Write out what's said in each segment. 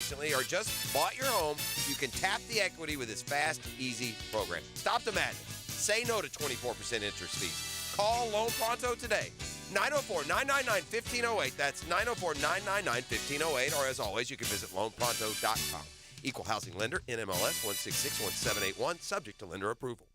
recently or just bought your home, you can tap the equity with this fast, easy program. Stop the madness. Say no to 24% interest fees. Call Loan Pronto today. 904-999-1508. That's 904-999-1508. Or as always, you can visit loanpronto.com. Equal housing lender, NMLS 1661781, subject to lender approval.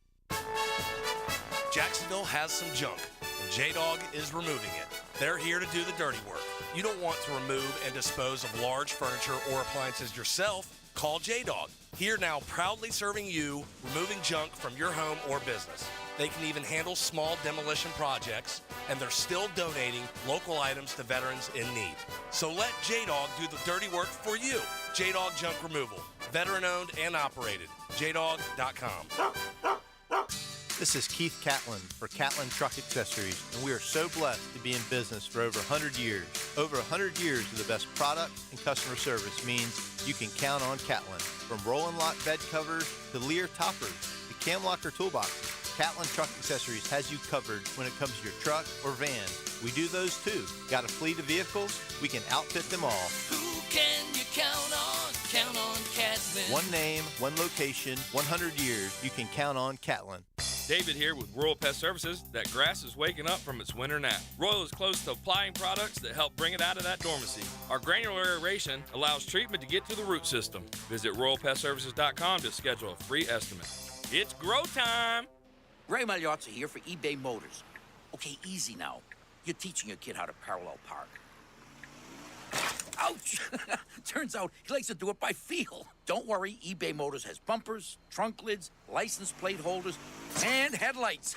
Jacksonville has some junk, and J-Dog is removing it. They're here to do the dirty work. You don't want to remove and dispose of large furniture or appliances yourself? Call J-Dog. Here now, proudly serving you, removing junk from your home or business. They can even handle small demolition projects, and they're still donating local items to veterans in need. So let J-Dog do the dirty work for you. J-Dog Junk Removal. Veteran-owned and operated. JDog.com. This is Keith Catlin for Catlin Truck Accessories, and we are so blessed to be in business for over 100 years. Over 100 years of the best product and customer service means you can count on Catlin. From Roll and Lock bed covers to Lear toppers to cam locker toolboxes, Catlin Truck Accessories has you covered when it comes to your truck or van. We do those too. Got a fleet of vehicles? We can outfit them all. Who can you count on? Count on Catlin. One name, one location, 100 years. You can count on Catlin. David here with Royal Pest Services. That grass is waking up from its winter nap. Royal is close to applying products that help bring it out of that dormancy. Our granular aeration allows treatment to get to the root system. Visit RoyalPestServices.com to schedule a free estimate. It's grow time! Ray Magliozzi here for eBay Motors. Okay, easy now. You're teaching your kid how to parallel park. Ouch! Turns out he likes to do it by feel. Don't worry, eBay Motors has bumpers, trunk lids, license plate holders, and headlights.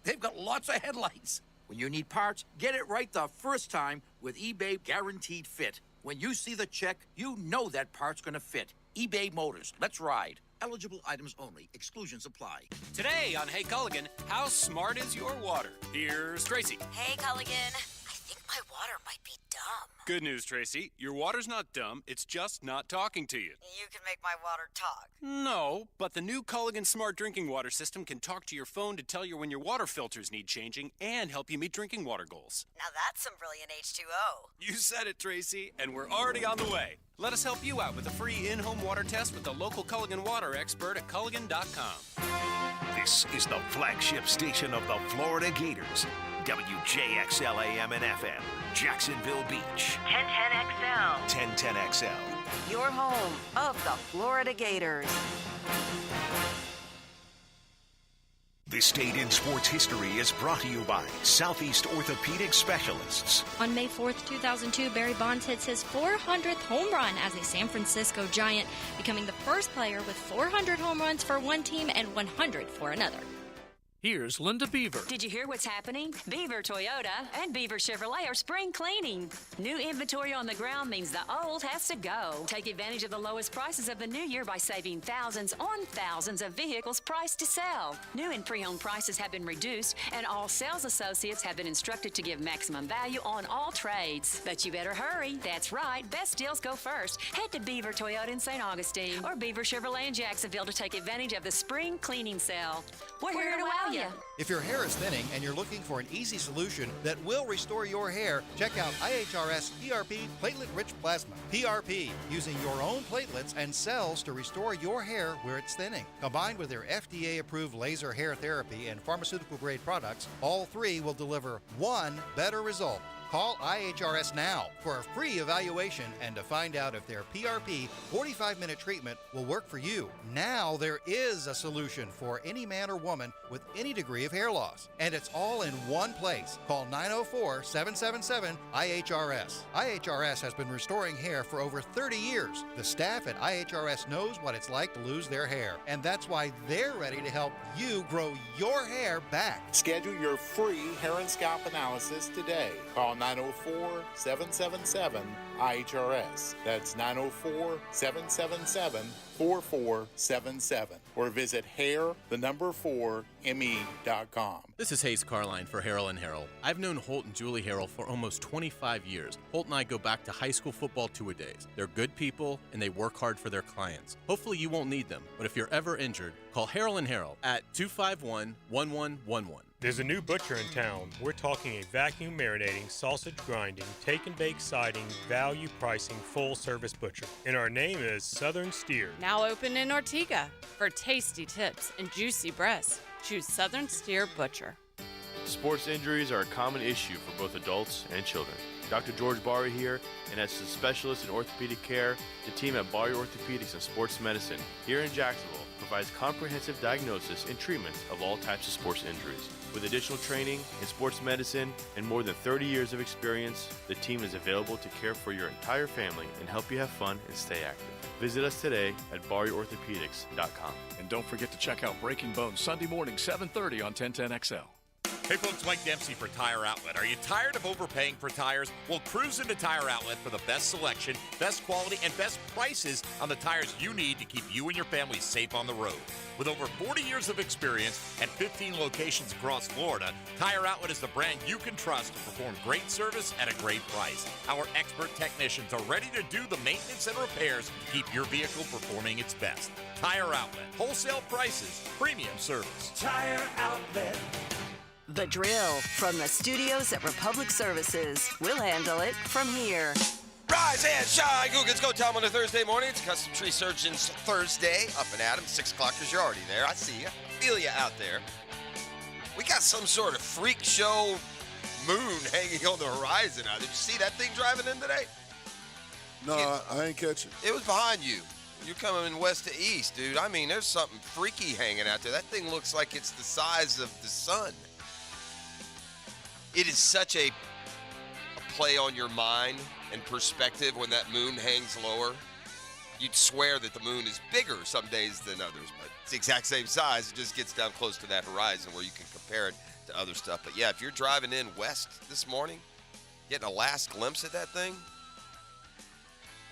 They've got lots of headlights. When you need parts, get it right the first time with eBay Guaranteed Fit. When you see the check, you know that part's gonna fit. eBay Motors. Let's ride. Eligible items only. Exclusions apply. Today on Hey Culligan, how smart is your water? Here's Tracy. Hey Culligan, I think my water might be dumb. Good news, Tracy. Your water's not dumb. It's just not talking to you. You can make my water talk. No, but the new Culligan Smart Drinking Water System can talk to your phone to tell you when your water filters need changing and help you meet drinking water goals. Now that's some brilliant H2O. You said it, Tracy, and we're already on the way. Let us help you out with a free in-home water test with the local Culligan water expert at Culligan.com. This is the flagship station of the Florida Gators. WJXL AM and FM, Jacksonville Beach. 1010XL. 1010XL. Your home of the Florida Gators. This date in sports history is brought to you by Southeast Orthopedic Specialists. On May 4th, 2002, Barry Bonds hits his 400th home run as a San Francisco Giant, becoming the first player with 400 home runs for one team and 100 for another. Here's Linda Beaver. Did you hear what's happening? Beaver Toyota and Beaver Chevrolet are spring cleaning. New inventory on the ground means the old has to go. Take advantage of the lowest prices of the new year by saving thousands on thousands of vehicles priced to sell. New and pre-owned prices have been reduced, and all sales associates have been instructed to give maximum value on all trades. But you better hurry. That's right. Best deals go first. Head to Beaver Toyota in St. Augustine or Beaver Chevrolet in Jacksonville to take advantage of the spring cleaning sale. We're here to wow you. If your hair is thinning and you're looking for an easy solution that will restore your hair, check out IHRS PRP Platelet-Rich Plasma. PRP, using your own platelets and cells to restore your hair where it's thinning. Combined with their FDA-approved laser hair therapy and pharmaceutical-grade products, all three will deliver one better result. Call IHRS now for a free evaluation and to find out if their PRP 45-minute treatment will work for you. Now there is a solution for any man or woman with any degree of hair loss, and it's all in one place. Call 904-777-IHRS. IHRS has been restoring hair for over 30 years. The staff at IHRS knows what it's like to lose their hair, and that's why they're ready to help you grow your hair back. Schedule your free hair and scalp analysis today. Call 904-777-IHRS. That's 904-777-4477. Or visit hair4me.com. This is Hayes Carline for Harrell & Harrell. I've known Holt and Julie Harrell for almost 25 years. Holt and I go back to high school football two-a-days. They're good people, and they work hard for their clients. Hopefully you won't need them, but if you're ever injured, call Harrell & Harrell at 251-1111. There's a new butcher in town. We're talking a vacuum marinating, sausage grinding, take and bake siding, value pricing, full service butcher. And our name is Southern Steer. Now open in Ortega. For tasty tips and juicy breasts, choose Southern Steer Butcher. Sports injuries are a common issue for both adults and children. Dr. George Barry here, and as a specialist in orthopedic care, the team at Barry Orthopedics and Sports Medicine here in Jacksonville provides comprehensive diagnosis and treatment of all types of sports injuries. With additional training in sports medicine and more than 30 years of experience, the team is available to care for your entire family and help you have fun and stay active. Visit us today at BarryOrthopedics.com. And don't forget to check out Breaking Bones Sunday morning, 7:30 on 1010XL. Hey folks, Mike Dempsey for Tire Outlet. Are you tired of overpaying for tires? Well, cruise into Tire Outlet for the best selection, best quality, and best prices on the tires you need to keep you and your family safe on the road. With over 40 years of experience and 15 locations across Florida, Tire Outlet is the brand you can trust to perform great service at a great price. Our expert technicians are ready to do the maintenance and repairs to keep your vehicle performing its best. Tire Outlet. Wholesale prices. Premium service. Tire Outlet. The Drill from the studios at Republic Services. We'll handle it from here. Rise and shine, Googans. Go time on a Thursday morning. It's Custom Tree Surgeons Thursday. Up and at 'em. 6 o'clockers, you're already there. I see you. I feel you out there. We got some sort of freak show moon hanging on the horizon out. Did you see that thing driving in today? No, I ain't catching. It was behind you. You're coming in west to east, dude. I mean, there's something freaky hanging out there. That thing looks like it's the size of the sun. It is such a play on your mind and perspective when that moon hangs lower. You'd swear that the moon is bigger some days than others, but it's the exact same size. It just gets down close to that horizon where you can compare it to other stuff. But yeah, if you're driving in west this morning, getting a last glimpse at that thing,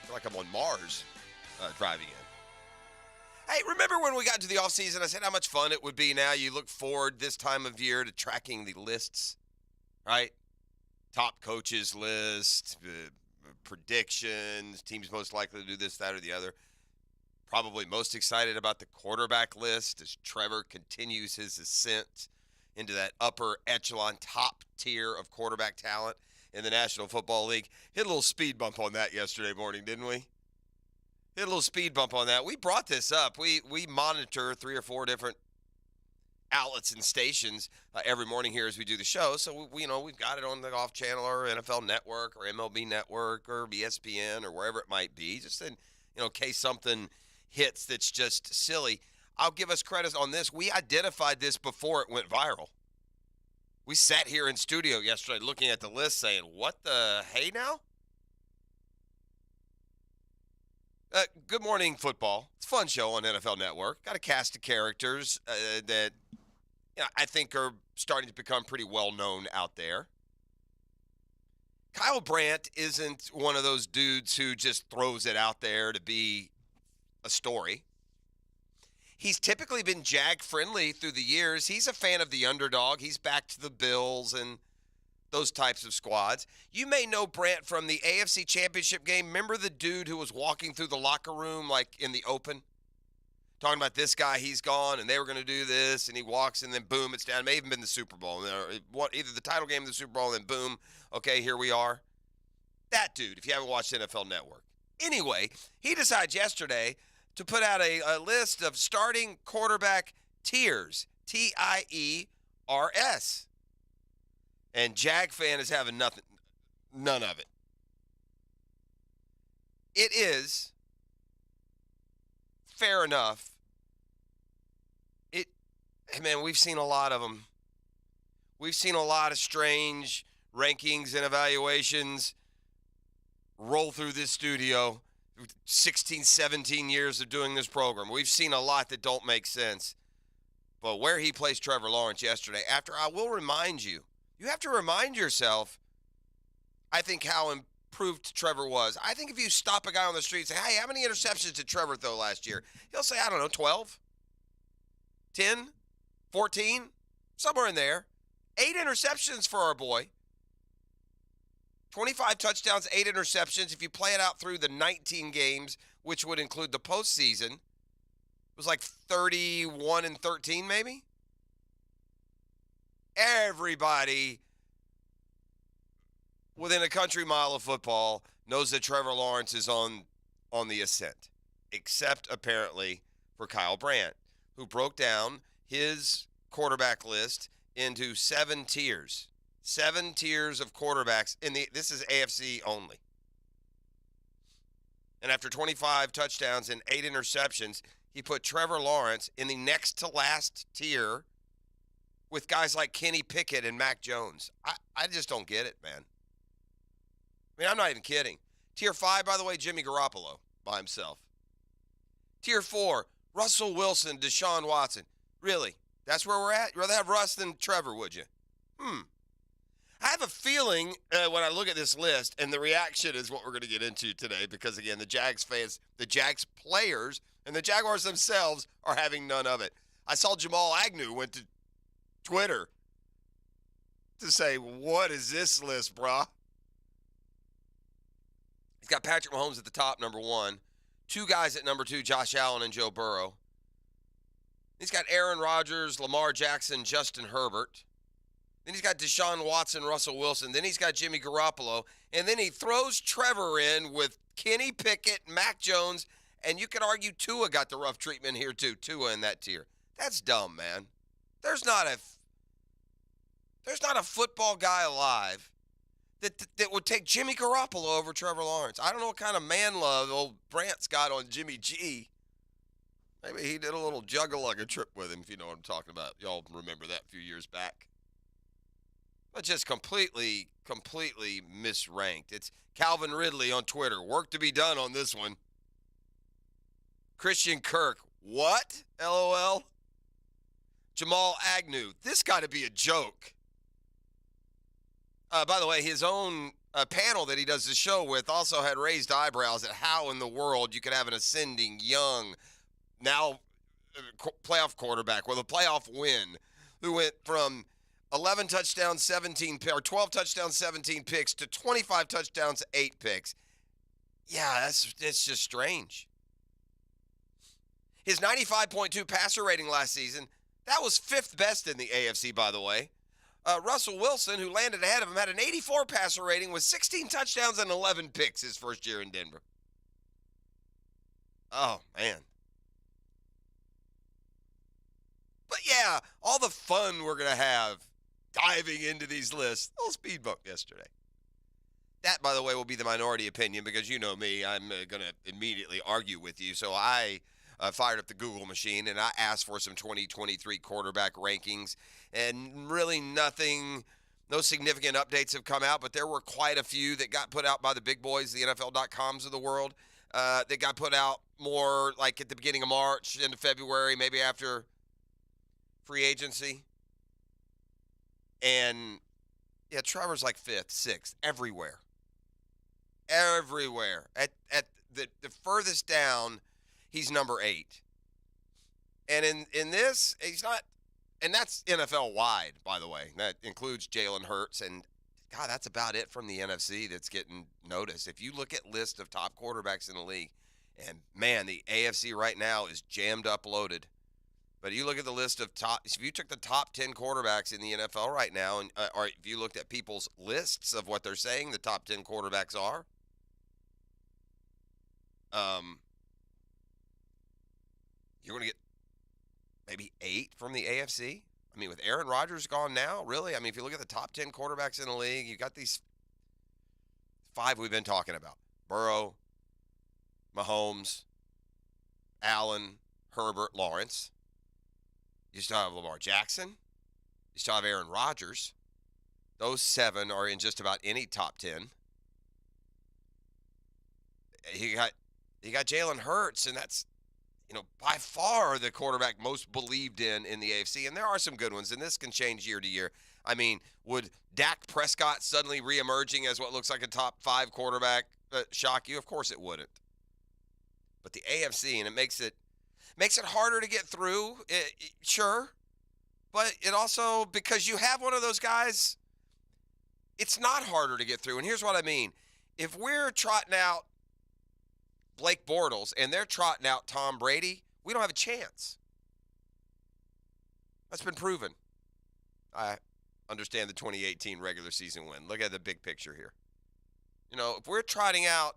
I feel like I'm on Mars driving in. Hey, remember when we got into the off season, I said how much fun it would be now? You look forward this time of year to tracking the lists, right? Top coaches list, predictions, teams most likely to do this, that, or the other. Probably most excited about the quarterback list as Trevor continues his ascent into that upper echelon, top tier of quarterback talent in the National Football League. Hit a little speed bump on that yesterday morning, didn't we? Hit a little speed bump on that. We brought this up. We monitor 3 or 4 different outlets and stations every morning here as we do the show. So we've got it on the off channel or NFL Network or MLB Network or ESPN or wherever it might be, just in case something hits that's just silly. I'll give us credit on this. We identified this before it went viral. We sat here in studio yesterday looking at the list saying, what the hey now? Good Morning Football. It's a fun show on NFL Network. Got a cast of characters that I think are starting to become pretty well-known out there. Kyle Brandt isn't one of those dudes who just throws it out there to be a story. He's typically been Jag-friendly through the years. He's a fan of the underdog. He's backed the Bills and those types of squads. You may know Brandt from the AFC Championship game. Remember the dude who was walking through the locker room like in the open? Talking about this guy, he's gone, and they were going to do this, and he walks, and then boom, it's down. It may have even been the Super Bowl. Either the title game of the Super Bowl, and then boom, okay, here we are. That dude, if you haven't watched NFL Network. Anyway, he decided yesterday to put out a list of starting quarterback tiers, Tiers. And Jag fan is having none of it. It is fair enough. We've seen a lot of them. We've seen a lot of strange rankings and evaluations roll through this studio. 16, 17 years of doing this program. We've seen a lot that don't make sense. But where he placed Trevor Lawrence yesterday, after I will remind you, you have to remind yourself, I think, how improved Trevor was. I think if you stop a guy on the street and say, hey, how many interceptions did Trevor throw last year? He'll say, I don't know, 12, 10, 14, somewhere in there. 8 interceptions for our boy. 25 touchdowns, 8 interceptions. If you play it out through the 19 games, which would include the postseason, it was like 31 and 13 maybe. Everybody within a country mile of football knows that Trevor Lawrence is on the ascent, except apparently for Kyle Brandt, who broke down his quarterback list into 7 tiers. 7 tiers of quarterbacks this is AFC only. And after 25 touchdowns and 8 interceptions, he put Trevor Lawrence in the next to last tier with guys like Kenny Pickett and Mac Jones. I just don't get it, man. I mean, I'm not even kidding. Tier 5, by the way, Jimmy Garoppolo by himself. Tier 4, Russell Wilson, Deshaun Watson. Really? That's where we're at? You'd rather have Russ than Trevor, would you? I have a feeling when I look at this list, and the reaction is what we're going to get into today because, again, the Jags fans, the Jags players, and the Jaguars themselves are having none of it. I saw Jamal Agnew went to Twitter to say, what is this list, brah? He's got Patrick Mahomes at the top, number 1. 2 guys at number 2, Josh Allen and Joe Burrow. He's got Aaron Rodgers, Lamar Jackson, Justin Herbert. Then he's got Deshaun Watson, Russell Wilson. Then he's got Jimmy Garoppolo. And then he throws Trevor in with Kenny Pickett, Mac Jones, and you could argue Tua got the rough treatment here too. Tua in that tier. That's dumb, man. There's not a football guy alive that would take Jimmy Garoppolo over Trevor Lawrence. I don't know what kind of man love old Brandt's got on Jimmy G. Maybe he did a little juggle-lugger trip with him, if you know what I'm talking about. Y'all remember that a few years back. But just completely misranked. It's Calvin Ridley on Twitter. Work to be done on this one. Christian Kirk. What? LOL. Jamal Agnew. This got to be a joke. By the way, his own panel that he does the show with also had raised eyebrows at how in the world you could have an ascending, young, now playoff quarterback with a playoff win who went from 11 touchdowns, 12 touchdowns, 17 picks to 25 touchdowns, 8 picks. Yeah, it's just strange. His 95.2 passer rating last season, that was 5th best in the AFC, by the way. Russell Wilson, who landed ahead of him, had an 84 passer rating with 16 touchdowns and 11 picks his first year in Denver. Oh, man. But yeah, all the fun we're going to have diving into these lists. A little speed bump yesterday. That, by the way, will be the minority opinion because you know me. I'm going to immediately argue with you. So I fired up the Google machine and I asked for some 2023 quarterback rankings. And really no significant updates have come out, but there were quite a few that got put out by the big boys, the NFL.coms of the world, that got put out more like at the beginning of March, into February, maybe after free agency. And, yeah, Trevor's like 5th, 6th, everywhere. Everywhere. At the furthest down, he's number 8. And in this, he's not, and that's NFL-wide, by the way. That includes Jalen Hurts, and, God, that's about it from the NFC that's getting noticed. If you look at list of top quarterbacks in the league, and, man, the AFC right now is jammed up loaded. But you look at the list of if you took the top 10 quarterbacks in the NFL right now, and or if you looked at people's lists of what they're saying the top 10 quarterbacks are, you're going to get maybe 8 from the AFC. I mean, with Aaron Rodgers gone now, really? I mean, if you look at the top 10 quarterbacks in the league, you've got these 5 we've been talking about. Burrow, Mahomes, Allen, Herbert, Lawrence. You still have Lamar Jackson. You still have Aaron Rodgers. Those 7 are in just about any top 10. You got Jalen Hurts, and that's, by far the quarterback most believed in the AFC. And there are some good ones, and this can change year to year. I mean, would Dak Prescott suddenly reemerging as what looks like a top 5 quarterback shock you? Of course it wouldn't. But the AFC, and it makes it harder to get through, sure. But it also, because you have one of those guys, it's not harder to get through. And here's what I mean. If we're trotting out Blake Bortles and they're trotting out Tom Brady, we don't have a chance. That's been proven. understand the 2018 regular season win. Look at the big picture here. You know, if we're trotting out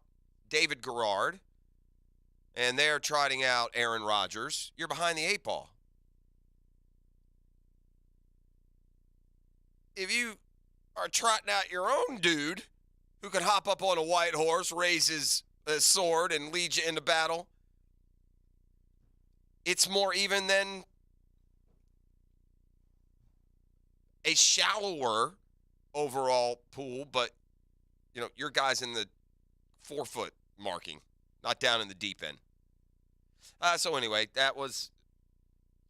David Garrard and they're trotting out Aaron Rodgers, you're behind the 8 ball. If you are trotting out your own dude who can hop up on a white horse, raise his sword, and lead you into battle, it's more even than a shallower overall pool, but, you know, your guy's in the 4-foot marking, not down in the deep end. So anyway, that was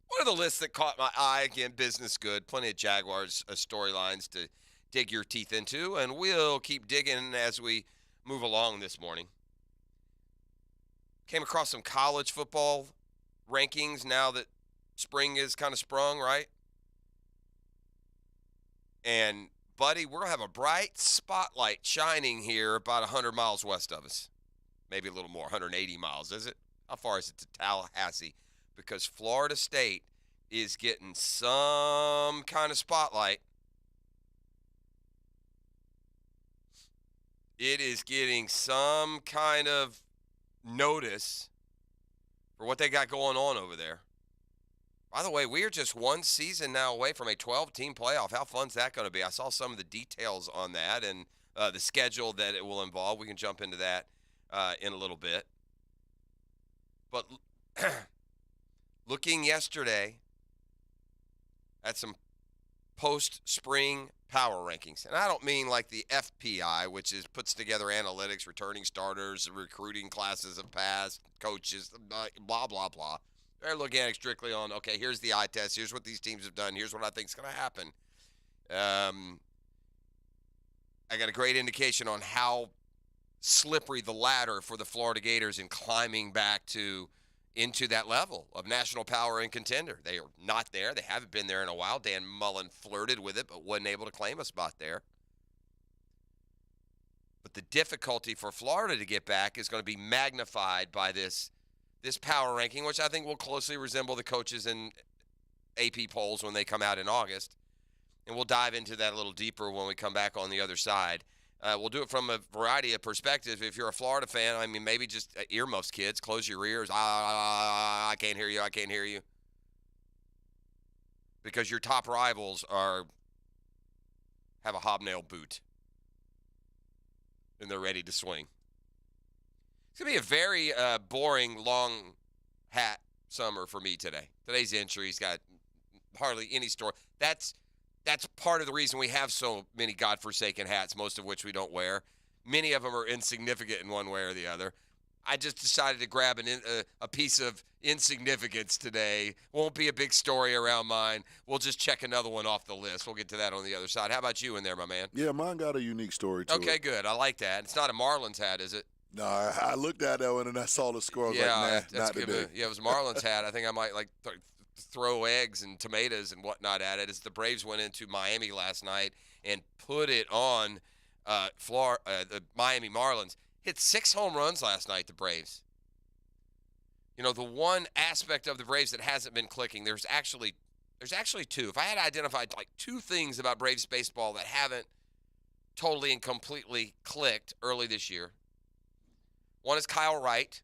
one of the lists that caught my eye. Again, business good. Plenty of Jaguars storylines to dig your teeth into, and we'll keep digging as we move along this morning. Came across some college football rankings now that spring is kind of sprung, right? And, buddy, we're going to have a bright spotlight shining here about 100 miles west of us. Maybe a little more, 180 miles, is it? How far is it to Tallahassee? Because Florida State is getting some kind of spotlight. It is getting some kind of notice for what they got going on over there. By the way, we are just one season now away from a 12-team playoff. How fun is that going to be? I saw some of the details on that and the schedule that it will involve. We can jump into that in a little bit. But looking yesterday at some post-spring power rankings, and I don't mean like the FPI, which puts together analytics, returning starters, recruiting classes of past, coaches, blah, blah, blah. They're looking at it strictly on, okay, here's the eye test, here's what these teams have done, here's what I think is going to happen. I got a great indication on how slippery the ladder for the Florida Gators in climbing back into that level of national power and contender. They are not there. They haven't been there in a while. Dan Mullen flirted with it, but wasn't able to claim a spot there. But the difficulty for Florida to get back is going to be magnified by this power ranking, which I think will closely resemble the coaches in AP polls when they come out in August. And we'll dive into that a little deeper when we come back on the other side. We'll do it from a variety of perspectives. If you're a Florida fan, I mean, maybe just earmuffs, kids. Close your ears. I can't hear you. I can't hear you. Because your top rivals have a hobnail boot. And they're ready to swing. It's going to be a very boring, long hat summer for me today. Today's entry's got hardly any story. That's part of the reason we have so many godforsaken hats, most of which we don't wear. Many of them are insignificant in one way or the other. I just decided to grab a piece of insignificance today. Won't be a big story around mine. We'll just check another one off the list. We'll get to that on the other side. How about you in there, my man? Yeah, mine got a unique story to it. Okay, good. I like that. It's not a Marlins hat, is it? No, I looked at that one and I saw the score. I was like, nah, not today. Yeah, it was a Marlins hat. I think I might throw eggs and tomatoes and whatnot at it as the Braves went into Miami last night and put it on the Miami Marlins. Hit 6 home runs last night, the Braves. You know, the one aspect of the Braves that hasn't been clicking, there's actually 2. If I had identified like 2 things about Braves baseball that haven't totally and completely clicked early this year, one is Kyle Wright.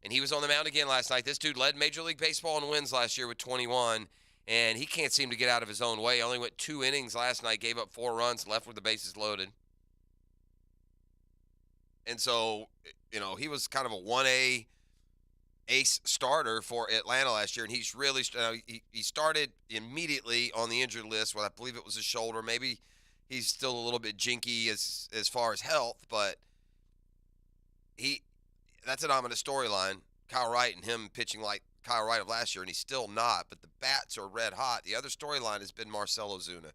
And he was on the mound again last night. This dude led Major League Baseball in wins last year with 21, and he can't seem to get out of his own way. Only went 2 innings last night, gave up 4 runs, left with the bases loaded. And so, you know, he was kind of a 1A ace starter for Atlanta last year, and he's really he started immediately on the injured list. Well, I believe it was his shoulder. Maybe he's still a little bit jinky as far as health, but that's an ominous storyline. Kyle Wright and him pitching like Kyle Wright of last year, and he's still not, but the bats are red hot. The other storyline has been Marcell Ozuna.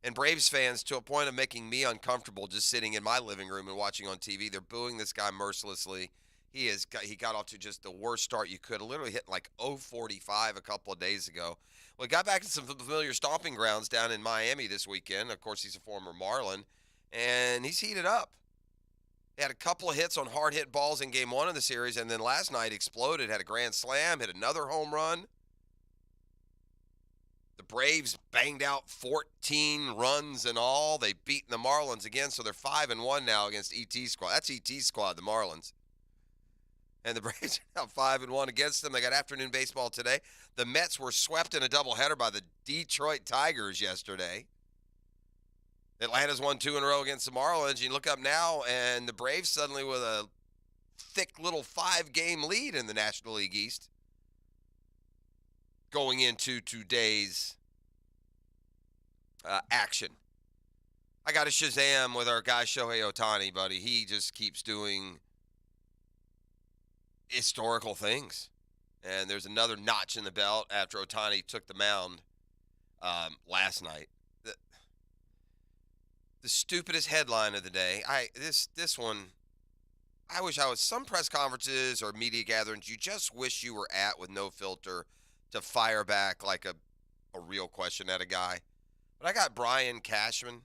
And Braves fans, to a point of making me uncomfortable just sitting in my living room and watching on TV, they're booing this guy mercilessly. He got off to just the worst start you could. Literally hit like 0-45 a couple of days ago. Well, he got back to some familiar stomping grounds down in Miami this weekend. Of course, he's a former Marlin, and he's heated up. He had a couple of hits on hard-hit balls in Game 1 of the series, and then last night exploded, had a grand slam, hit another home run. The Braves banged out 14 runs and all. They've beaten the Marlins again, so they're 5-1 now against ET squad. That's ET squad, the Marlins. And the Braves are now 5-1 against them. They got afternoon baseball today. The Mets were swept in a doubleheader by the Detroit Tigers yesterday. Atlanta's won 2 in a row against the Marlins. You look up now, and the Braves suddenly with a thick little 5-game lead in the National League East going into today's action. I got a Shazam with our guy Shohei Ohtani, buddy. He just keeps doing historical things. And there's another notch in the belt after Ohtani took the mound last night. The stupidest headline of the day. This one, I wish I was some press conferences or media gatherings you just wish you were at with no filter to fire back like a real question at a guy. But I got Brian Cashman.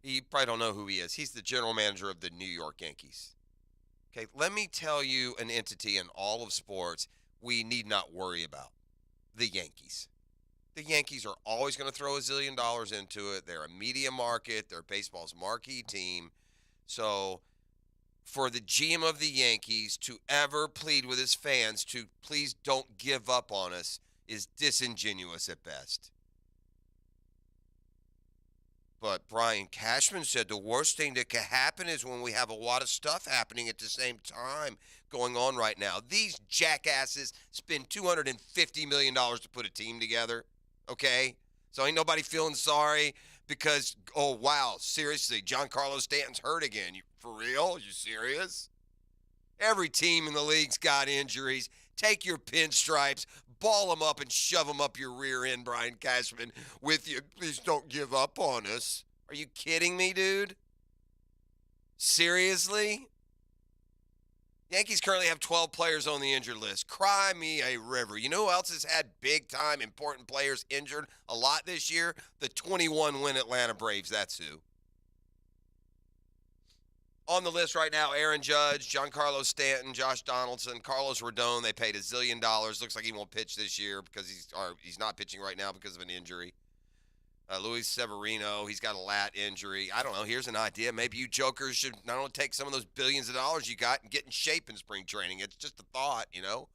You probably don't know who he is. He's the general manager of the New York Yankees. Okay, let me tell you an entity in all of sports we need not worry about. The Yankees. The Yankees are always going to throw $1 zillion into it. They're a media market. They're baseball's marquee team. So for the GM of the Yankees to ever plead with his fans to please don't give up on us is disingenuous at best. But Brian Cashman said the worst thing that could happen is when we have a lot of stuff happening at the same time going on right now. These jackasses spend $250 million to put a team together, okay? So ain't nobody feeling sorry because, oh, wow, seriously, Giancarlo Stanton's hurt again. You for real? You serious? Every team in the league's got injuries. Take your pinstripes, ball them up and shove them up your rear end, Brian Cashman, with you. Please don't give up on us. Are you kidding me, dude? Seriously? Yankees currently have 12 players on the injured list. Cry me a river. You know who else has had big-time important players injured a lot this year? The 21-win Atlanta Braves. That's who. On the list right now, Aaron Judge, Giancarlo Stanton, Josh Donaldson, Carlos Rodon. They paid $1 zillion. Looks like he won't pitch this year because he's not pitching right now because of an injury. Luis Severino, he's got a lat injury. I don't know. Here's an idea. Maybe you jokers should not only take some of those billions of dollars you got and get in shape in spring training. It's just a thought, you know.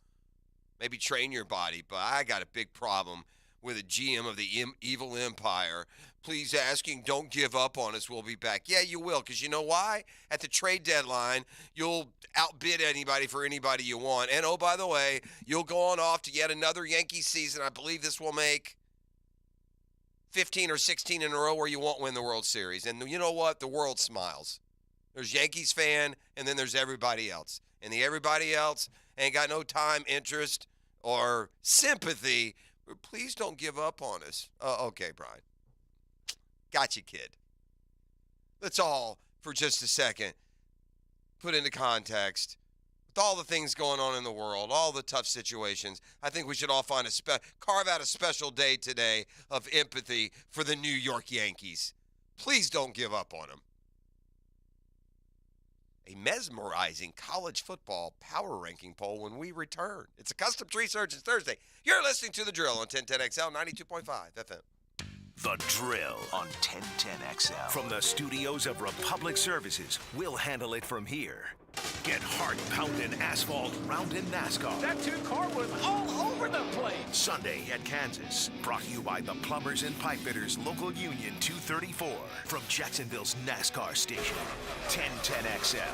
Maybe train your body. But I got a big problem with a GM of the evil empire. Please asking, don't give up on us. We'll be back. Yeah, you will, because you know why? At the trade deadline, you'll outbid anybody for anybody you want. And, oh, by the way, you'll go on off to yet another Yankee season. I believe this will make 15 or 16 in a row where you won't win the World Series. And you know what? The world smiles. There's Yankees fan, and then there's everybody else. And the everybody else ain't got no time, interest, or sympathy. Please don't give up on us. Okay, Brian. Got you, kid. Let's all, for just a second, put into context, with all the things going on in the world, all the tough situations, I think we should all carve out a special day today of empathy for the New York Yankees. Please don't give up on them. A mesmerizing college football power ranking poll when we return. It's a Custom Tree Surgeons Thursday. You're listening to The Drill on 1010XL 92.5 FM. The Drill on 1010XL. From the studios of Republic Services, we'll handle it from here. Get heart-pounding asphalt round in NASCAR. That 2-car was all over the place. Sunday at Kansas. Brought to you by the Plumbers and Pipefitters Local Union 234. From Jacksonville's NASCAR station, 1010XL.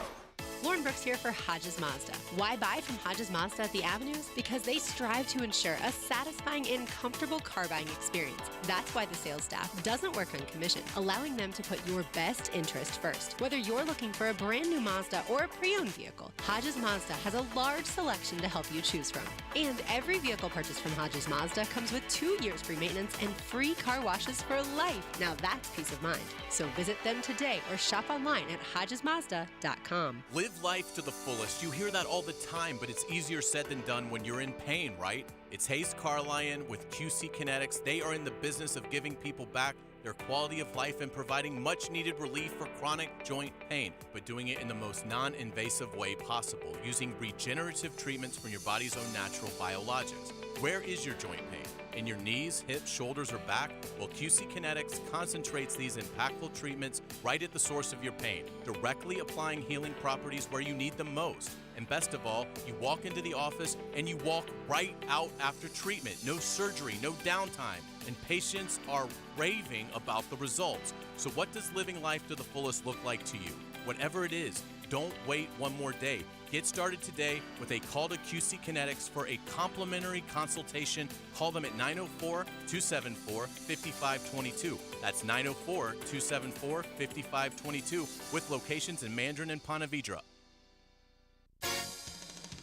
Lauren Brooks here for Hodges Mazda. Why buy from Hodges Mazda at the Avenues? Because they strive to ensure a satisfying and comfortable car buying experience. That's why the sales staff doesn't work on commission, allowing them to put your best interest first. Whether you're looking for a brand new Mazda or a pre-owned vehicle, Hodges Mazda has a large selection to help you choose from. And every vehicle purchased from Hodges Mazda comes with 2 years free maintenance and free car washes for life. Now that's peace of mind. So visit them today or shop online at HodgesMazda.com. Live life to the fullest. You hear that all the time, but it's easier said than done when you're in pain, right? It's Hayes Carlion with QC Kinetics. They are in the business of giving people back their quality of life and providing much-needed relief for chronic joint pain, but doing it in the most non-invasive way possible, using regenerative treatments from your body's own natural biologics. Where is your joint pain? In your knees, hips, shoulders, or back? Well, QC Kinetics concentrates these impactful treatments right at the source of your pain, directly applying healing properties where you need them most. And best of all, you walk into the office and you walk right out after treatment. No surgery, no downtime. And patients are raving about the results. So what does living life to the fullest look like to you? Whatever it is, don't wait one more day. Get started today with a call to QC Kinetics for a complimentary consultation. Call them at 904-274-5522. That's 904-274-5522 with locations in Mandarin and Ponte Vedra.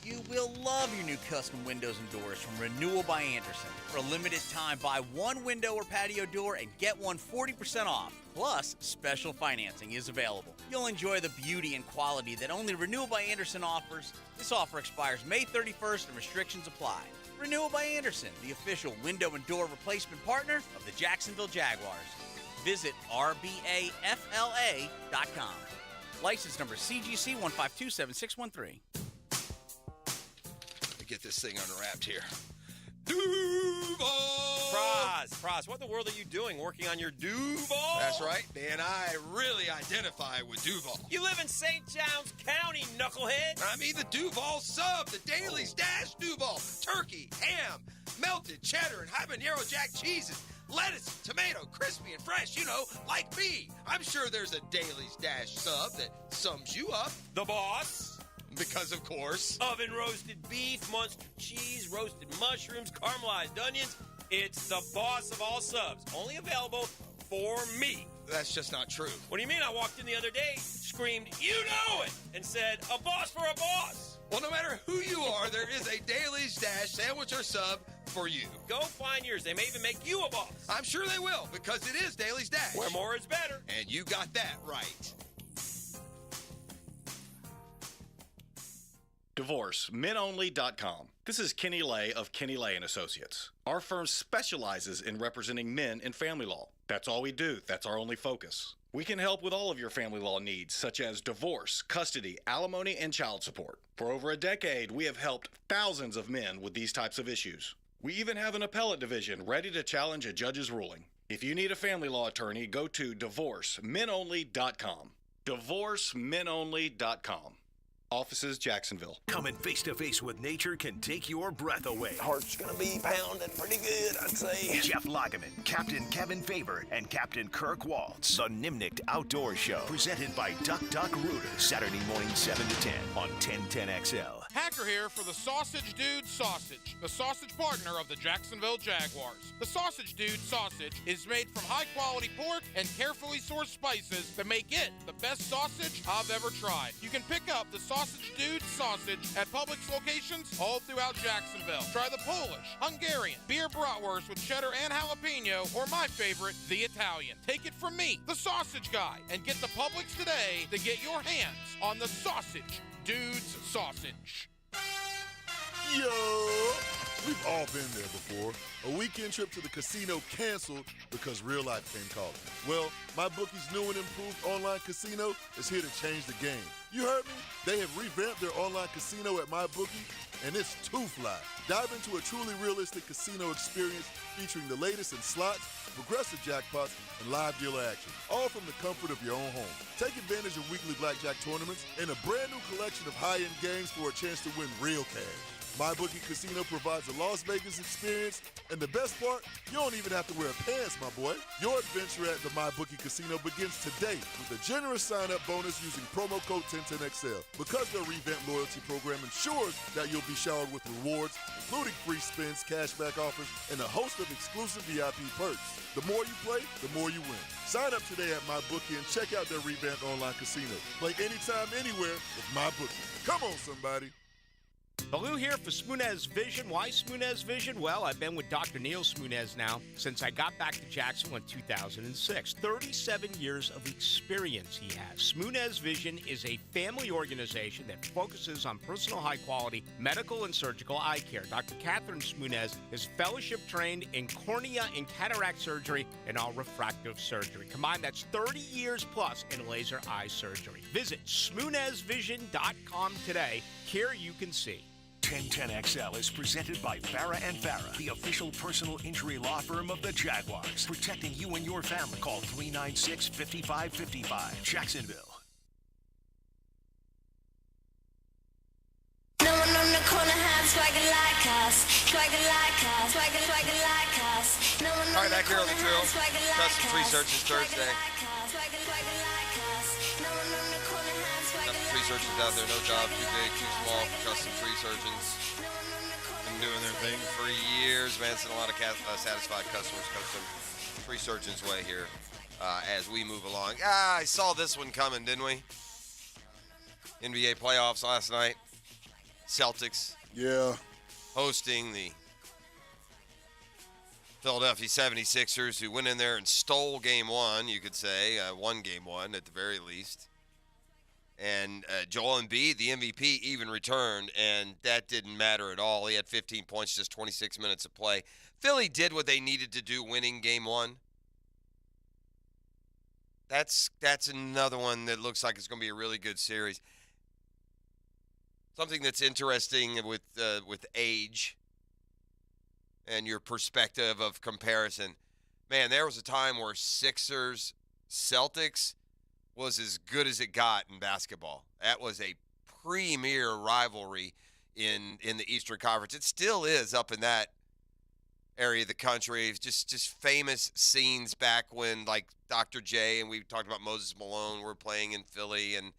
You will love your new custom windows and doors from Renewal by Anderson. For a limited time, buy one window or patio door and get one 40% off. Plus, special financing is available. You'll enjoy the beauty and quality that only Renewal by Anderson offers. This offer expires May 31st and restrictions apply. Renewal by Anderson, the official window and door replacement partner of the Jacksonville Jaguars. Visit rbafla.com. License number CGC 1527613. Get this thing unwrapped here. Duval! Praz, what in the world are you doing working on your Duval? That's right, man. I really identify with Duval. You live in St. Johns County, knucklehead. I mean the Duval sub, the Dailies Dash Duval. Turkey, ham, melted cheddar, and habanero jack cheeses. Lettuce, tomato, crispy and fresh, you know, like me. I'm sure there's a Dailies Dash sub that sums you up. The boss. Because, of course. Oven roasted beef, Munster cheese, roasted mushrooms, caramelized onions. It's the boss of all subs. Only available for me. That's just not true. What do you mean? I walked in the other day, screamed, "You know it!" and said, "A boss for a boss." Well, no matter who you are, there is a Dailies Dash sandwich or sub for you. Go find yours. They may even make you a boss. I'm sure they will, because it is Dailies Dash. Where more is better. And you got that right. DivorceMenOnly.com. This is Kenny Lay of Kenny Lay & Associates. Our firm specializes in representing men in family law. That's all we do. That's our only focus. We can help with all of your family law needs, such as divorce, custody, alimony, and child support. For over a decade, we have helped thousands of men with these types of issues. We even have an appellate division ready to challenge a judge's ruling. If you need a family law attorney, go to DivorceMenOnly.com. DivorceMenOnly.com. Offices, Jacksonville. Coming face-to-face with nature can take your breath away. Heart's gonna be pounding pretty good, I'd say. Jeff Lageman, Captain Kevin Favor, and Captain Kirk Waltz. The Nimnicht Outdoor Show, presented by Duck Duck Rooter. Saturday morning 7 to 10 on 1010XL. Hacker here for the Sausage Dude Sausage, the sausage partner of the Jacksonville Jaguars. The Sausage Dude Sausage is made from high-quality pork and carefully sourced spices that make it the best sausage I've ever tried. You can pick up the Sausage Dude Sausage at Publix locations all throughout Jacksonville. Try the Polish, Hungarian, beer bratwurst with cheddar and jalapeno, or my favorite, the Italian. Take it from me, the Sausage Guy, and get to Publix today to get your hands on the Sausage Dude's Sausage. Yo! We've all been there before. A weekend trip to the casino canceled because real life came calling. Well, MyBookie's new and improved online casino is here to change the game. You heard me? They have revamped their online casino at MyBookie, and it's too fly. Dive into a truly realistic casino experience featuring the latest in slots, progressive jackpots, and live dealer action, all from the comfort of your own home. Take advantage of weekly blackjack tournaments and a brand new collection of high-end games for a chance to win real cash. MyBookie Casino provides a Las Vegas experience, and the best part, you don't even have to wear pants, my boy. Your adventure at the MyBookie Casino begins today with a generous sign-up bonus using promo code 1010XL. Because their revamped loyalty program ensures that you'll be showered with rewards, including free spins, cashback offers, and a host of exclusive VIP perks. The more you play, the more you win. Sign up today at MyBookie and check out their revamped online casino. Play anytime, anywhere with MyBookie. Come on, somebody. Baloo here for Smoonez Vision. Why Smoonez Vision? Well, I've been with Dr. Neil Smoonez now since I got back to Jacksonville in 2006. 37 years of experience he has. Smoonez Vision is a family organization that focuses on personal high-quality medical and surgical eye care. Dr. Catherine Smoonez is fellowship-trained in cornea and cataract surgery and all refractive surgery. Combined, that's 30 years plus in laser eye surgery. Visit SmoonezVision.com today. Care you can see. 1010XL is presented by Farah & Farah, the official personal injury law firm of the Jaguars. Protecting you and your family. Call 396-5555. Jacksonville. No one on the corner has swagger like us. Swagger like us. Swagger like us. No one All right, back here on the drill. Custom Tree Searches Thursday. Tree surgeons out there, no job too big, too small for custom tree surgeons. Been doing their thing for years, man. Seen a lot of satisfied customers custom tree surgeons way here as we move along. I saw this one coming, didn't we? NBA playoffs last night. Celtics. Yeah. Hosting the Philadelphia 76ers, who went in there and stole game one, you could say. Won game one at the very least. And Joel Embiid, the MVP, even returned, and that didn't matter at all. He had 15 points, just 26 minutes of play. Philly did what they needed to do winning game one. That's another one that looks like it's going to be a really good series. Something that's interesting with age and your perspective of comparison. Man, there was a time where Sixers-Celtics was as good as it got in basketball. That was a premier rivalry in the Eastern Conference. It still is up in that area of the country. Just famous scenes back when, like, Dr. J and we talked about Moses Malone were playing in Philly, and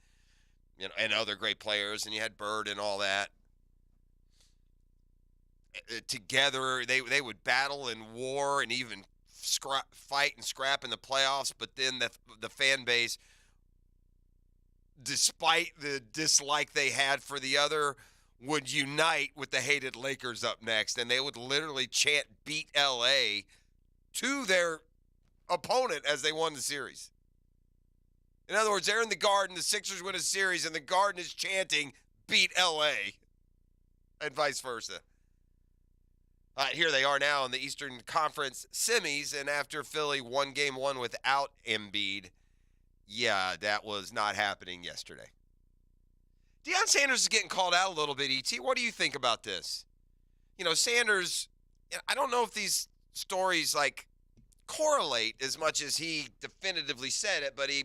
and other great players, and you had Bird and all that. Together, they would battle in war and even fight and scrap in the playoffs, but then the fan base, despite the dislike they had for the other, would unite with the hated Lakers up next, and they would literally chant "Beat LA" to their opponent as they won the series. In other words, they're in the Garden, the Sixers win a series, and the Garden is chanting "Beat LA," and vice versa. Here they are now in the Eastern Conference semis, and after Philly won game one without Embiid, yeah, that was not happening yesterday. Deion Sanders is getting called out a little bit, E.T. What do you think about this? Sanders, I don't know if these stories, correlate as much as he definitively said it, but he,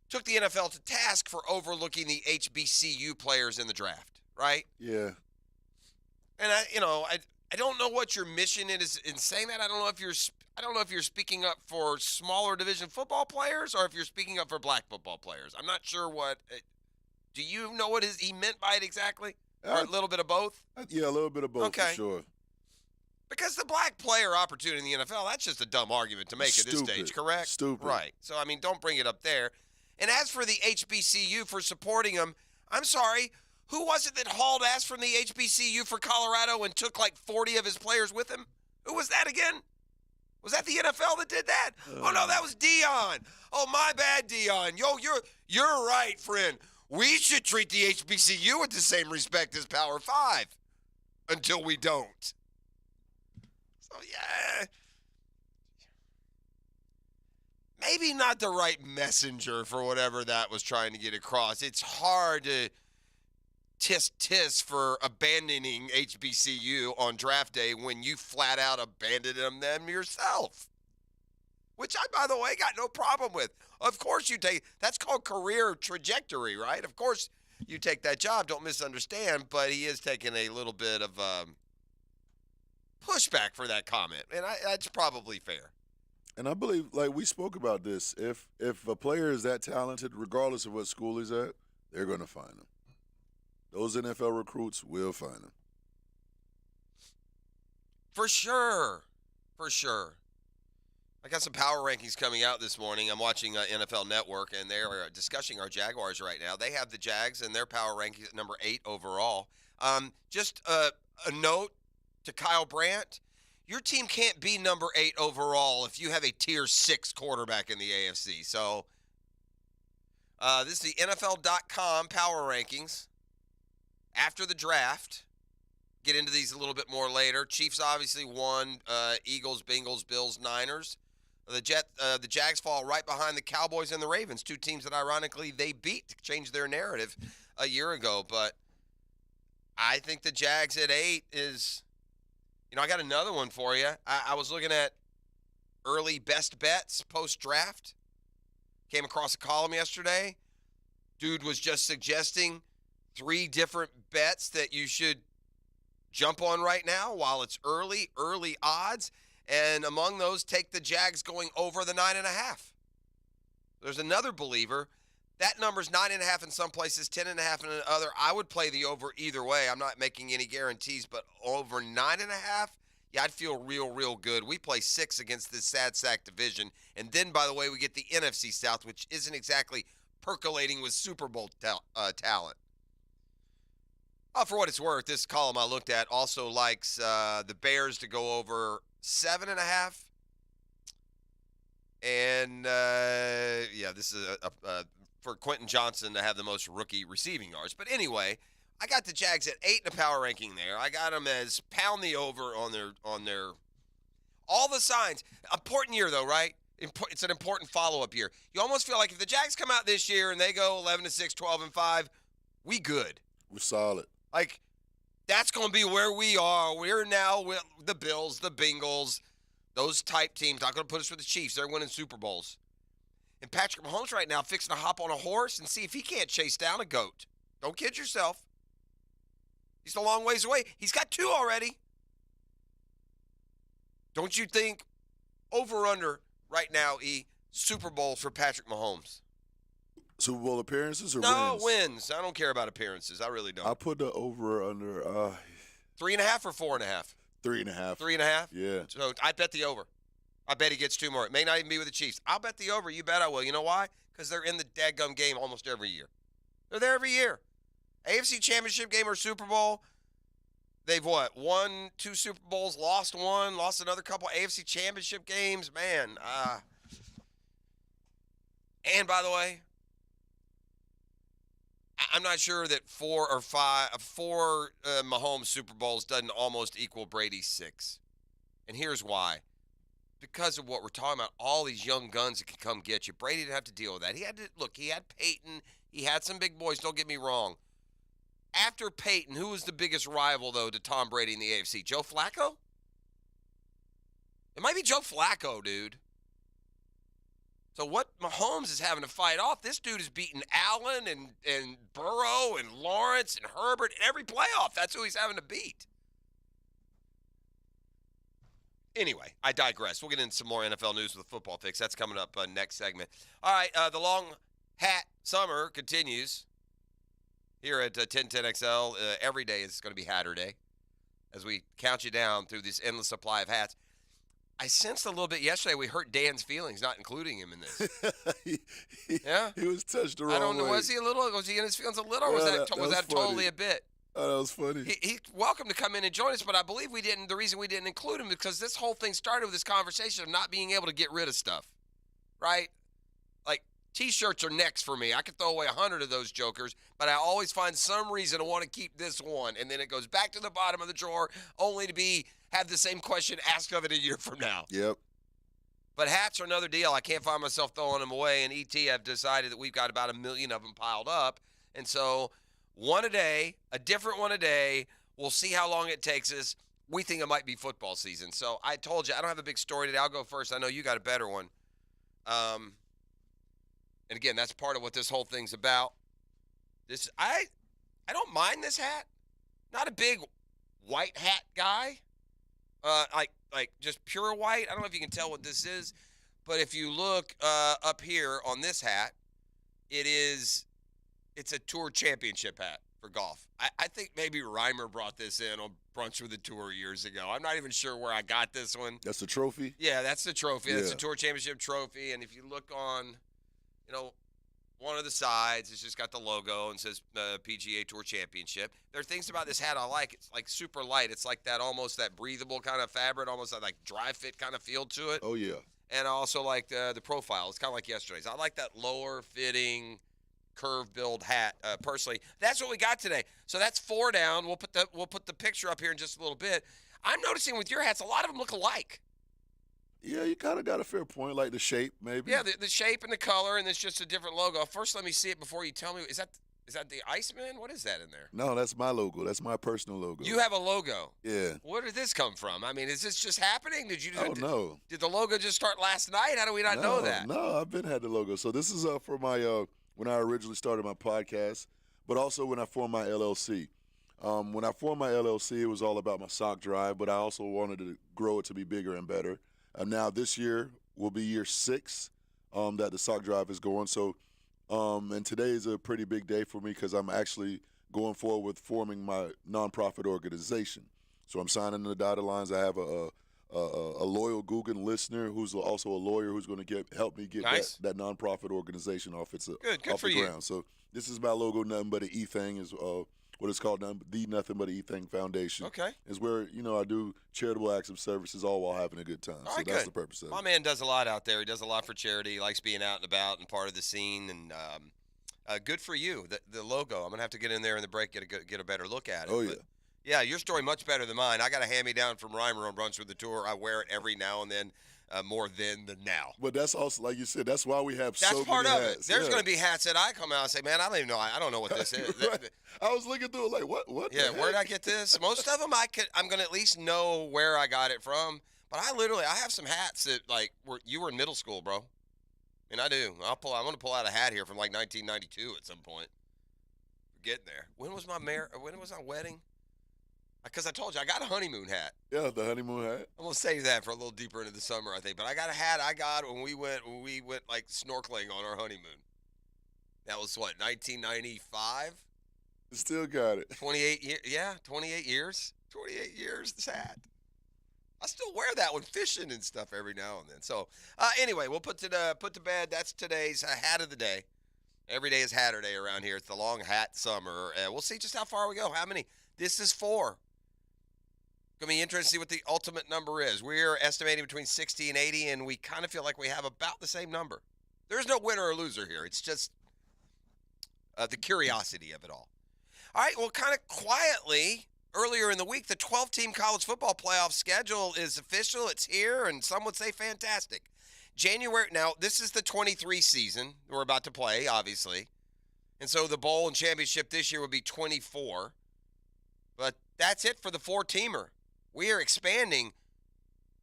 took the NFL to task for overlooking the HBCU players in the draft, right? Yeah. And I don't know what your mission is in saying that. I don't know if you're speaking up for smaller division football players or if you're speaking up for black football players. I'm not sure what. Do you know what he meant by it exactly? Or a little bit of both? Yeah, a little bit of both, okay. For sure. Because the black player opportunity in the NFL, that's just a dumb argument to make at this stage, correct? Stupid. Right. So, don't bring it up there. And as for the HBCU for supporting him, I'm sorry, who was it that hauled ass from the HBCU for Colorado and took 40 of his players with him? Who was that again? Was that the NFL that did that? Oh, no, that was Deion. Oh, my bad, Deion. Yo, you're right, friend. We should treat the HBCU with the same respect as Power 5 until we don't. So, yeah. Maybe not the right messenger for whatever that was trying to get across. It's hard to tisk for abandoning HBCU on draft day when you flat out abandoned them yourself. Which I, by the way, got no problem with. Of course you take, that's called career trajectory, right? Of course you take that job, don't misunderstand, but he is taking a little bit of pushback for that comment, and that's probably fair. And I believe, we spoke about this, if a player is that talented, regardless of what school he's at, they're going to find him. Those NFL recruits will find him. For sure. I got some power rankings coming out this morning. I'm watching NFL Network, and they're discussing our Jaguars right now. They have the Jags and their power rankings at number 8 overall. Just a note to Kyle Brandt. Your team can't be number 8 overall if you have a tier 6 quarterback in the AFC. So this is the NFL.com power rankings after the draft. Get into these a little bit more later. Chiefs obviously won. Eagles, Bengals, Bills, Niners. The Jags fall right behind the Cowboys and the Ravens, 2 teams that ironically they beat to change their narrative a year ago. But I think the Jags at 8 is, I got another one for you. I was looking at early best bets post-draft. Came across a column yesterday. Dude was just suggesting 3 different bets that you should jump on right now while it's early odds. And among those, take the Jags going over the 9.5. There's another believer. That number's 9.5 in some places, 10.5 in other. I would play the over either way. I'm not making any guarantees, but over 9.5, yeah, I'd feel real good. We play 6 against this sad sack division. And then, by the way, we get the NFC South, which isn't exactly percolating with Super Bowl talent. For what it's worth, this column I looked at also likes the Bears to go over 7.5. And, this is for Quentin Johnson to have the most rookie receiving yards. But anyway, I got the Jags at 8 in the power ranking there. I got them as pound the over on their all the signs. Important year, though, right? It's an important follow-up year. You almost feel like if the Jags come out this year and they go 11-6, 12-5, we good. We're solid. Like, that's going to be where we are. We're now with the Bills, the Bengals, those type teams. Not going to put us with the Chiefs. They're winning Super Bowls. And Patrick Mahomes right now fixing to hop on a horse and see if he can't chase down a goat. Don't kid yourself. He's a long ways away. He's got 2 already. Don't you think over-under right now, Super Bowls for Patrick Mahomes? Super Bowl appearances or wins? No, wins. I don't care about appearances. I really don't. I put the over under 3.5 or 4.5? 3.5. 3.5? Yeah. So I bet the over. I bet he gets 2 more. It may not even be with the Chiefs. I'll bet the over. You bet I will. You know why? Because they're in the dadgum game almost every year. They're there every year. AFC Championship game or Super Bowl, they've what? Won 2 Super Bowls, lost 1, lost another couple AFC Championship games. Man. And by the way, I'm not sure that 4 Mahomes Super Bowls doesn't almost equal Brady's 6. And here's why. Because of what we're talking about, all these young guns that can come get you. Brady didn't have to deal with that. He had Peyton. He had some big boys, don't get me wrong. After Peyton, who was the biggest rival, though, to Tom Brady in the AFC? Joe Flacco? It might be Joe Flacco, dude. So what Mahomes is having to fight off, this dude is beating Allen and Burrow and Lawrence and Herbert in every playoff. That's who he's having to beat. Anyway, I digress. We'll get into some more NFL news with the football fix. That's coming up next segment. All right, the long hat summer continues here at 1010XL. Every day is going to be Hatter Day as we count you down through this endless supply of hats. I sensed a little bit yesterday we hurt Dan's feelings, not including him in this. Yeah? He was touched the wrong way. I don't know. Was he in his feelings a little, or was that totally a bit? Oh, that was funny. He's welcome to come in and join us, but I believe the reason we didn't include him because this whole thing started with this conversation of not being able to get rid of stuff, right? Like, T-shirts are next for me. I could throw away 100 of those jokers, but I always find some reason to want to keep this one, and then it goes back to the bottom of the drawer only to have the same question asked of it a year from now. Yep. But hats are another deal. I can't find myself throwing them away, and ET have decided that we've got about 1 million of them piled up, and so one a day, a different one a day. We'll see how long it takes us. We think it might be football season. So I told you, I don't have a big story today. I'll go first. I know you got a better one. And again, that's part of what this whole thing's about. I don't mind this hat. Not a big white hat guy. Like just pure white. I don't know if you can tell what this is, but if you look up here on this hat, it's a tour championship hat. for golf. I think maybe Reimer brought this in on Brunch with the Tour years ago. I'm not even sure where I got this one. That's the trophy? Yeah, that's the trophy. That's Yeah. the Tour Championship trophy. And if you look on, one of the sides, it's just got the logo and says PGA Tour Championship. There are things about this hat I like. It's like super light. It's like that almost that breathable kind of fabric, almost that like dry fit kind of feel to it. Oh, yeah. And I also like the profile. It's kind of like yesterday's. I like that lower fitting curve build hat personally. That's what we got today. So that's 4 down. We'll put the picture up here in just a little bit. I'm noticing with your hats, a lot of them look alike. Yeah, you kind of got a fair point, like the shape, maybe. Yeah, the shape and the color, and it's just a different logo. First, let me see it before you tell me. Is that the Iceman? What is that in there? No, that's my logo. That's my personal logo. You have a logo. Yeah. Where did this come from? I mean, is this just happening? No. Did the logo just start last night? How do we not know that? No, I've been had the logo. So this is for my when I originally started my podcast, but also when I formed my LLC. When I formed my LLC, it was all about my sock drive, but I also wanted to grow it to be bigger and better. Now this year will be year 6 that the sock drive is going. So, and today is a pretty big day for me because I'm actually going forward with forming my nonprofit organization. So I'm signing the dotted lines. I have a loyal Guggen listener who's also a lawyer who's going to help me get that nonprofit organization off Good for the you. ground. So this is my logo, Nothing But an E Thing, is what it's called, the Nothing But an E Thing Foundation. Okay. Is where, I do charitable acts of services all while having a good time. All so right, that's good. the purpose of it. My man does a lot out there. He does a lot for charity. He likes being out and about and part of the scene. And good for you. The logo. I'm gonna have to get in there in the break, get a better look at it. Oh, yeah. Yeah, your story much better than mine. I got a hand-me-down from Reimer on Brunch with the Tour. I wear it every now and then, more then than now. But that's also, like you said, that's why we have That's so part many of hats. it. There's Yeah. going to be hats that I come out and say, man, I don't even know. I don't know what this is. Right. I was looking through it like, what? Yeah, the where did I heck? get this? Most of them I'm going to at least know where I got it from. But I have some hats that you were in middle school, bro. And I do. I'm going to pull out a hat here from like 1992 at some point. We're getting there. When was my wedding? Because I told you I got a honeymoon hat. Yeah, the honeymoon hat. I'm gonna save that for a little deeper into the summer, I think. But I got a hat I got when we went like snorkeling on our honeymoon. That was what, 1995? Still got it. 28 years. Yeah, 28 years. 28 years. This hat. I still wear that one fishing and stuff every now and then. So anyway, we'll put to bed. That's today's hat of the day. Every day is Hatter Day around here. It's the long hat summer. We'll see just how far we go. How many? This is 4. Going to be interesting to see what the ultimate number is. We're estimating between 60 and 80, and we kind of feel like we have about the same number. There's no winner or loser here. It's just the curiosity of it all. All right, well, kind of quietly, earlier in the week, the 12-team college football playoff schedule is official. It's here, and some would say fantastic. January, now, this is the 23 season we're about to play, obviously. And so the bowl and championship this year would be 24. But that's it for the 4-teamer. We are expanding.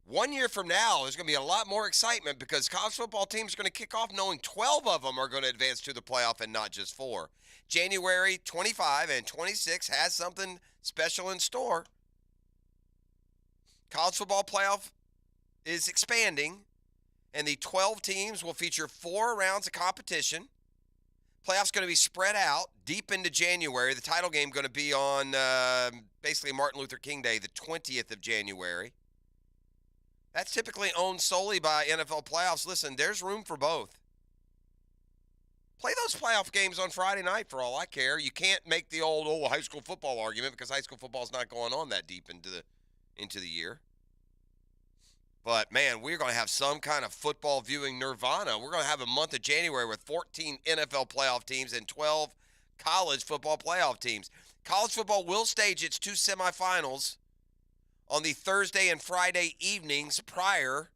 1 year from now, there's going to be a lot more excitement because college football teams are going to kick off knowing 12 of them are going to advance to the playoff and not just 4. January 25 and 26 has something special in store. College football playoff is expanding, and the 12 teams will feature 4 rounds of competition. Playoffs going to be spread out deep into January. The title game going to be on basically Martin Luther King Day, the 20th of January. That's typically owned solely by NFL playoffs. Listen, there's room for both. Play those playoff games on Friday night for all I care. You can't make the old high school football argument because high school football is not going on that deep into the year. But, man, we're going to have some kind of football viewing nirvana. We're going to have a month of January with 14 NFL playoff teams and 12 college football playoff teams. College football will stage its 2 semifinals on the Thursday and Friday evenings prior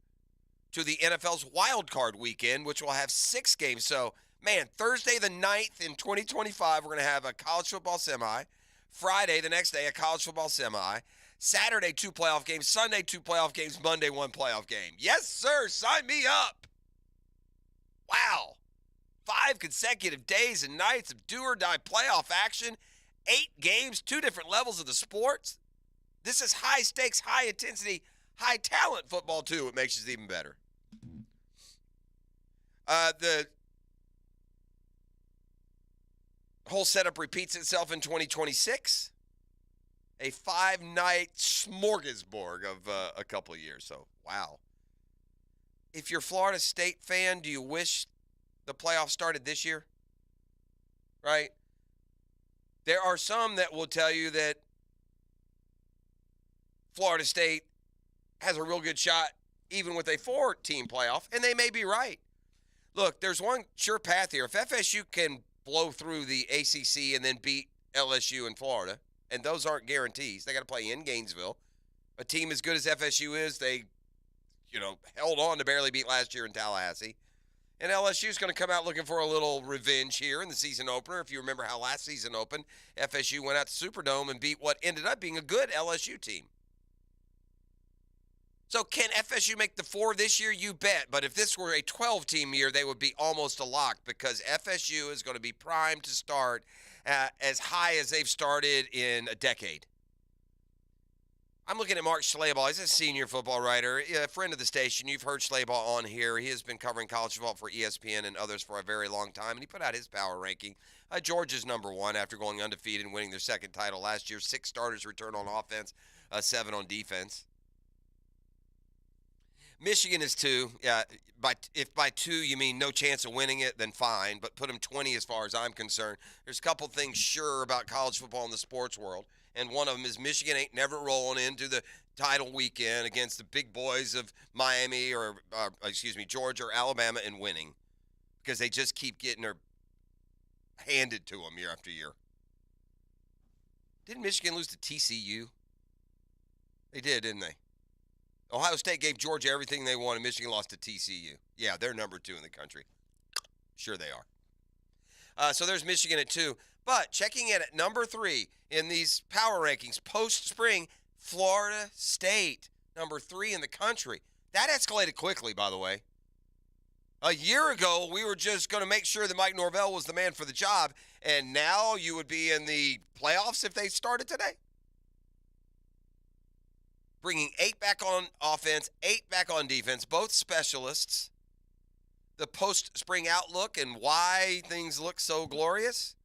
to the NFL's wild card weekend, which will have 6 games. So, man, Thursday the 9th in 2025, we're going to have a college football semi. Friday, the next day, a college football semi. Saturday, 2 playoff games. Sunday, 2 playoff games. Monday, 1 playoff game. Yes, sir. Sign me up. Wow. 5 consecutive days and nights of do-or-die playoff action. 8 games, 2 different levels of the sports. This is high-stakes, high-intensity, high-talent football, too. What makes it even better. whole setup repeats itself in 2026. A 5-night smorgasbord of a couple of years. So, wow. If you're a Florida State fan, do you wish the playoffs started this year? Right? There are some that will tell you that Florida State has a real good shot even with a 4-team playoff, and they may be right. Look, there's one sure path here. If FSU can blow through the ACC and then beat LSU in Florida, and those aren't guarantees, they got to play in Gainesville. A team as good as FSU is, they, held on to barely beat last year in Tallahassee. And LSU is going to come out looking for a little revenge here in the season opener. If you remember how last season opened, FSU went out to Superdome and beat what ended up being a good LSU team. So can FSU make the 4 this year? You bet. But if this were a 12-team year, they would be almost a lock because FSU is going to be primed to start as high as they've started in a decade. I'm looking at Mark Schlabach. He's a senior football writer, a friend of the station. You've heard Schlabach on here. He has been covering college football for ESPN and others for a very long time, and he put out his power ranking. Georgia's number 1 after going undefeated and winning their second title last year. 6 starters return on offense, 7 on defense. Michigan is 2. Yeah, if by 2 you mean no chance of winning it, then fine. But put them 20 as far as I'm concerned. There's a couple things sure about college football in the sports world, and one of them is Michigan ain't never rolling into the title weekend against the big boys of Miami or Georgia or Alabama and winning because they just keep getting their handed to them year after year. Didn't Michigan lose to TCU? They did, didn't they? Ohio State gave Georgia everything they wanted. Michigan lost to TCU. Yeah, they're number 2 in the country. Sure they are. So there's Michigan at 2. But checking in at number 3 in these power rankings post-spring, Florida State, number 3 in the country. That escalated quickly, by the way. A year ago, we were just going to make sure that Mike Norvell was the man for the job, and now you would be in the playoffs if they started today. Bringing 8 back on offense, 8 back on defense, both specialists. The post-spring outlook and why things look so glorious.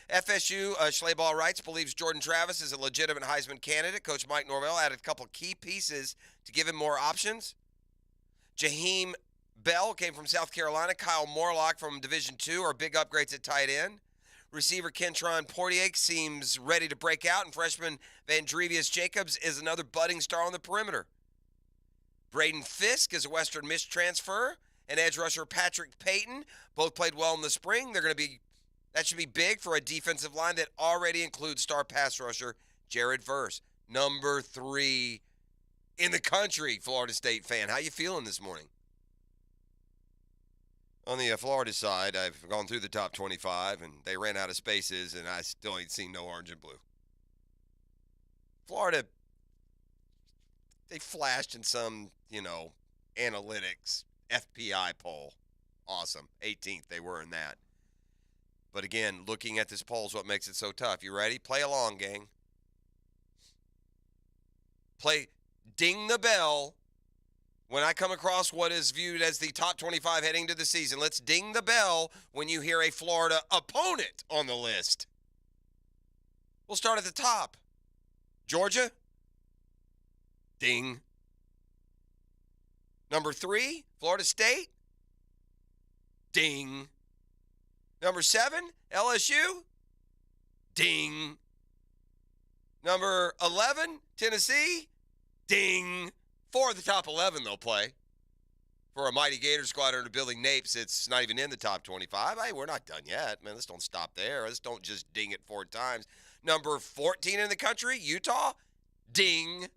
FSU, Schlabach writes, believes Jordan Travis is a legitimate Heisman candidate. Coach Mike Norvell added a couple key pieces to give him more options. Jaheim Bell came from South Carolina. Kyle Morlock from Division II are big upgrades at tight end. Receiver Kentron Portier seems ready to break out, and freshman Vandrevius Jacobs is another budding star on the perimeter. Braden Fisk is a Western Miss transfer, and edge rusher Patrick Payton both played well in the spring. That should be big for a defensive line that already includes star pass rusher Jared Verse, number 3 in the country. Florida State fan, how you feeling this morning? On the Florida side, I've gone through the top 25, and they ran out of spaces, and I still ain't seen no orange and blue. Florida, they flashed in some, analytics, FPI poll. Awesome. 18th, they were in that. But again, looking at this poll is what makes it so tough. You ready? Play along, gang. Ding the bell. When I come across what is viewed as the top 25 heading to the season, let's ding the bell when you hear a Florida opponent on the list. We'll start at the top. Georgia? Ding. Number 3, Florida State? Ding. Number 7, LSU? Ding. Number 11, Tennessee? Ding. 4 of the top 11 they'll play. For a mighty Gator squad under Billy Napes, it's not even in the top 25. Hey, we're not done yet. Man, let's don't stop there. Let's don't just ding it 4 times. Number 14 in the country, Utah? Ding.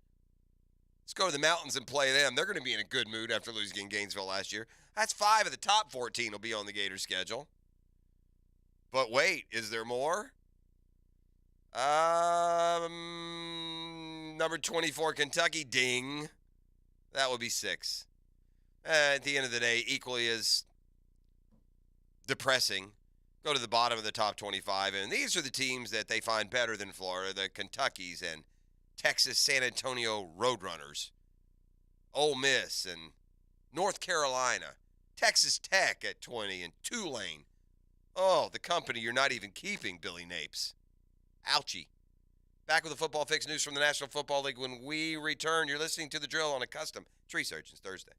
Let's go to the mountains and play them. They're going to be in a good mood after losing in Gainesville last year. That's 5 of the top 14 will be on the Gator schedule. But wait, is there more? Number 24, Kentucky, ding. That would be 6. At the end of the day, equally as depressing. Go to the bottom of the top 25, and these are the teams that they find better than Florida, the Kentuckys and Texas San Antonio Roadrunners, Ole Miss and North Carolina, Texas Tech at 20, and Tulane. Oh, the company you're not even keeping, Billy Napes. Ouchie. Back with the Football Fix news from the National Football League when we return. You're listening to The Drill on a custom Tree Surgeons Thursday.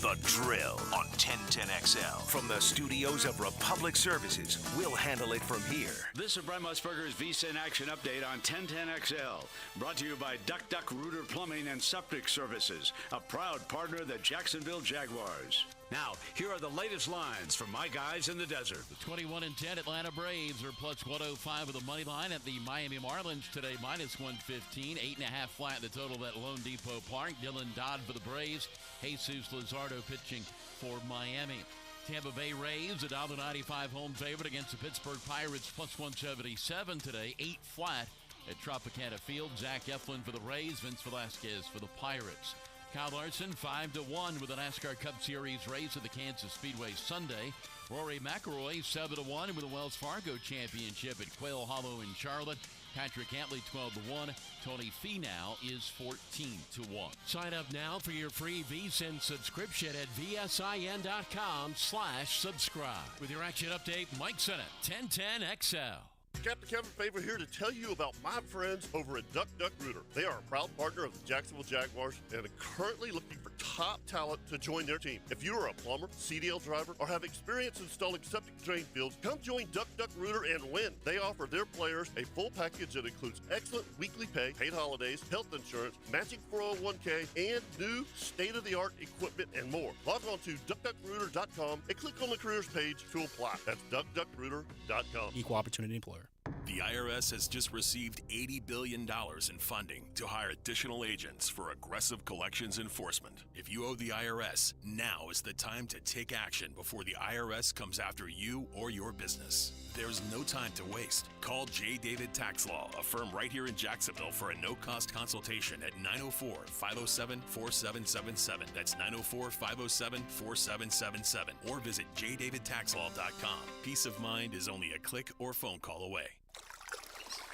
The Drill on 1010XL. From the studios of Republic Services, we'll handle it from here. This is Brent Musburger's VSIN Action Update on 1010XL. Brought to you by Duck Duck Rooter Plumbing and Septic Services, a proud partner of the Jacksonville Jaguars. Now, here are the latest lines from my guys in the desert. The 21-10 Atlanta Braves are plus 105 with the money line at the Miami Marlins today, minus 115. 8.5 flat the total at Lone Depot Park. Dylan Dodd for the Braves. Jesus Luzardo pitching for Miami. Tampa Bay Rays, a $1.95 home favorite against the Pittsburgh Pirates, plus 177 today. 8 flat at Tropicana Field. Zach Eflin for the Rays. Vince Velasquez for the Pirates. Kyle Larson 5-1 with the NASCAR Cup Series race at the Kansas Speedway Sunday. Rory McIlroy 7-1 with the Wells Fargo Championship at Quail Hollow in Charlotte. Patrick Cantley 12-1. Tony Finau is 14-1. Sign up now for your free VSIN subscription at vsin.com/subscribe. With your action update, Mike Sennett, 1010XL. Captain Kevin Favor here to tell you about my friends over at Duck Duck Rooter. They are a proud partner of the Jacksonville Jaguars and are currently looking for top talent to join their team. If you are a plumber, CDL driver, or have experience installing septic drain fields, come join Duck Duck Rooter and win. They offer their players a full package that includes excellent weekly pay, paid holidays, health insurance, matching 401k, and new state-of-the-art equipment and more. Log on to duckduckrooter.com and click on the careers page to apply. That's duckduckrooter.com. Equal opportunity employer. The IRS has just received $80 billion in funding to hire additional agents for aggressive collections enforcement. If you owe the IRS, now is the time to take action before the IRS comes after you or your business. There's no time to waste. Call J. David Tax Law, a firm right here in Jacksonville, for a no-cost consultation at 904-507-4777. That's 904-507-4777. Or visit jdavidtaxlaw.com. Peace of mind is only a click or phone call away.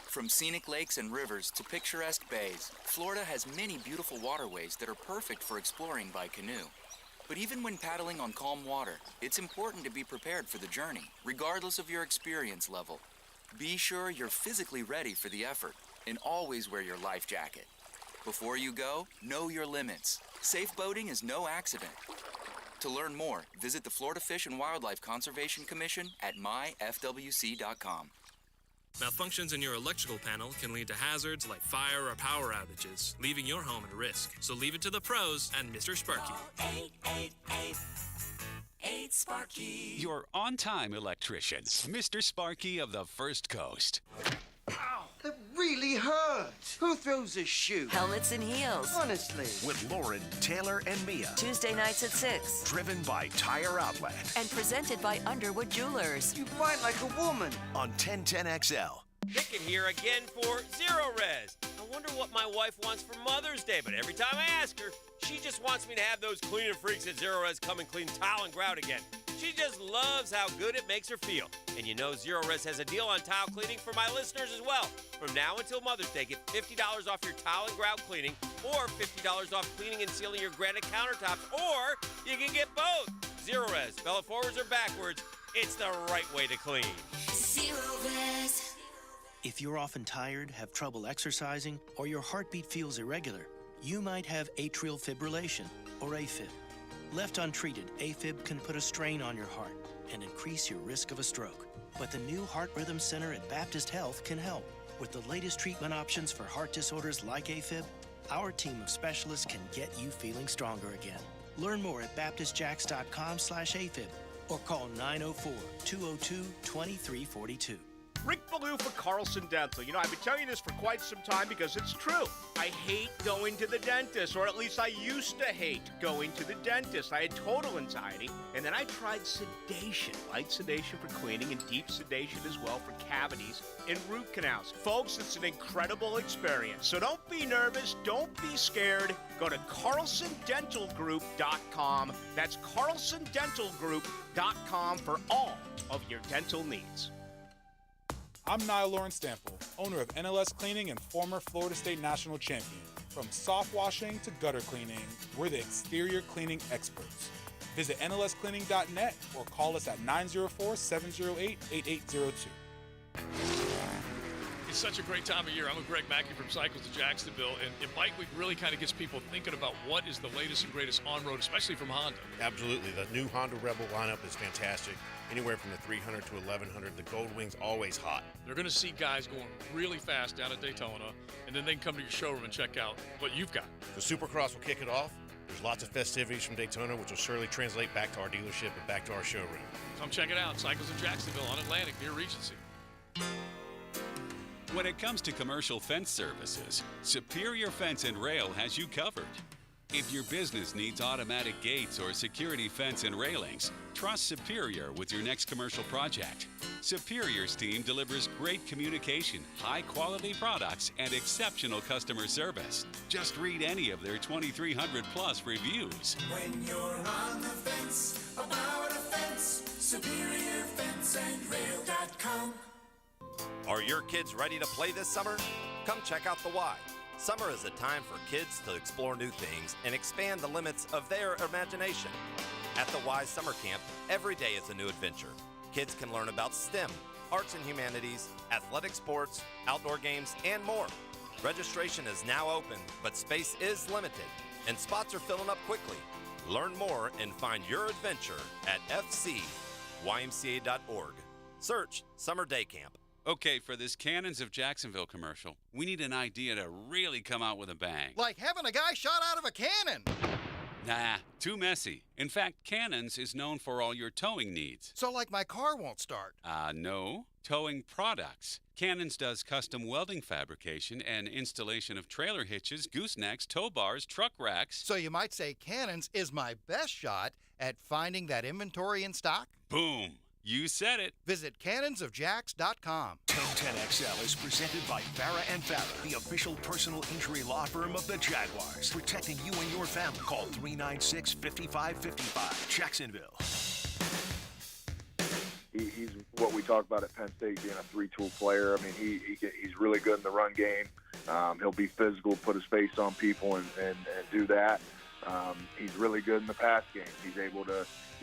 From scenic lakes and rivers to picturesque bays, Florida has many beautiful waterways that are perfect for exploring by canoe. But even when paddling on calm water, it's important to be prepared for the journey, regardless of your experience level. Be sure you're physically ready for the effort and always wear your life jacket. Before you go, know your limits. Safe boating is no accident. To learn more, visit the Florida Fish and Wildlife Conservation Commission at myfwc.com. Malfunctions in your electrical panel can lead to hazards like fire or power outages, leaving your home at risk. So leave it to the pros and Mr. Sparky. 888-8-SPARKY. Your on-time electrician, Mr. Sparky of the First Coast. That really hurts. Who throws a shoe? Helmets and Heels. Honestly. With Lauren, Taylor, and Mia. Tuesday nights at 6. Driven by Tire Outlet. And presented by Underwood Jewelers. You fight like a woman. On 1010XL. Dickin here again for Zero Res. I wonder what my wife wants for Mother's Day, but every time I ask her, she just wants me to have those cleaning freaks at Zero Res come and clean tile and grout again. She just loves how good it makes her feel. And you know Zero Res has a deal on tile cleaning for my listeners as well. From now until Mother's Day, get $50 off your tile and grout cleaning, or $50 off cleaning and sealing your granite countertops, or you can get both. Zero Res, spell it forwards or backwards, it's the right way to clean. Zero Res. If you're often tired, have trouble exercising, or your heartbeat feels irregular, you might have atrial fibrillation, or AFib. Left untreated, AFib can put a strain on your heart and increase your risk of a stroke. But the new Heart Rhythm Center at Baptist Health can help. With the latest treatment options for heart disorders like AFib, our team of specialists can get you feeling stronger again. Learn more at baptistjacks.com/AFib or call 904-202-2342. Rick Ballou for Carlson Dental. You know, I've been telling you this for quite some time because it's true. I hate going to the dentist, or at least I used to hate going to the dentist. I had total anxiety, and then I tried sedation. Light sedation for cleaning and deep sedation as well for cavities and root canals. Folks, it's an incredible experience. So don't be nervous. Don't be scared. Go to carlsondentalgroup.com. That's carlsondentalgroup.com for all of your dental needs. I'm Niall Lawrence Stample, owner of NLS Cleaning and former Florida State National Champion. From soft washing to gutter cleaning, we're the exterior cleaning experts. Visit nlscleaning.net or call us at 904-708-8802. It's such a great time of year. I'm with Greg Mackey from Cycles of Jacksonville, and Bike Week really kind of gets people thinking about what is the latest and greatest on-road, especially from Honda. Absolutely. The new Honda Rebel lineup is fantastic. Anywhere from the 300 to 1100, the Gold Wing's always hot. They're going to see guys going really fast down at Daytona, and then they can come to your showroom and check out what you've got. The Supercross will kick it off. There's lots of festivities from Daytona, which will surely translate back to our dealership and back to our showroom. Come check it out. Cycles of Jacksonville on Atlantic near Regency. When it comes to commercial fence services, Superior Fence and Rail has you covered. If your business needs automatic gates or security fence and railings, trust Superior with your next commercial project. Superior's team delivers great communication, high-quality products, and exceptional customer service. Just read any of their 2,300-plus reviews. When you're on the fence, about a fence, SuperiorFenceandRail.com. Are your kids ready to play this summer? Come check out the Y. Summer is a time for kids to explore new things and expand the limits of their imagination. At the Y Summer Camp, every day is a new adventure. Kids can learn about STEM, arts and humanities, athletic sports, outdoor games, and more. Registration is now open, but space is limited, and spots are filling up quickly. Learn more and find your adventure at fcymca.org. Search Summer Day Camp. Okay, for this Cannons of Jacksonville commercial, we need an idea to really come out with a bang. Like having a guy shot out of a cannon. Nah, too messy. In fact, Cannons is known for all your towing needs. So like my car won't start. No. Towing products. Cannons does custom welding fabrication and installation of trailer hitches, goosenecks, tow bars, truck racks. So you might say Cannons is my best shot at finding that inventory in stock? Boom. You said it. Visit cannonsofjacks.com. 1010XL is presented by Farah & Farah, the official personal injury law firm of the Jaguars. Protecting you and your family. Call 396-5555. Jacksonville. He's what we talk about at Penn State, being a three-tool player. I mean, he's really good in the run game. He'll be physical, put his face on people, and do that. He's really good in the pass game. He's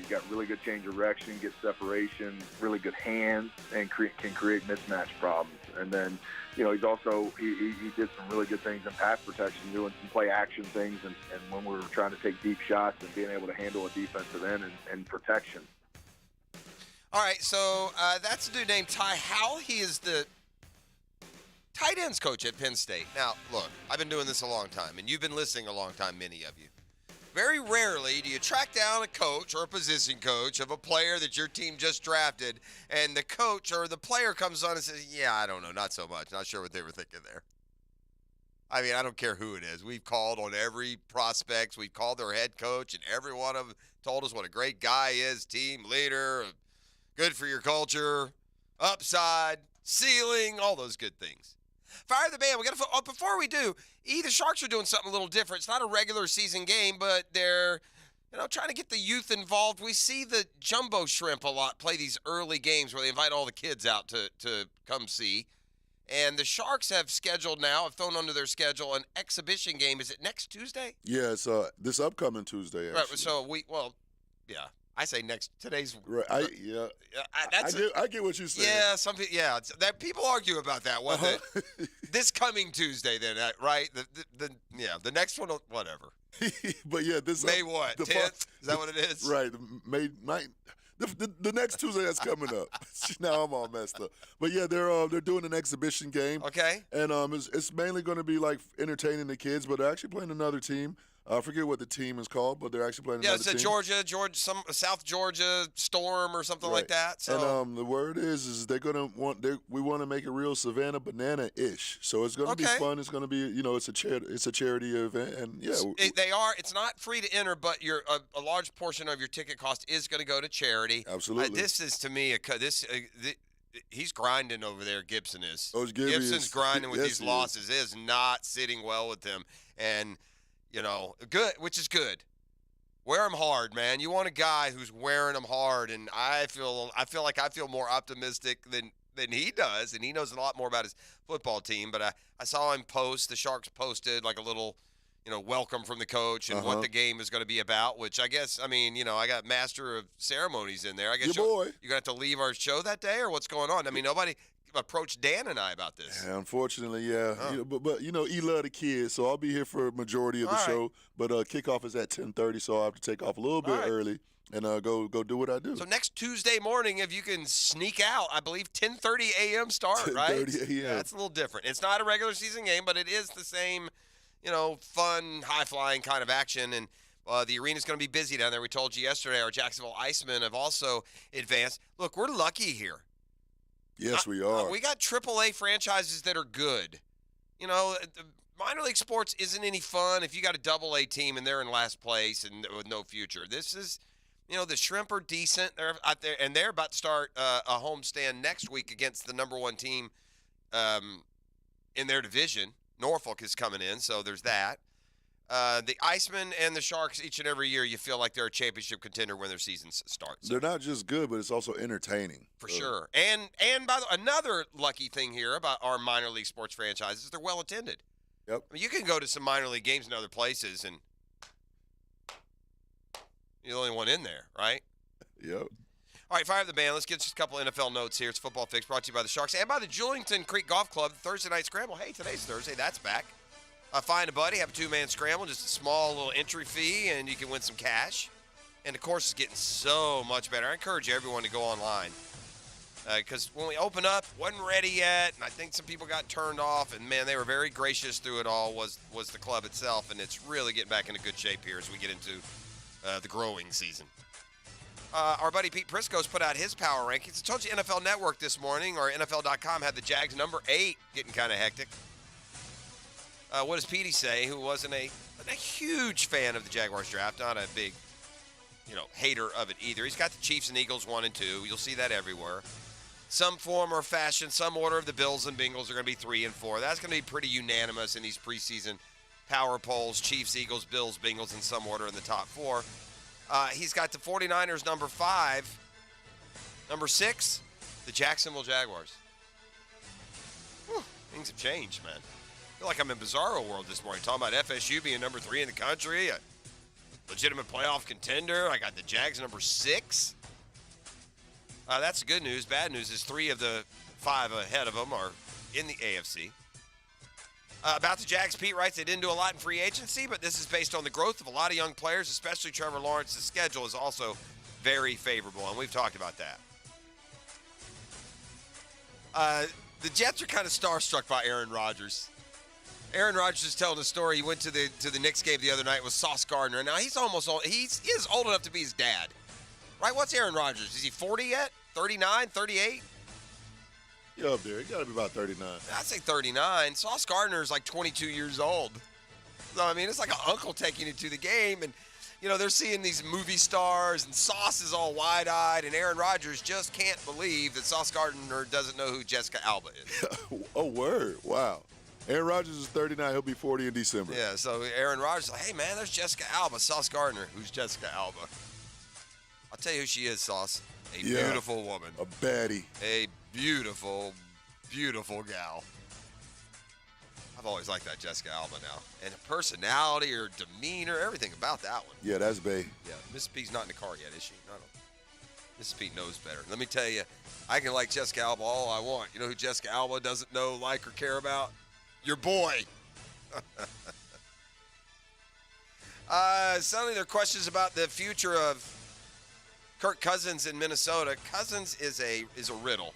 got really good change of direction, good separation, really good hands, and can create mismatch problems. And then, he's also he did some really good things in pass protection, doing some play action things, and when we were trying to take deep shots and being able to handle a defensive end and protection. All right, so that's a dude named Ty Howell. He is the tight ends coach at Penn State. Now, look, I've been doing this a long time, and you've been listening a long time, many of you. Very rarely do you track down a coach or a position coach of a player that your team just drafted, and the coach or the player comes on and says, yeah, I don't know, not so much. Not sure what they were thinking there. I mean, I don't care who it is. We've called on every prospect. We've called their head coach, and every one of them told us what a great guy he is, team leader, good for your culture, upside, ceiling, all those good things. Fire the band. We got to. Before we do, the Sharks are doing something a little different. It's not a regular season game, but they're, trying to get the youth involved. We see the Jumbo Shrimp a lot play these early games where they invite all the kids out to come see. And the Sharks have thrown onto their schedule an exhibition game. Is it next Tuesday? Yeah, it's this upcoming Tuesday. Actually. Right. So I say today's right. I get what you're saying. Yeah, that people argue about that. This coming Tuesday, then, right? The next one, whatever. But yeah, this May what? 10th? Is that what it is? Right. May 9th. The next Tuesday that's coming up. Now I'm all messed up. But yeah, they're doing an exhibition game. Okay. And it's mainly going to be like entertaining the kids, but they're actually playing another team. I forget what the team is called, but they're actually playing another team. Yeah, it's a some South Georgia Storm or something like that. So. And the word is we want to make it real Savannah Banana-ish. So it's going to be fun. It's going to be, it's a charity event, and yeah. It's not free to enter, but a large portion of your ticket cost is going to go to charity. Absolutely. This is to me he's grinding over there. Gibson is. Gibson's grinding with these losses. It is not sitting well with them, and. Good, which is good. Wear them hard, man. You want a guy who's wearing them hard, and I feel like I feel more optimistic than he does, and he knows a lot more about his football team. But I saw him post. The Sharks posted like a little, welcome from the coach and what the game is going to be about, which I guess, I got master of ceremonies in there. I guess you're going to have to leave our show that day, or what's going on? I mean, nobody approached Dan and I about this. Yeah, unfortunately, yeah. But he love the kids, so I'll be here for a majority of the show. But kickoff is at 10:30, so I'll have to take off a little bit early and go do what I do. So next Tuesday morning, if you can sneak out, I believe 10:30 a.m. start, 10:30 right? 10:30 a.m. Yeah, that's a little different. It's not a regular season game, but it is the same, fun, high-flying kind of action. And the arena's going to be busy down there. We told you yesterday our Jacksonville Icemen have also advanced. Look, we're lucky here. Yes, we are. We got AAA franchises that are good. Minor league sports isn't any fun if you got a AA team and they're in last place and with no future. This is, the Shrimp are decent. They're out there, and they're about to start a homestand next week against the number one team in their division. Norfolk is coming in, so there's that. The Icemen and the Sharks, each and every year, you feel like they're a championship contender when their season starts. They're not just good, but it's also entertaining. For sure. And by the another lucky thing here about our minor league sports franchises, they're well attended. Yep. You can go to some minor league games in other places, and you're the only one in there, right? Yep. All right, fire up the band. Let's get just a couple NFL notes here. It's Football Fix brought to you by the Sharks and by the Julington Creek Golf Club, Thursday Night Scramble. Hey, today's Thursday. That's back. Find a buddy, have a two-man scramble, just a small little entry fee, and you can win some cash. And the course is getting so much better. I encourage everyone to go online because when we opened up, wasn't ready yet, and I think some people got turned off. And, man, they were very gracious through it all was the club itself, and it's really getting back into good shape here as we get into the growing season. Our buddy Pete Prisco's put out his power rankings. I told you NFL Network this morning, or NFL.com, had the Jags number 8 getting kind of hectic. What does Petey say, who wasn't a huge fan of the Jaguars draft, not a big, hater of it either. He's got the Chiefs and Eagles 1 and 2. You'll see that everywhere. Some form or fashion, some order of the Bills and Bengals are going to be 3 and 4. That's going to be pretty unanimous in these preseason power polls. Chiefs, Eagles, Bills, Bengals in some order in the top 4. He's got the 49ers number 5. Number 6, the Jacksonville Jaguars. Whew, things have changed, man. I feel like I'm in Bizarro world this morning, talking about FSU being number 3 in the country, a legitimate playoff contender. I got the Jags number 6. That's the good news. Bad news is 3 of the 5 ahead of them are in the AFC. About the Jags, Pete writes they didn't do a lot in free agency, but this is based on the growth of a lot of young players, especially Trevor Lawrence. The schedule is also very favorable, and we've talked about that. The Jets are kind of starstruck by Aaron Rodgers. Aaron Rodgers is telling a story. He went to the Knicks game the other night with Sauce Gardner. Now, he's almost old. He is old enough to be his dad. Right? What's Aaron Rodgers? Is he 40 yet? 39, 38? Yeah, up there. He got to be about 39. I'd say 39. Sauce Gardner is like 22 years old. So, it's like an uncle taking you to the game. And, they're seeing these movie stars, and Sauce is all wide-eyed, and Aaron Rodgers just can't believe that Sauce Gardner doesn't know who Jessica Alba is. Oh, word. Wow. Aaron Rodgers is 39. He'll be 40 in December. Yeah, so Aaron Rodgers is like, hey, man, there's Jessica Alba. Sauce Gardner. Who's Jessica Alba? I'll tell you who she is, Sauce. A beautiful woman. A baddie. A beautiful, beautiful gal. I've always liked that Jessica Alba now. And her personality, her demeanor, everything about that one. Yeah, that's bae. Yeah, Mrs. P's not in the car yet, is she? No. Mrs. P knows better. Let me tell you, I can like Jessica Alba all I want. You know who Jessica Alba doesn't know, like, or care about? Your boy. Suddenly there are questions about the future of Kirk Cousins in Minnesota. Cousins is a riddle.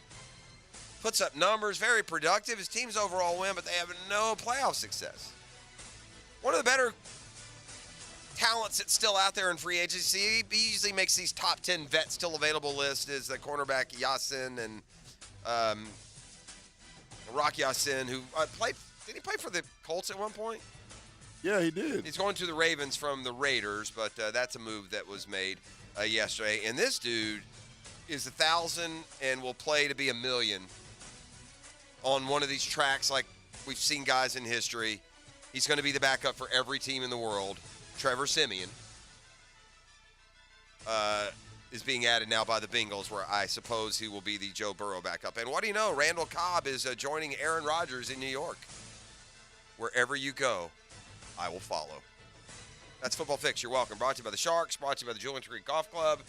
Puts up numbers, very productive. His teams overall win, but they have no playoff success. One of the better talents that's still out there in free agency, he usually makes these top 10 vets still available list, is the cornerback Yasin and Rock Yasin, who played. Did he play for the Colts at one point? Yeah, he did. He's going to the Ravens from the Raiders, but that's a move that was made yesterday. And this dude is 1,000 and will play to be 1,000,000 on one of these tracks like we've seen guys in history. He's going to be the backup for every team in the world. Trevor Siemian is being added now by the Bengals, where I suppose he will be the Joe Burrow backup. And what do you know? Randall Cobb is joining Aaron Rodgers in New York. Wherever you go, I will follow. That's Football Fix. You're welcome. Brought to you by the Sharks. Brought to you by the Julian Tree Golf Club.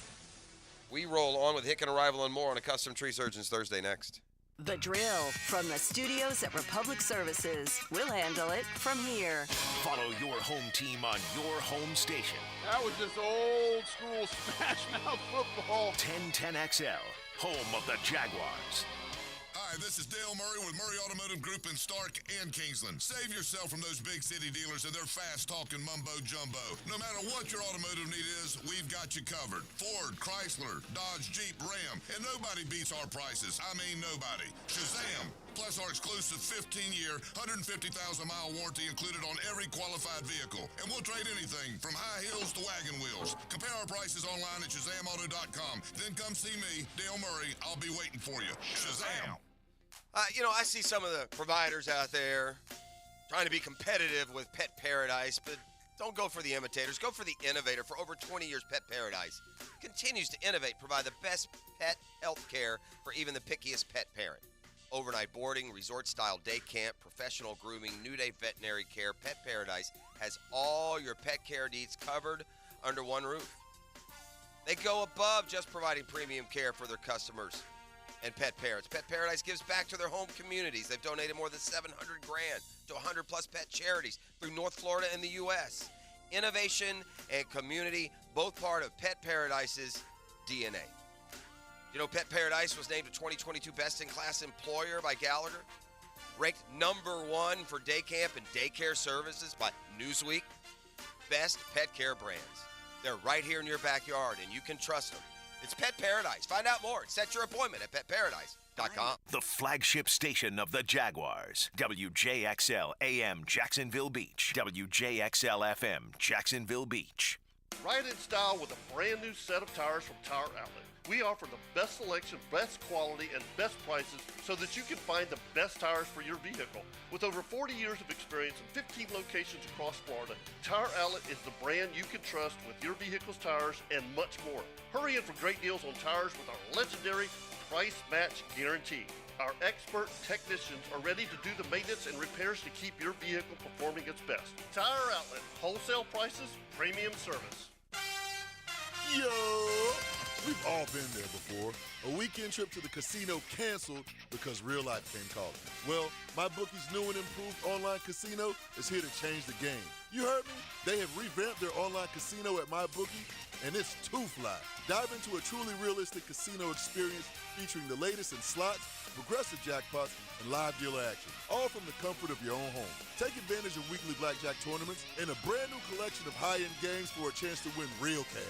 We roll on with Hicken Arrival and more on a Custom Tree Surgeons Thursday next. The Drill from the studios at Republic Services. We'll handle it from here. Follow your home team on your home station. That was just old school smash mouth football. 1010XL, home of the Jaguars. Hi, this is Dale Murray with Murray Automotive Group in Stark and Kingsland. Save yourself from those big city dealers and their fast-talking mumbo-jumbo. No matter what your automotive need is, we've got you covered. Ford, Chrysler, Dodge, Jeep, Ram, and nobody beats our prices. I mean nobody. Shazam! Plus our exclusive 15-year, 150,000-mile warranty included on every qualified vehicle. And we'll trade anything from high heels to wagon wheels. Compare our prices online at ShazamAuto.com. Then come see me, Dale Murray. I'll be waiting for you. Shazam! I see some of the providers out there trying to be competitive with Pet Paradise, but don't go for the imitators. Go for the innovator. For over 20 years, Pet Paradise continues to innovate, provide the best pet health care for even the pickiest pet parent. Overnight boarding, resort-style day camp, professional grooming, new-day veterinary care. Pet Paradise has all your pet care needs covered under one roof. They go above just providing premium care for their customers and pet parents. Pet Paradise gives back to their home communities. They've donated more than $700,000 to 100+ pet charities through North Florida and the U.S. Innovation and community, both part of Pet Paradise's DNA. You know, Pet Paradise was named a 2022 Best-in-Class Employer by Gallagher, ranked #1 for day camp and daycare services by Newsweek. Best pet care brands. They're right here in your backyard, and you can trust them. It's Pet Paradise. Find out more. Set your appointment at petparadise.com. The flagship station of the Jaguars. WJXL AM Jacksonville Beach. WJXL FM Jacksonville Beach. Ride in style with a brand new set of tires from Tire Outlet. We offer the best selection, best quality, and best prices so that you can find the best tires for your vehicle. With over 40 years of experience and 15 locations across Florida, Tire Outlet is the brand you can trust with your vehicle's tires and much more. Hurry in for great deals on tires with our legendary price match guarantee. Our expert technicians are ready to do the maintenance and repairs to keep your vehicle performing its best. Tire Outlet, wholesale prices, premium service. Yo! We've all been there before. A weekend trip to the casino canceled because real life came calling. Well, MyBookie's new and improved online casino is here to change the game. You heard me? They have revamped their online casino at MyBookie, and it's too fly. Dive into a truly realistic casino experience featuring the latest in slots, progressive jackpots, and live dealer action, all from the comfort of your own home. Take advantage of weekly blackjack tournaments and a brand new collection of high-end games for a chance to win real cash.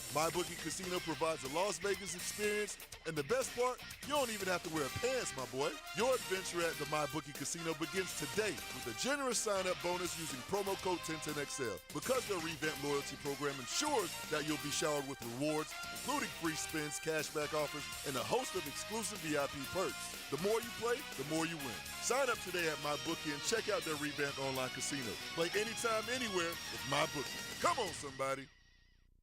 MyBookie Casino provides a Las Vegas experience, and the best part, you don't even have to wear pants, my boy. Your adventure at the MyBookie Casino begins today with a generous sign-up bonus using promo code 1010XL. Because their revamped loyalty program ensures that you'll be showered with rewards, including free spins, cashback offers, and a host of exclusive VIP perks. The more you play, the more you win. Sign up today at MyBookie and check out their revamped online casino. Play anytime, anywhere with MyBookie. Come on, somebody.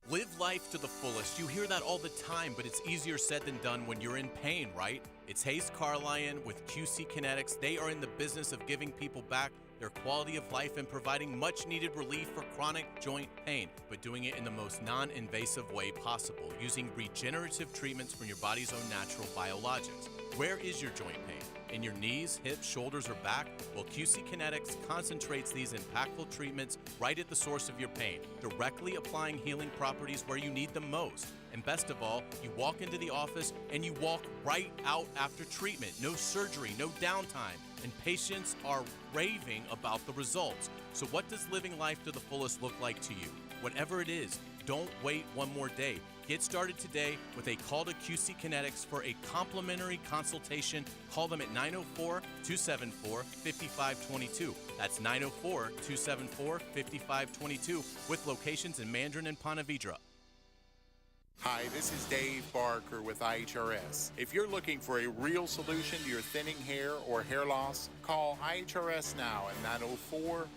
Live life to the fullest. You hear that all the time, but it's easier said than done when you're in pain, right? It's Hayes Carlion with QC Kinetics. They are in the business of giving people back their quality of life and providing much needed relief for chronic joint pain, but doing it in the most non-invasive way possible, using regenerative treatments from your body's own natural biologics. Where is your joint pain? In your knees, hips, shoulders, or back? Well, QC Kinetics concentrates these impactful treatments right at the source of your pain, directly applying healing properties where you need them most. And best of all, you walk into the office and you walk right out after treatment. No surgery, no downtime. And patients are raving about the results. So what does living life to the fullest look like to you? Whatever it is, don't wait one more day. Get started today with a call to QC Kinetics for a complimentary consultation. Call them at 904-274-5522. That's 904-274-5522 with locations in Mandarin and Ponte Vedra. Hi, this is Dave Barker with IHRS. If you're looking for a real solution to your thinning hair or hair loss, call IHRS now at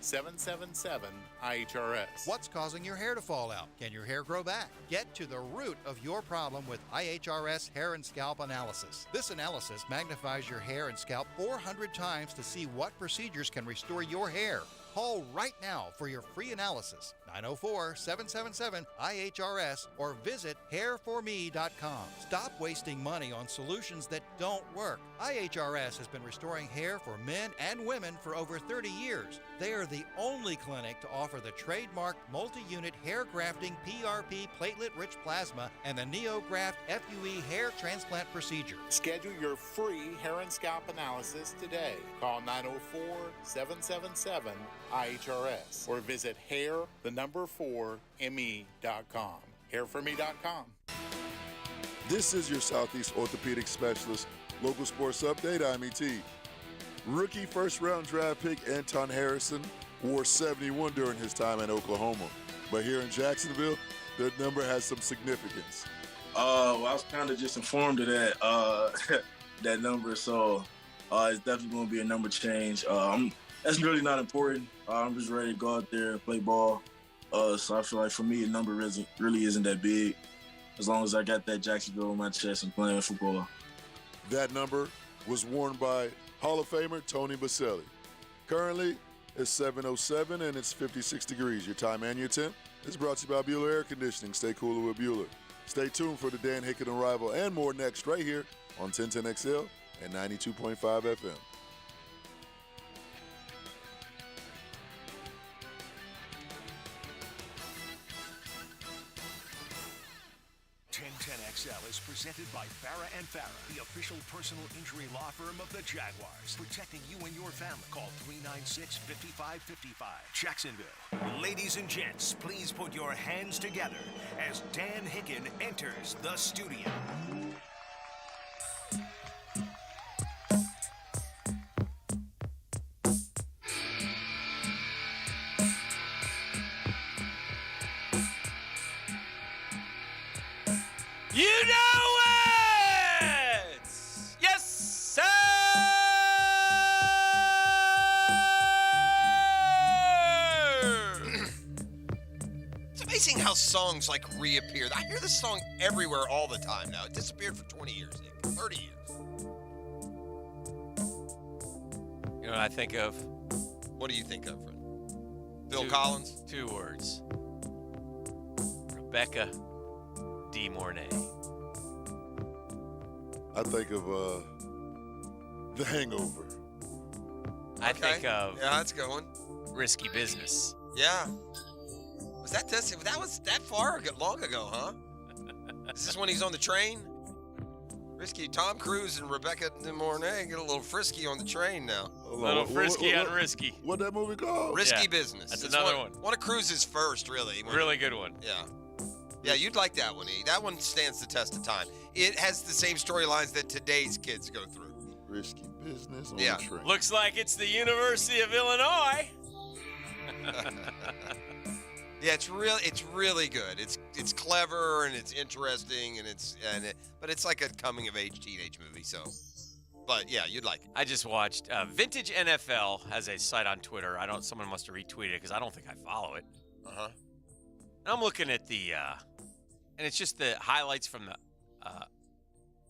904-777-IHRS. What's causing your hair to fall out? Can your hair grow back? Get to the root of your problem with IHRS Hair and Scalp Analysis. This analysis magnifies your hair and scalp 400 times to see what procedures can restore your hair, Call right now for your free analysis, 904-777-IHRS, or visit hairforme.com. Stop wasting money on solutions that don't work. IHRS has been restoring hair for men and women for over 30 years. They are the only clinic to offer the trademarked multi-unit hair grafting PRP platelet-rich plasma and the NeoGraft FUE hair transplant procedure. Schedule your free hair and scalp analysis today. Call 904-777-IHRS or visit hair4me.com. Hairforme.com. This is your Southeast orthopedic specialist. Local sports update, I'm E.T. Rookie first-round draft pick Anton Harrison wore 71 during his time at Oklahoma. But here in Jacksonville, that number has some significance. Well, I was kind of just informed of that that number, so it's definitely going to be a number change. That's really not important. I'm just ready to go out there and play ball. So I feel like for me, the number really isn't that big, as long as I got that Jacksonville on my chest and playing football. That number was worn by Hall of Famer Tony Baselli. Currently, it's 7:07 and it's 56 degrees. Your time and your temp is brought to you by Bueller Air Conditioning. Stay cooler with Bueller. Stay tuned for the Dan Hicken Arrival and more next right here on 1010XL and 92.5 FM. XL is presented by Farah & Farah, the official personal injury law firm of the Jaguars. Protecting you and your family. Call 396-5555. Jacksonville. Ladies and gents, please put your hands together as Dan Hicken enters the studio. You know it! Yes, sir! It's amazing how songs like reappear. I hear this song everywhere all the time now. It disappeared for 20 years, 30 years. You know what I think of? What do you think of, Fred? Phil Collins? 2 words. Rebecca D. Mornay. I think of The Hangover. I think of Yeah, that's going. Risky Business. Yeah. Was that that far long ago, huh? Is this when he's on the train? Risky. Tom Cruise and Rebecca De Mornay get a little frisky on the train now. A little frisky on risky. What that movie called? Risky Business. That's It's another one. One of Cruise's first, really. Really good one. Yeah. Yeah, you'd like that one, E. That one stands the test of time. It has the same storylines that today's kids go through. Risky Business on Yeah. the train. Looks like it's the University of Illinois. Yeah, it's really good. It's clever and it's interesting but it's like a coming of age teenage movie. So, but yeah, you'd like it. I just watched Vintage NFL has a site on Twitter. Someone must have retweeted it because I don't think I follow it. Uh-huh. And I'm looking at the and it's just the highlights from the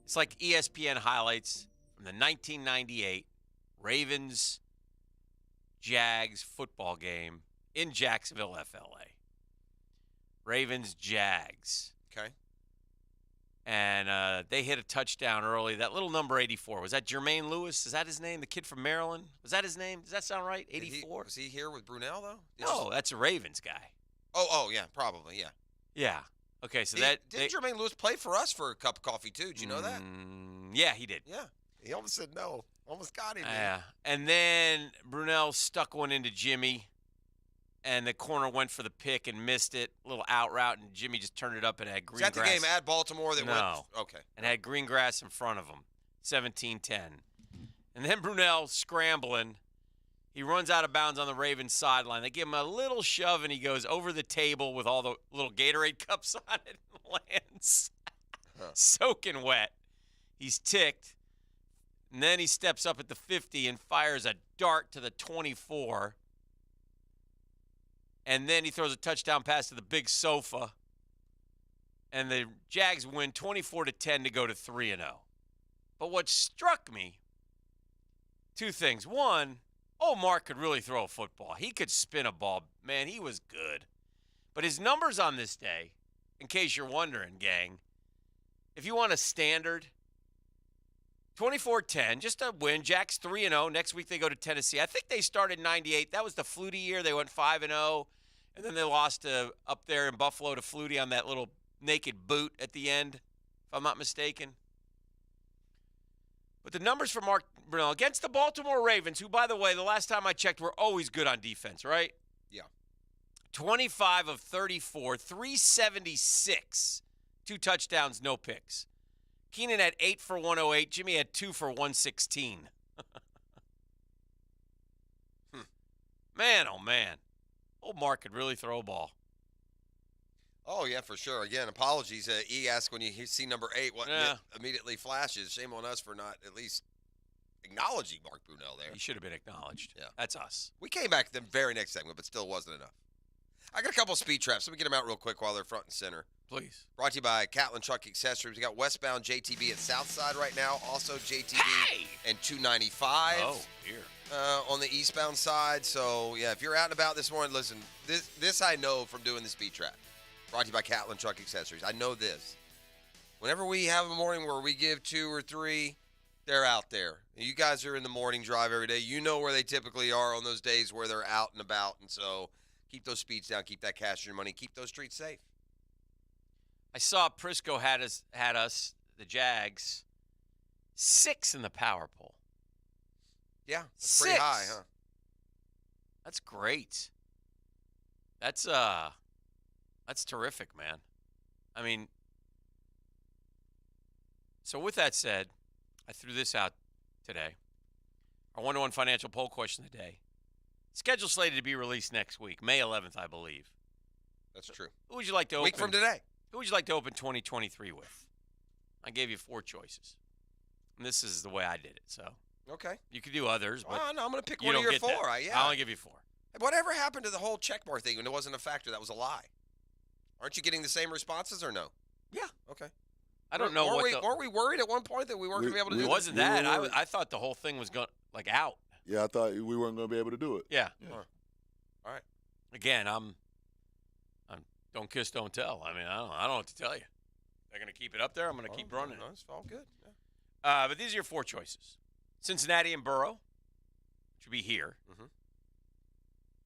it's like ESPN highlights from the 1998 Ravens Jags football game in Jacksonville, FLA. Ravens Jags. Okay. And they hit a touchdown early. That little number 84. Was that Jermaine Lewis? Is that his name? The kid from Maryland? Was that his name? Does that sound right? 84? Was he here with Brunel, though? No, that's a Ravens guy. Oh, yeah, probably, yeah. Yeah. Okay, so Didn't Jermaine Lewis play for us for a cup of coffee, too? Did you know that? Yeah, he did. Yeah. He almost said no. Almost got him. Yeah. And then Brunel stuck one into Jimmy, and the corner went for the pick and missed it. A little out route, and Jimmy just turned it up and had green grass. Is that the game at Baltimore that went? Okay. And had green grass in front of him. 17-10. And then Brunel scrambling. He runs out of bounds on the Ravens sideline. They give him a little shove, and he goes over the table with all the little Gatorade cups on it and lands soaking wet. He's ticked. And then he steps up at the 50 and fires a dart to the 24. And then he throws a touchdown pass to the big sofa. And the Jags win 24-10 to go to 3-0. But what struck me, 2 things. One, Mark could really throw a football. He could spin a ball. Man, he was good. But his numbers on this day, in case you're wondering, gang, if you want a standard, 24-10, just a win. Jack's 3-0. Next week they go to Tennessee. I think they started 98. That was the Flutie year. They went 5-0, and then they lost up there in Buffalo to Flutie on that little naked boot at the end, if I'm not mistaken. But the numbers for Mark Brunell against the Baltimore Ravens, who, by the way, the last time I checked, were always good on defense, right? Yeah. 25 of 34, 376, 2 touchdowns, no picks. Keenan had 8 for 108. Jimmy had 2 for 116. Man, oh, man. Old Mark could really throw a ball. Oh, yeah, for sure. Again, apologies. E asked when you see number 8 what immediately flashes. Shame on us for not at least acknowledging Mark Brunell there. He should have been acknowledged. Yeah. That's us. We came back the very next segment, but still wasn't enough. I got a couple of speed traps. Let me get them out real quick while they're front and center. Please. Brought to you by Catlin Truck Accessories. We got westbound JTB at Southside right now. Also JTB and 295. Oh, here. On the eastbound side. So, yeah, if you're out and about this morning, listen, this I know from doing the speed trap. Brought to you by Catlin Truck Accessories. I know this. Whenever we have a morning where we give 2 or 3, they're out there. You guys are in the morning drive every day. You know where they typically are on those days where they're out and about. And so keep those speeds down. Keep that cash in your money. Keep those streets safe. I saw Prisco had us, the Jags, 6 in the power poll. Yeah, that's 6. pretty high, huh? That's great. That's terrific, man. I mean, so with that said, I threw this out today. Our 1-to-1 financial poll question of the day. Schedule slated to be released next week, May 11th, I believe. That's true. Who would you like to open? Week from today. Who would you like to open 2023 with? I gave you 4 choices. And this is the way I did it, so. Okay. You could do others, but no, I'm going to pick you one of don't your get that. 4. I'll only give you 4. Whatever happened to the whole checkmark thing when it wasn't a factor? That was a lie. Aren't you getting the same responses or no? Yeah. Okay. I don't know weren't we worried at one point that we weren't going to be able to do it? It wasn't that. I thought the whole thing was out. Yeah, I thought we weren't going to be able to do it. Yeah. All right. Again, I'm don't kiss, don't tell. I mean, I don't know what to tell you. They're going to keep it up there. I'm going to keep running it. It's all good. Yeah. But these are your 4 choices. Cincinnati and Burrow, which would be here. Mm-hmm.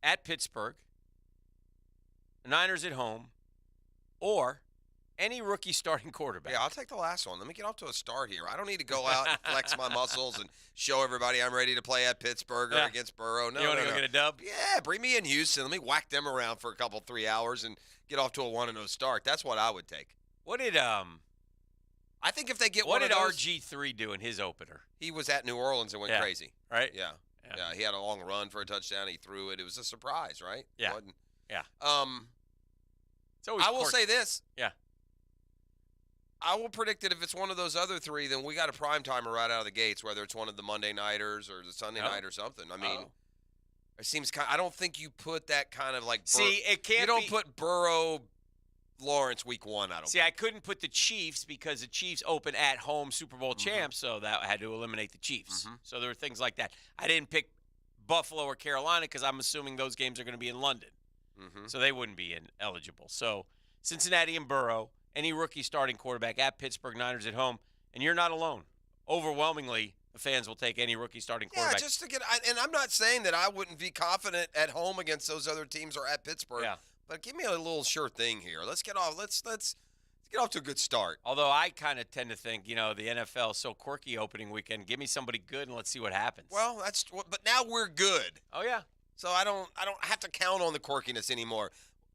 At Pittsburgh. The Niners at home. Or any rookie starting quarterback. Yeah, I'll take the last one. Let me get off to a start here. I don't need to go out and flex my muscles and show everybody I'm ready to play at Pittsburgh or against Burrow. No, you want to go get a dub? Yeah, bring me in Houston. Let me whack them around for a couple, 3 hours and get off to a 1-0 start. That's what I would take. What did I think if they get what one did of those, RG3 do in his opener? He was at New Orleans and went crazy. Right? Yeah. He had a long run for a touchdown. He threw it. It was a surprise, right? Yeah. Yeah. I will say this. Yeah. I will predict that if it's one of those other 3, then we got a prime timer right out of the gates, whether it's one of the Monday nighters or the Sunday night or something. I mean, it seems I don't think you put that kind of like. It can't. You don't put Burrow, Lawrence week 1. I don't. See, I couldn't put the Chiefs because the Chiefs open at home Super Bowl champs, so that I had to eliminate the Chiefs. Mm-hmm. So there were things like that. I didn't pick Buffalo or Carolina because I'm assuming those games are going to be in London, so they wouldn't be eligible. So Cincinnati and Burrow. Any rookie starting quarterback at Pittsburgh, Niners at home, and you're not alone. Overwhelmingly, the fans will take any rookie starting quarterback. Yeah, just to get – and I'm not saying that I wouldn't be confident at home against those other teams or at Pittsburgh. Yeah. But give me a little sure thing here. Let's get off – let's get off to a good start. Although I kind of tend to think, the NFL is so quirky opening weekend. Give me somebody good and let's see what happens. Well, but now we're good. Oh, yeah. So I don't have to count on the quirkiness anymore.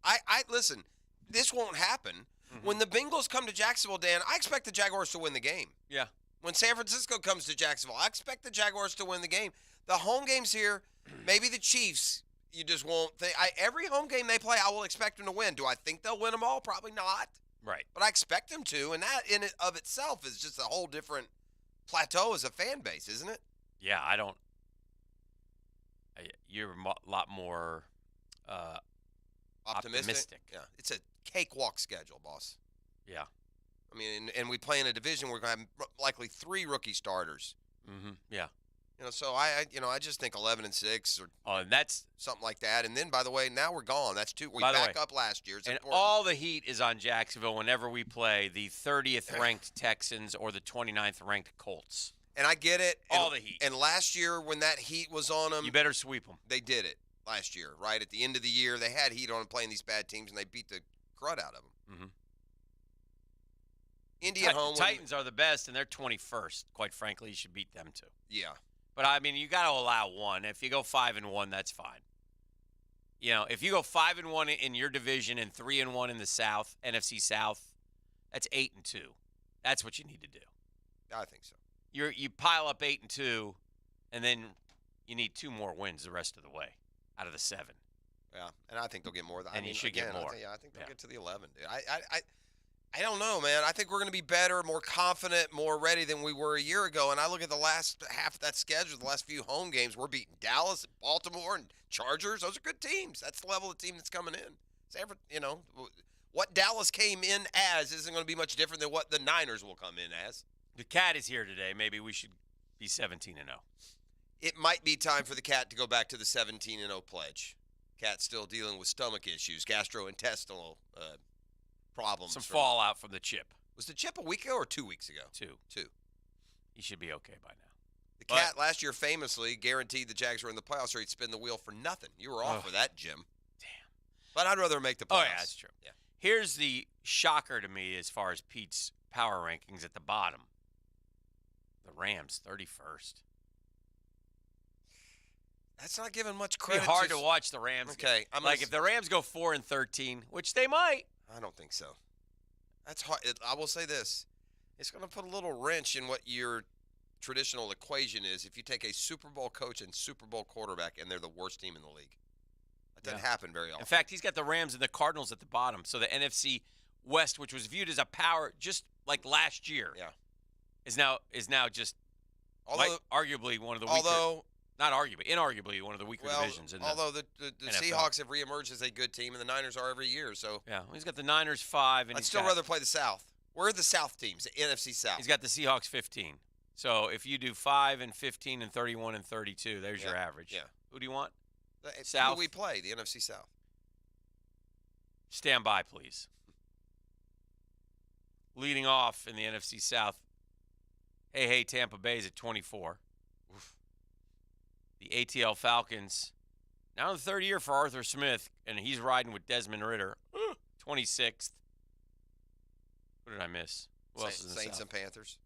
I listen, this won't happen. Mm-hmm. When the Bengals come to Jacksonville, Dan, I expect the Jaguars to win the game. Yeah. When San Francisco comes to Jacksonville, I expect the Jaguars to win the game. The home games here, maybe the Chiefs, you just won't think. Every home game they play, I will expect them to win. Do I think they'll win them all? Probably not. Right. But I expect them to, and that in and of itself is just a whole different plateau as a fan base, isn't it? Yeah, you're a lot more optimistic. Yeah, it's a cakewalk schedule, boss. Yeah. I mean, and we play in a division where we're going to have likely 3 rookie starters. Mm-hmm. Yeah. So I just think 11-6 or and that's something like that. And then, by the way, now we're gone. That's 2. We By the back way, up last year. It's and important. all the heat is on Jacksonville whenever we play the 30th ranked Texans or the 29th ranked Colts. And I get it. All the heat. And last year when that heat was on them, You better sweep them. they did it last year, right? At the end of the year, they had heat on them playing these bad teams, and they beat the crud out of them. Mm-hmm. Indy at home. Titans are the best, and they're 21st. Quite frankly, you should beat them too. Yeah. But, I mean, you got to allow one. If you go 5-1, that's fine. If you go 5-1 in your division and 3-1 in the South, NFC South, that's 8-2. That's what you need to do. I think so. You pile up 8-2, and then you need 2 more wins the rest of the way out of the 7. Yeah, and I think they'll get more. You should get more. I think they'll get to the 11, dude. I don't know, man. I think we're going to be better, more confident, more ready than we were a year ago. And I look at the last half of that schedule, the last few home games. We're beating Dallas, Baltimore, and Chargers. Those are good teams. That's the level of team that's coming in. What Dallas came in as isn't going to be much different than what the Niners will come in as. The Cat is here today. Maybe we should be 17-0. It might be time for the Cat to go back to the 17-0 pledge. Cat's still dealing with stomach issues, gastrointestinal problems. Some fallout from the chip. Was the chip a week ago or 2 weeks ago? 2. He should be okay by now. The Cat last year famously guaranteed the Jags were in the playoffs or he'd spin the wheel for nothing. You were off for that, Jim. Damn. But I'd rather make the playoffs. Oh, yeah, that's true. Yeah. Here's the shocker to me as far as Pete's power rankings at the bottom. The Rams, 31st. That's not giving much It'd credit. be hard to watch the Rams. Okay. If the Rams go 4-13, which they might. I don't think so. That's hard. I will say this. It's going to put a little wrench in what your traditional equation is if you take a Super Bowl coach and Super Bowl quarterback and they're the worst team in the league. That doesn't happen very often. In fact, he's got the Rams and the Cardinals at the bottom. So the NFC West, which was viewed as a power just like last year, is now just arguably one of the weaker. Not arguably, inarguably one of the weaker divisions. Although the Seahawks have reemerged as a good team, and the Niners are every year. So yeah, he's got the Niners 5, and I'd still rather play the South. Where are the South teams? The NFC South. He's got the Seahawks 15. So if you do 5 and 15 and 31 and 32, there's your average. Yeah. Who do you want? South. Who we play? The NFC South. Stand by, please. Leading off in the NFC South. Hey, Tampa Bay's at 24. Oof. The ATL Falcons, now in the third year for Arthur Smith, and he's riding with Desmond Ridder, 26th. What did I miss? Who else is in the Saints South? and Panthers.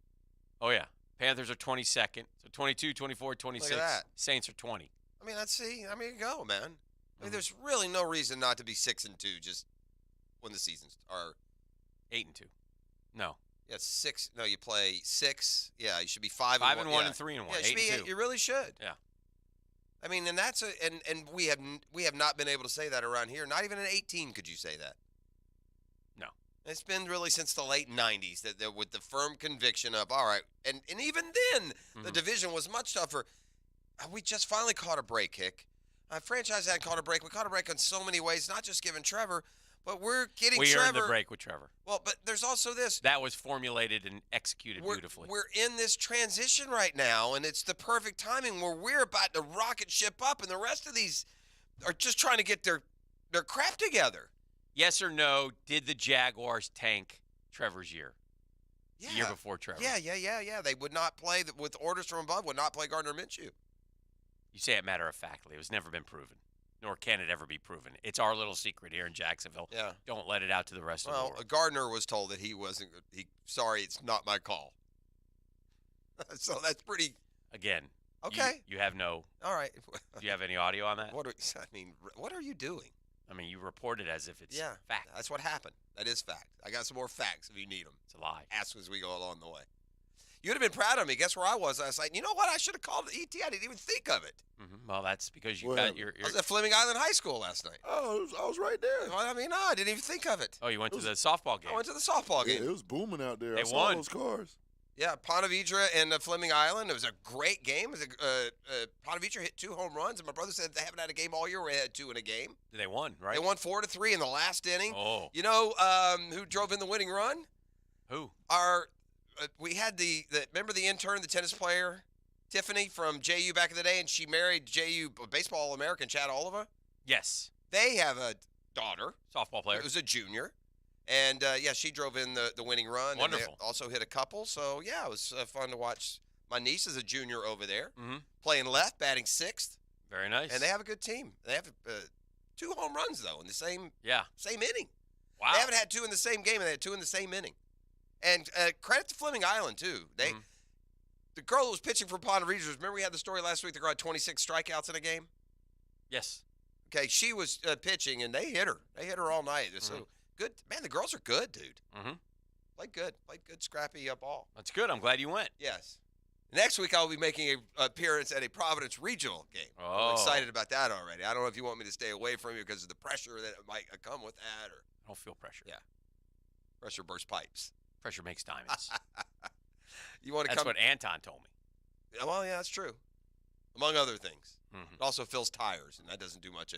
Oh, yeah. Panthers are 22nd. So 22, 24, 26. Look at that. Saints are 20. I mean, go, man. I mean, there's really no reason not to be 6-2 just when the seasons are 8-2. No. Yeah, 6. No, you play 6. Yeah, you should be 5-1. 5-1 and 3-1. Yeah, you really should. Yeah. I mean, and that's and we have not been able to say that around here. Not even in 18 could you say that. No. It's been really since the late 90s that with the firm conviction of, all right, and even then the division was much tougher. We just finally caught a break, Hick. Franchise hadn't caught a break. We caught a break in so many ways, not just giving Trevor, but we're getting Trevor. We earned the break with Trevor. Well, but there's also this. That was formulated and executed beautifully. We're in this transition right now, and it's the perfect timing where we're about to rocket ship up, and the rest of these are just trying to get their crap together. Yes or no, did the Jaguars tank Trevor's year? Yeah. The year before Trevor. Yeah. They would not play, with orders from above, would not play Gardner Minshew. You say it matter-of-factly. It was never been proven, nor can it ever be proven. It's our little secret here in Jacksonville. Yeah. Don't let it out to the rest of the world. Well, Gardner was told that he wasn't – sorry, it's not my call. So that's pretty – Again. Okay. You have no – All right. Do you have any audio on that? What are you doing? I mean, you report it as if it's fact. That's what happened. That is fact. I got some more facts if you need them. It's a lie. Ask as we go along the way. You would have been proud of me. Guess where I was last night? You know what? I should have called the ET. I didn't even think of it. Mm-hmm. Well, that's because you got your. I was at Fleming Island High School last night. Oh, I was right there. Well, I mean, no, I didn't even think of it. Oh, you went to the softball game. I went to the softball game. Yeah, it was booming out there. They I saw won. those cars. Yeah, Ponte Vedra and Fleming Island. It was a great game. It was Ponte Vedra hit 2 home runs, and my brother said they haven't had a game all year where they had 2 in a game. They won, right? They won 4-3 in the last inning. Oh. You know who drove in the winning run? Who? We had the remember the intern, the tennis player, Tiffany from JU back in the day, and she married JU baseball All-American Chad Oliver? Yes. They have a daughter. Softball player. It was a junior. And, she drove in the winning run. Wonderful. And they also hit a couple. So, yeah, it was fun to watch. My niece is a junior over there, Mm-hmm. playing left, batting sixth. Very nice. And they have a good team. They have 2 home runs, though, in the same inning. Wow. They haven't had 2 in the same game, and they had 2 in the same inning. And credit to Fleming Island, too. The girl who was pitching for Pond Regionals, remember we had the story last week, the girl had 26 strikeouts in a game? Yes. Okay, she was pitching, and they hit her. They hit her all night. So good. Man, the girls are good, dude. Mm-hmm. Played good, scrappy ball. That's good. I'm glad you went. Yes. Next week, I'll be making an appearance at a Providence regional game. Oh. I'm excited about that already. I don't know if you want me to stay away from you because of the pressure that might come with that. Or I don't feel pressure. Yeah. Pressure bursts pipes. Pressure makes diamonds. You want to That's come? what Anton told me. Yeah, well, yeah, that's true. Among other things. Mm-hmm. It also fills tires, and that doesn't do much,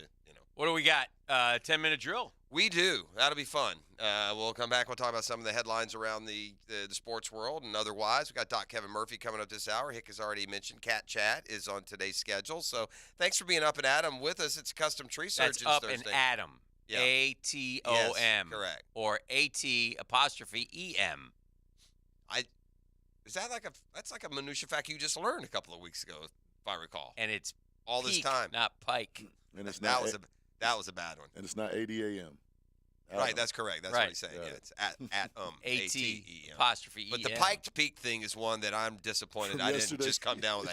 What do we got? 10-minute drill. We do. That'll be fun. We'll come back. We'll talk about some of the headlines around the sports world and otherwise. We got Doc Kevin Murphy coming up this hour. Hick has already mentioned Cat Chat is on today's schedule. So thanks for being up and Adam with us. It's Custom Tree Surgeons That's up Thursday. and Adam. Yeah. ATOM. Yes, correct. Or AT''EM. That's like a minutia fact you just learned a couple of weeks ago, if I recall. And it's all this peak, time, not Pike. And it's that was a bad one. And it's not 80 a.m. Right, that's correct. That's what he's saying. Yeah, it's at AT''EM. But the Piked Peak thing is one that I'm disappointed. From I didn't yesterday. just come down with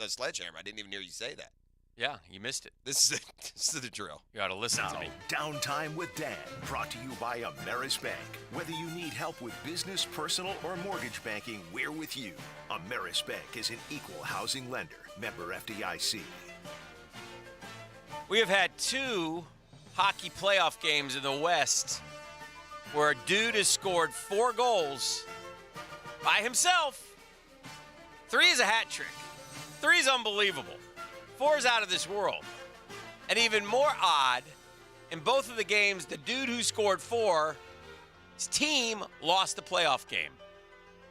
a sledgehammer. I didn't even hear you say that. Yeah, you missed it. This is the drill. You ought to listen to me. Downtime with Dan, brought to you by Ameris Bank. Whether you need help with business, personal, or mortgage banking, we're with you. Ameris Bank is an equal housing lender. Member FDIC. We have had 2 hockey playoff games in the West where a dude has scored 4 goals by himself. 3 is a hat trick. 3 is unbelievable. 4 is out of this world. And even more odd, in both of the games, the dude who scored 4, his team lost the playoff game.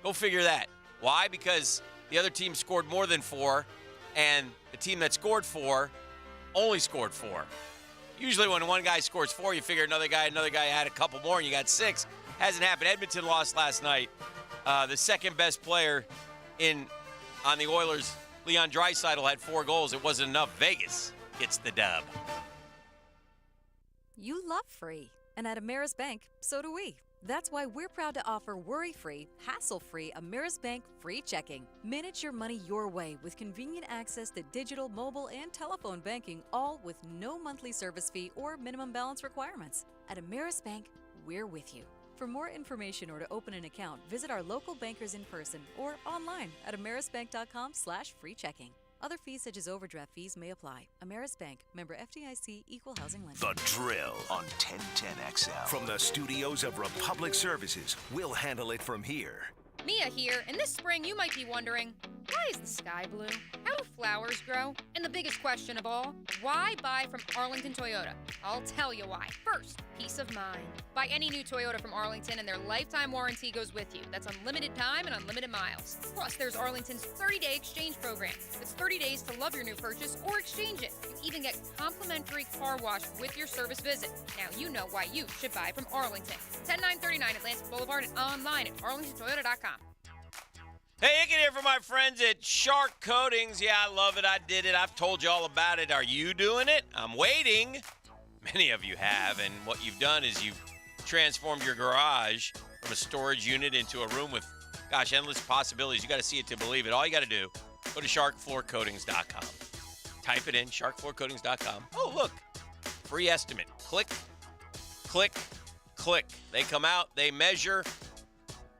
Go figure that. Why? Because the other team scored more than 4, and the team that scored 4 only scored 4. Usually when one guy scores 4, you figure another guy had a couple more, and you got 6. Hasn't happened. Edmonton lost last night. The second best player on the Oilers, Leon Draisaitl, had 4 goals. It wasn't enough. Vegas gets the dub. You love free. And at Ameris Bank, so do we. That's why we're proud to offer worry-free, hassle-free Ameris Bank free checking. Manage your money your way with convenient access to digital, mobile, and telephone banking, all with no monthly service fee or minimum balance requirements. At Ameris Bank, we're with you. For more information or to open an account, visit our local bankers in person or online at amerisbank.com/free checking. Other fees such as overdraft fees may apply. Ameris Bank, member FDIC, equal housing lender. The Drill on 1010XL. From the studios of Republic Services, we'll handle it from here. Mia here, and this spring you might be wondering, why is the sky blue? How do flowers grow? And the biggest question of all, why buy from Arlington Toyota? I'll tell you why. First, peace of mind. Buy any new Toyota from Arlington and their lifetime warranty goes with you. That's unlimited time and unlimited miles. Plus, there's Arlington's 30-day exchange program. It's 30 days to love your new purchase or exchange it. You even get complimentary car wash with your service visit. Now you know why you should buy from Arlington. 10939 Atlantic Boulevard and online at arlingtontoyota.com. Hey, Icken here for my friends at Shark Coatings. Yeah, I love it. I did it. I've told you all about it. Are you doing it? I'm waiting. Many of you have, and what you've done is you've transformed your garage from a storage unit into a room with, endless possibilities. You got to see it to believe it. All you got to do, go to sharkfloorcoatings.com. Type it in, sharkfloorcoatings.com. Oh, look, free estimate. Click, click, click. They come out, they measure.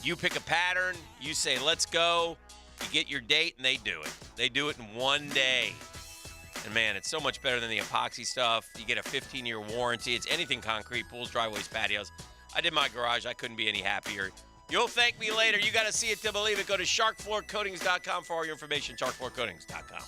You pick a pattern, you say, let's go. You get your date, and they do it. They do it in one day. And, man, it's so much better than the epoxy stuff. You get a 15-year warranty. It's anything concrete, pools, driveways, patios. I did my garage. I couldn't be any happier. You'll thank me later. You got to see it to believe it. Go to sharkfloorcoatings.com for all your information, sharkfloorcoatings.com.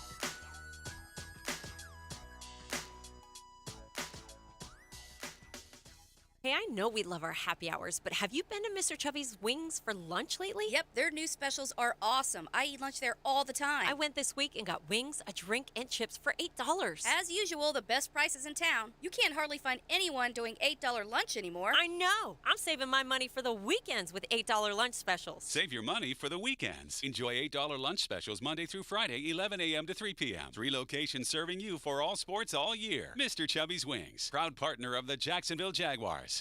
Hey, I know we love our happy hours, but have you been to Mr. Chubby's Wings for lunch lately? Yep, their new specials are awesome. I eat lunch there all the time. I went this week and got wings, a drink, and chips for $8. As usual, the best prices in town. You can't hardly find anyone doing $8 lunch anymore. I know. I'm saving my money for the weekends with $8 lunch specials. Save your money for the weekends. Enjoy $8 lunch specials Monday through Friday, 11 a.m. to 3 p.m. 3 locations serving you for all sports all year. Mr. Chubby's Wings, proud partner of the Jacksonville Jaguars.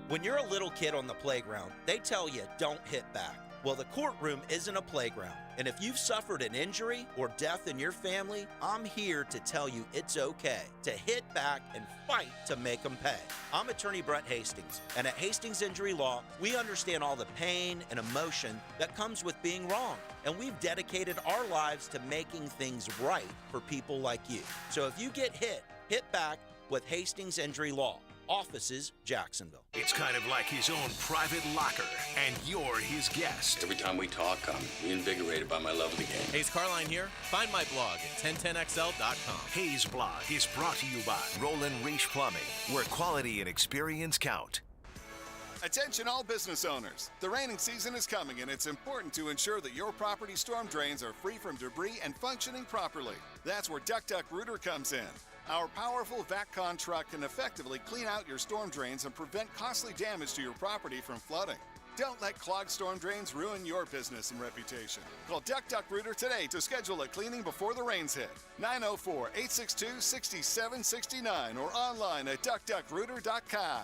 When you're a little kid on the playground, they tell you don't hit back. Well, the courtroom isn't a playground. And if you've suffered an injury or death in your family, I'm here to tell you it's okay to hit back and fight to make them pay. I'm attorney Brett Hastings, and at Hastings Injury Law, we understand all the pain and emotion that comes with being wrong. And we've dedicated our lives to making things right for people like you. So if you get hit back with Hastings Injury Law. Offices, Jacksonville. It's kind of like his own private locker, and you're his guest. Every time we talk, I'm reinvigorated by my love of the game. Hayes Carline here. Find my blog at 1010XL.com. Hayes Blog is brought to you by Roland Reach Plumbing, where quality and experience count. Attention all business owners. The raining season is coming, and it's important to ensure that your property storm drains are free from debris and functioning properly. That's where Duck Duck Rooter comes in. Our powerful VACCon truck can effectively clean out your storm drains and prevent costly damage to your property from flooding. Don't let clogged storm drains ruin your business and reputation. Call Duck Duck Rooter today to schedule a cleaning before the rains hit. 904-862-6769 or online at duckduckrooter.com.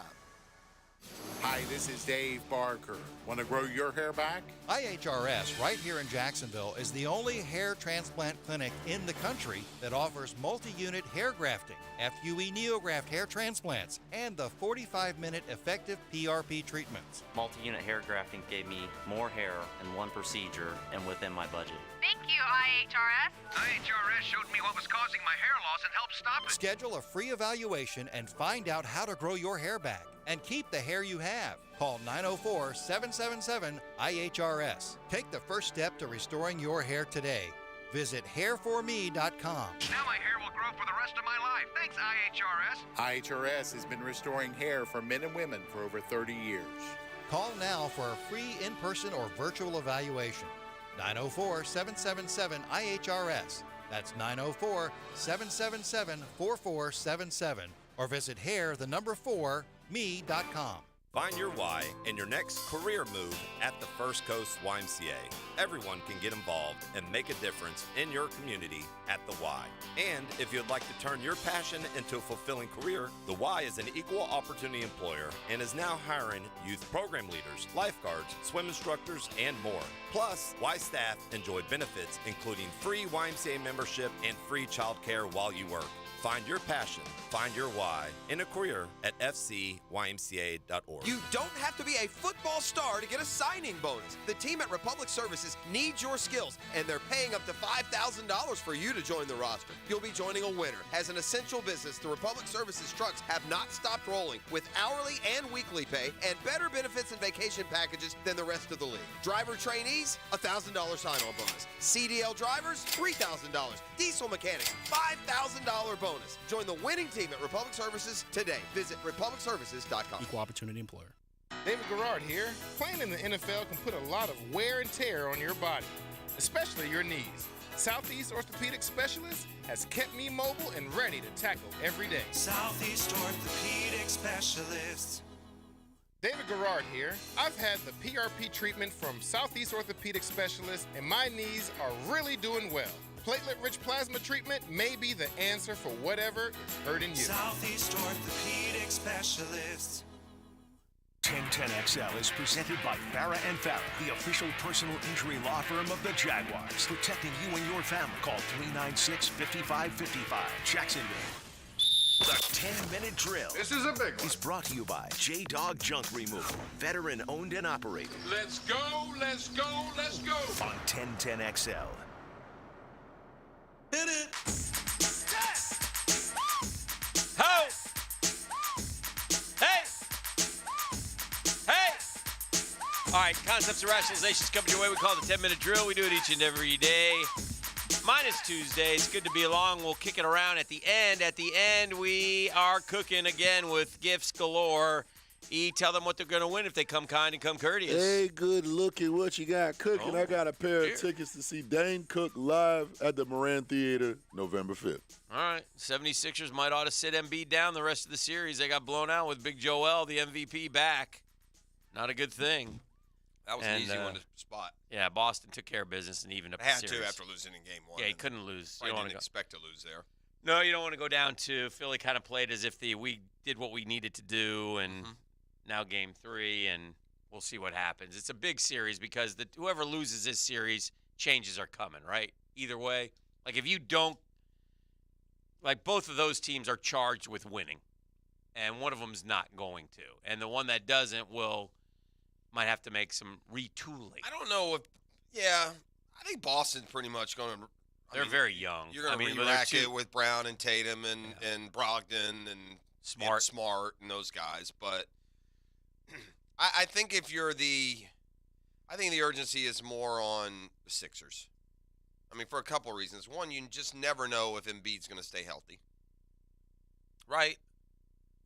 Hi, this is Dave Barker. Want to grow your hair back? IHRS right here in Jacksonville is the only hair transplant clinic in the country that offers multi-unit hair grafting, FUE neograft hair transplants, and the 45-minute effective PRP treatments. Multi-unit hair grafting gave me more hair in one procedure and within my budget. Thank you, IHRS. IHRS showed me what was causing my hair loss and helped stop it. Schedule a free evaluation and find out how to grow your hair back and keep the hair you have. Call 904-777-IHRS. Take the first step to restoring your hair today. Visit hairforme.com. Now my hair will grow for the rest of my life. Thanks, IHRS. IHRS has been restoring hair for men and women for over 30 years. Call now for a free in-person or virtual evaluation. 904-777-IHRS. That's 904-777-4477. Or visit hair4me.com. Find your why in your next career move at the First Coast YMCA. Everyone can get involved and make a difference in your community at the Y. And if you'd like to turn your passion into a fulfilling career, the Y is an equal opportunity employer and is now hiring youth program leaders, lifeguards, swim instructors, and more. Plus, Y staff enjoy benefits including free YMCA membership and free childcare while you work. Find your passion, find your why in a career at fcymca.org. You don't have to be a football star to get a signing bonus. The team at Republic Services needs your skills, and they're paying up to $5,000 for you to join the roster. You'll be joining a winner. As an essential business, the Republic Services trucks have not stopped rolling with hourly and weekly pay and better benefits and vacation packages than the rest of the league. Driver trainees, $1,000 sign-on bonus. CDL drivers, $3,000. Diesel mechanics, $5,000 bonus. Join the winning team at Republic Services today. Visit republicservices.com. Equal opportunity employer. David Garrard here. Playing in the NFL can put a lot of wear and tear on your body, especially your knees. Southeast Orthopedic Specialist has kept me mobile and ready to tackle every day. Southeast Orthopedic Specialists. David Garrard here. I've had the PRP treatment from Southeast Orthopedic Specialists, and my knees are really doing well. Platelet-rich plasma treatment may be the answer for whatever is hurting you. Southeast Orthopedic Specialists. 1010XL is presented by Farah and Farah, the official personal injury law firm of the Jaguars. Protecting you and your family. Call 396-5555. Jacksonville. The 10-minute drill. This is a big one. Is brought to you by J-Dog Junk Removal. Veteran owned and operated. Let's go, let's go, let's go. On 1010XL. Hit it. Ho! Hey! Hey! All right, concepts and rationalizations coming your way. We call it the 10-minute drill. We do it each and every day. Minus Tuesday. It's good to be along. We'll kick it around at the end. At the end, we are cooking again with gifts galore. Tell them what they're going to win if they come kind and come courteous. Hey, good looking. What you got cooking? Oh, I got a pair dear. of tickets to see Dane Cook live at the Moran Theater November 5th. All right. 76ers might ought to sit Embiid down the rest of the series. They got blown out with Big Joel, the MVP, back. Not a good thing. That was an easy one to spot. Yeah, Boston took care of business and evened up They the had series. to after losing in game 1. Yeah, he couldn't lose. I didn't expect to lose there. No, you don't want to go down to Philly. Kind of played as if we did what we needed to do, and now game 3, and we'll see what happens. It's a big series because whoever loses this series, changes are coming, right? Either way, like if you don't, like both of those teams are charged with winning, and one of them's not going to, and the one that doesn't might have to make some retooling. I don't know if, I think Boston's pretty much going to. They're very young. You're going to re-rack it with Brown and Tatum and Brogdon and Smart and those guys. But I think I think the urgency is more on the Sixers. I mean, for a couple of reasons. One, you just never know if Embiid's going to stay healthy. Right?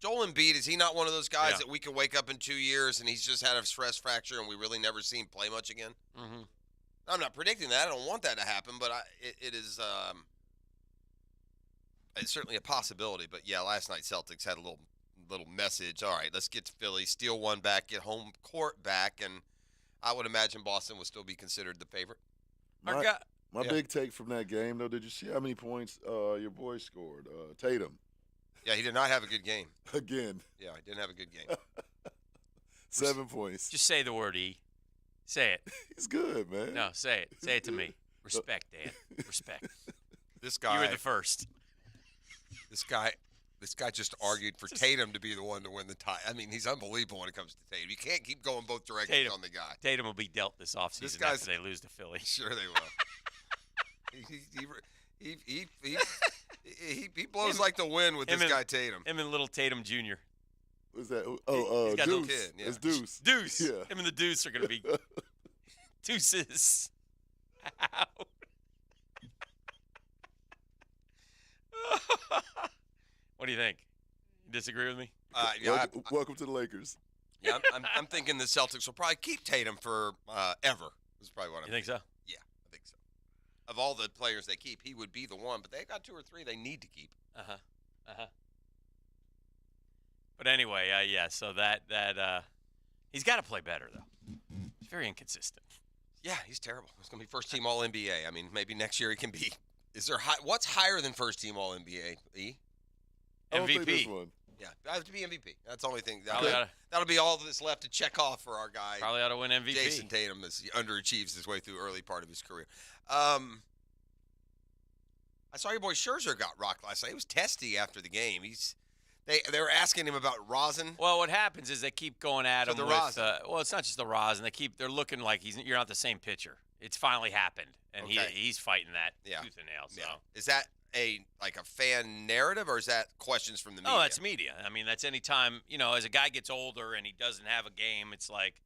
Joel Embiid, is he not one of those guys that we can wake up in 2 years and he's just had a stress fracture and we really never see him play much again? Mm-hmm. I'm not predicting that. I don't want that to happen, but it is it's certainly a possibility. But, yeah, last night Celtics had a little message. All right, let's get to Philly, steal one back, get home court back, and I would imagine Boston would still be considered the favorite. My big take from that game, though, did you see how many points your boy scored? Tatum. Yeah, he did not have a good game. Again. Yeah, he didn't have a good game. 7 points. Just say the word E. Say it. He's good, man. No, say it. Say it to me. Respect, Dan. Respect. This guy. You were the first. This guy just argued for Tatum to be the one to win the tie. I mean, he's unbelievable when it comes to Tatum. You can't keep going both directions on the guy. Tatum will be dealt this offseason after they lose to Philly. Sure they will. He blows like the wind with this guy Tatum. Him and little Tatum Jr. What's that? He's got Deuce. Kid, yeah. It's Deuce. Deuce. Yeah. Him and the Deuce are going to be deuces. What do you think? You disagree with me? Welcome to the Lakers. Yeah, I'm thinking the Celtics will probably keep Tatum for ever. Is probably what You think so? Yeah, I think so. Of all the players they keep, he would be the one. But they got 2 or 3 they need to keep. But anyway, so that he's got to play better, though. He's very inconsistent. Yeah, he's terrible. He's going to be first-team All-NBA. I mean, maybe next year he can be. Is there what's higher than first-team All-NBA, E? I don't think MVP. this one. Yeah, I have to be MVP. That's the only thing. Probably That'll be all that's left to check off for our guy. Probably ought to win MVP. Jason Tatum, as he underachieves his way through early part of his career. I saw your boy Scherzer got rocked last night. He was testy after the game. They were asking him about rosin. Well, what happens is they keep going at him the with rosin. well, it's not just the rosin. They're looking like you're not the same pitcher. It's finally happened, and Okay. he's fighting that Yeah. tooth and nail. So. Yeah. Is that a fan narrative, or is that questions from the media? No, that's media. I mean, that's any time, as a guy gets older and he doesn't have a game, it's like,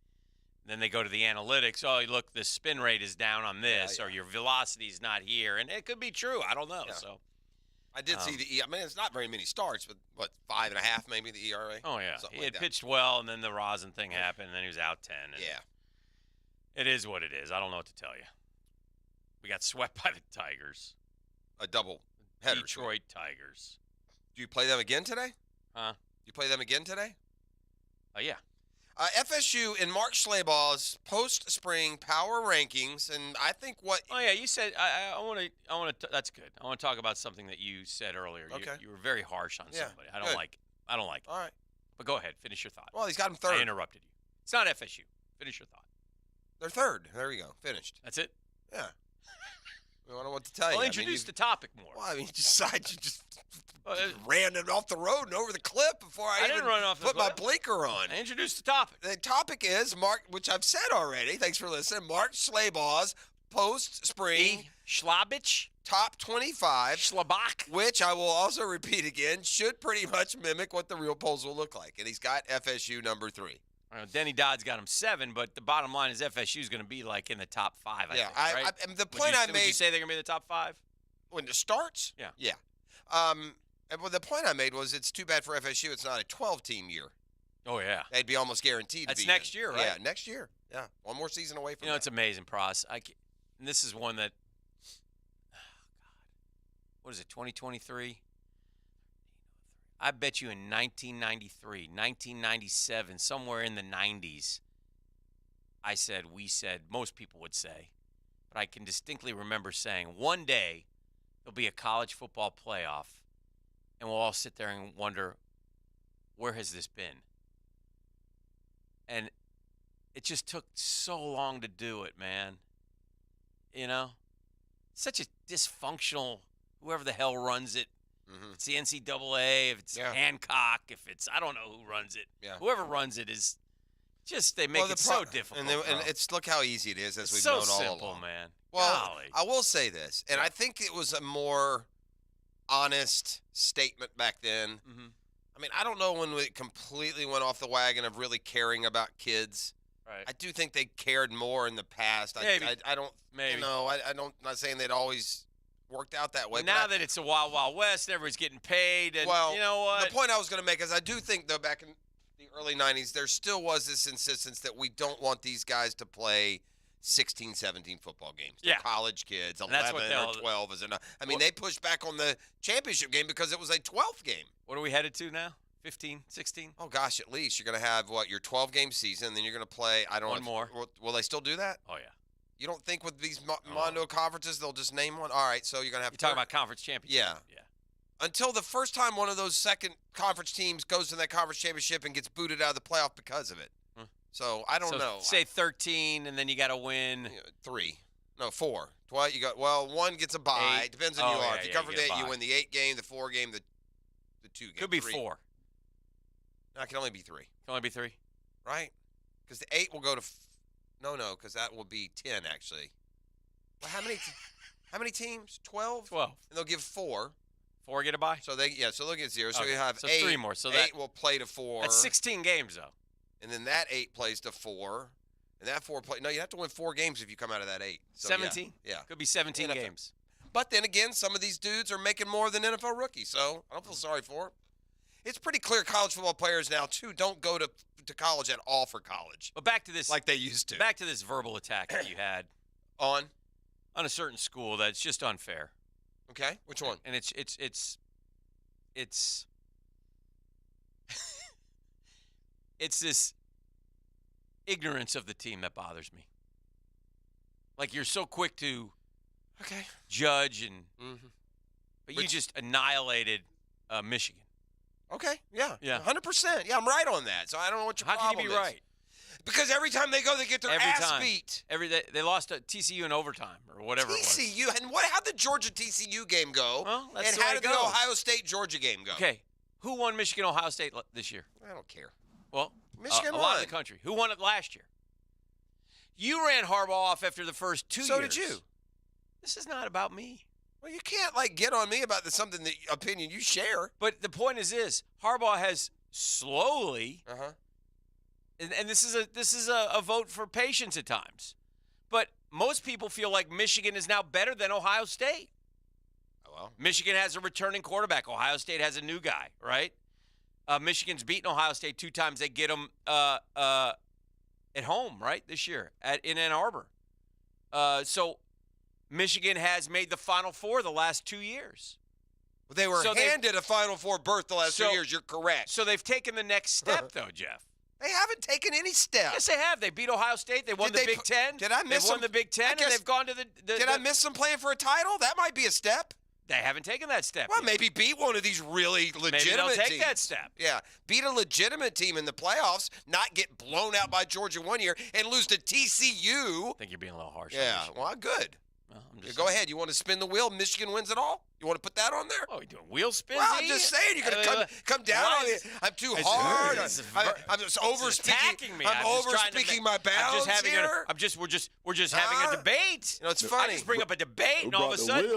then they go to the analytics. Oh, look, the spin rate is down on this, or your velocity is not here. And it could be true. I don't know. Yeah. So I did see the I mean, it's not very many starts, but what, 5.5 maybe the ERA? Oh, yeah. Something He like had that. pitched well, and then the rosin thing happened, and then he was out 10. And Yeah. It is what it is. I don't know what to tell you. We got swept by the Tigers. A double header. Detroit Tigers. Do you play them again today? Huh? You play them again today? Yeah. FSU in Mark Schlabach's post-spring power rankings, and I think what. Oh yeah, you said I want to. That's good. I want to talk about something that you said earlier. Okay. You were very harsh on somebody. I don't good. like it. All right. But go ahead, finish your thought. Well, he's got him third. I interrupted you. It's not FSU. Finish your thought. They're third. There we go. Finished. That's it. Yeah. I don't know what to tell you. Well, introduce the topic more. Well, I mean, you just ran it off the road and over the cliff before I even didn't run off the put my cliff. blinker on. I introduced the topic. The topic is Mark, which I've said already. Thanks for listening. Mark Schlabach's post-spring Schlabach top 25, Schlabach, which I will also repeat again, should pretty much mimic what the real polls will look like. And he's got FSU number 3. Denny Dodd's got him 7, but the bottom line is FSU is going to be like in the top 5. I Yeah, think, right? and the point I Would made. you say they're going to be in the top 5? When it starts? Yeah. Yeah. And well, the point I made was it's too bad for FSU it's not a 12-team year. Oh, yeah. They'd be almost guaranteed That's to be next in. year, right? Yeah, next year. Yeah, one more season away from It's amazing, Pros. And this is one that, what is it, 2023? I bet you in 1993, 1997, somewhere in the 90s, we said, most people would say, but I can distinctly remember saying, one day there'll be a college football playoff, and we'll all sit there and wonder, where has this been? And it just took so long to do it, man. You know? Such a dysfunctional, whoever the hell runs it. Mm-hmm. If it's the NCAA, if it's Hancock, if it's, I don't know who runs it. Yeah. Whoever runs it is just, they make it so difficult. And it's look how easy it is, as we've so known all simple, along. Man. Well, Golly. I will say this, and I think it was a more honest statement back then. Mm-hmm. I mean, I don't know when we completely went off the wagon of really caring about kids. Right. I do think they cared more in the past. Maybe. I don't. Maybe. You know, I don't. I'm not saying they'd always worked out that way. But now that it's a wild, wild west, everybody's getting paid, and well, you know what? The point I was going to make is I do think, though, back in the early 90s, there still was this insistence that we don't want these guys to play 16, 17 football games. They're college kids, 11 or 12 is enough. I mean, they pushed back on the championship game because it was a 12th game. What are we headed to now? 15, 16? Oh, gosh, at least. You're going to have, your 12-game season, then you're going to play, I don't know. One more. Will they still do that? Oh, yeah. You don't think with these Mondo conferences they'll just name one? All right, so you're going to have You're talking about conference championship. Yeah. Until the first time one of those second conference teams goes to that conference championship and gets booted out of the playoff because of it. So I don't know. Say 13, and then you got to win 3. No, 4. Well, one gets a bye. It depends on who you are. If you cover that, you win the 8 game, the 4 game, the 2 game. Could be 3. 4. No, it can only be 3. Can only be 3. Right? Because the 8 will go to. No, because that will be 10 actually. Well, how many teams? 12. 12. And they'll give 4. 4 get a bye. So they'll get 0. So Okay. you have So 8. 3 more. So 8 will play to 4. That's 16 games though. And then that 8 plays to 4. And that 4 play. No, you have to win 4 games if you come out of that 8. So 17. Yeah. Could be 17 NFL. games. But then again, some of these dudes are making more than NFL rookies, so I don't feel sorry for them. It's pretty clear college football players now, too, don't go to college at all for college. But back to this. Like they used to. Back to this verbal attack that you had. On a certain school that's just unfair. Okay. Which one? And it's it's this ignorance of the team that bothers me. Like you're so quick to judge and but you just annihilated Michigan. Okay, yeah. 100%. Yeah, I'm right on that. So I don't know what your problem is. How can you be right? Because every time they go, they get their ass beat. They lost to TCU in overtime or whatever it was. TCU, and how'd the Georgia TCU game go? Well, that's and the way how it did the goes. Ohio State Georgia game go? Okay, who won Michigan Ohio State this year? I don't care. Well, Michigan a won. lot of the country. Who won it last year? You ran Harbaugh off after the first 2 years. So did you. This is not about me. Well, you can't get on me about something that opinion you share. But the point is this: Harbaugh has slowly, and this is a vote for patience at times. But most people feel like Michigan is now better than Ohio State. Oh, well. Michigan has a returning quarterback. Ohio State has a new guy, right? Michigan's beaten Ohio State 2 times. They get them at home, right, this year in Ann Arbor. So Michigan has made the Final Four the last 2 years. Well, they were handed a Final Four berth the last 2 years. You're correct. So they've taken the next step, though, Jeff. They haven't taken any steps. Yes, they have. They beat Ohio State. They won the Big Ten. Did I miss They won the Big Ten, and they've gone to the Did I miss them playing for a title? That might be a step. They haven't taken that step. Well, maybe beat one of these really legitimate Maybe they'll take teams. that step. Yeah, beat a legitimate team in the playoffs, not get blown out by Georgia one year, and lose to TCU. I think you're being a little harsh. Yeah, well, good. Well, Go ahead. You want to spin the wheel? Michigan wins it all? You want to put that on there? Oh, you doing wheel spins? Well, I'm just saying, you're going to come down on me. I'm too hard. I'm just over-speaking. Me. I'm over-speaking my bounds here. We're just having a debate. You know, it's funny. I just bring up a debate, and all of a sudden,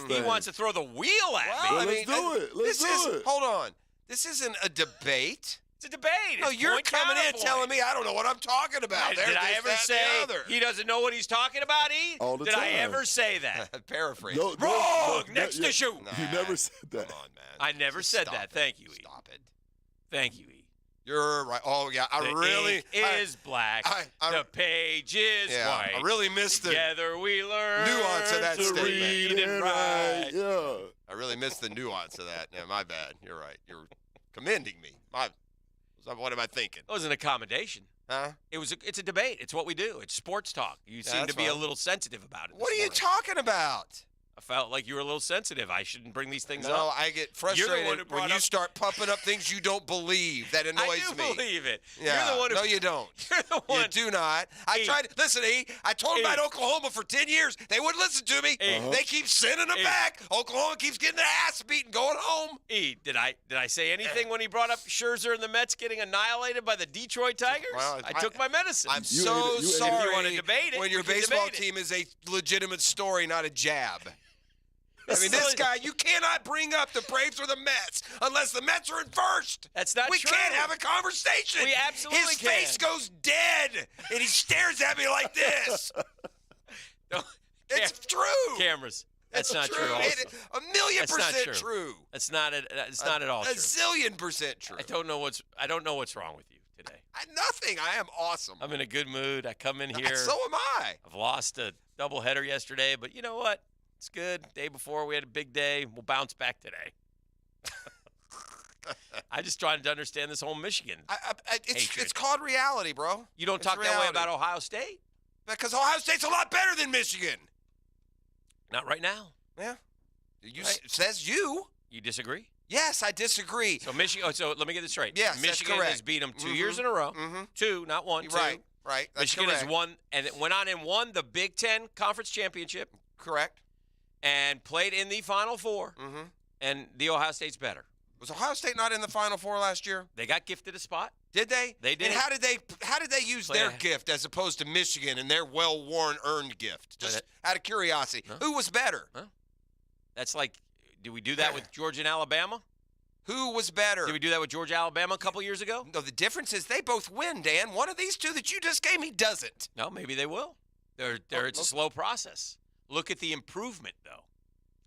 he wants to throw the wheel at me. Well, let's do it. Let's do it. Hold on. This isn't a debate. It's a debate. No, you're coming in telling me I don't know what I'm talking about. Did I ever say he doesn't know what he's talking about, E? All the Did time. I ever say that? Paraphrase. Wrong! Next issue. You never said that. Come on, man. I never said that. Thank you, E. Stop it. Thank you, E. You're right. Oh, yeah. Ink is black. The page is white. I really missed the Together we learn nuance of that to statement. read and write. Yeah. I really missed the nuance of that. Yeah, my bad. You're right. You're commending me. What am I thinking? It was an accommodation. Huh? It's a debate. It's what we do. It's sports talk. You seem to be a little sensitive about it. What are you talking about? I felt like you were a little sensitive. I shouldn't bring these things up. No, I get frustrated when you start pumping up things you don't believe. That annoys me. I do believe it. Yeah. You're the one who, no, you don't. You're the one. You do not. I tried. Listen, E. I told them about Oklahoma for 10 years. They wouldn't listen to me. They keep sending them back. Oklahoma keeps getting their ass beaten going home. Did I say anything when he brought up Scherzer and the Mets getting annihilated by the Detroit Tigers? Well, I took my medicine. I'm so sorry. If you want to debate it, when your we can baseball debate it. team is a legitimate story, not a jab. I mean, this guy, you cannot bring up the Braves or the Mets unless the Mets are in first. That's not true. We can't have a conversation. We absolutely His can. face goes dead, and he stares at me like this. It's true. Cameras. That's not true. true. Also. 1,000,000% true. That's not it. It's not at all true. 1,000,000% true. I don't know what's wrong with you today. Nothing. I am awesome. I'm in a good mood. I come in here. So am I. I've lost a doubleheader yesterday, but you know what? It's good. Day before we had a big day. We'll bounce back today. I just trying to understand this whole Michigan. It's called reality, bro. You don't talk that way about Ohio State? Because Ohio State's a lot better than Michigan. Not right now. Yeah. Says you. You disagree? Yes, I disagree. So Michigan. So let me get this straight. Yes, Michigan that's has beat them 2 years in a row. Mm-hmm. 2, not 1. 2. Right. That's Michigan correct. has won and went on and won the Big Ten Conference Championship. Correct. And played in the Final Four. Mm-hmm. And the Ohio State's better. Was Ohio State not in the Final Four last year? They got gifted a spot. Did they? They did. And how did they use their gift as opposed to Michigan and their well-worn earned gift? Just out of curiosity, who was better? That's like, did we do that with Georgia and Alabama? Who was better? Did we do that with Georgia, Alabama a couple years ago? No, the difference is they both win, Dan. One of these two that you just gave me doesn't. No, maybe they will. It's a slow process. Look at the improvement, though.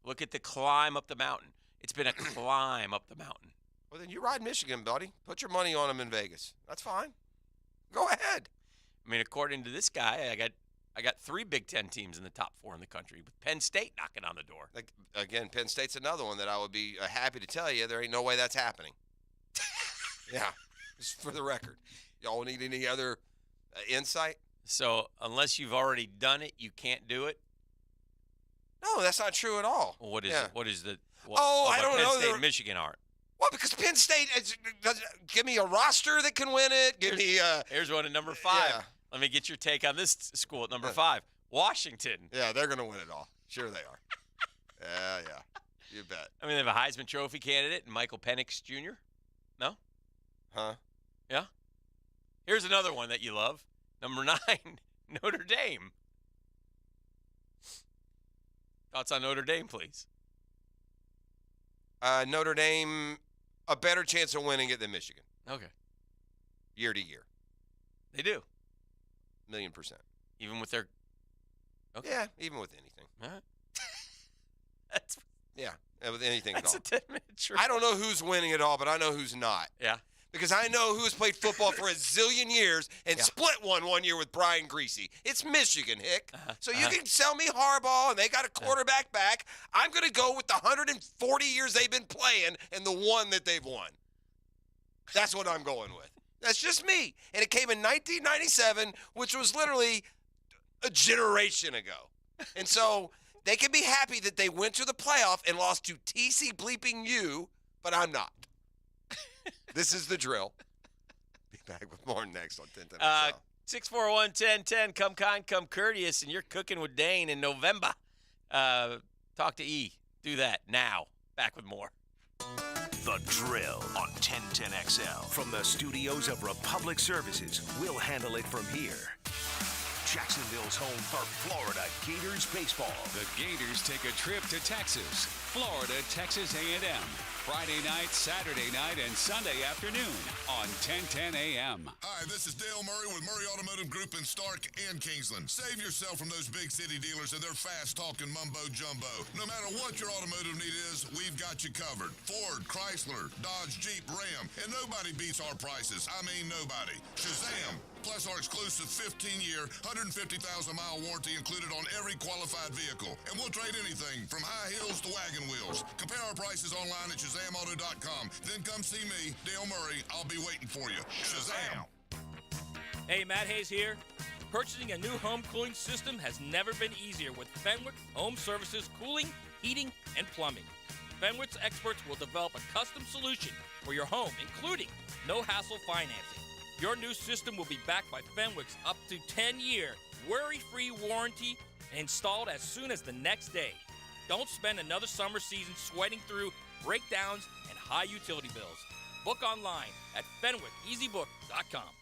Look at the climb up the mountain. It's been a climb up the mountain. Well, then you ride Michigan, buddy. Put your money on them in Vegas. That's fine. Go ahead. I mean, according to this guy, I got 3 Big Ten teams in the top 4 in the country, with Penn State knocking on the door. Again, Penn State's another one that I would be happy to tell you there ain't no way that's happening. Yeah, just for the record. Y'all need any other insight? So unless you've already done it, you can't do it? No, that's not true at all. Well, what is it? What is the I don't Penn know. State and Michigan aren't. Well, because Penn State give me a roster that can win it. Here's one at number 5. Yeah. Let me get your take on this school at number 5. Washington. Yeah, they're going to win it all. Sure they are. Yeah. You bet. I mean, they have a Heisman Trophy candidate, Michael Penix Jr. No? Huh? Yeah. Here's another one that you love. Number 9, Notre Dame. Thoughts on Notre Dame, please? Notre Dame, a better chance of winning it than Michigan. Okay. Year to year. They do. 1,000,000%. Even with their... Okay. Yeah, even with anything. All right. With anything at all. That's a 10-minute trip. I don't know who's winning it all, but I know who's not. Yeah. Because I know who's played football for a zillion years and split one year with Brian Greasy. It's Michigan, Hick. So you can sell me Harbaugh, and they got a quarterback back. I'm going to go with the 140 years they've been playing and the one that they've won. That's what I'm going with. That's just me. And it came in 1997, which was literally a generation ago. And so they can be happy that they went to the playoff and lost to TC bleeping you, but I'm not. This is the drill. Be back with more next on 1010 641-1010. Come kind, come courteous, and you're cooking with Dane in November. Talk to E. Do that now. Back with more. The Drill on 1010XL. From the studios of Republic Services, we'll handle it from here. Jacksonville's home for Florida Gators baseball. The Gators take a trip to Texas, Florida, Texas A&M. Friday night, Saturday night, and Sunday afternoon on 1010 a.m. Hi, this is Dale Murray with Murray Automotive Group in Stark and Kingsland. Save yourself from those big city dealers and their fast-talking mumbo-jumbo. No matter what your automotive need is, we've got you covered. Ford, Chrysler, Dodge, Jeep, Ram, and nobody beats our prices. I mean nobody. Shazam! Plus our exclusive 15-year, 150,000-mile warranty included on every qualified vehicle. And we'll trade anything from high heels to wagon wheels. Compare our prices online at ShazamAuto.com. Then come see me, Dale Murray. I'll be waiting for you. Shazam! Hey, Matt Hayes here. Purchasing a new home cooling system has never been easier with Fenwick Home Services Cooling, Heating, and Plumbing. Fenwick's experts will develop a custom solution for your home, including no-hassle financing. Your new system will be backed by Fenwick's up to 10-year worry-free warranty and installed as soon as the next day. Don't spend another summer season sweating through breakdowns and high utility bills. Book online at FenwickEasyBook.com.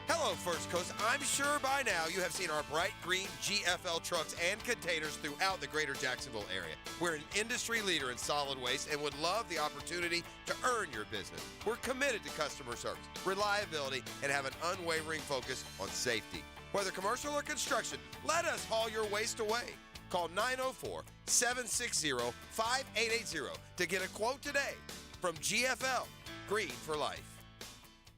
Hello, First Coast. I'm sure by now you have seen our bright green GFL trucks and containers throughout the greater Jacksonville area. We're an industry leader in solid waste and would love the opportunity to earn your business. We're committed to customer service, reliability, and have an unwavering focus on safety. Whether commercial or construction, let us haul your waste away. Call 904-760-5880 to get a quote today from GFL, Green for Life.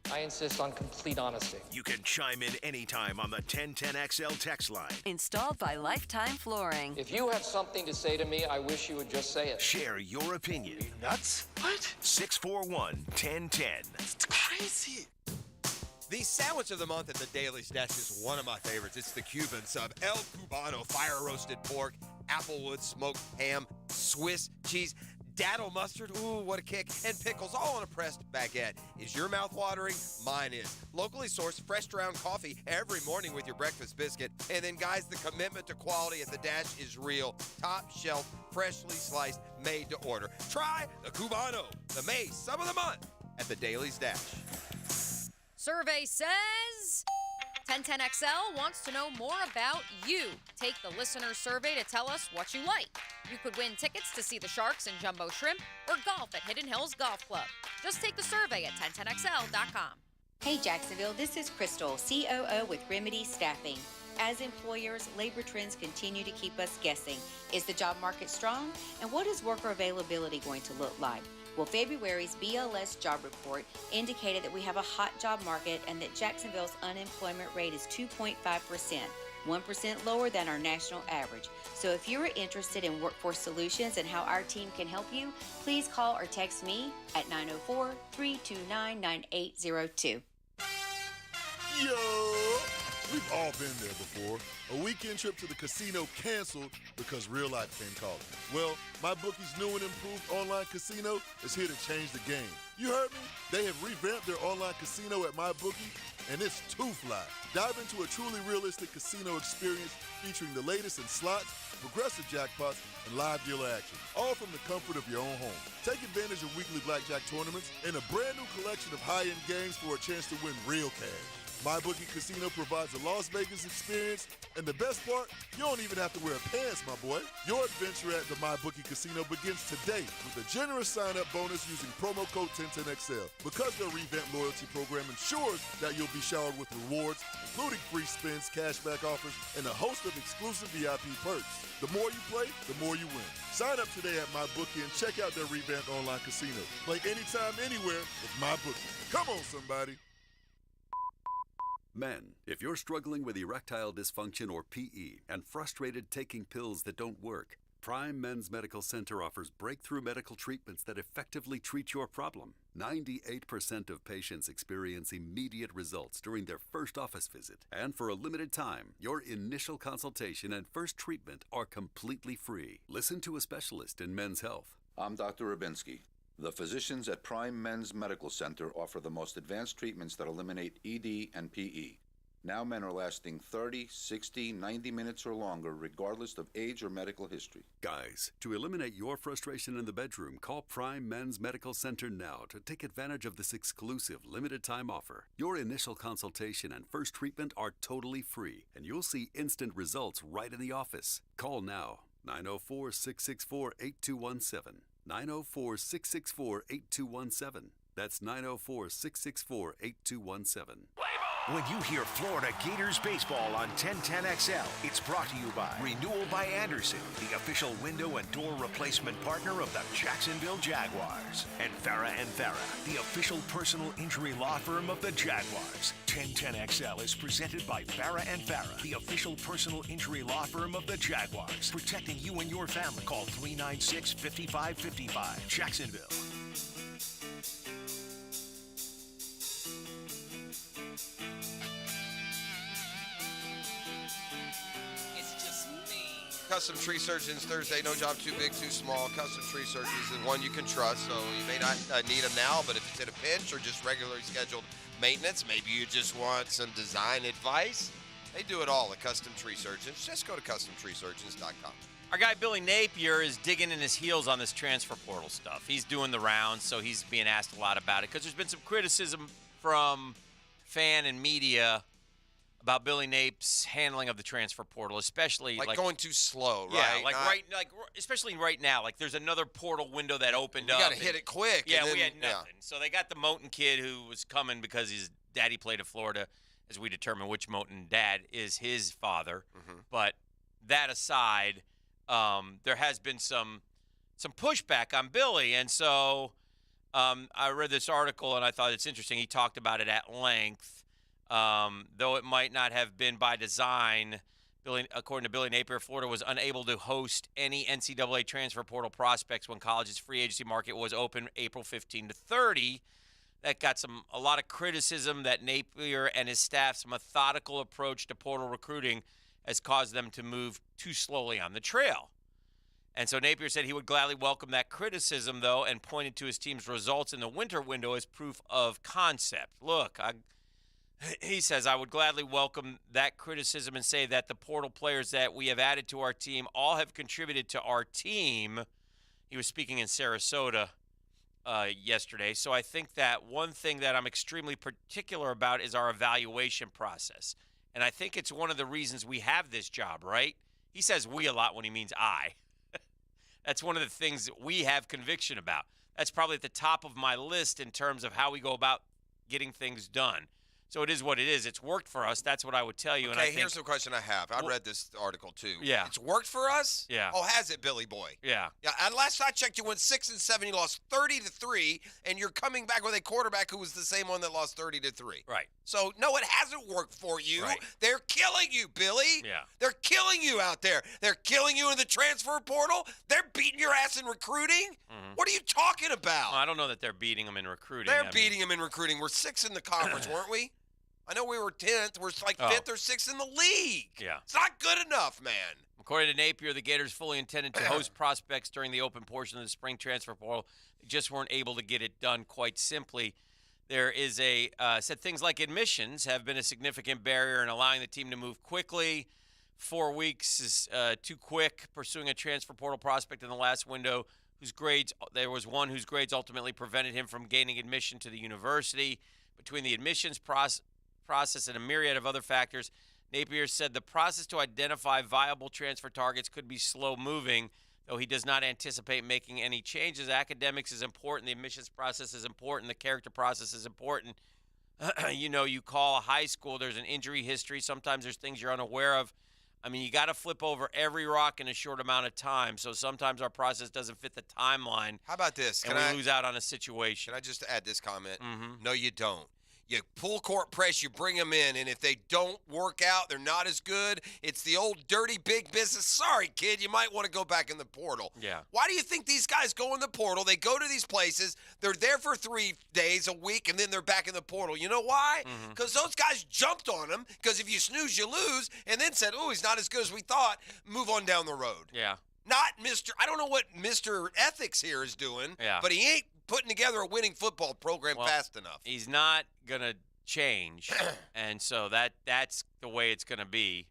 I insist on complete honesty. You can chime in anytime on the 1010XL text line. Installed by Lifetime Flooring. If you have something to say to me, I wish you would just say it. Share your opinion. Are you nuts? What? 641-1010. It's crazy. The sandwich of the month at the Daily Stash is one of my favorites. It's the Cuban sub, El Cubano, fire-roasted pork, applewood smoked ham, Swiss cheese, daddle mustard, ooh, what a kick, and pickles, all on a pressed baguette. Is your mouth watering? Mine is. Locally sourced, fresh ground coffee every morning with your breakfast biscuit. And then, guys, the commitment to quality at the Dash is real. Top shelf, freshly sliced, made to order. Try the Cubano, the May Sub of the Month at the Daily's Dash. Survey says 1010XL wants to know more about you. Take the listener survey to tell us what you like. You could win tickets to see the Sharks and Jumbo Shrimp or golf at Hidden Hills Golf Club. Just take the survey at 1010XL.com. Hey Jacksonville, this is Crystal, COO with Remedy Staffing. As employers, labor trends continue to keep us guessing. Is the job market strong? And what is worker availability going to look like? Well, February's BLS job report indicated that we have a hot job market and that Jacksonville's unemployment rate is 2.5%, 1% lower than our national average. So if you're interested in workforce solutions and how our team can help you, please call or text me at 904-329-9802. Yo! We've all been there before. A weekend trip to the casino canceled because real life came calling. Well, MyBookie's new and improved online casino is here to change the game. You heard me? They have revamped their online casino at MyBookie, and it's too fly. Dive into a truly realistic casino experience featuring the latest in slots, progressive jackpots, and live dealer action, all from the comfort of your own home. Take advantage of weekly blackjack tournaments and a brand new collection of high-end games for a chance to win real cash. MyBookie Casino provides a Las Vegas experience, and the best part, you don't even have to wear pants, my boy. Your adventure at the MyBookie Casino begins today with a generous sign-up bonus using promo code 1010XL. Because their revamped loyalty program ensures that you'll be showered with rewards, including free spins, cashback offers, and a host of exclusive VIP perks. The more you play, the more you win. Sign up today at MyBookie and check out their revamped online casino. Play anytime, anywhere with MyBookie. Come on, somebody. Men, if you're struggling with erectile dysfunction or PE and frustrated taking pills that don't work, Prime Men's Medical Center offers breakthrough medical treatments that effectively treat your problem. 98% of patients experience immediate results during their first office visit. And for a limited time, your initial consultation and first treatment are completely free. Listen to a specialist in men's health. I'm Dr. Rubinsky. The physicians at Prime Men's Medical Center offer the most advanced treatments that eliminate ED and PE. Now men are lasting 30, 60, 90 minutes or longer, regardless of age or medical history. Guys, to eliminate your frustration in the bedroom, call Prime Men's Medical Center now to take advantage of this exclusive limited-time offer. Your initial consultation and first treatment are totally free, and you'll see instant results right in the office. Call now, 904-664-8217. 904-664-8217. That's 904-664-8217. When you hear Florida Gators baseball on 1010XL, it's brought to you by Renewal by Anderson, the official window and door replacement partner of the Jacksonville Jaguars, and Farah & Farah, the official personal injury law firm of the Jaguars. 1010XL is presented by Farah & Farah, the official personal injury law firm of the Jaguars, protecting you and your family. Call 396-5555, Jacksonville. Custom Tree Surgeons Thursday. No job too big, too small. Custom Tree Surgeons is one you can trust. So you may not need them now, but if it's in a pinch or just regularly scheduled maintenance, maybe you just want some design advice. They do it all at Custom Tree Surgeons. Just go to CustomTreeSurgeons.com. Our guy Billy Napier is digging in his heels on this transfer portal stuff. He's doing the rounds, so he's being asked a lot about it because there's been some criticism from fan and media about Billy Nape's handling of the transfer portal, especially like going too slow, yeah, right? Especially right now. Like there's another portal window that opened up. You got to hit it quick. Yeah, and then, we had nothing. So they got the Moten kid who was coming because his daddy played at Florida, as we determine which Moten dad is his father. Mm-hmm. But that aside, there has been some pushback on Billy, and so I read this article and I thought it's interesting. He talked about it at length. Though it might not have been by design, according to Billy Napier, Florida was unable to host any NCAA transfer portal prospects when college's free agency market was open April 15 to 30. That got a lot of criticism that Napier and his staff's methodical approach to portal recruiting has caused them to move too slowly on the trail. And so Napier said he would gladly welcome that criticism, though, and pointed to his team's results in the winter window as proof of concept. Look, he says, I would gladly welcome that criticism and say that the portal players that we have added to our team all have contributed to our team. He was speaking in Sarasota yesterday. So I think that one thing that I'm extremely particular about is our evaluation process. And I think it's one of the reasons we have this job, right? He says we a lot when he means I. That's one of the things that we have conviction about. That's probably at the top of my list in terms of how we go about getting things done. So it is what it is. It's worked for us. That's what I would tell you. Okay, and I think, here's the question I have. I read this article too. Yeah. It's worked for us? Yeah. Oh, has it, Billy Boy? Yeah. Yeah. And last I checked, you went 6-7. You lost 30-3, and you're coming back with a quarterback who was the same one that lost 30-3. Right. So no, it hasn't worked for you. Right. They're killing you, Billy. Yeah. They're killing you out there. They're killing you in the transfer portal. They're beating your ass in recruiting. Mm-hmm. What are you talking about? I don't know that they're beating him in recruiting. They're beating him in recruiting. We're 6th in the conference, weren't we? I know we were 10th. We're like 5th or 6th in the league. Yeah. It's not good enough, man. According to Napier, the Gators fully intended to host prospects during the open portion of the spring transfer portal. They just weren't able to get it done quite simply. There is said things like admissions have been a significant barrier in allowing the team to move quickly. 4 weeks is too quick pursuing a transfer portal prospect in the last window. There was one whose grades ultimately prevented him from gaining admission to the university. Between the admissions process and a myriad of other factors, Napier said the process to identify viable transfer targets could be slow-moving, though he does not anticipate making any changes. Academics is important. The admissions process is important. The character process is important. You call a high school, there's an injury history. Sometimes there's things you're unaware of. I mean, you got to flip over every rock in a short amount of time, so sometimes our process doesn't fit the timeline. How about this? And we lose out on a situation. Can I just add this comment? Mm-hmm. No, you don't. You pull court press, you bring them in, and if they don't work out, they're not as good. It's the old dirty big business. Sorry, kid, you might want to go back in the portal. Yeah. Why do you think these guys go in the portal? They go to these places, they're there for 3 days, a week, and then they're back in the portal. You know why? Because those guys jumped on him, because if you snooze, you lose, and then said, oh, he's not as good as we thought, move on down the road. Yeah. Not Mr. I don't know what Mr. Ethics here is doing, Yeah. but he ain't putting together a winning football program fast enough. He's not going to change, and so that's the way it's going to be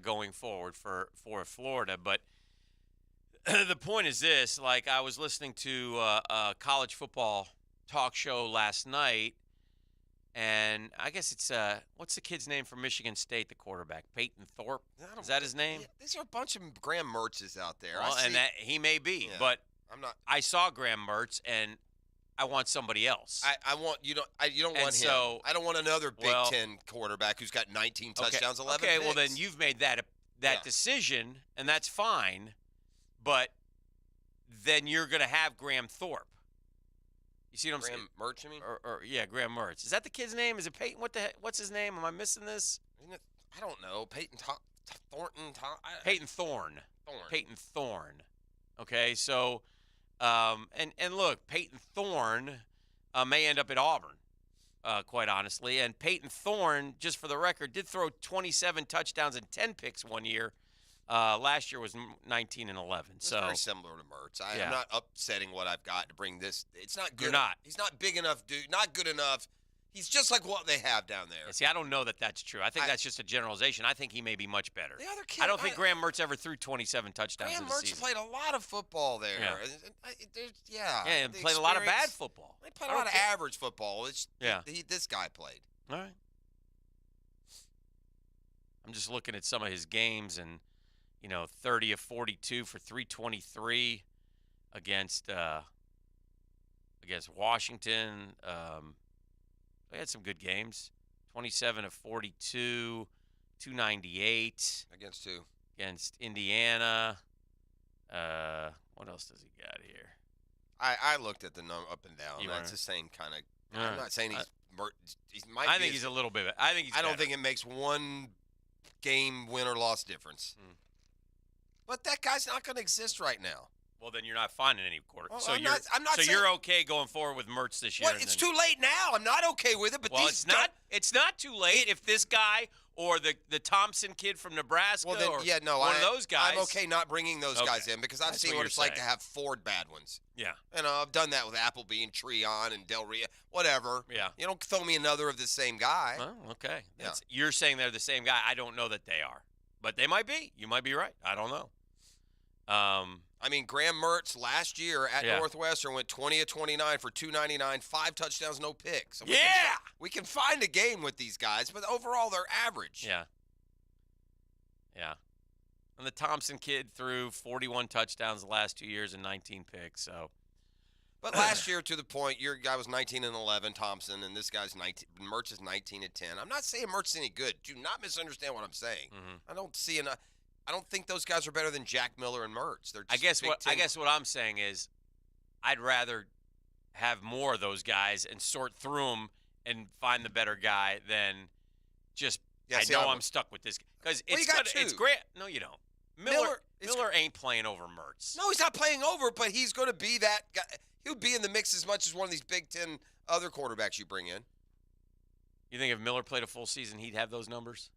going forward for Florida. But the point is this: like, I was listening to a college football talk show last night, and I guess it's what's the kid's name from Michigan State, the quarterback, Peyton Thorpe? Is that his name? Yeah, these are a bunch of Graham Mertzes out there. Well, and that he may be, but I'm not. I saw Graham Mertz, and I want somebody else. I want you don't. You don't And want him. so- I don't want another Big well- Ten quarterback who's got 19 touchdowns, 11 Okay, picks. well then you've made that decision, and that's fine. But then you're going to have Graham Thorpe. You see what I'm saying? Graham Mertz, you mean? Or yeah, Graham Mertz. Is that the kid's name? Is it Peyton? What's his name? Am I missing this? Isn't it, I don't know. Peyton Thornton. Peyton Thorne. Thorne. Peyton Thorne. Okay, so and look, Peyton Thorne may end up at Auburn, quite honestly. And Peyton Thorne, just for the record, did throw 27 touchdowns and 10 picks one year. Last year was 19 and 11. It's So very similar to Mertz. Yeah. I'm not upsetting what I've got to bring this. It's not good. You're not. He's not big enough, dude. Not good enough. He's just like what they have down there. see, I don't know that that's true. I think that's just a generalization. I think he may be much better. The other kid, I don't think Graham Mertz ever threw 27 touchdowns Graham in the Mertz season. played a lot of football there. Yeah. Yeah, and the played a lot of bad experience- football. They played a lot of average football. Yeah. This guy played. All right. I'm just looking at some of his games, and 30 of 42 for 323 against Washington. They had some good games. 27 of 42, 298 Against who? against Indiana. What else does he got here? I looked at the number up and down. You That's were- the same kind of. All I'm right. not saying he might. I be think he's a little bit. I think he's. I don't better. think it makes one game win or loss difference. Hmm. But that guy's not going to exist right now. Well, then you're not finding any quarter. Well, so I'm you're not- I'm not so saying- you're okay going forward with Mertz this year. What? and It's then- too late now. I'm not okay with it. But Well, these it's not too late if this guy or the Thompson kid from Nebraska Well, then, or yeah, no, one of those guys. I'm okay not bringing those guys Okay. in because I've That's seen what what you're it's like to saying. have four bad ones. Yeah. I've done that with Appleby and Treon and Del Rio, whatever. Yeah. You don't throw me another of the same guy. Well, okay. You're saying they're the same guy. I don't know that they are, but they might be. You might be right. I don't know. I mean, Graham Mertz last year at Yeah. Northwestern went 20 of 29 for 299, 5 touchdowns, no picks. So Yeah! we can find a game with these guys, but overall they're average. Yeah. Yeah. And the Thompson kid threw 41 touchdowns the last 2 years and 19 picks. So. But last year, to the point, your guy was 19 and 11, Thompson, and this guy's 19. Mertz is 19 and 10. I'm not saying Mertz is any good. Do not misunderstand what I'm saying. Mm-hmm. I don't see enough. I don't think those guys are better than Jack Miller and Mertz. They're just I guess Big what Ten. I'm saying is, I'd rather have more of those guys and sort through them and find the better guy than just. Yeah, I see, know I I'm would- stuck with this because Well, it's you got it's two. great. No, you don't. Miller ain't playing over Mertz. No, he's not playing over, but he's going to be that guy. He'll be in the mix as much as one of these Big Ten other quarterbacks you bring in. You think if Miller played a full season, he'd have those numbers?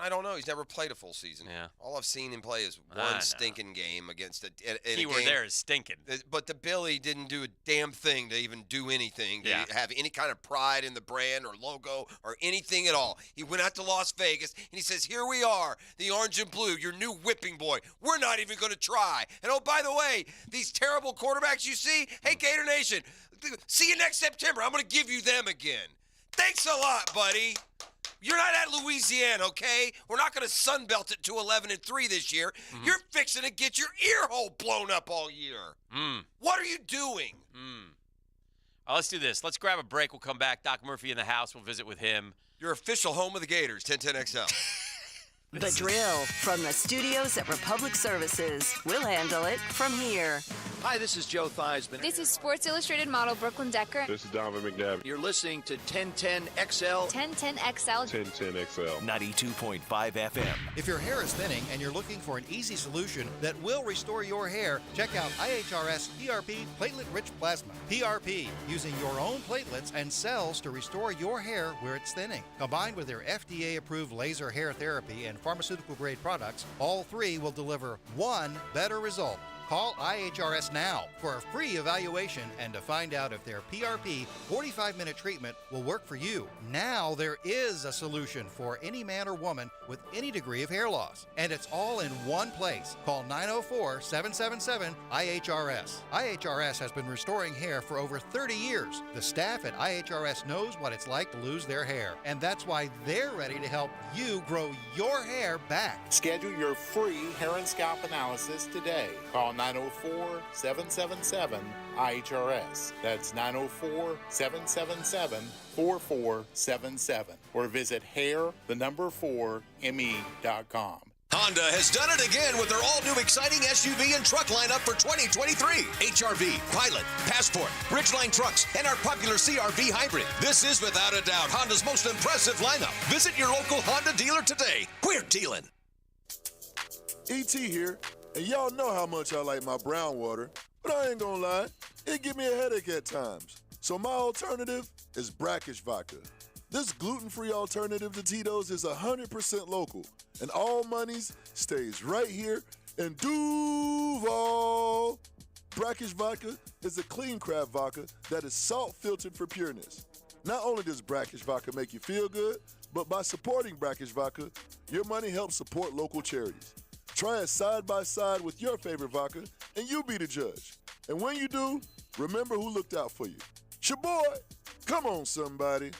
I don't know. He's never played a full season. Yeah. All I've seen him play is I know. one stinking game against a Keyword game. there is stinking. But the Billy didn't do a damn thing to even do anything, to Yeah. have any kind of pride in the brand or logo or anything at all. He went out to Las Vegas, and he says, here we are, the orange and blue, your new whipping boy. We're not even going to try. And, oh, by the way, these terrible quarterbacks you see, hey, Gator Nation, see you next September. I'm going to give you them again. Thanks a lot, buddy. You're not at Louisiana, okay? We're not going to sunbelt it to 11-3 this year. Mm-hmm. You're fixing to get your ear hole blown up all year. What are you doing? Let's do this. Let's grab a break. We'll come back. Doc Murphy in the house. We'll visit with him. Your official home of the Gators, 1010XL. The Drill from the studios at Republic Services. We'll handle it from here. Hi, this is Joe Theismann. This is Sports Illustrated model Brooklyn Decker. This is Donovan McNabb. You're listening to 1010XL. 1010XL. 1010XL. 92.5 FM. If your hair is thinning and you're looking for an easy solution that will restore your hair, check out IHRS PRP Platelet-Rich Plasma. PRP, using your own platelets and cells to restore your hair where it's thinning. Combined with their FDA-approved laser hair therapy and pharmaceutical-grade products, all three will deliver one better result. Call IHRS now for a free evaluation and to find out if their PRP 45-minute treatment will work for you. Now there is a solution for any man or woman with any degree of hair loss, and it's all in one place. Call 904-777-IHRS. IHRS has been restoring hair for over 30 years. The staff at IHRS knows what it's like to lose their hair, and that's why they're ready to help you grow your hair back. Schedule your free hair and scalp analysis today. Call 904-777-IHRS. That's 904-777-4477. Or visit hair4me.com. Honda has done it again with their all-new exciting SUV and truck lineup for 2023. HRV, Pilot, Passport, Ridgeline trucks, and our popular CRV hybrid. This is without a doubt Honda's most impressive lineup. Visit your local Honda dealer today. We're dealing. E.T. here, and y'all know how much I like my brown water, but I ain't gonna lie, it give me a headache at times. So my alternative is brackish vodka. This gluten-free alternative to Tito's is 100% local, and all monies stays right here in Duval. Brackish vodka is a clean craft vodka that is salt-filtered for pureness. Not only does brackish vodka make you feel good, but by supporting brackish vodka, your money helps support local charities. Try it side by side with your favorite vodka, and you be the judge. And when you do, remember who looked out for you. It's your boy. Come on, somebody.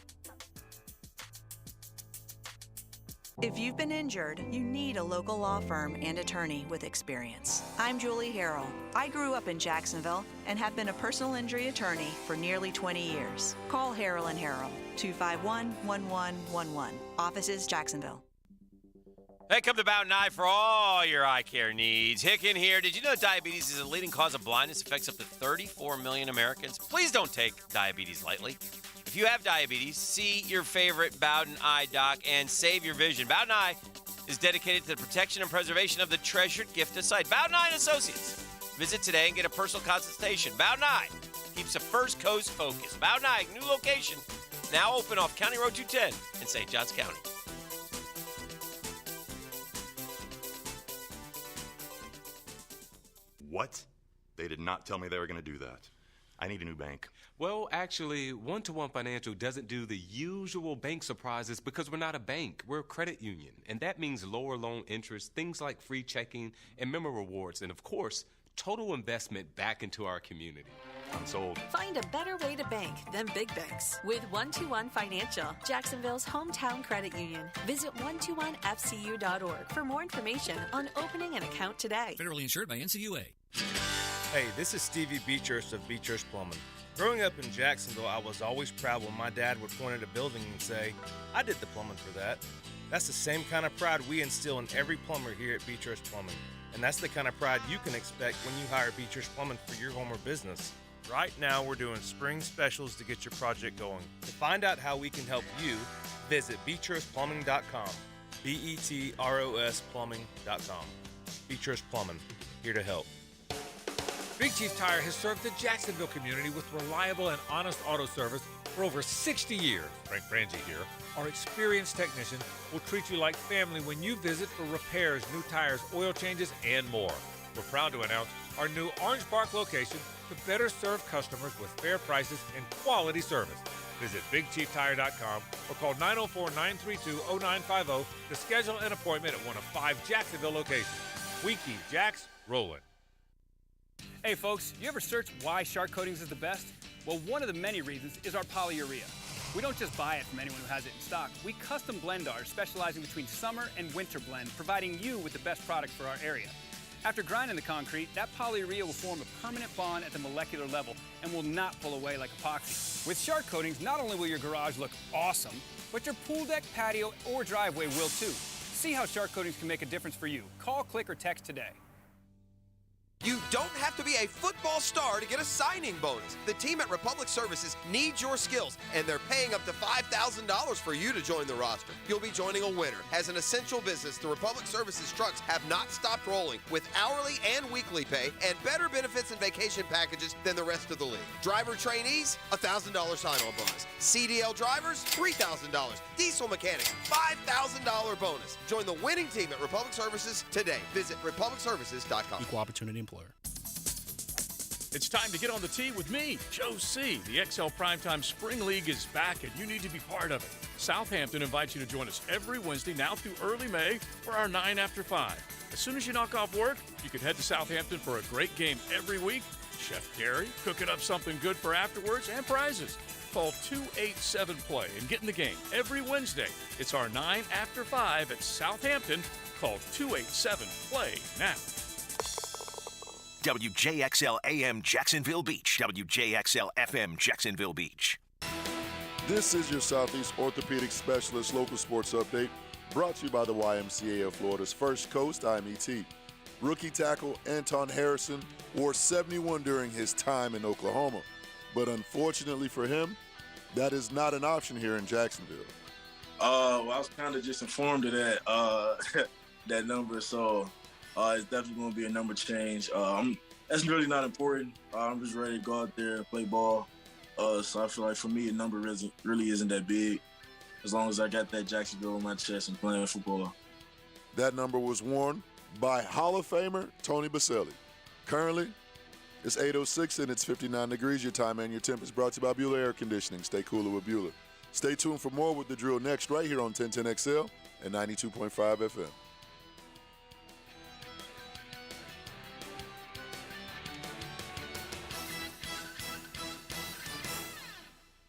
If you've been injured, you need a local law firm and attorney with experience. I'm Julie Harrell. I grew up in Jacksonville and have been a personal injury attorney for nearly 20 years. Call Harrell & Harrell, 251-1111. Offices, Jacksonville. Hey, come to Bowden Eye for all your eye care needs. Hicken here. Did you know diabetes is a leading cause of blindness? Affects up to 34 million Americans. Please don't take diabetes lightly. If you have diabetes, see your favorite Bowden Eye doc and save your vision. Bowden Eye is dedicated to the protection and preservation of the treasured gift of sight. Bowden Eye & Associates. Visit today and get a personal consultation. Bowden Eye keeps the First Coast focused. Bowden Eye, new location, now open off County Road 210 in St. Johns County. What? They did not tell me they were going to do that. I need a new bank. Well, actually, One-to-One Financial doesn't do the usual bank surprises because we're not a bank. We're a credit union, and that means lower loan interest, things like free checking and member rewards, and of course, total investment back into our community. I'm sold. Find a better way to bank than big banks with One-to-One Financial, Jacksonville's hometown credit union. Visit 121fcu.org for more information on opening an account today. Federally insured by NCUA. Hey, this is Stevie Beechurst of Beechurst Plumbing. Growing up in Jacksonville, I was always proud when my dad would point at a building and say, I did the plumbing for that. That's the same kind of pride we instill in every plumber here at Beechurst Plumbing. And that's the kind of pride you can expect when you hire Beechurst Plumbing for your home or business. Right now, we're doing spring specials to get your project going. To find out how we can help you, visit beechurstplumbing.com. BETROS plumbing.com. Beechurst Plumbing, here to help. Big Chief Tire has served the Jacksonville community with reliable and honest auto service for over 60 years. Frank Frangie here. Our experienced technician will treat you like family when you visit for repairs, new tires, oil changes, and more. We're proud to announce our new Orange Park location to better serve customers with fair prices and quality service. Visit BigChiefTire.com or call 904-932-0950 to schedule an appointment at one of 5 Jacksonville locations. We keep Jacks rolling. Hey folks, you ever search why Shark Coatings is the best? Well, one of the many reasons is our polyurea. We don't just buy it from anyone who has it in stock. We custom blend ours, specializing between summer and winter blend, providing you with the best product for our area. After grinding the concrete, that polyurea will form a permanent bond at the molecular level and will not pull away like epoxy. With Shark Coatings, not only will your garage look awesome, but your pool deck, patio, or driveway will too. See how Shark Coatings can make a difference for you. Call, click, or text today. You don't have to be a football star to get a signing bonus. The team at Republic Services needs your skills, and they're paying up to $5,000 for you to join the roster. You'll be joining a winner. As an essential business, the Republic Services trucks have not stopped rolling with hourly and weekly pay and better benefits and vacation packages than the rest of the league. Driver trainees, $1,000 sign-on bonus. CDL drivers, $3,000. Diesel mechanics, $5,000 bonus. Join the winning team at Republic Services today. Visit republicservices.com. Equal opportunity employer. It's time to get on the tee with me, Joe C. The XL Primetime Spring League is back, and you need to be part of it. Southampton invites you to join us every Wednesday now through early May for our 9 after 5. As soon as you knock off work, you can head to Southampton for a great game every week. Chef Gary cooking up something good for afterwards and prizes. Call 287-PLAY and get in the game every Wednesday. It's our 9 after 5 at Southampton. Call 287-PLAY now. WJXL AM Jacksonville Beach. WJXL FM Jacksonville Beach. This is your Southeast Orthopedic Specialist local sports update, brought to you by the YMCA of Florida's First Coast, IMET. Rookie tackle Anton Harrison wore 71 during his time in Oklahoma, but unfortunately for him, that is not an option here in Jacksonville. Well, I was kind of just informed of that that number, so it's definitely going to be a number change. That's really not important. I'm just ready to go out there and play ball. So I feel like for me, a number really isn't that big, as long as I got that Jacksonville on my chest and playing football. That number was worn by Hall of Famer Tony Baselli. Currently, it's 8:06 and it's 59 degrees. Your time and your temp is brought to you by Bueller Air Conditioning. Stay cooler with Bueller. Stay tuned for more with The Drill next right here on 1010XL and 92.5 FM.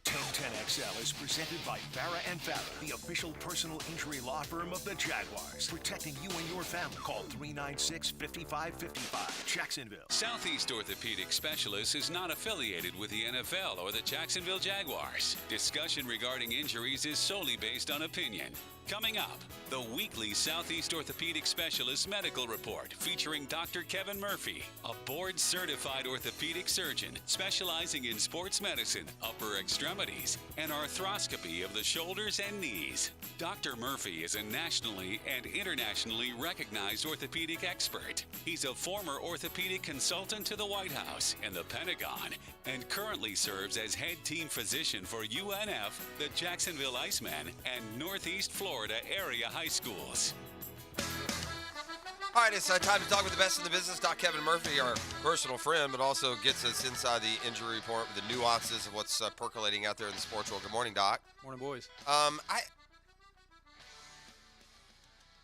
1010XL is presented by Farah and Farah, the official personal injury law firm of the Jaguars. Protecting you and your family. Call 396-5555. Jacksonville. Southeast Orthopedic Specialists is not affiliated with the NFL or the Jacksonville Jaguars. Discussion regarding injuries is solely based on opinion. Coming up, the weekly Southeast Orthopedic Specialist Medical Report featuring Dr. Kevin Murphy, a board-certified orthopedic surgeon specializing in sports medicine, upper extremities, and arthroscopy of the shoulders and knees. Dr. Murphy is a nationally and internationally recognized orthopedic expert. He's a former orthopedic consultant to the White House and the Pentagon, and currently serves as head team physician for UNF, the Jacksonville Icemen, and Northeast Florida area high schools. All right, it's time to talk with the best in the business. Doc Kevin Murphy, our personal friend, but also gets us inside the injury report with the nuances of what's percolating out there in the sports world. Good morning, Doc. Morning, boys. I'm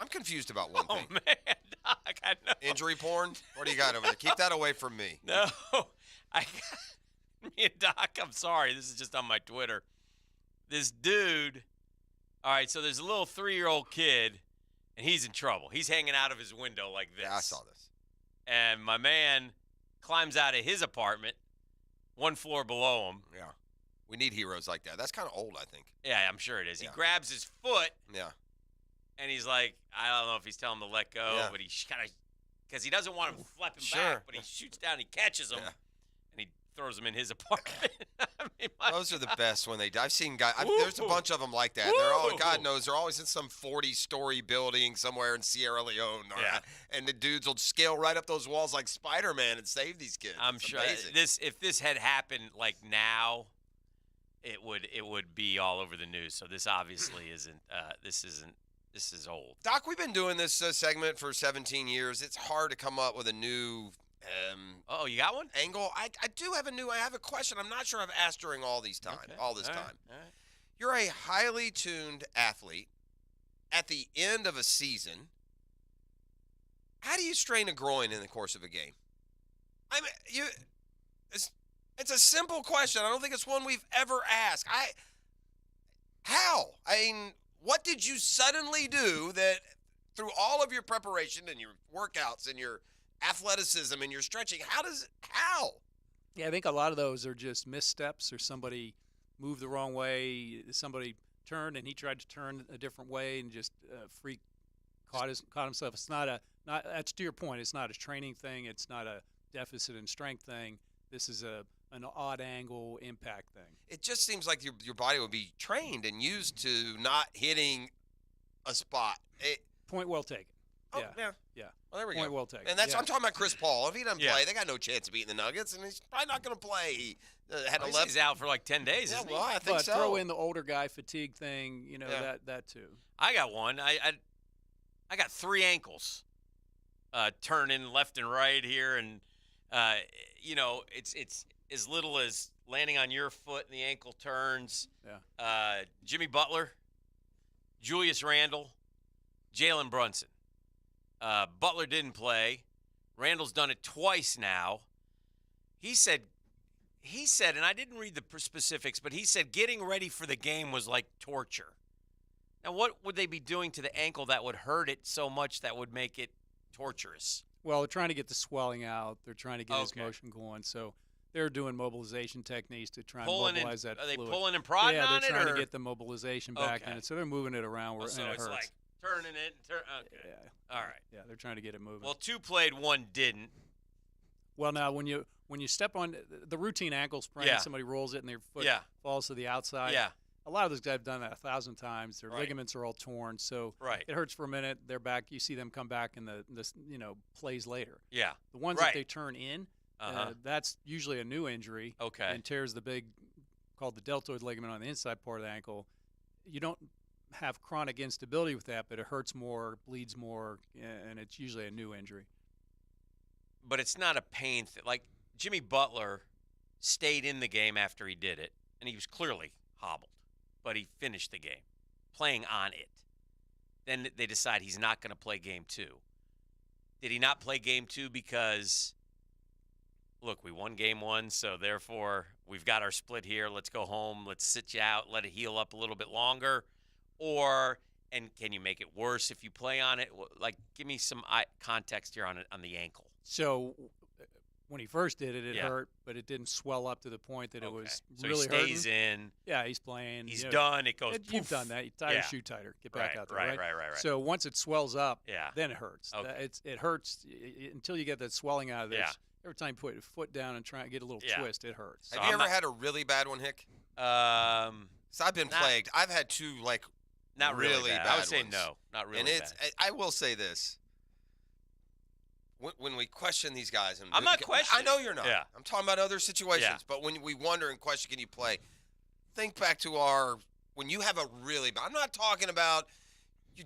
confused about one thing. Oh, man, Doc, I know. Injury porn? What do you got over there? Keep that away from me. No, me and Doc, I'm sorry. This is just on my Twitter. This dude, all right, so there's a little 3-year-old kid, and he's in trouble. He's hanging out of his window like this. Yeah, I saw this. And my man climbs out of his apartment, one floor below him. Yeah. We need heroes like that. That's kind of old, I think. Yeah, I'm sure it is. Yeah. He grabs his foot. Yeah. And he's like, I don't know if he's telling him to let go, but he's kind of, because he doesn't want him flipping back, but he shoots down, he catches him, and he throws him in his apartment. I mean, those are the best when they die. I've seen guys, there's a bunch of them like that. They're all, God knows, they're always in some 40-story building somewhere in Sierra Leone. And the dudes will scale right up those walls like Spider-Man and save these kids. I'm sure if this had happened like now, it would be all over the news. So this obviously isn't. This is old. Doc, we've been doing this segment for 17 years. It's hard to come up with a new you got one? Angle. I have a question. I'm not sure I've asked during all this time. All right. You're a highly tuned athlete. At the end of a season, how do you strain a groin in the course of a game? I mean, it's a simple question. I don't think it's one we've ever asked. How? I mean, what did you suddenly do that through all of your preparation and your workouts and your athleticism and your stretching, how? Yeah, I think a lot of those are just missteps, or somebody moved the wrong way, somebody turned and he tried to turn a different way and just caught himself. It's that's to your point, it's not a training thing, it's not a deficit in strength thing. This is an odd angle impact thing. It just seems like your body would be trained and used to not hitting a spot. Point well taken. Yeah. Well, there we Point go. well taken. And I'm talking about Chris Paul. If he doesn't play, they got no chance of beating the Nuggets, and he's probably not going to play. He He's out for like 10 days, isn't he? Well, I think so. Throw in the older guy fatigue thing, that too. I got one. I got 3 ankles turning left and right here, and It's as little as landing on your foot and the ankle turns. Yeah. Jimmy Butler, Julius Randle, Jalen Brunson. Butler didn't play. Randall's done it twice now. He said, and I didn't read the specifics, but he said getting ready for the game was like torture. Now, what would they be doing to the ankle that would hurt it so much that would make it torturous? Well, they're trying to get the swelling out. They're trying to get his motion going. So they're doing mobilization techniques to try and mobilize that Are fluid. they pulling and prodding on it? Yeah, they're trying to get the mobilization back in Okay. it. So they're moving it around where So and it it's hurts. like turning it. Okay. Yeah. All right. Yeah, they're trying to get it moving. Well, 2 played, 1 didn't. Well, now when you step on the routine ankle sprain, Yeah. somebody rolls it and their foot Yeah. falls to the outside. Yeah. A lot of those guys have done that 1,000 times. Their Right. ligaments are all torn, so Right. it hurts for a minute. They're back. You see them come back in the plays later. Yeah. The ones Right. that they turn in, that's usually a new injury. Okay. And tears the big, called the deltoid ligament on the inside part of the ankle. You don't have chronic instability with that, but it hurts more, bleeds more, and it's usually a new injury. But it's not a pain thing. Like Jimmy Butler stayed in the game after he did it, and he was clearly hobbled, but he finished the game playing on it. Then they decide he's not going to play game 2. Did he not play game 2 because, look, we won game 1, so therefore we've got our split here. Let's go home. Let's sit you out. Let it heal up a little bit longer. Or, and can you make it worse if you play on it? Like, give me some context here on the ankle. So when he first did it, it Yeah. hurt, but it didn't swell up to the point that it was So really he stays hurting. in. Yeah, he's playing. He's done. It goes You've poof. done that. You tie Yeah. your shoe tighter. Get back Right, out there. right, right. So once it swells up, Yeah. then it hurts. Okay. It hurts until you get that swelling out of there. Yeah. Every time you put your foot down and try and get a little Yeah. twist, it hurts. Have you ever had a really bad one, Hick? So I've been plagued. I've had 2 not really bad. bad I would say ones. no, not really And it's bad. I will say this. When we question these guys, and I'm not questioning. I know you're not. Yeah. I'm talking about other situations. Yeah. But when we wonder and question, can you play? Think back to when you have a really bad. I'm not talking about you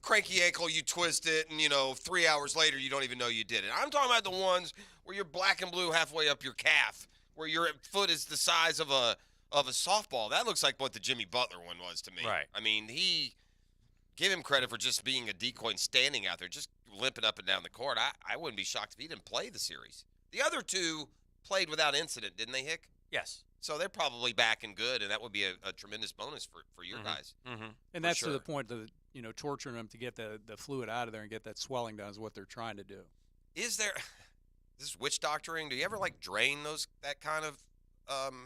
cranky ankle, you twist it, and 3 hours later you don't even know you did it. I'm talking about the ones where you're black and blue halfway up your calf, where your foot is the size of a softball. That looks like what the Jimmy Butler one was to me. Right. I mean, give him credit for just being a decoy and standing out there, just limping up and down the court. I wouldn't be shocked if he didn't play the series. The other 2 played without incident, didn't they, Hick? Yes. So they're probably back and good, and that would be a tremendous bonus for your guys. Mm-hmm. And that's to the point of torturing them to get the fluid out of there and get that swelling down is what they're trying to do. Is there this is witch doctoring? Do you ever drain that kind of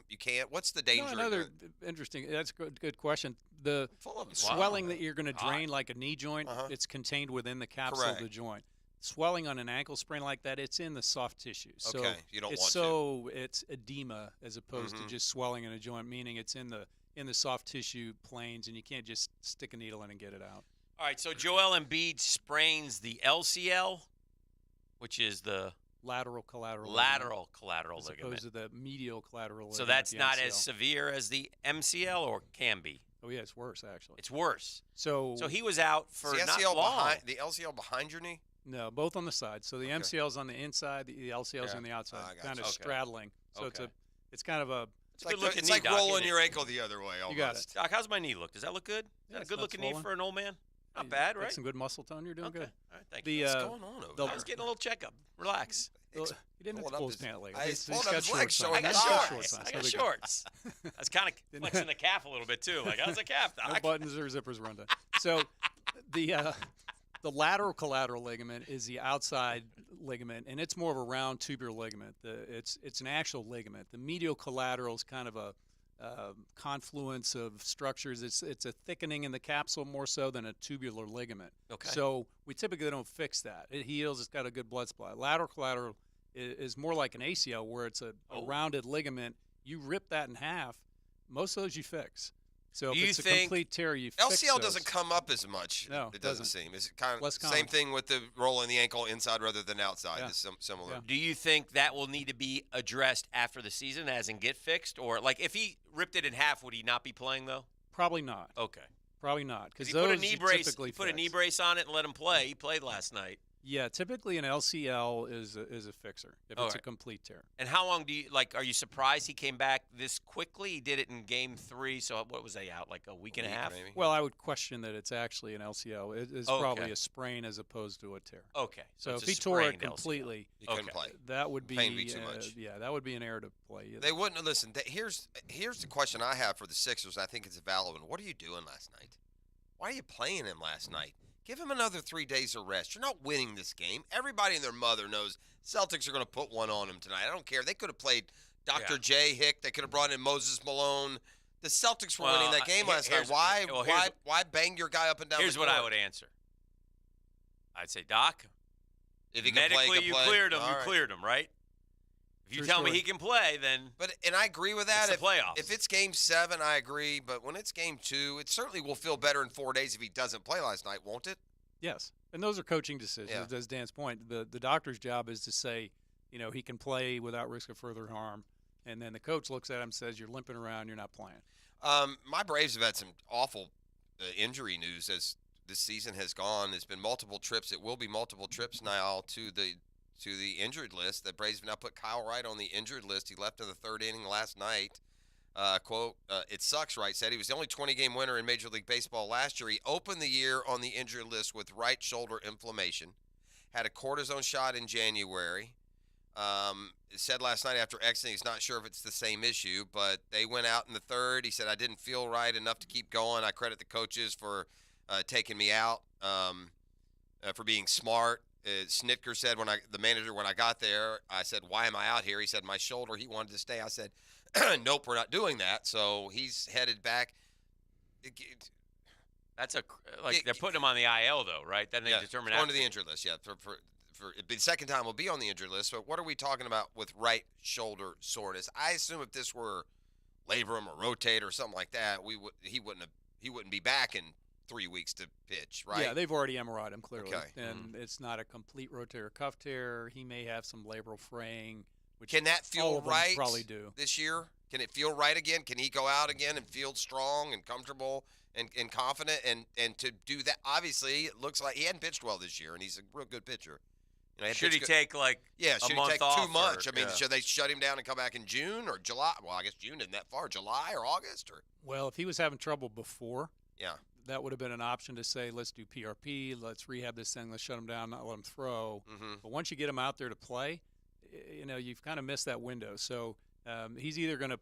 you can't? What's the danger? No, another interesting. That's a good question. The swelling that you're going to drain like a knee joint, it's contained within the capsule of the joint. Swelling on an ankle sprain like that, it's in the soft tissue. So okay, you don't want to. It's edema as opposed to just swelling in a joint, meaning it's in the soft tissue planes, and you can't just stick a needle in and get it out. All right, so Joel Embiid sprains the LCL, which is the lateral collateral ligament, as opposed to the medial collateral. So ligament, that's the not MCL. as severe as the MCL, or can be. Oh yeah, it's worse actually. It's worse. So he was out for the not LCL long. the LCL behind your knee? No, both on the side. So the MCL's on the inside, the LCL's on the outside, kind of straddling. So it's kind of a It's like rolling your ankle the other way almost. You got it. Doc, how's my knee look? Does that look good? Is that a good-looking knee for an old man? Not bad, right? Got some good muscle tone. You're doing good. All right, thank you. What's going on over there? I was getting a little checkup. Relax. He didn't have to pull his pant leg. He's pulled up his legs. I got shorts. I got shorts. I was kind of flexing the calf a little bit too. Like, how's the calf, Doc? No buttons or zippers run down. So the lateral collateral ligament is the outside ligament, and it's more of a round tubular ligament. It's an actual ligament. The medial collateral is kind of a confluence of structures. It's a thickening in the capsule more so than a tubular ligament. Okay. So we typically don't fix that. It heals. It's got a good blood supply. Lateral collateral is more like an ACL where it's a rounded ligament. You rip that in half. Most of those you fix. So if it's a complete tear, you fix LCL those. doesn't come up as much. No, it doesn't seem. Is it kind of less same common. thing with the rolling the ankle inside rather than outside? Yeah. It's similar. Yeah. Do you think that will need to be addressed after the season, as in get fixed, or like if he ripped it in half, would he not be playing though? Probably not. Okay. Probably not, because he put a those knee you brace. typically Put a fix. knee brace on it and let him play. He played last night. Yeah, typically an LCL is a fixer if it's a complete tear. And how long are you surprised he came back this quickly? He did it in game 3, so what was they out, like a week and a half? Maybe? Well, I would question that it's actually an LCL. It's probably a sprain as opposed to a tear. Okay. So if he tore it completely, he couldn't play. That would be Pain would be too much. Yeah, that would be an error to play. They wouldn't listen. Here's the question I have for the Sixers. I think it's a valid one. What are you doing last night? Why are you playing him last night? Give him another 3 days of rest. You're not winning this game. Everybody and their mother knows Celtics are going to put one on them tonight. I don't care. They could have played Dr. J. Hick. They could have brought in Moses Malone. The Celtics were winning that game last night. Why bang your guy up and down the court? Here's what I would answer. I'd say, Doc, if he medically can play, you cleared him. You cleared him, right? If you tell me he can play, then and I agree with that. It's the playoffs. If it's game 7, I agree. But when it's game 2, it certainly will feel better in 4 days if he doesn't play last night, won't it? Yes, and those are coaching decisions. As Dan's point, the doctor's job is to say, he can play without risk of further harm, and then the coach looks at him and says, "You're limping around. You're not playing." My Braves have had some awful injury news as this season has gone. There's been multiple trips. It will be multiple trips now to the injured list. The Braves have now put Kyle Wright on the injured list. He left in the 3rd inning last night. Quote, it sucks, Wright said. He was the only 20-game winner in Major League Baseball last year. He opened the year on the injured list with right shoulder inflammation. Had a cortisone shot in January. Said last night after exiting he's not sure if it's the same issue, but they went out in the 3rd. He said, I didn't feel right enough to keep going. I credit the coaches for taking me out, for being smart. Snitker said, the manager, when I got there, I said, why am I out here? He said, my shoulder, he wanted to stay. I said, nope, we're not doing that. So he's headed back. They're putting him on the IL, though, right? Then they determine going to the injured list, for the second time we'll be on the injured list. But what are we talking about with right shoulder soreness? I assume if this were labrum or rotate or something like that, he wouldn't be back in 3 weeks to pitch, right? Yeah, they've already MRI'd him clearly, okay. And it's not a complete rotator cuff tear. He may have some labral fraying. Which can that feel right probably do this year? Can it feel right again? Can he go out again and feel strong and comfortable and confident? And to do that, obviously, it looks like he hadn't pitched well this year, and he's a real good pitcher. Should he take a month take off too much? Should they shut him down and come back in June or July? Well, I guess June isn't that far. July or August? Well, if he was having trouble before, yeah, that would have been an option to say, let's do PRP, let's rehab this thing, let's shut him down, not let him throw. Mm-hmm. But once you get him out there to play, you've kind of missed that window. So he's either going to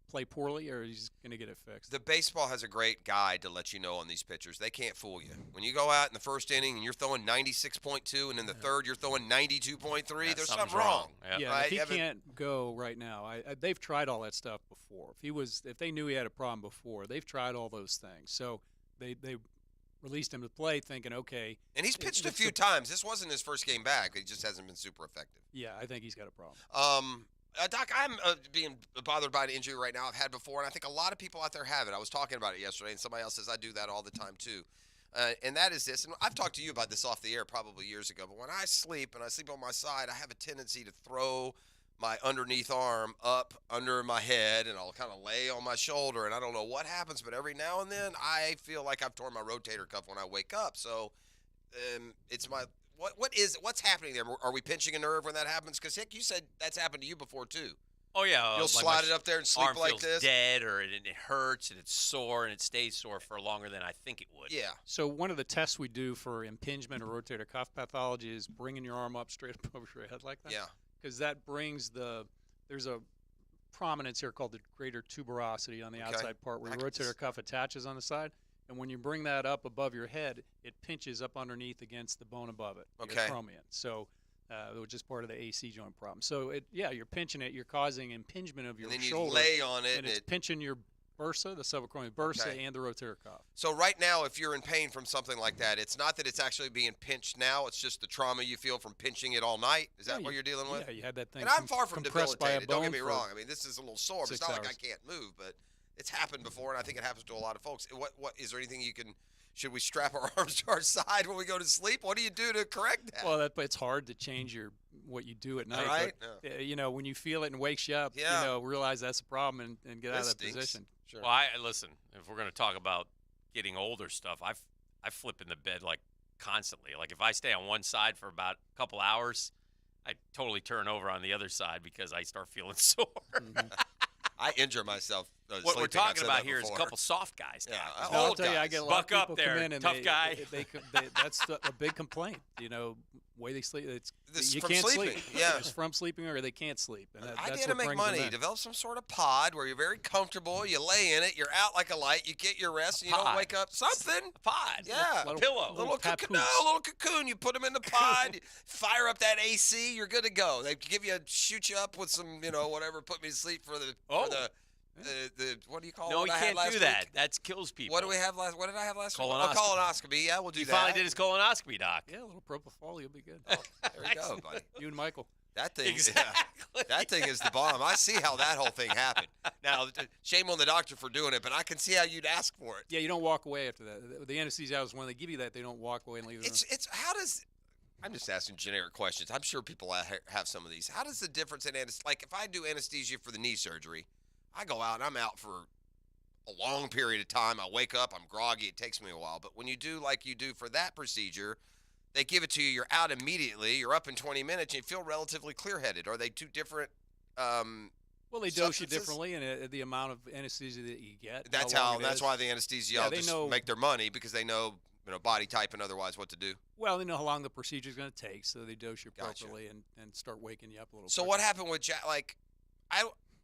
play poorly or he's going to get it fixed. The baseball has a great guide to let you know on these pitchers. They can't fool you. When you go out in the 1st inning and you're throwing 96.2 and in the 3rd you're throwing 92.3, there's something wrong. Yeah, right? If he can't go right now, they've tried all that stuff before. If they knew he had a problem before, they've tried all those things. So they released him to play thinking, okay. And he's pitched a few times. This wasn't his first game back. He just hasn't been super effective. Yeah, I think he's got a problem. Doc, I'm being bothered by an injury right now I've had before, and I think a lot of people out there have it. I was talking about it yesterday, and somebody else says I do that all the time too. And that is this, and I've talked to you about this off the air probably years ago, but when I sleep and I sleep on my side, I have a tendency to throw my underneath arm up under my head, and I'll kind of lay on my shoulder, and I don't know what happens, but every now and then I feel like I've torn my rotator cuff when I wake up. So it's my what's happening there? Are we pinching a nerve when that happens? Because Hick, you said that's happened to you before too. Oh yeah, you'll slide it up there and sleep arm like feels this. Dead, or it hurts and it's sore and it stays sore for longer than I think it would. Yeah. So one of the tests we do for impingement or rotator cuff pathology is bringing your arm up straight up over your head like that. Yeah. Because that brings there's a prominence here called the greater tuberosity on the outside part where your rotator cuff attaches on the side. And when you bring that up above your head, it pinches up underneath against the bone above it, your acromion. So which is part of the AC joint problem. So you're pinching it, you're causing impingement of your shoulder. And then you lay on it. And it's pinching your bursa, the subacromial bursa, and the rotator cuff. So right now, if you're in pain from something like that, it's not that it's actually being pinched now. It's just the trauma you feel from pinching it all night. Is that what you're dealing with? Yeah, you had that thing. And I'm far from debilitated. Don't get me wrong. I mean, this is a little sore, but it's not like I can't move. But it's happened before, and I think it happens to a lot of folks. What is there anything you can? Should we strap our arms to our side when we go to sleep? What do you do to correct that? Well, it's hard to change what you do at night. Right? But, when you feel it and wakes you up, realize that's a problem and get out of that position. Sure. Well, listen, if we're going to talk about getting older stuff, I flip in the bed like constantly. Like if I stay on one side for about a couple hours, I totally turn over on the other side because I start feeling sore. I injure myself. What we're sleeping. I've talking said about that here is a before. couple soft guys. Yeah, No, I'll old tell you, I guys. get a lot Buck of up people there, come in and tough guy. That's a big complaint. Way they sleep. This You from can't sleeping, sleep. yeah. It's from sleeping or they can't sleep. And I that's did to what make brings them money. in. Develop some sort of pod where you're very comfortable. You lay in it. You're out like a light. You get your rest. And you don't Pod. wake up. Something. Pod. Yeah. A pillow. Little papoose. cocoon. No, little cocoon. You put them in the pod. You fire up that AC. You're good to go. They give you, shoot you up with some, whatever. Put me to sleep for the. Oh. For the what do you call it? No, what you I had can't last do that. week? That kills people. What do we have last? What did I have last week? Colonoscopy. Colonoscopy. Yeah, we'll do He that. finally did his colonoscopy, Doc. Yeah, a little propofol, you'll be good. There you go, buddy. You and Michael. That thing, Exactly. that thing is the bomb. I see how that whole thing happened. Now, shame on the doctor for doing it, but I can see how you'd ask for it. Yeah, you don't walk away after that. The anesthesiologist, when they give you that, they don't walk away and leave it. It's how does. I'm just asking generic questions. I'm sure people have some of these. How does the difference in anesthesia? Like if I do anesthesia for the knee surgery, I go out and I'm out for a long period of time. I wake up, I'm groggy. It takes me a while. But when you do like you do for that procedure, they give it to you. You're out immediately. You're up in 20 minutes. And you feel relatively clear-headed. Are they two different? Well, they dose you substances? differently, and the amount of anesthesia that you get. That's long it That's is. why the anesthesiologists make their money because they know body type and otherwise what to do. Well, they know how long the procedure is going to take, so they dose you Gotcha. properly and start waking you up a little. So quicker. what happened with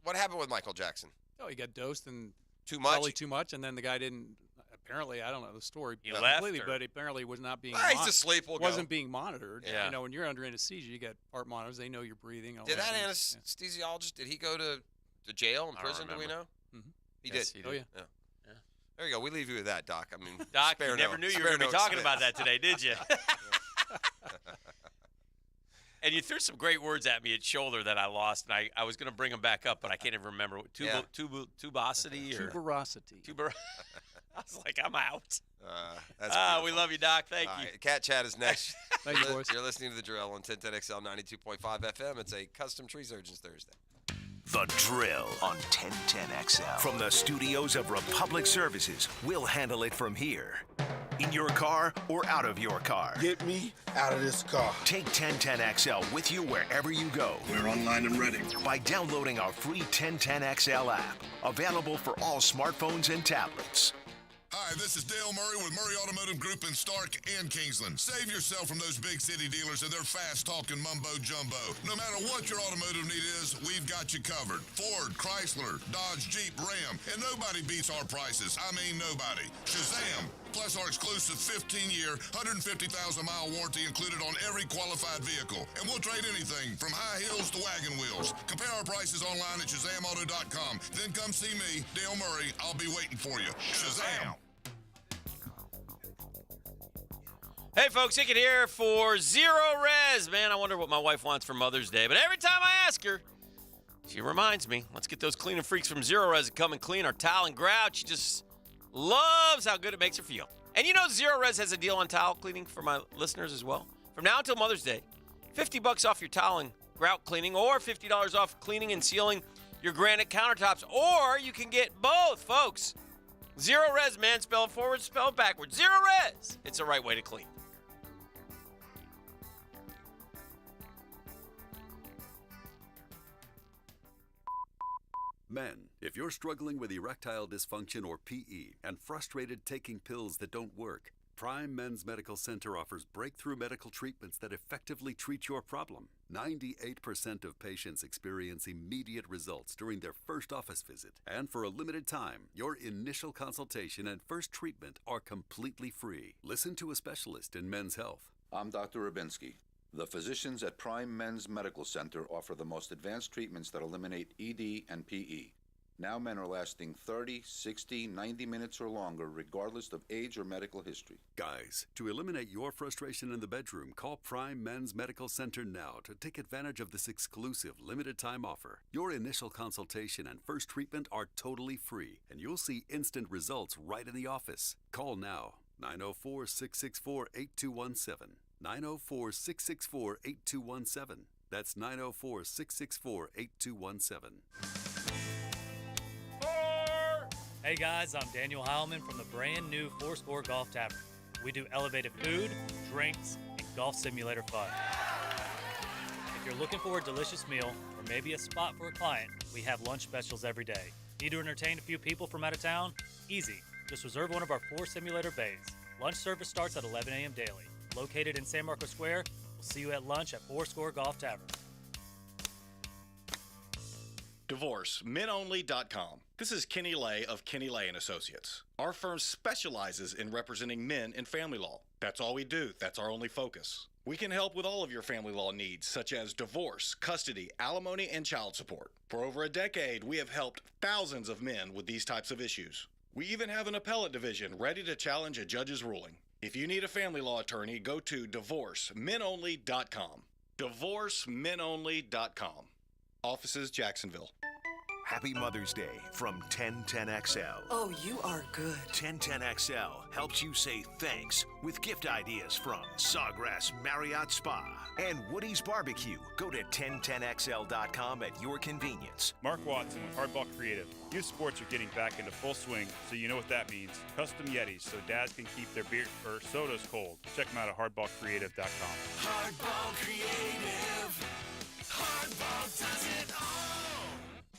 what happened with Michael Jackson? Oh, he got dosed and Too much? Probably too much, and then the guy didn't. Apparently, I don't know the story He left, completely, or- but apparently was not being. He's asleep. We'll wasn't go. being monitored. Yeah. You know, when you're under anesthesia, you got heart monitors. They know you're breathing. And all Did that Yeah. anesthesiologist? Did he go to jail and I don't prison? Do we know? Mhm. He Yes, did. he did. Oh yeah. Yeah. There you go. We leave you with that, Doc. I mean, Doc, spare you never no- knew you were spare going to be no talking expense. about that today, did you? And you threw some great words at me at shoulder that I lost, and I was going to bring them back up, but I can't even remember. Tubosity or Tuberosity. I was like, I'm out. That's we beautiful. love you, Doc. Thank All you. right, Cat Chat is next. Thank you, boys. You're listening to The Drill on 1010XL 92.5 FM. It's a Custom Tree Surgeons Thursday. The Drill on 1010XL. From the studios of Republic Services, we'll handle it from here. In your car or out of your car. Get me out of this car. Take 1010XL with you wherever you go. We're online and ready. By downloading our free 1010XL app. Available for all smartphones and tablets. Hi, this is Dale Murray with Murray Automotive Group in Stark and Kingsland. Save yourself from those big city dealers and their fast-talking mumbo-jumbo. No matter what your automotive need is, we've got you covered. Ford, Chrysler, Dodge, Jeep, Ram, and nobody beats our prices. I mean nobody. Shazam! Plus our exclusive 15-year, 150,000-mile warranty included on every qualified vehicle. And we'll trade anything from high heels to wagon wheels. Compare our prices online at ShazamAuto.com. Then come see me, Dale Murray. I'll be waiting for you. Shazam! Hey, folks, Hickett here for Zero Res. Man, I wonder what my wife wants for Mother's Day. But every time I ask her, she reminds me, let's get those cleaning freaks from Zero Res to come and clean our towel and grout. She just loves how good it makes her feel. And you know Zero Res has a deal on towel cleaning for my listeners as well. From now until Mother's Day, $50 off your towel and grout cleaning, or $50 off cleaning and sealing your granite countertops. Or you can get both, folks. Zero Res, man. Spell it forward, spell it backwards. Zero Res. It's the right way to clean. Men, if you're struggling with erectile dysfunction or PE and frustrated taking pills that don't work, Prime Men's Medical Center offers breakthrough medical treatments that effectively treat your problem. 98% of patients experience immediate results during their first office visit. And for a limited time, your initial consultation and first treatment are completely free. Listen to a specialist in men's health. I'm Dr. Rubinski. The physicians at Prime Men's Medical Center offer the most advanced treatments that eliminate ED and PE. Now men are lasting 30, 60, 90 minutes or longer, regardless of age or medical history. Guys, to eliminate your frustration in the bedroom, call Prime Men's Medical Center now to take advantage of this exclusive limited-time offer. Your initial consultation and first treatment are totally free, and you'll see instant results right in the office. Call now, 904-664-8217. 904-664-8217. That's 904-664-8217. Hey guys, I'm Daniel Heilman from the brand new Four Score Golf Tavern. We do elevated food, drinks, and golf simulator fun. If you're looking for a delicious meal or maybe a spot for a client, we have lunch specials every day. Need to entertain a few people from out of town? Easy. Just reserve one of our 4 simulator bays. Lunch service starts at 11 a.m. daily. Located in San Marcos Square, we'll see you at lunch at Fourscore Golf Tavern. DivorceMenOnly.com. This is Kenny Lay of Kenny Lay & Associates. Our firm specializes in representing men in family law. That's all we do. That's our only focus. We can help with all of your family law needs, such as divorce, custody, alimony, and child support. For over a decade, we have helped thousands of men with these types of issues. We even have an appellate division ready to challenge a judge's ruling. If you need a family law attorney, go to DivorceMenOnly.com. DivorceMenOnly.com. Offices, Jacksonville. Happy Mother's Day from 1010XL. Oh, you are good. 1010XL helps you say thanks with gift ideas from Sawgrass Marriott Spa and Woody's Barbecue. Go to 1010XL.com at your convenience. Mark Watson with Hardball Creative. Youth sports are getting back into full swing, so you know what that means. Custom Yetis, so dads can keep their beer or sodas cold. Check them out at hardballcreative.com. Hardball Creative. Hardball does it all.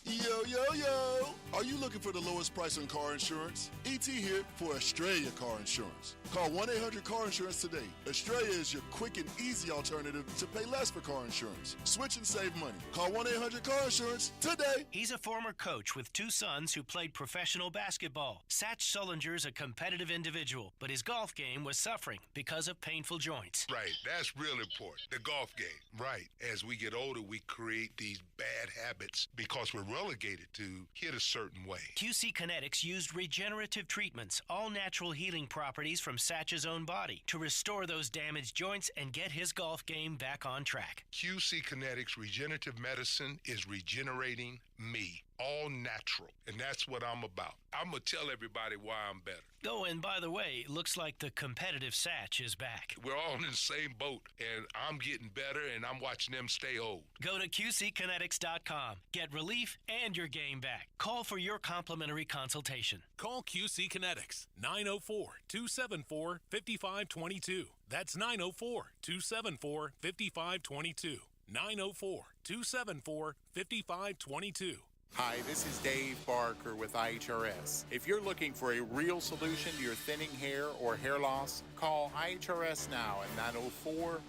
Yo, yo, yo! Are you looking for the lowest price on car insurance? ET here for Australia Car Insurance. Call 1-800-CAR-INSURANCE today. Australia is your quick and easy alternative to pay less for car insurance. Switch and save money. Call 1-800-CAR-INSURANce today. He's a former coach with 2 sons who played professional basketball. Satch Sullinger's a competitive individual, but his golf game was suffering because of painful joints. Right, that's real important. The golf game. Right. As we get older, we create these bad habits because we're relegated to hit a certain way. QC Kinetics used regenerative treatments, all natural healing properties from Satch's own body, to restore those damaged joints and get his golf game back on track. QC Kinetics Regenerative Medicine is regenerating me. All natural. And that's what I'm about. I'm going to tell everybody why I'm better. Oh, and by the way, looks like the competitive Satch is back. We're all in the same boat, and I'm getting better, and I'm watching them stay old. Go to QCKinetics.com. Get relief and your game back. Call for your complimentary consultation. Call QC Kinetics, 904-274-5522. That's 904-274-5522. 904-274-5522. Hi, this is Dave Barker with IHRS. If you're looking for a real solution to your thinning hair or hair loss, call IHRS now at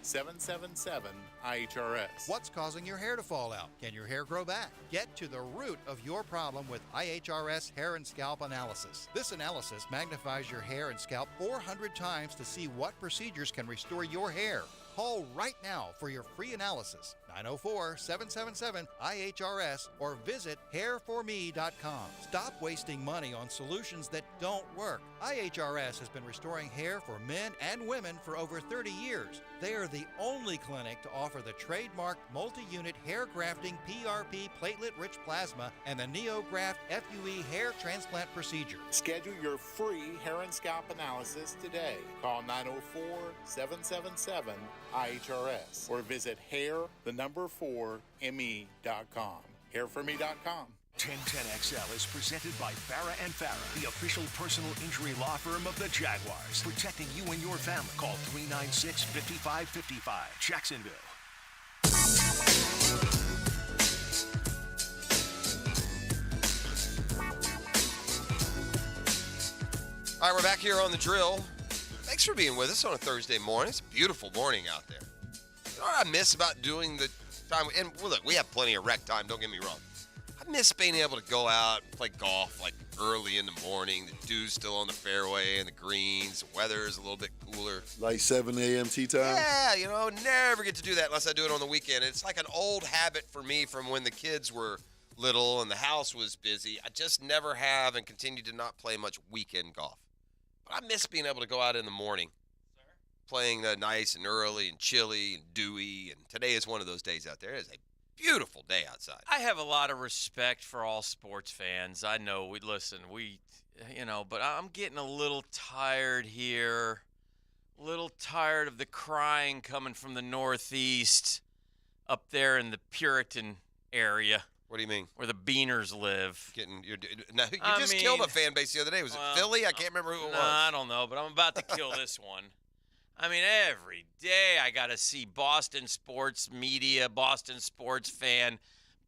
904-777-IHRS. What's causing your hair to fall out? Can your hair grow back? Get to the root of your problem with IHRS Hair and Scalp Analysis. This analysis magnifies your hair and scalp 400 times to see what procedures can restore your hair. Call right now for your free analysis, 904-777-IHRS, or visit hairforme.com. Stop wasting money on solutions that don't work. IHRS has been restoring hair for men and women for over 30 years. They are the only clinic to offer the trademarked multi-unit hair grafting PRP platelet-rich plasma and the NeoGraft FUE hair transplant procedure. Schedule your free hair and scalp analysis today. Call 904-777-IHRS or visit hair4me.com. Hairforme.com. 1010XL is presented by Farah and Farah, the official personal injury law firm of the Jaguars, protecting you and your family. Call 396-5555, Jacksonville. All right, we're back here on The Drill. Thanks for being with us on a Thursday morning. It's a beautiful morning out there. You know what I miss about doing the time? And well, look, we have plenty of rec time, don't get me wrong. I miss being able to go out and play golf like early in the morning. The dew's still on the fairway and the greens. The weather is a little bit cooler. Like 7 a.m. tee time? Yeah, you know, never get to do that unless I do it on the weekend. It's like an old habit for me from when the kids were little and the house was busy. I just never have and continue to not play much weekend golf. But I miss being able to go out in the morning, playing nice and early and chilly and dewy. And today is one of those days out there. It is a beautiful day outside. I have a lot of respect for all sports fans. I know but I'm getting a little tired here, a little tired of the crying coming from the Northeast up there in the Puritan area. What do you mean? Where the Beaners live. You just killed a fan base the other day. Was it Philly? I can't remember who it was. I don't know, but I'm about to kill this one. I mean, every day I got to see Boston sports media, Boston sports fan,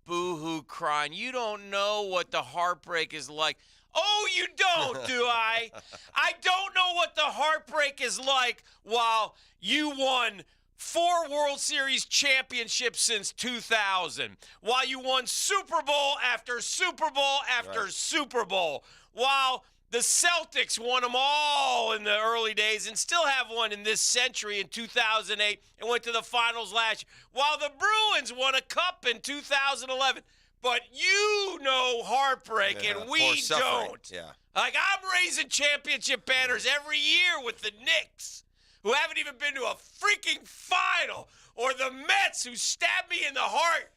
boo-hoo crying. You don't know what the heartbreak is like. Oh, you don't, do I? I don't know what the heartbreak is like while you won 4 World Series championships since 2000, while you won Super Bowl after Super Bowl after Super Bowl, while the Celtics won them all in the early days and still have one in this century in 2008 and went to the finals last year, while the Bruins won a cup in 2011. But you know heartbreak, and we don't. Yeah. Like, I'm raising championship banners every year with the Knicks, who haven't even been to a freaking final, or the Mets, who stab me in the heart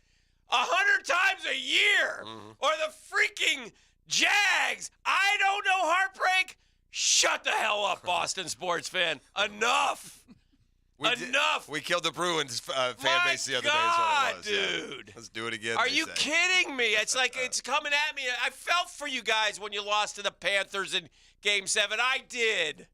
100 times a year, or the freaking Jags. I don't know heartbreak. Shut the hell up, Boston sports fan. Enough. Enough. We killed the Bruins fan base the other day. God, is what it was. dude. Yeah. Let's do it again. Are you kidding me? It's like it's coming at me. I felt for you guys when you lost to the Panthers in Game 7. I did.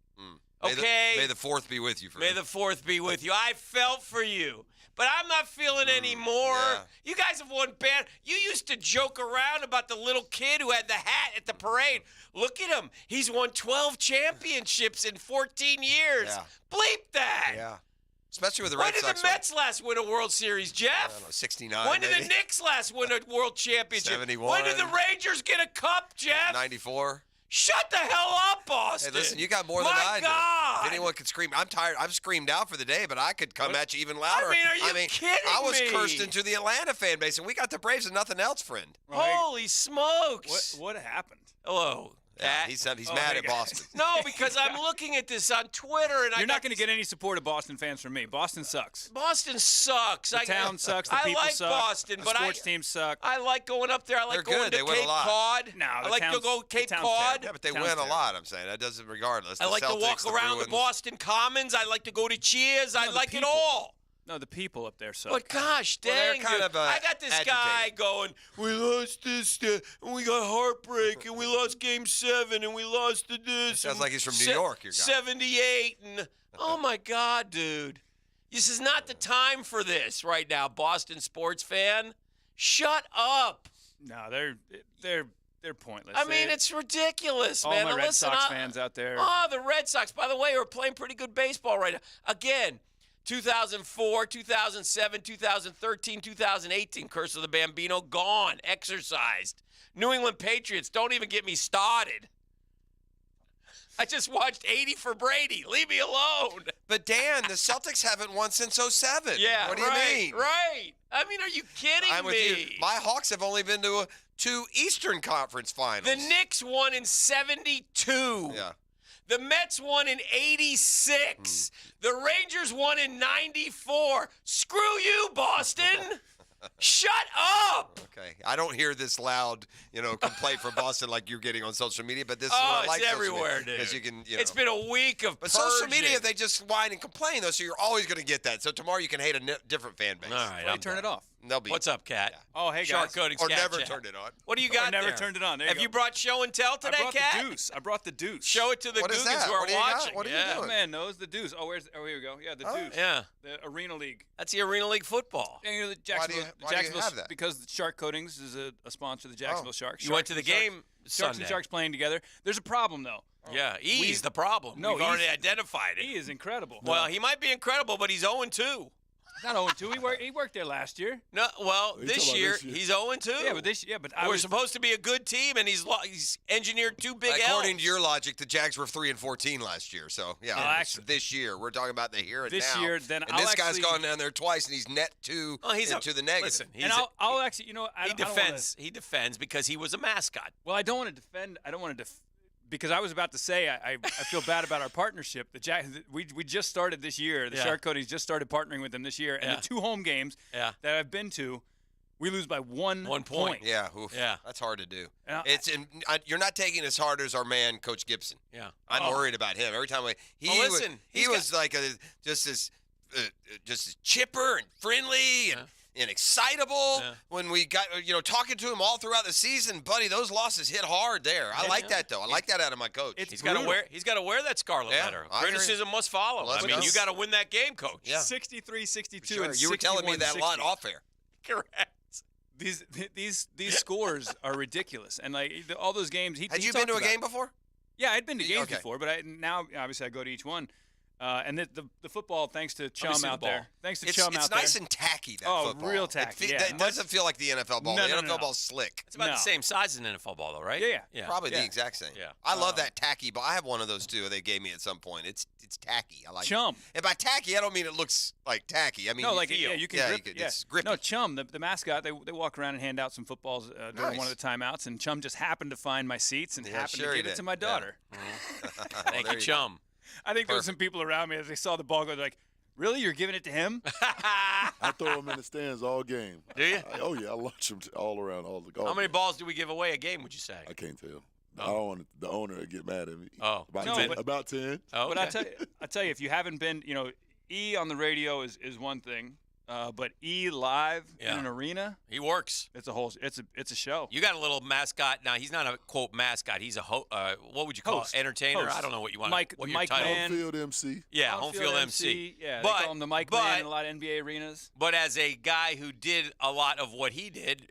Okay? May the 4th be with you. May the 4th be with you. I felt for you. But I'm not feeling anymore. Yeah. You guys have won bad. You used to joke around about the little kid who had the hat at the parade. Look at him. He's won 12 championships in 14 years. Yeah. Bleep that. Yeah. Especially with the When Red did Sox. the Mets last win a World Series, Jeff? I don't know, 69. When did maybe? the Knicks last win a World Championship? 71. When did the Rangers get a cup, Jeff? 94. Shut the hell up, Boston. Hey, listen, you got more than My I do. God. If anyone could scream, I'm tired. I'm screamed out for the day, but I could come at you even louder. I mean, are you kidding I was me? cursed into the Atlanta fan base, and we got the Braves and nothing else, friend. Holy smokes. What happened? Hello. Yeah, he's mad at Boston. No, because I'm looking at this on Twitter, and You're not going to get any support of Boston fans from me. Boston sucks. Boston sucks. The town sucks. The people I like suck. Boston, the but sports teams suck. I like going up there. I like They're going good. to They win a Cape lot. Cod. No, I like to go Cape Cod. Yeah, but they Town's win a terrible. lot, I'm saying. That doesn't regardless. I The like to walk Celtics, the around the Bruins. Boston Commons. I like to go to Cheers. I the like it people. all. No, the people up there suck. But gosh Well, they're dang, kind dude. of, I got this guy agitated. going, we lost this, and we got heartbreak, and we lost Game 7, and we lost to this. Sounds and like he's from New York, your guy. 78, and oh my God, dude. This is not the time for this right now, Boston sports fan. Shut up. No, they're pointless. I mean, it's ridiculous, all man. my Now Red listen, Sox fans out there. Oh, the Red Sox, by the way, are playing pretty good baseball right now. Again, 2004, 2007, 2013, 2018, Curse of the Bambino, gone, exercised. New England Patriots, don't even get me started. I just watched 80 for Brady. Leave me alone. But, Dan, the Celtics haven't won since 07. Yeah, What do you mean? Right. I mean, are you kidding I'm me? with you. My Hawks have only been to 2 Eastern Conference finals. The Knicks won in 72. Yeah. The Mets won in 86. The Rangers won in 94. Screw you, Boston. Shut up. Okay. I don't hear this loud, complaint from Boston like you're getting on social media, but this is Oh, what I it's like social everywhere, media, dude. because you can, It's been a week of But social purging. media, they just whine and complain, though, so you're always going to get that. So tomorrow you can hate a different fan base. All right, Why turn it off? They'll be. What's up, Cat? Oh, hey, Shark guys. Coatings Or Cat never Chat. turned it on. What do you Or got never there? turned it on. There Have you brought show and tell today, I brought Cat? the deuce. I brought the deuce. Show it to the What is Googans that? who are What do you got? watching. What are you yeah. doing? Man knows the deuce. Oh, here we go. Yeah, the deuce. Yeah. The Arena League. That's the Arena League football. And, the Why do Jacksonville, you have that? Because the Shark Coatings is a sponsor of the Jacksonville Sharks. You went to the Sharks- game Sharks Sunday. and Sharks playing together. There's a problem, though. Yeah, he's the problem. No, We've already he's- identified it. He is incredible. Well, he might be incredible, but he's 0-2. Not 0-2. He worked there last year. No, well, this year, he's 0-2. Yeah, but We're supposed to be a good team, and he's engineered 2 big According L's. to your logic, the Jags were 3-14 last year. So yeah, actually- this year we're talking about the here and This now. year, then and I'll this guy's actually- gone down there twice, and he's net 2 into the negative. Listen, he's And I'll actually, he I don't defends. He defends because he was a mascot. Well, I don't want to defend. I don't want to because I was about to say I feel bad about our partnership. We just started this year. The Yeah. Shark Coatings just started partnering with them this year, and Yeah. the 2 home games Yeah. that I've been to, we lose by one point. Yeah, oof, Yeah. that's hard to do. And You're not taking as hard as our man, Coach Gibson. Yeah. I'm worried about him every time. He Well, listen, was like just as chipper and friendly, and and excitable when we got, talking to him all throughout the season. Buddy, those losses hit hard there. I like that, though. I like that out of my coach. He's got to wear that scarlet letter. Criticism must follow. Let's you got to win that game, Coach. Yeah. 63-62 Sure. and You were telling me that 61-60. lot off air. Correct. These scores are ridiculous, and all those games. Had you been to a game before? Yeah, I'd been to games Okay. before, but now obviously I go to each one. And the football, thanks to Chum out there. Thanks to Chum out there. It's nice and tacky, that football. Real tacky. It doesn't feel like the NFL ball. No, the no, NFL no. ball's slick. It's about the same size as an NFL ball, though, right? Yeah. Probably the exact same. Yeah. I love that tacky ball. I have one of those, too, they gave me at some point. It's tacky. I like Chum. it. And by tacky, I don't mean it looks like tacky. I mean, No, you feel. you can grip. It's grippy. No, Chum, the mascot, they walk around and hand out some footballs during one of the timeouts, and Chum just happened to find my seats and happened to give it to my daughter. Thank you, Chum. I think there were some people around me as they saw the ball go, they're like, really? You're giving it to him? I throw him in the stands all game. Do you? I launch him all around all the golf. How many balls do we give away a game, would you say? I can't tell. I don't want the owner to get mad at me. Oh. About 10. Oh, But I tell you, if you haven't been, E on the radio is one thing, but E live in an arena, he works. It's a show. You got a little mascot. Now he's not a quote mascot. He's a what would you call Host. it? Entertainer. Host. I don't know what you want. Mike- what your Mike title? Man. Home field MC. Yeah, home field MC. Yeah, but, they call him the Mike Man in a lot of NBA arenas. But as a guy who did a lot of what he did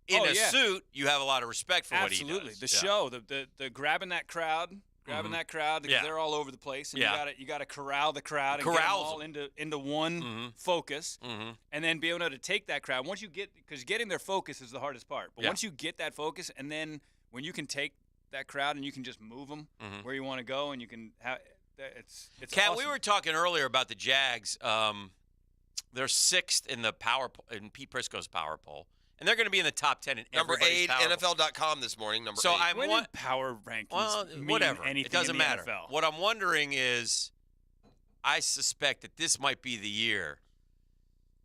in a suit, you have a lot of respect for what he does. Absolutely. The show, the grabbing that crowd. Because they're all over the place, and you got to corral the crowd and get them all into one focus, and then be able to take that crowd. Once you because getting their focus is the hardest part. But once you get that focus, and then when you can take that crowd and you can just move them where you want to go, and you can have it's Kat, awesome. we were talking earlier about the Jags. They're sixth in the in Pete Prisco's power poll. And they're going to be in the top 10 in Number everybody's 8, power poll. NFL.com this morning. Number 8. So I'm When did power rankings mean whatever. anything It doesn't in the matter. NFL? What I'm wondering is, I suspect that this might be the year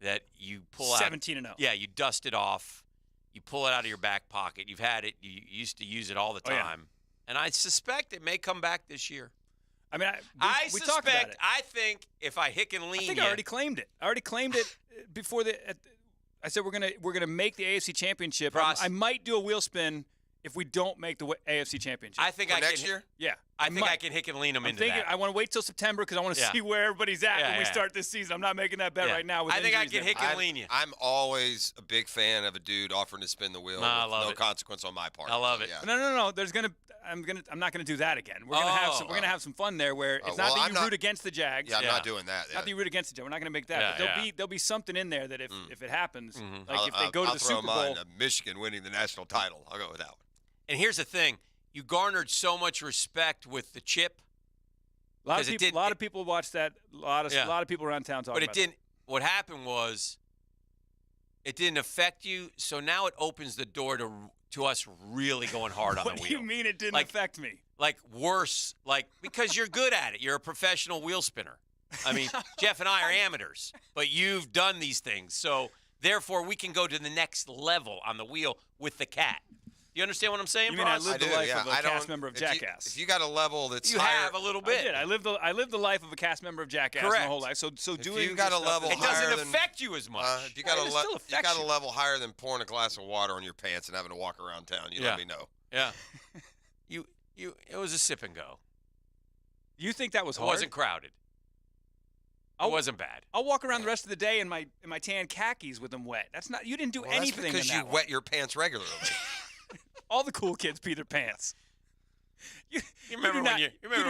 that you pull out 17-0. Yeah, you dust it off. You pull it out of your back pocket. You've had it. You used to use it all the Oh, yeah. time. And I suspect it may come back this year. I mean, we suspect. talked about it. I think if I hick and lean, I think I already claimed it. I already claimed it before I said we're gonna make the AFC Championship. I might do a wheel spin if we don't make the AFC Championship. I think For I next can, year? Yeah, I think I can hick and lean him I'm into thinking that. I want to wait till September because I want to Yeah. see where everybody's at Yeah, when we yeah. start this season. I'm not making that bet Yeah. right now. With I think I injuries can and hick and lean you. I'm always a big fan of a dude offering to spin the wheel I with love no it. consequence on my part. I love it. Yeah. No. I'm not gonna do that again. We're gonna have some fun there where it's not that you root against the Jags. Yeah, I'm not doing that. Not that you root against the Jags. We're not gonna make that. Yeah, but yeah. there'll be something in there that if it happens, like I'll, if they go to I'll the throw Super mine, Bowl. Michigan winning the national title. I'll go with that one. And here's the thing: you garnered so much respect with the chip. A lot 'cause of it people, did- lot of people watched that. A lot Yeah. of people around town talking But it about didn't. What happened was, it didn't affect you. So now it opens the door to us really going hard on What the do wheel. you mean it didn't Like- affect me? Like worse, because you're good at it. You're a professional wheel spinner. I mean, Jeff and I are amateurs, but you've done these things. So therefore, we can go to the next level on the wheel with the cat. You understand what I'm saying, You mean I Bros? lived the do, life yeah. of a I don't- cast member of if you- Jackass? If you got a level that's You higher, have a little I bit. did. I lived the life of a cast member of Jackass my Correct. whole life. So doing you got this a stuff level is- It doesn't higher than- affect you as much. if you got It still you affects got a you. level higher than pouring a glass of water on your pants and having to walk around town. You Yeah. let me know. Yeah. It was a sip and go. You think that was It hard? wasn't crowded. It wasn't bad. I'll walk around the rest of the day in my tan khakis with them wet. That's not. You didn't do Well, anything. that's because in you that wet your pants regularly. one. All the cool kids pee their pants. You remember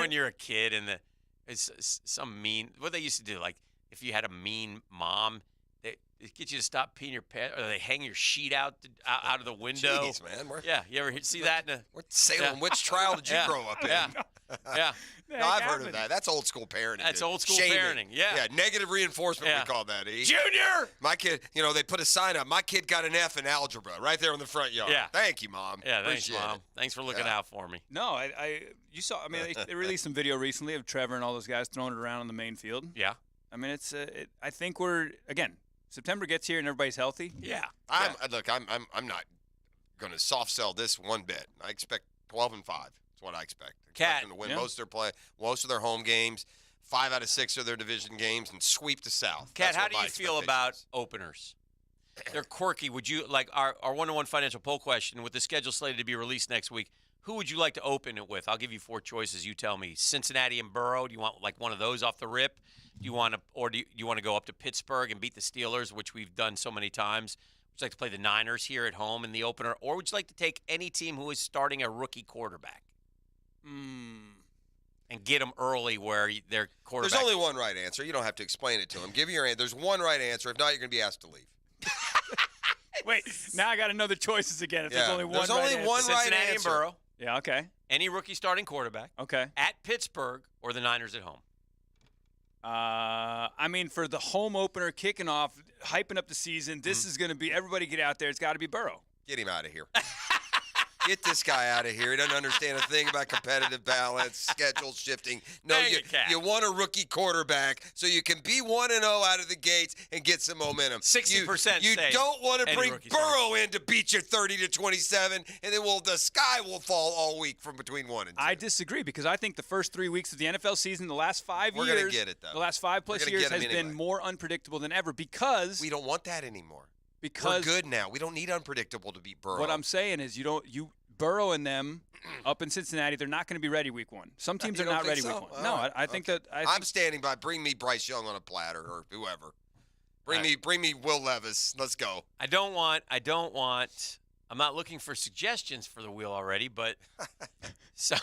when you're a kid and it's some mean what they used to do, like if you had a mean mom, they get you to stop peeing your pants, or they hang your sheet out of the window. Jeez, man. You ever see that? What Salem witch trial did you grow up in? Yeah. No, I've heard of that. That's old school parenting. That's dude. old school Shaming. parenting, yeah. Yeah, negative reinforcement Yeah. we call that, E. Junior! My kid, they put a sign up. My kid got an F in algebra right there in the front yard. Yeah. Thank you, Mom. Yeah, thanks, Appreciate Mom. it. Thanks for looking Yeah. out for me. No, you saw. I mean, they released some video recently of Trevor and all those guys throwing it around on the main field. Yeah. I mean, I think September gets here and everybody's healthy. Yeah. I'm not going to soft sell this one bit. I expect 12-5. That's what I expect. I expect them to win most of their home games, 5 out of 6 of their division games, and sweep the South. Kat, That's how what do my you feel expectation about is. openers? they're quirky. Would you like our one-on-one financial poll question with the schedule slated to be released next week? Who would you like to open it with? I'll give you 4 choices. You tell me. Cincinnati and Burrow. Do you want like one of those off the rip? Do you want to go up to Pittsburgh and beat the Steelers, which we've done so many times? Would you like to play the Niners here at home in the opener, or would you like to take any team who is starting a rookie quarterback and get them early where their quarterback? There's only one right answer. You don't have to explain it to them. Give your answer. There's one right answer. If not, you're going to be asked to leave. Wait, now I got to know the choices again. If there's only one right answer. Cincinnati and Burrow. Yeah, okay. Any rookie starting quarterback. Okay. At Pittsburgh or the Niners at home. I mean, for the home opener, kicking off, hyping up the season, this is going to be everybody get out there. It's got to be Burrow. Get him out of here. Get this guy out of here. He doesn't understand a thing about competitive balance, schedule shifting. No, you want a rookie quarterback so you can be 1-0 out of the gates and get some momentum. 60% You don't want to bring Burrow in to beat you 30-27, and then the sky will fall all week from between 1 and 2. I disagree because I think the first 3 weeks of the NFL season, the last 5 years, we're going to get it though. The last 5+ years has been more unpredictable than ever because we don't want that anymore. Because we're good now. We don't need unpredictable to beat Burrow. What I'm saying is Burrow and them up in Cincinnati, they're not going to be ready week 1. Some teams are not ready week 1. No, I think that I'm standing by. Bring me Bryce Young on a platter or whoever. Bring me Will Levis. Let's go. I don't want I'm not looking for suggestions for the wheel already, but so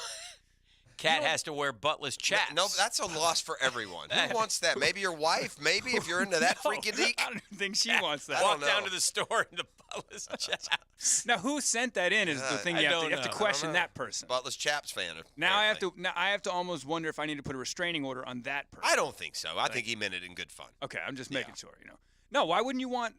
Cat has to wear buttless chaps. No, that's a loss for everyone. Who wants that? Maybe your wife. Maybe if you're into that freaking deek. I don't think she wants that. Walk down to the store in the buttless chaps. Now, who sent that in is the thing you have to question that person. Buttless chaps fan. Now I have to almost wonder if I need to put a restraining order on that person. I don't think so. I think he meant it in good fun. Okay, I'm just making sure. No, why wouldn't you want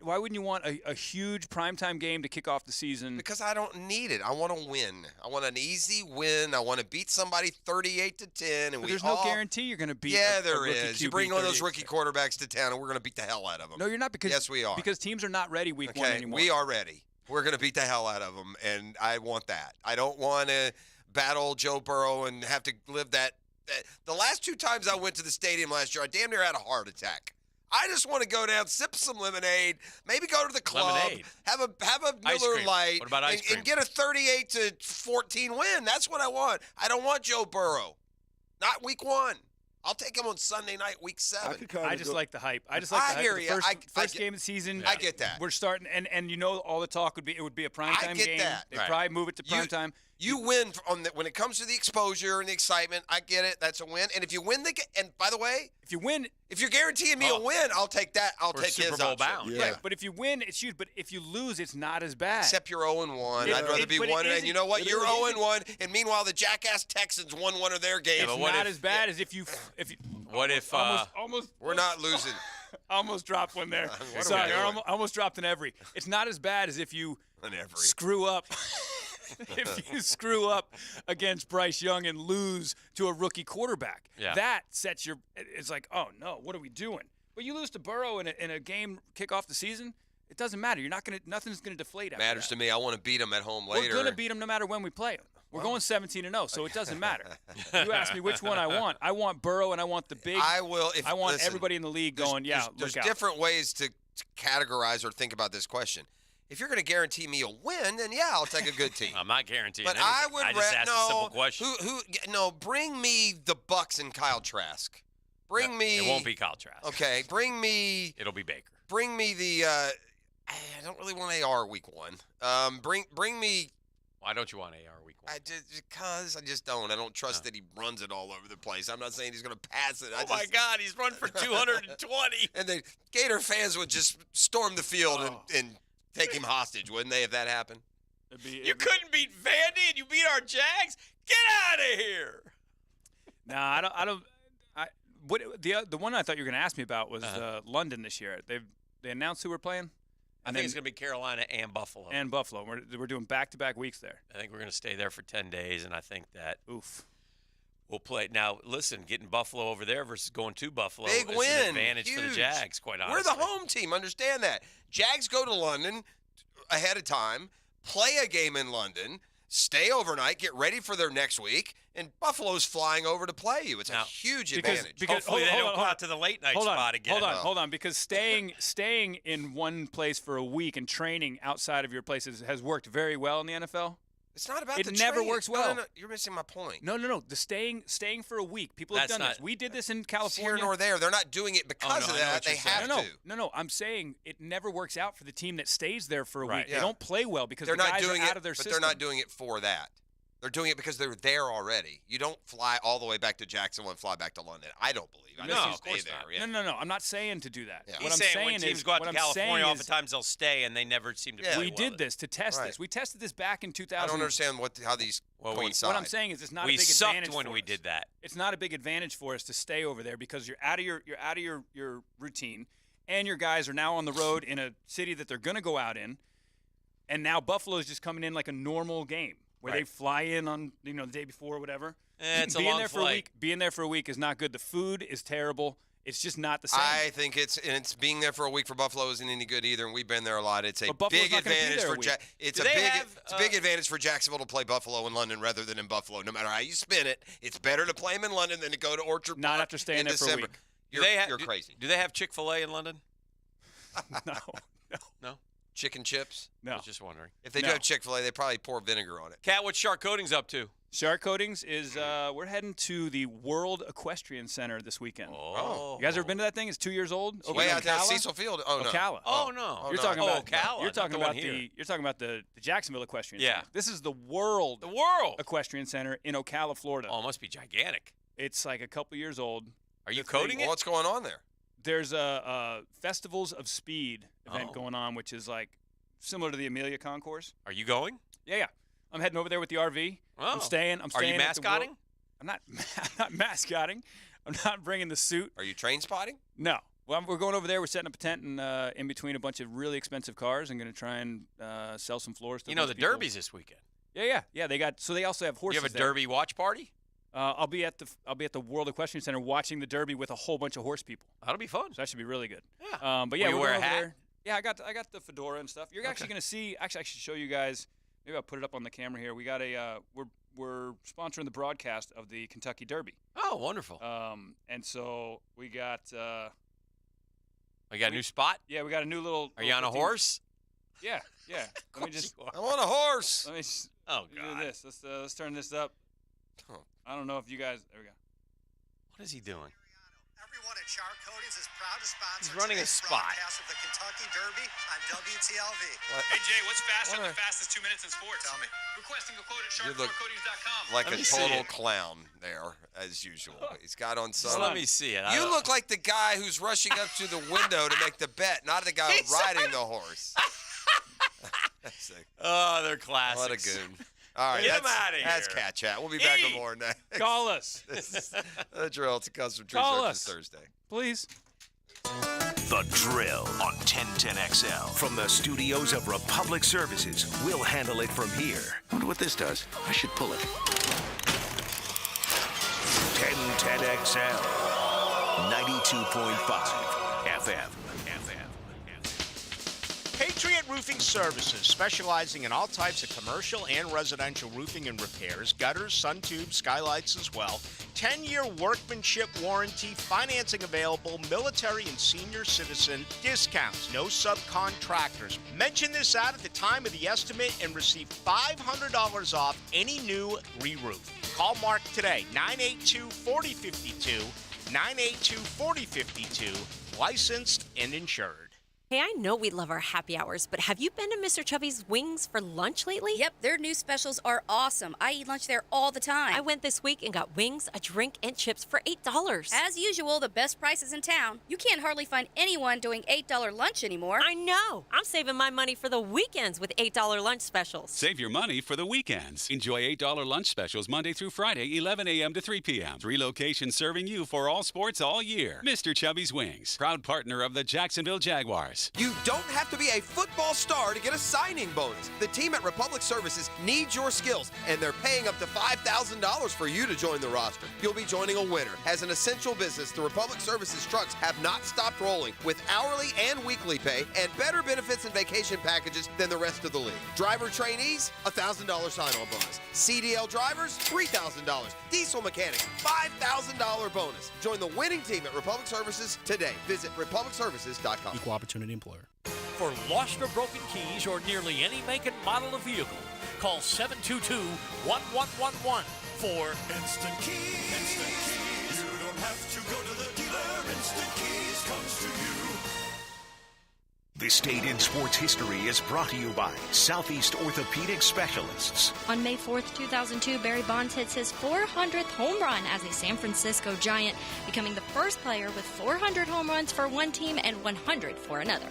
a huge primetime game to kick off the season? Because I don't need it. I want to win. I want an easy win. I want to beat somebody 38-10, and there's no guarantee you're going to beat. Yeah, there is. You bring one of those rookie quarterbacks to town, and we're going to beat the hell out of them. No, you're not. Because yes, we are. Because teams are not ready week 1 anymore. We are ready. We're going to beat the hell out of them, and I want that. I don't want to battle Joe Burrow and have to live that. The last 2 times I went to the stadium last year, I damn near had a heart attack. I just want to go down, sip some lemonade, maybe go to the club, have a Miller Lite, what about ice cream? And get a 38-14 win. That's what I want. I don't want Joe Burrow. Not week 1. I'll take him on Sunday night, week 7. I just like the hype. I just like the hype. Hear you. First game of the season. I get that. We're starting, and all the talk would be it would be a primetime game. I get that. They'd probably move it to primetime. You win when it comes to the exposure and the excitement. I get it. That's a win. And if you win and by the way, if you're guaranteeing me a win, I'll take that. I'll take his Super Bowl bound. Yeah. Right, but if you win, it's huge. But if you lose, it's not as bad. Except you're 0-1. I'd rather be 1. And you know what? You're 0-1. And meanwhile, the jackass Texans won one of their games. It's not as bad as if you. What if almost? We're not losing. Almost dropped one there. Sorry, I almost dropped an every. It's not as bad as if you screw up. If you screw up against Bryce Young and lose to a rookie quarterback, that sets your. It's like, oh no, what are we doing? But you lose to Burrow in a game kick off the season. It doesn't matter. You're not gonna. Nothing's gonna deflate. Matters to me. I want to beat them at home later. We're gonna beat them no matter when we play them. We're going 17-0, so it doesn't matter. You ask me which one I want. I want Burrow, and I want the big. I will. I want everybody in the league going. There's different ways to categorize or think about this question. If you're going to guarantee me a win, then I'll take a good team. I'm not guaranteeing but anything. I would just asked a simple question. Bring me the Bucks and Kyle Trask. Bring me. It won't be Kyle Trask. Okay, bring me. It'll be Baker. Bring me the. I don't really want AR week 1. Bring me. Why don't you want AR week 1? Because I just don't. I don't trust that he runs it all over the place. I'm not saying he's going to pass it. My God, he's run for 220. And the Gator fans would just storm the field and take him hostage, wouldn't they, if that happened? You couldn't beat Vandy and you beat our Jags? Get out of here. Nah, I don't. The one I thought you were going to ask me about was London this year. They announced who we're playing. I think it's going to be Carolina and Buffalo. We're doing back-to-back weeks there. I think we're going to stay there for 10 days, and I think that we'll play. Now, listen, getting Buffalo over there versus going to Buffalo is an advantage for the Jags, quite honestly. We're the home team. Understand that. Jags go to London ahead of time, play a game in London, stay overnight, get ready for their next week, And Buffalo's flying over to play you. It's a huge advantage. Hopefully they don't go out to the late night spot again. Hold on. Because staying in one place for a week and training outside of your places has worked very well in the NFL. It's not about it the never training. works well. No, you're missing my point. No. The staying for a week. People have done this. We did this in California. It's here nor there. They're not doing it because of that. They have to. No. I'm saying it never works out for the team that stays there for a week. Yeah. They don't play well because they're the not guys doing are it, out of their but system. they're not doing it for that. They're doing it because they're there already. You don't fly all the way back to Jacksonville and fly back to London. I don't believe. I No, you of course stay not. there. Yeah. No. I'm not saying to do that. Yeah. What He's I'm saying when saying teams is, go out what to I'm California, saying is, oftentimes they'll stay and they never seem to play we well did this to test this. We tested this back in 2000. I don't understand how these coincide. What I'm saying is it's not a we big sucked advantage when for we us. did that. It's not a big advantage for us to stay over there because you're out of your routine, and your guys are now on the road in a city that they're going to go out in, and now Buffalo's just coming in like a normal game where they fly in on the day before or whatever. It's a long flight. Being there for a week is not good. The food is terrible. It's just not the same. I think it's being there for a week for Buffalo isn't any good either, and we've been there a lot. It's a big advantage for it's a big advantage for Jacksonville to play Buffalo in London rather than in Buffalo. No matter how you spin it, it's better to play them in London than to go to Orchard Park. Not after staying in there for a December. week. You're crazy. Do they have Chick-fil-A in London? No. Chicken chips? No. I was just wondering. If they do have Chick-fil-A, they probably pour vinegar on it. Kat, what's Shark Coatings up to? Shark Coatings is we're heading to the World Equestrian Center this weekend. Oh. You guys ever been to that thing? It's 2 years old. Way out there at Cecil Field. Oh no. Ocala. Oh no. You're talking about Ocala. You're talking not about you're talking about the Jacksonville Equestrian Yeah. Center. This is the World Equestrian Center in Ocala, Florida. Oh, it must be gigantic. It's like a couple years old. Are you coating it? What's going on there? There's a Festivals of Speed event going on, which is like similar to the Amelia Concourse. Are you going? Yeah. I'm heading over there with the RV. Oh. I'm staying. Are you at the mascotting? I'm not mascotting. I'm not bringing the suit. Are you train spotting? No. Well, we're going over there. We're setting up a tent in between a bunch of really expensive cars and going to try and sell some floors to You know, the people. Derby's this weekend. Yeah. They also have horses. You have a there. Derby watch party? I'll be at the World Equestrian Center watching the Derby with a whole bunch of horse people. That'll be fun. So that should be really good. Yeah. But yeah, Will you we're wear a going over hat? there. Yeah, I got the fedora and stuff. You're actually going to see. Actually, I should show you guys. Maybe I'll put it up on the camera here. We got we're sponsoring the broadcast of the Kentucky Derby. Oh, wonderful. And so we got. We got a new spot? Yeah, we got a new little. Are you on a horse? Yeah. Let me just. I'm on a horse. Let me. Oh God. Do this. Let's turn this up. I don't know if you guys. There we go. What is he doing? Everyone at Shark Coatings is proud to sponsor He's running a today's spot. broadcast of the Kentucky Derby on WTLV. Hey Jay, what's the fastest 2 minutes in sports? Tell me. Requesting a quote at You look sharkcoatings.com. like Let a me see total it. clown there, as usual. He's got on some. Just let me see it. You look like the guy who's rushing up to the window to make the bet, not the guy riding the horse. Oh, they're classics. What a goon. All right, Get him out of here. That's Cat Chat. We'll be back with more next. Call us. This is The Drill. It's a custom tree Call service us. Thursday. Please. The Drill on 1010XL. From the studios of Republic Services, we'll handle it from here. Wonder what this does. I should pull it. 1010XL. 92.5 FM. Patriot Roofing Services, specializing in all types of commercial and residential roofing and repairs, gutters, sun tubes, skylights as well. 10-year workmanship warranty, financing available, military and senior citizen discounts, no subcontractors. Mention this ad at the time of the estimate and receive $500 off any new re-roof. Call Mark today, 982-4052, 982-4052, licensed and insured. Hey, I know we love our happy hours, but have you been to Mr. Chubby's Wings for lunch lately? Yep, their new specials are awesome. I eat lunch there all the time. I went this week and got wings, a drink, and chips for $8. As usual, the best prices in town. You can't hardly find anyone doing $8 lunch anymore. I know. I'm saving my money for the weekends with $8 lunch specials. Save your money for the weekends. Enjoy $8 lunch specials Monday through Friday, 11 a.m. to 3 p.m. 3 locations serving you for all sports all year. Mr. Chubby's Wings, proud partner of the Jacksonville Jaguars. Services. You don't have to be a football star to get a signing bonus. The team at Republic Services needs your skills, and they're paying up to $5,000 for you to join the roster. You'll be joining a winner. As an essential business, the Republic Services trucks have not stopped rolling with hourly and weekly pay and better benefits and vacation packages than the rest of the league. Driver trainees, $1,000 sign-on bonus. CDL drivers, $3,000. Diesel mechanics, $5,000 bonus. Join the winning team at Republic Services today. Visit republicservices.com. Equal opportunity employer. For lost or broken keys or nearly any make and model of vehicle, call 722-1111 for Instant Keys. Instant Keys. You don't have to go to the dealer. Instant Keys comes to you. This Date in Sports History is brought to you by Southeast Orthopedic Specialists. On May 4th, 2002, Barry Bonds hits his 400th home run as a San Francisco Giant, becoming the first player with 400 home runs for one team and 100 for another.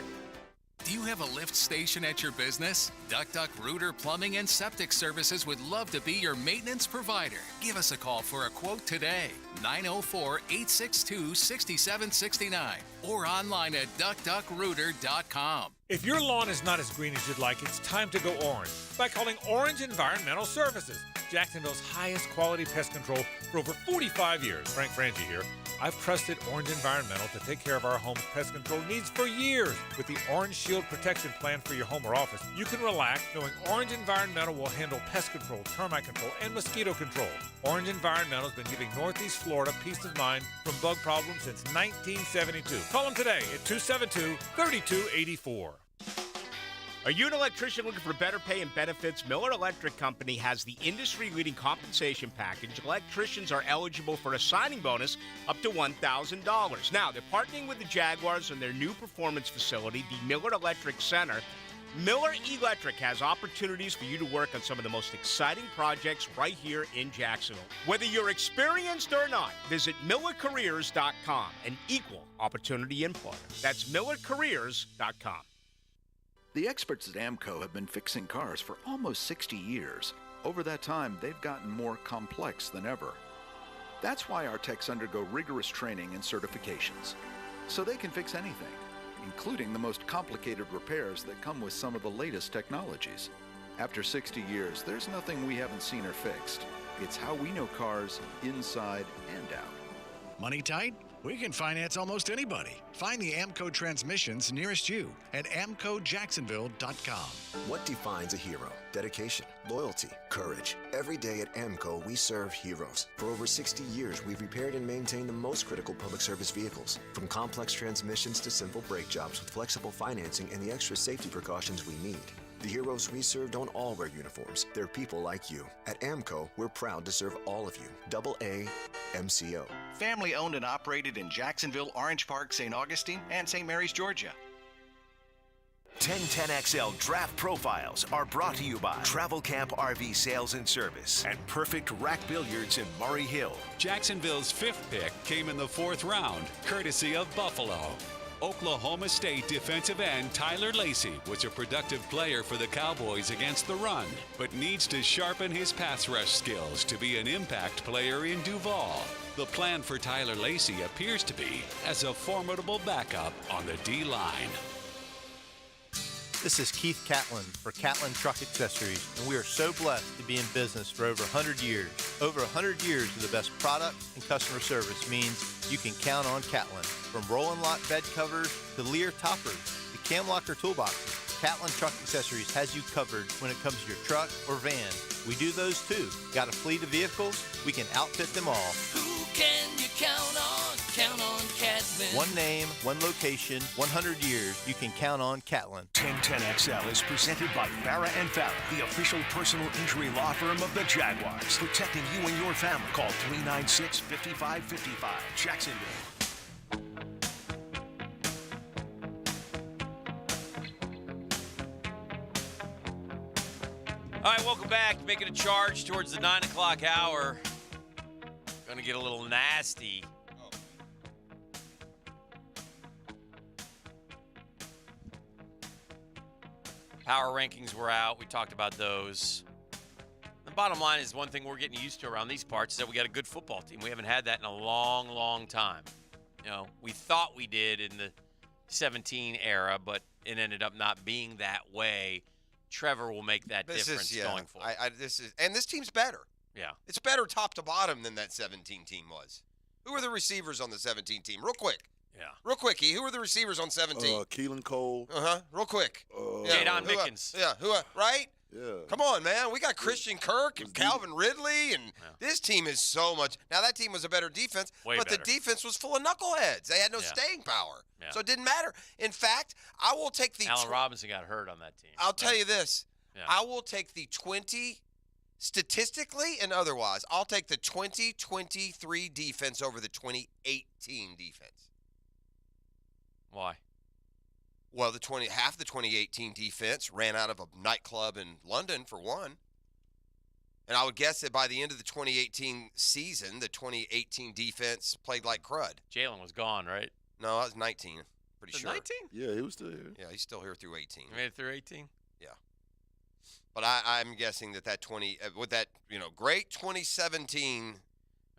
Do you have a lift station at your business? Duck Rooter Plumbing and Septic Services would love to be your maintenance provider. Give us a call for a quote today. 904-862-6769 or online at duckduckrooter.com. If your lawn is not as green as you'd like, it's time to go orange by calling Orange Environmental Services, Jacksonville's highest quality pest control for over 45 years. Frank Frangie here. I've trusted Orange Environmental to take care of our home's pest control needs for years. With the Orange Shield Protection Plan for your home or office, you can relax knowing Orange Environmental will handle pest control, termite control, and mosquito control. Orange Environmental has been giving Northeast Florida peace of mind from bug problems since 1972. Call them today at 272-3284. Are you an electrician looking for better pay and benefits? Miller Electric Company has the industry-leading compensation package. Electricians are eligible for a signing bonus up to $1,000. Now, they're partnering with the Jaguars on their new performance facility, the Miller Electric Center. Miller Electric has opportunities for you to work on some of the most exciting projects right here in Jacksonville. Whether you're experienced or not, visit MillerCareers.com, an equal opportunity employer. That's MillerCareers.com. The experts at AMCO have been fixing cars for almost 60 years. Over that time, they've gotten more complex than ever. That's why our techs undergo rigorous training and certifications, so they can fix anything, including the most complicated repairs that come with some of the latest technologies. After 60 years, there's nothing we haven't seen or fixed. It's how we know cars inside and out. Money tight? We can finance almost anybody. Find the AMCO transmissions nearest you at amcojacksonville.com. What defines a hero? Dedication, loyalty, courage. Every day at AMCO, we serve heroes. For over 60 years, we've repaired and maintained the most critical public service vehicles. From complex transmissions to simple brake jobs with flexible financing and the extra safety precautions we need. The heroes we serve don't all wear uniforms. They're people like you. At AMCO, we're proud to serve all of you. AA MCO. Family owned and operated in Jacksonville, Orange Park, St. Augustine, and St. Mary's, Georgia. 1010XL Draft Profiles are brought to you by Travel Camp RV Sales and Service and Perfect Rack Billiards in Murray Hill. Jacksonville's fifth pick came in the fourth round, courtesy of Buffalo. Oklahoma State defensive end Tyler Lacey was a productive player for the Cowboys against the run, but needs to sharpen his pass rush skills to be an impact player in Duval. The plan for Tyler Lacey appears to be as a formidable backup on the D-line. This is Keith Catlin for Catlin Truck Accessories, and we are so blessed to be in business for over 100 years. Over 100 years of the best product and customer service means you can count on Catlin. From roll-and lock bed covers to Lear toppers to cam locker toolboxes, Catlin Truck Accessories has you covered when it comes to your truck or van. We do those too. Got a fleet of vehicles? We can outfit them all. Who can you count on? Count on Catlin. One name, one location, 100 years. You can count on Catlin. 1010XL is presented by Farah & Farah, the official personal injury law firm of the Jaguars. Protecting you and your family. Call 396-5555. Jacksonville. All right, welcome back. Making a charge towards the 9 o'clock hour. Going to get a little nasty. Power rankings were out. We talked about those. The bottom line is one thing we're getting used to around these parts is that we got a good football team. We haven't had that in a long, long time. You know, we thought we did in the 17 era, but it ended up not being that way. Trevor will make that difference going forward. This team's better. Yeah. It's better top to bottom than that 17 team was. Who are the receivers on the 17 team? Real quick. Yeah. Real quick, who are the receivers on 17? Keelan Cole. Real quick. Jadon Mickens. Right? Yeah. Come on, man. We got Christian Kirk and Calvin Ridley, and this team is so much. Now, that team was a better defense, but the defense was full of knuckleheads. They had no staying power. Yeah. So it didn't matter. In fact, I will take the Allen Robinson got hurt on that team. I'll tell you this. Yeah. I will take the 20, statistically and otherwise, I'll take the 2023 defense over the 2018 defense. Why? Well, half the 2018 defense ran out of a nightclub in London, for one. And I would guess that by the end of the 2018 season, the 2018 defense played like crud. Jalen was gone, right? No, I was 19, pretty sure. 19? Yeah, he was still here. Yeah, he's still here through 18. He made it through 18? Yeah. But I'm guessing that 20, with that, great 2017.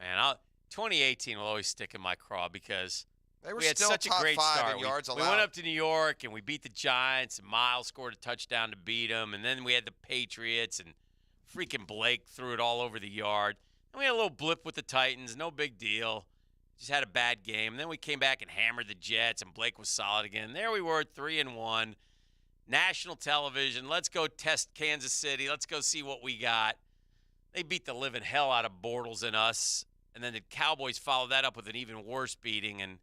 Man, 2018 will always stick in my craw because we had still such a top great 5 start. in yards we allowed. went up to New York and we beat the Giants, and Miles scored a touchdown to beat them, and then we had the Patriots, and freaking Blake threw it all over the yard. And we had a little blip with the Titans, no big deal. Just had a bad game. And then we came back and hammered the Jets, and Blake was solid again. There we were, 3-1. National television. Let's go test Kansas City. Let's go see what we got. They beat the living hell out of Bortles and us. And then the Cowboys followed that up with an even worse beating. And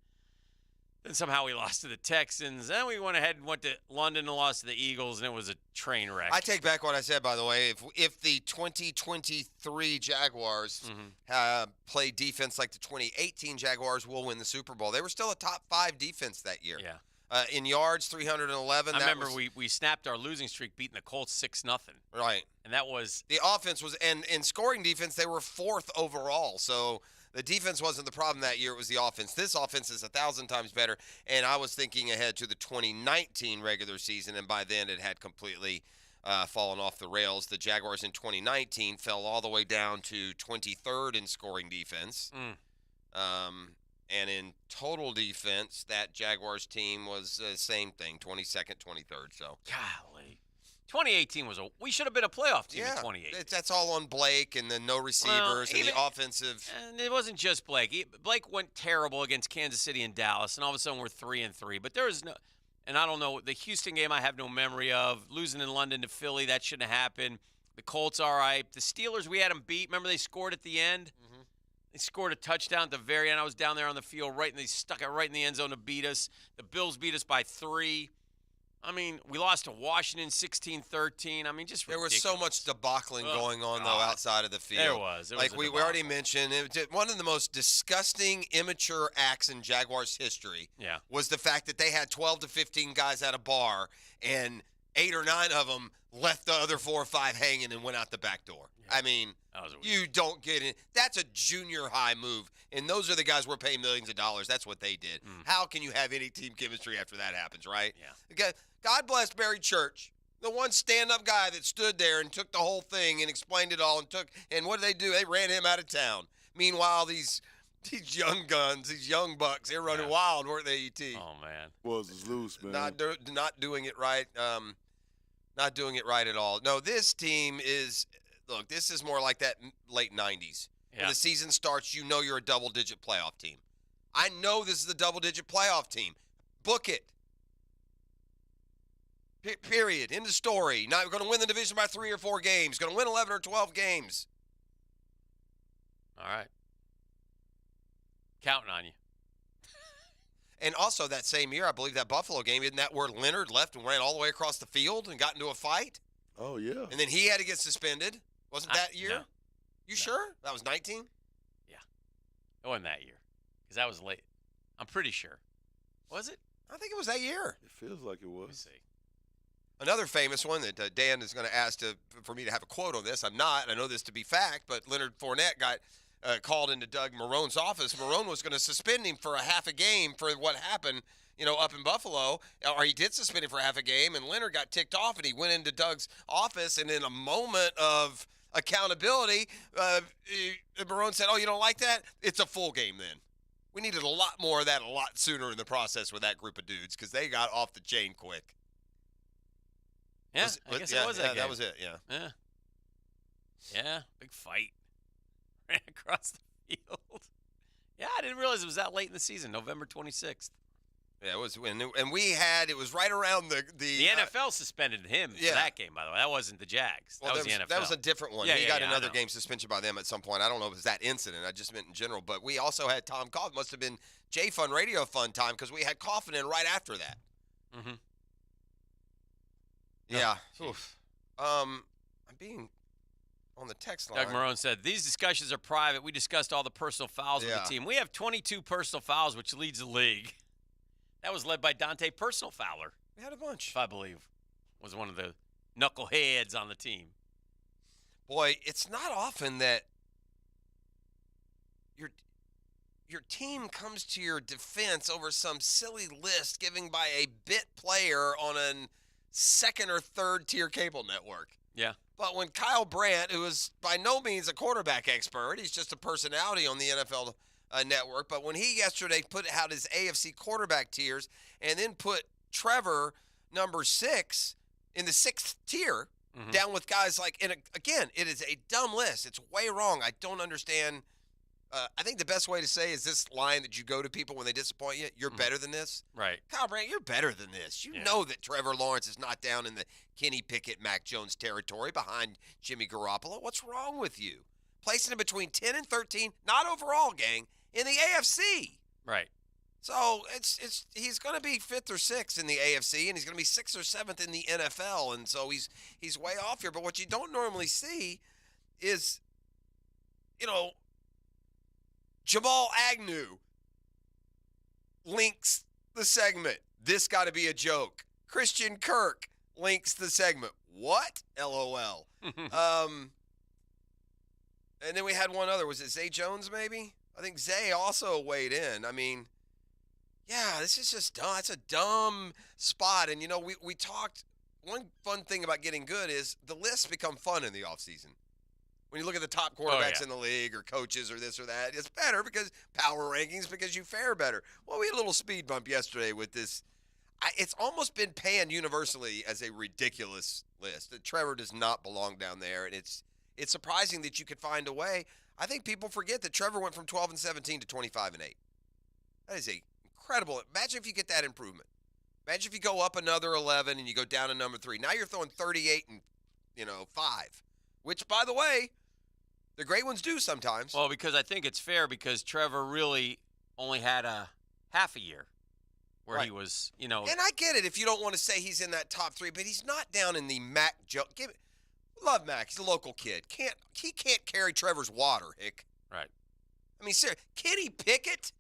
then somehow we lost to the Texans. Then we went ahead and went to London and lost to the Eagles, and it was a train wreck. I take back what I said, by the way. If the 2023 Jaguars play defense like the 2018 Jaguars, will win the Super Bowl. They were still a top 5 defense that year. Yeah. In yards, 311. I remember we snapped our losing streak beating the Colts 6-0. Right. And that was... The offense was... And in scoring defense, they were 4th overall. So the defense wasn't the problem that year. It was the offense. This offense is 1,000 times better. And I was thinking ahead to the 2019 regular season, and by then it had completely fallen off the rails. The Jaguars in 2019 fell all the way down to 23rd in scoring defense. And in total defense, that Jaguars team was the same thing, 22nd, 23rd. So, golly, 2018 was we should have been a playoff team in 2018. That's all on Blake and then no receivers and the offensive. And it wasn't just Blake. Blake went terrible against Kansas City and Dallas, and all of a sudden we're 3-3. But there is no, and I don't know, the Houston game I have no memory of. Losing in London to Philly, that shouldn't have happened. The Colts, all right. The Steelers, we had them beat. Remember they scored at the end? They scored a touchdown at the very end. I was down there on the field, and they stuck it right in the end zone to beat us. The Bills beat us by 3. I mean, we lost to Washington 16-13. I mean, just there ridiculous. was so much debacling going on, though, outside of the field. There was. Like we already mentioned, one of the most disgusting, immature acts in Jaguars history was the fact that they had 12 to 15 guys at a bar, and 8 or 9 of them left the other 4 or 5 hanging and went out the back door. I mean, you don't get it. That's a junior high move, and those are the guys we're paying millions of dollars. That's what they did. How can you have any team chemistry after that happens, right? Yeah. God bless Barry Church, the one stand-up guy that stood there and took the whole thing and explained it all and what did they do? They ran him out of town. Meanwhile, these young guns, these young bucks, they're running wild, weren't they, E.T.? Oh, man. Was loose, man. Not doing it right. Not doing it right at all. No, this team is – look, this is more like that late 90s. Yeah. When the season starts, you know you're a double-digit playoff team. I know this is the double-digit playoff team. Book it. Period. End of story. Now we're going to win the division by 3 or 4 games. Going to win 11 or 12 games. All right. Counting on you. And also that same year, I believe that Buffalo game, isn't that where Leonard left and ran all the way across the field and got into a fight? Oh, yeah. And then he had to get suspended. Wasn't that year? No. You sure? That was 19? Yeah. It wasn't that year. Because that was late. I'm pretty sure. Was it? I think it was that year. It feels like it was. Let me see. Another famous one that Dan is going to ask for me to have a quote on this. I'm not. I know this to be fact, but Leonard Fournette got called into Doug Marone's office. Marone was going to suspend him for a half a game for what happened, up in Buffalo. Or he did suspend him for half a game, and Leonard got ticked off, and he went into Doug's office, and in a moment of accountability, Marone said, "Oh, you don't like that? It's a full game then." We needed a lot more of that a lot sooner in the process with that group of dudes because they got off the chain quick. Yeah, I guess it was that game. That was it, yeah. Yeah. Yeah, big fight. Ran across the field. Yeah, I didn't realize it was that late in the season, November 26th. Yeah, it was, and we had, it was right around the NFL suspended him for that game, by the way. That wasn't the Jags. Well, that was the NFL. That was a different one. He got another game suspension by them at some point. I don't know if it was that incident. I just meant in general. But we also had Tom Coughlin. Must have been J-Fun Radio Fun time because we had Coughlin in right after that. Mm-hmm. Yeah. Oof. I'm being on the text line. Doug Marone said, these discussions are private. We discussed all the personal fouls with the team. We have 22 personal fouls, which leads the league. That was led by Dante Personal Fowler. We had a bunch. If I believe. Was one of the knuckleheads on the team. Boy, it's not often that your team comes to your defense over some silly list given by a bit player on a second or third tier cable network. Yeah. But when Kyle Brandt, who is by no means a quarterback expert, he's just a personality on the NFL network, but when he yesterday put out his AFC quarterback tiers and then put Trevor number 6 in the 6th tier down with guys like, and again, it is a dumb list. It's way wrong. I don't understand. I think the best way to say is this line that you go to people when they disappoint you, you're better than this. Right. Kyle Brandt, you're better than this. You know that Trevor Lawrence is not down in the Kenny Pickett, Mac Jones territory behind Jimmy Garoppolo. What's wrong with you? Placing him between 10 and 13, not overall, gang, in the AFC. Right. So he's going to be 5th or 6th in the AFC, and he's going to be 6th or 7th in the NFL, and so he's way off here. But what you don't normally see is, Jamal Agnew links the segment. This got to be a joke. Christian Kirk links the segment. What? LOL. And then we had one other. Was it Zay Jones, maybe? I think Zay also weighed in. I mean, yeah, this is just dumb. It's a dumb spot. And, we talked, one fun thing about getting good is the lists become fun in the offseason. When you look at the top quarterbacks in the league or coaches or this or that, it's better because power rankings, because you fare better. Well, we had a little speed bump yesterday with this. It's almost been panned universally as a ridiculous list. That Trevor does not belong down there, and it's surprising that you could find a way. I think people forget that Trevor went from 12 and 17 to 25 and 8. That is incredible. Imagine if you get that improvement. Imagine if you go up another 11 and you go down to number 3. Now you're throwing 38 and 5, which, by the way, the great ones do sometimes. Well, because I think it's fair because Trevor really only had a half a year where he was, And I get it if you don't want to say he's in that top 3, but he's not down in the Mac Jones. Love Mac. He's a local kid. He can't carry Trevor's water, Hick. Right. I mean, seriously, Kenny Pickett?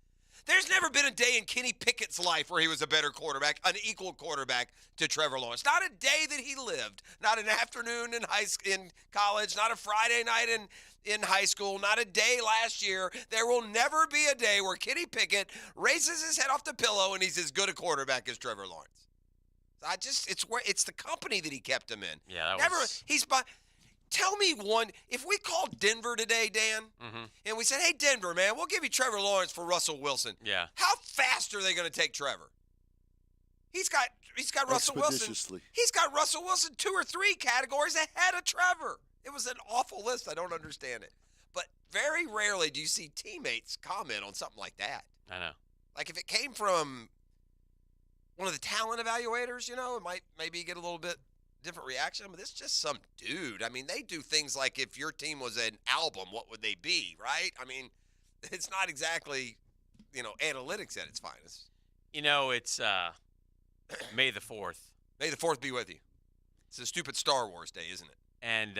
There's never been a day in Kenny Pickett's life where he was a better quarterback, an equal quarterback to Trevor Lawrence. Not a day that he lived. Not an afternoon in college. Not a Friday night in high school. Not a day last year. There will never be a day where Kenny Pickett raises his head off the pillow and he's as good a quarterback as Trevor Lawrence. It's the company that he kept him in. Yeah, Tell me one. If we called Denver today, Dan, and we said, "Hey, Denver, man, we'll give you Trevor Lawrence for Russell Wilson." Yeah. How fast are they going to take Trevor? He's got Russell Wilson. He's got Russell Wilson 2 or 3 categories ahead of Trevor. It was an awful list. I don't understand it. But very rarely do you see teammates comment on something like that. I know. Like if it came from one of the talent evaluators, it might maybe get a little bit different reaction, but it's just some dude. I mean, they do things like if your team was an album, what would they be, right? I mean, it's not exactly, analytics at its finest. It's May the 4th. May the 4th be with you. It's a stupid Star Wars day, isn't it? And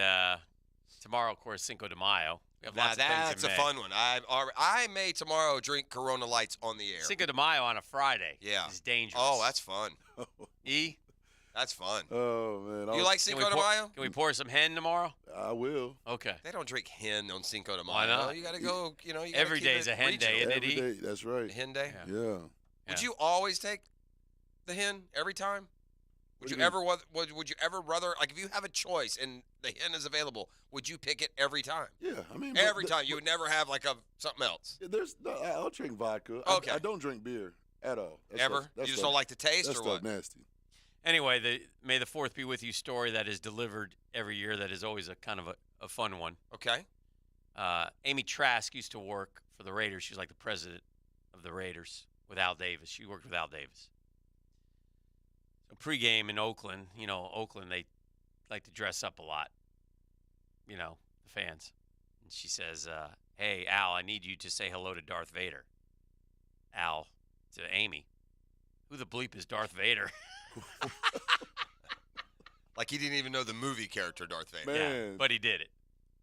tomorrow, of course, Cinco de Mayo. We have lots of things that's in a May. fun one. I may tomorrow drink Corona Lights on the air. Cinco de Mayo on a Friday. Yeah. Is dangerous. Oh, that's fun. That's fun. Oh, man. You like Cinco de Mayo? Can we pour some hen tomorrow? I will. Okay. They don't drink hen on Cinco de Mayo. Why not? You got to go, Every day's a hen day, isn't it? Every day, that's right. A hen day? Yeah. Would you always take the hen every time? Would you ever rather, like, if you have a choice and the hen is available, would you pick it every time? Yeah, I mean every time. You would never have like something else. I'll drink vodka. Okay. I don't drink beer at all. Ever? You just don't like the taste, or what? Nasty. Anyway, the May the 4th be with you story that is delivered every year that is always a kind of a fun one. Okay. Amy Trask used to work for the Raiders. She was like the president of the Raiders with Al Davis. She worked with Al Davis. So pregame in Oakland, Oakland, they like to dress up a lot, the fans. And she says, hey, Al, I need you to say hello to Darth Vader. Al, to Amy, who the bleep is Darth Vader? Like he didn't even know the movie character Darth Vader. Man. Yeah, but he did it.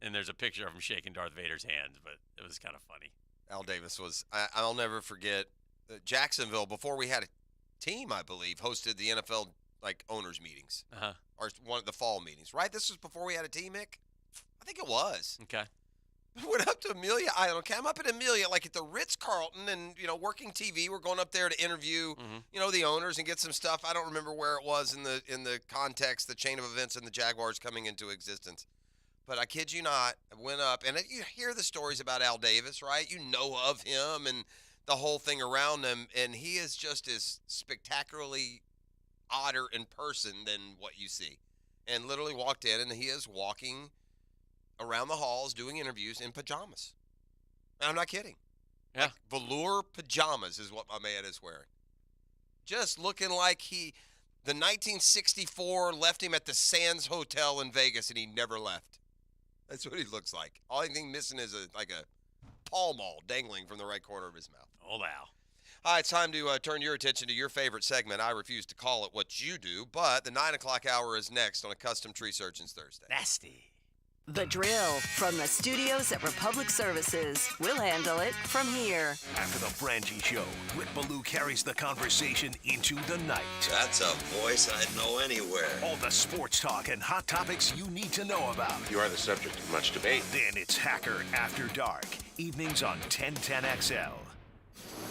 And there's a picture of him shaking Darth Vader's hand, but it was kind of funny. Al Davis was, I'll never forget, Jacksonville, before we had a team, I believe, hosted the NFL owners meetings. Uh-huh. Or one of the fall meetings, right? This was before we had a team, Mick? I think it was. Okay. We went up to Amelia Island. Okay, I'm up at Amelia, like at the Ritz-Carlton, and, working TV. We're going up there to interview, the owners and get some stuff. I don't remember where it was in the context, the chain of events, and the Jaguars coming into existence. But I kid you not, I went up, and you hear the stories about Al Davis, right? You know of him and the whole thing around him, and he is just as spectacularly odder in person than what you see. And literally walked in, and he is walking around the halls doing interviews in pajamas. And I'm not kidding. Yeah. Velour pajamas is what my man is wearing. Just looking like the 1964 left him at the Sands Hotel in Vegas, and he never left. That's what he looks like. Only thing missing is a Pall Mall dangling from the right corner of his mouth. Old Al. All right, it's time to turn your attention to your favorite segment. I refuse to call it what you do, but the 9 o'clock hour is next on a Custom Tree Surgeons Thursday. Nasty. The Drill from the studios at Republic Services. We'll handle it from here. After the Frangie Show, Rick Ballou carries the conversation into the night. That's a voice I'd know anywhere. All the sports talk and hot topics you need to know about. You are the subject of much debate. Then it's Hacker After Dark. Evenings on 1010XL.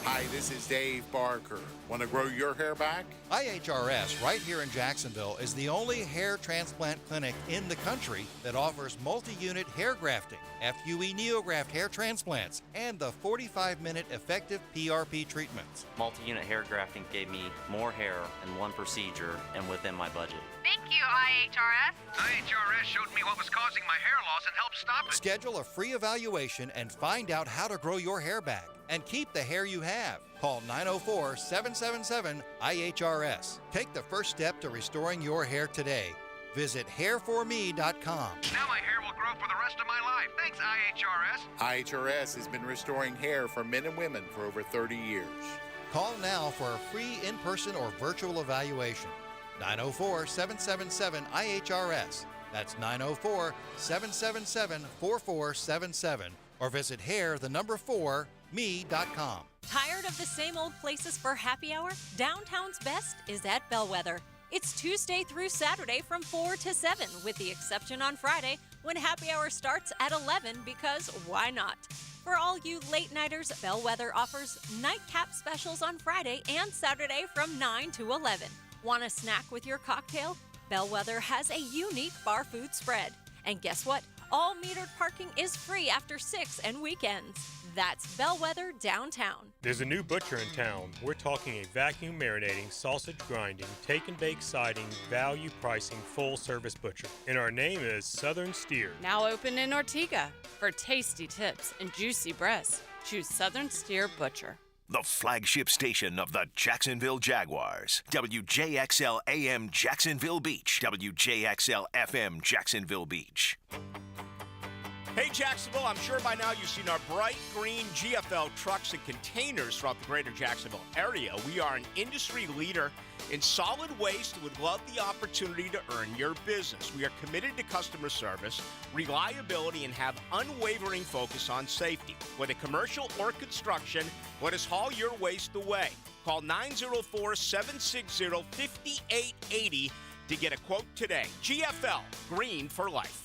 Hi, this is Dave Barker. Want to grow your hair back? IHRS, right here in Jacksonville, is the only hair transplant clinic in the country that offers multi-unit hair grafting, FUE NeoGraft hair transplants, and the 45-minute effective PRP treatments. Multi-unit hair grafting gave me more hair in one procedure and within my budget. Thank you, IHRS. IHRS showed me what was causing my hair loss and helped stop it. Schedule a free evaluation and find out how to grow your hair back and keep the hair you have. Call 904-777-IHRS. Take the first step to restoring your hair today. Visit hairforme.com. Now my hair will grow for the rest of my life. Thanks, IHRS. IHRS has been restoring hair for men and women for over 30 years. Call now for a free in-person or virtual evaluation. 904-777-IHRS. That's 904-777-4477. Or visit hair4me.com. Tired of the same old places for happy hour? Downtown's best is at Bellwether. It's Tuesday through Saturday from 4 to 7, with the exception on Friday when happy hour starts at 11 because why not? For all you late-nighters, Bellwether offers nightcap specials on Friday and Saturday from 9 to 11. Want a snack with your cocktail? Bellwether has a unique bar food spread. And guess what? All metered parking is free after 6 and weekends. That's Bellwether Downtown. There's a new butcher in town. We're talking a vacuum marinating, sausage grinding, take and bake siding, value pricing, full service butcher. And our name is Southern Steer. Now open in Ortega. For tasty tips and juicy breasts, choose Southern Steer Butcher. The flagship station of the Jacksonville Jaguars. WJXL AM Jacksonville Beach. WJXL FM Jacksonville Beach. Hey Jacksonville, I'm sure by now you've seen our bright green GFL trucks and containers throughout the greater Jacksonville area. We are an industry leader in solid waste and would love the opportunity to earn your business. We are committed to customer service, reliability, and have unwavering focus on safety. Whether commercial or construction, let us haul your waste away. Call 904-760-5880 to get a quote today. GFL, green for life.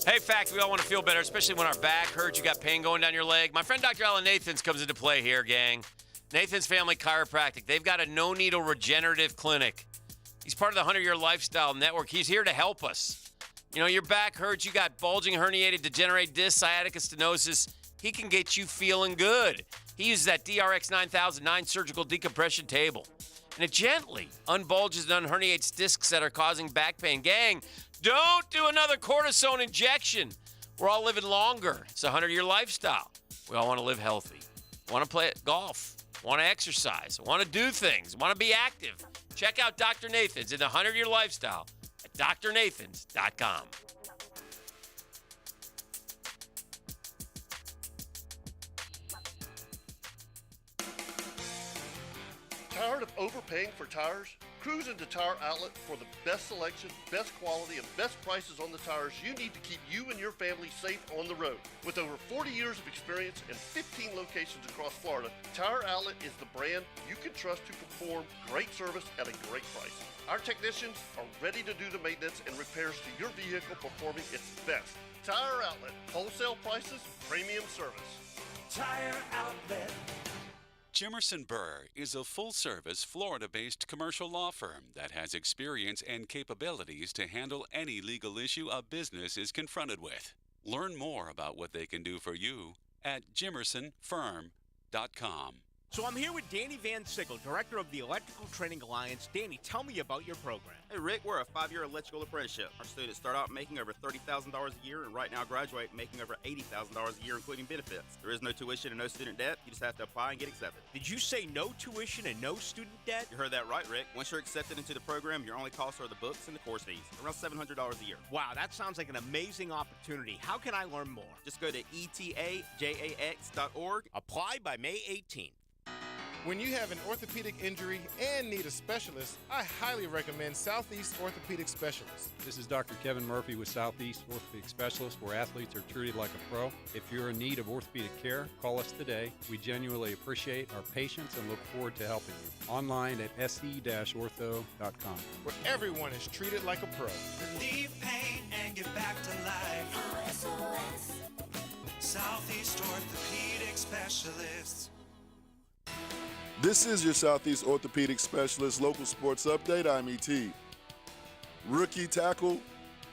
Hey, fact, we all want to feel better, especially when our back hurts, you got pain going down your leg. My friend Dr. Alan Nathans comes into play here, gang. Nathan's Family Chiropractic. They've got a no-needle regenerative clinic He's part of the 100 Year Lifestyle Network. He's here to help us. You know, your back hurts, you got bulging, herniated, degenerated disc, sciatica, stenosis. He can get you feeling good. He uses that DRX 9009 surgical decompression table. And it gently unbulges and unherniates discs that are causing back pain. Gang, don't do another cortisone injection. We're all living longer. It's a 100-year lifestyle. We all want to live healthy. Want to play golf. Want to exercise. Want to do things. Want to be active. Check out Dr. Nathan's in the 100-year lifestyle at drnathans.com. Tired of overpaying for tires? Cruise into Tire Outlet for the best selection, best quality, and best prices on the tires you need to keep you and your family safe on the road. With over 40 years of experience and 15 locations across Florida, Tire Outlet is the brand you can trust to perform great service at a great price. Our technicians are ready to do the maintenance and repairs to your vehicle performing its best. Tire Outlet, wholesale prices, premium service. Tire Outlet. Jimerson Burr is a full-service, Florida-based commercial law firm that has experience and capabilities to handle any legal issue a business is confronted with. Learn more about what they can do for you at jimersonfirm.com. So I'm here with Danny Van Sickle, director of the Electrical Training Alliance. Danny, tell me about your program. Hey, Rick, we're a 5-year electrical apprenticeship. Our students start out making over $30,000 a year, and right now graduate making over $80,000 a year, including benefits. There is no tuition and no student debt. You just have to apply and get accepted. Did you say no tuition and no student debt? You heard that right, Rick. Once you're accepted into the program, your only costs are the books and the course fees, around $700 a year. Wow, that sounds like an amazing opportunity. How can I learn more? Just go to etajax.org. Apply by May 18th. When you have an orthopedic injury and need a specialist, I highly recommend Southeast Orthopedic Specialists. This is Dr. Kevin Murphy with Southeast Orthopedic Specialists, where athletes are treated like a pro. If you're in need of orthopedic care, call us today. We genuinely appreciate our patients and look forward to helping you. Online at se-ortho.com. Where everyone is treated like a pro. Relieve pain and get back to life. SOS. Southeast Orthopedic Specialists. This is your Southeast Orthopedic Specialist local sports update. I'm E.T. Rookie tackle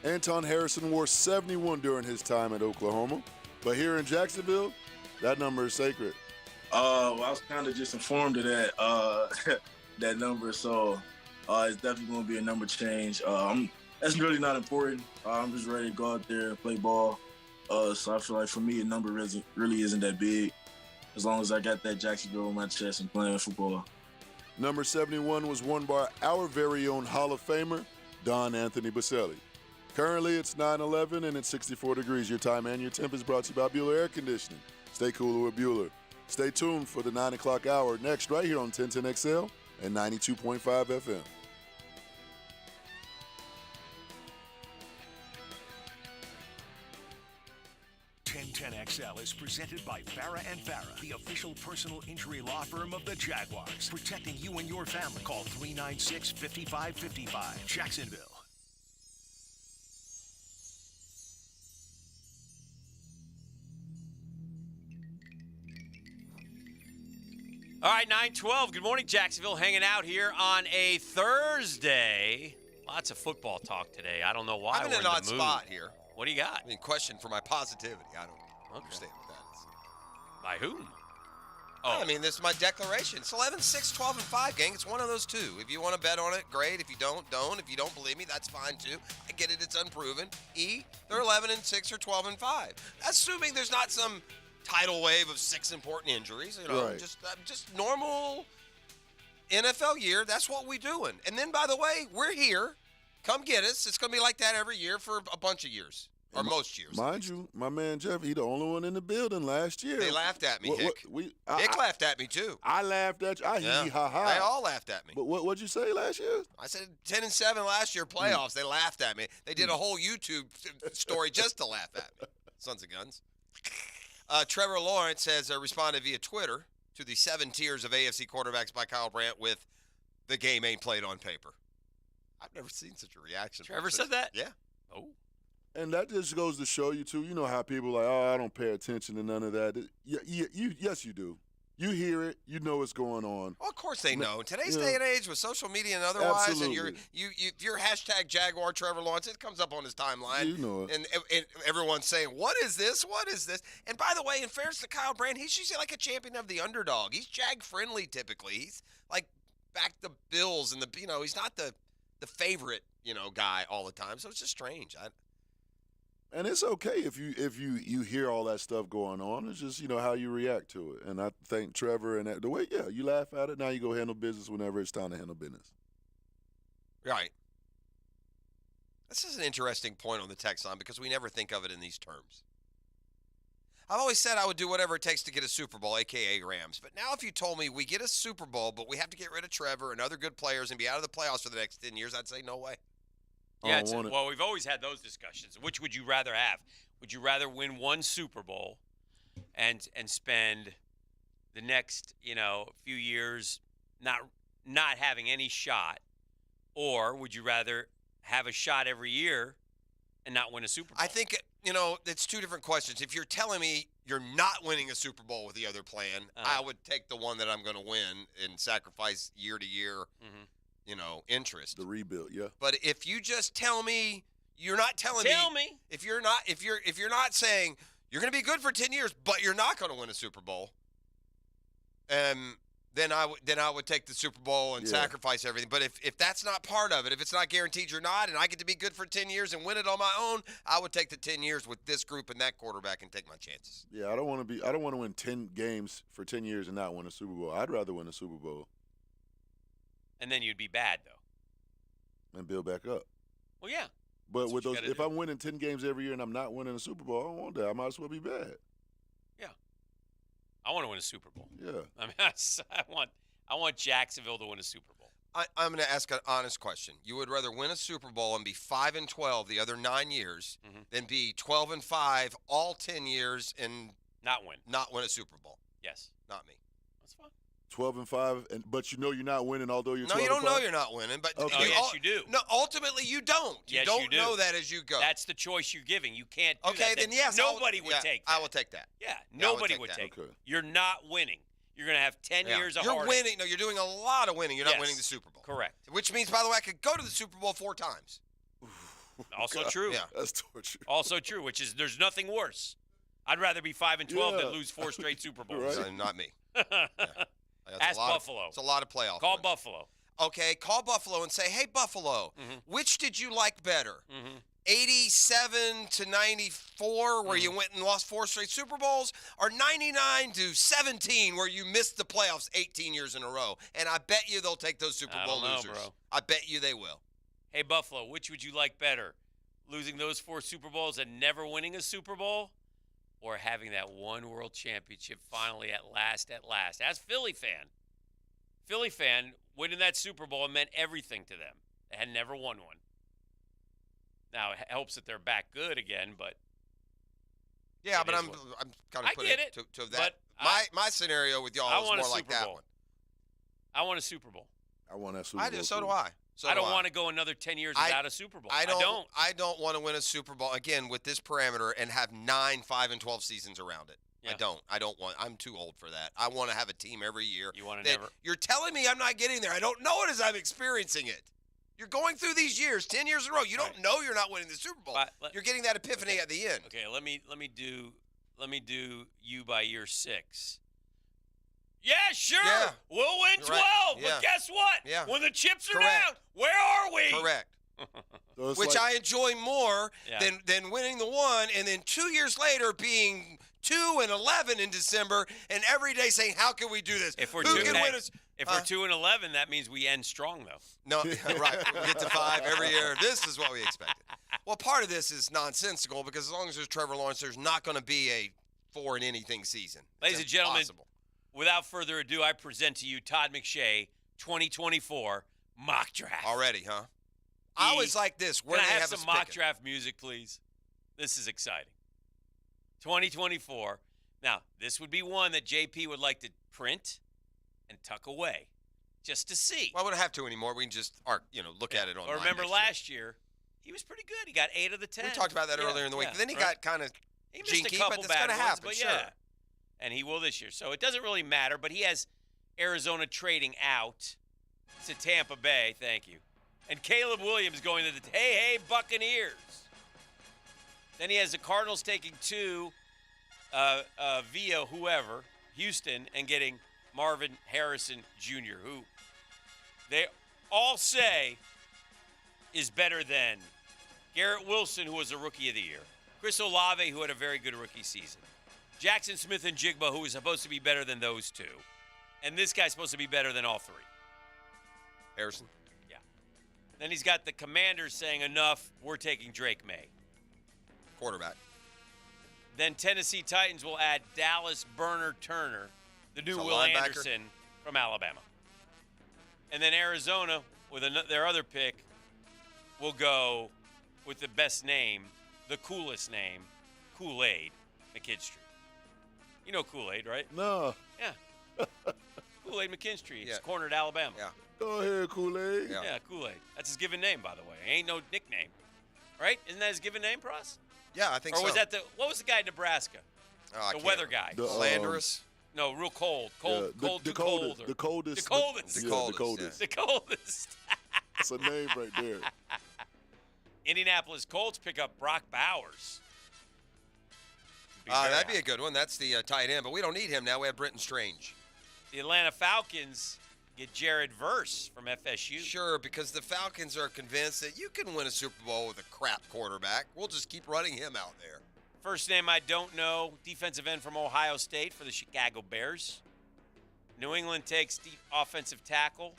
Anton Harrison wore 71 during his time at Oklahoma. But here in Jacksonville, that number is sacred. Well, I was kind of just informed of that that number, so it's definitely going to be a number change. That's really not important. I'm just ready to go out there and play ball. So I feel like for me, a number really isn't that big, as long as I got that Jacksonville on my chest and playing football. Number 71 was worn by our very own Hall of Famer, Don Anthony Baselli. Currently, it's 9:11 and it's 64 degrees. Your time and your temp is brought to you by Bueller Air Conditioning. Stay cooler with Bueller. Stay tuned for the 9 o'clock hour next right here on 1010XL and 92.5 FM. 1010XL is presented by Farah & Farah, the official personal injury law firm of the Jaguars. Protecting you and your family. Call 396-5555. Jacksonville. All right, 9:12. Good morning, Jacksonville. Hanging out here on a Thursday. Lots of football talk today. I don't know why. I'm in an odd spot here. What do you got? I mean, question for my positivity. I don't understand what that is. By whom? Oh. I mean, this is my declaration. It's 11-6, 12-5, gang. It's one of those two. If you want to bet on it, great. If you don't. If you don't believe me, that's fine, too. I get it. It's unproven. They're 11-6 or 12-5. Assuming there's not some tidal wave of 6 important injuries. You know, Right. just normal NFL year. That's what we're doing. And then, by the way, we're here. Come get us. It's going to be like that every year for a bunch of years, or most years. Mind you, my man Jeff, he the only one in the building last year. They laughed at me, Hick. Hick laughed at me, too. I laughed at you. Ha-ha. They all laughed at me. But what'd you say last year? I said 10-7 last year playoffs. They laughed at me. They did a whole YouTube story just to laugh at me. Sons of guns. Trevor Lawrence has responded via Twitter to the 7 tiers of AFC quarterbacks by Kyle Brandt with "the game ain't played on paper." I've never seen such a reaction. Trevor said that? Yeah. Oh. And that just goes to show you, too, you know how people are like, oh, I don't pay attention to none of that. Yes, you do. You hear it, you know what's going on. Well, of course they know. In today's Yeah. day and age with social media and otherwise, Absolutely. and if you're hashtag Jaguar Trevor Lawrence, it comes up on his timeline. You know it. And everyone's saying, what is this? What is this? And by the way, in fairness to Kyle Brandt, he's usually like a champion of the underdog. He's Jag-friendly typically. He's like back the Bills and he's not the favorite, guy all the time. So it's just strange. And it's okay if you hear all that stuff going on. It's just, how you react to it. And I think Trevor and the way, you laugh at it. Now you go handle business whenever it's time to handle business. Right. This is an interesting point on the text line because we never think of it in these terms. I've always said I would do whatever it takes to get a Super Bowl, a.k.a. Rams. But now if you told me we get a Super Bowl, but we have to get rid of Trevor and other good players and be out of the playoffs for the next 10 years, I'd say no way. Yeah, well, we've always had those discussions. Which would you rather have? Would you rather win one Super Bowl and spend the next, few years not having any shot, or would you rather have a shot every year and not win a Super Bowl? I think, it's two different questions. If you're telling me you're not winning a Super Bowl with the other plan, I would take the one that I'm going to win and sacrifice year to year. Interest. The rebuild, yeah. But if you just tell me, you're not telling me. If you're not saying you're going to be good for 10 years, but you're not going to win a Super Bowl, then I would take the Super Bowl and sacrifice everything. But if that's not part of it, if it's not guaranteed you're not, and I get to be good for 10 years and win it on my own, I would take the 10 years with this group and that quarterback and take my chances. Yeah, I don't want to win 10 games for 10 years and not win a Super Bowl. I'd rather win a Super Bowl. And then you'd be bad, though. And build back up. Well, yeah. But with those, if I'm winning 10 games every year and I'm not winning a Super Bowl, I don't want that. I might as well be bad. Yeah. I want to win a Super Bowl. Yeah. I mean, I want Jacksonville to win a Super Bowl. I'm going to ask an honest question. You would rather win a Super Bowl and be 5-12 the other 9 years than be 12-5 all 10 years and not win a Super Bowl? Yes. Not me. 12-5, but you're not winning, although you're 12-5? No, you don't know you're not winning. But okay. Yes, you do. No, ultimately you don't. Yes, you do. know that as you go. That's the choice you're giving. You can't do okay, that. then yes. Nobody would take that. I will take that. Yeah, nobody would take it. You're not winning. You're going to have 10 years of You're heartache. winning. No, you're doing a lot of winning. You're not winning the Super Bowl. Correct. Which means, by the way, I could go to the Super Bowl 4 times. Also true. Yeah. That's torture. Also true, which is there's nothing worse. I'd rather be 5-12 than lose 4 straight Super Bowls. Right. Not me. Ask Buffalo. It's a lot of playoff. Call wins. Buffalo. Okay, call Buffalo and say, hey, Buffalo, which did you like better? 87-94, where you went and lost 4 straight Super Bowls, or 99-17, where you missed the playoffs 18 years in a row? And I bet you they'll take those Super Bowl losers. Bro. I bet you they will. Hey, Buffalo, which would you like better? Losing those 4 Super Bowls and never winning a Super Bowl? Or having that one world championship finally at last? As Philly fan, winning that Super Bowl meant everything to them. They had never won one. Now, it helps that they're back good again, but... Yeah, but I'm kind of putting it to that. My scenario with y'all is more like that one. I want a Super Bowl. I want that Super Bowl. So do I. I don't want to go another 10 years without a Super Bowl. I don't want to win a Super Bowl, again, with this parameter and have 9 5-12 seasons around it. Yeah. I'm too old for that. I want to have a team every year. You want to never. You're telling me I'm not getting there. I don't know it as I'm experiencing it. You're going through these years, 10 years in a row. You don't know you're not winning the Super Bowl. You're getting that epiphany at the end. Okay, let me do you by year 6. Yeah, sure. Yeah. We'll win 12. Right. Yeah. But guess what? Yeah. When the chips are Correct. down, where are we? Correct. So Which I enjoy more than winning the one, and then 2 years later being 2-11 in December, and every day saying, "How can we do this? If we're Who can win us?" If we're 2-11, that means we end strong, though. No, right. We get to 5 every year. This is what we expected. Well, part of this is nonsensical because as long as there's Trevor Lawrence, there's not going to be a 4-in-anything season. Ladies and gentlemen, without further ado, I present to you Todd McShay 2024 mock draft. Already, huh? I always like this. Where Can I they have have some mock draft music, please? This is exciting. 2024. Now, this would be one that JP would like to print and tuck away just to see. Well, I wouldn't have to anymore. We can just look at it online. Or remember last year, he was pretty good. He got 8 of the 10. We talked about that earlier in the week. But then he got kind of he missed jinky, a couple but that's bad going to ones, happen, but sure. yeah. and he will this year. So it doesn't really matter, but he has Arizona trading out to Tampa Bay. Thank you. And Caleb Williams going to the hey Buccaneers. Then he has the Cardinals taking 2 via whoever, Houston, and getting Marvin Harrison Jr., who they all say is better than Garrett Wilson, who was a Rookie of the Year, Chris Olave, who had a very good rookie season, Jackson Smith and Jigba, who is supposed to be better than those 2, and this guy's supposed to be better than all 3. Harrison? Yeah. Then he's got the Commanders saying, enough, we're taking Drake May. Quarterback. Then Tennessee Titans will add Dallas Burner Turner, the new Will linebacker. Anderson from Alabama. And then Arizona, with their other pick, will go with the best name, the coolest name, Kool-Aid McKinstry. You know Kool-Aid, right? No. Yeah. Kool-Aid McKinstry. It's Yeah. cornered Alabama. Yeah. Go ahead, Kool-Aid. Yeah, Kool-Aid. That's his given name, by the way. Ain't no nickname. Right? Isn't that his given name, Pross? Yeah, I think or so. Or was that what was the guy in Nebraska? Oh, I the can't weather remember. guy. Landorus? No, real cold. Yeah, Cold, the too cold. coldest. The coldest. The coldest. Yeah, the coldest. The coldest. That's a name right there. Indianapolis Colts pick up Brock Bowers. That'd be a good one. That's the tight end, but we don't need him now. We have Brenton Strange. The Atlanta Falcons get Jared Verse from FSU. Sure, because the Falcons are convinced that you can win a Super Bowl with a crap quarterback. We'll just keep running him out there. First name I don't know, defensive end from Ohio State for the Chicago Bears. New England takes deep offensive tackle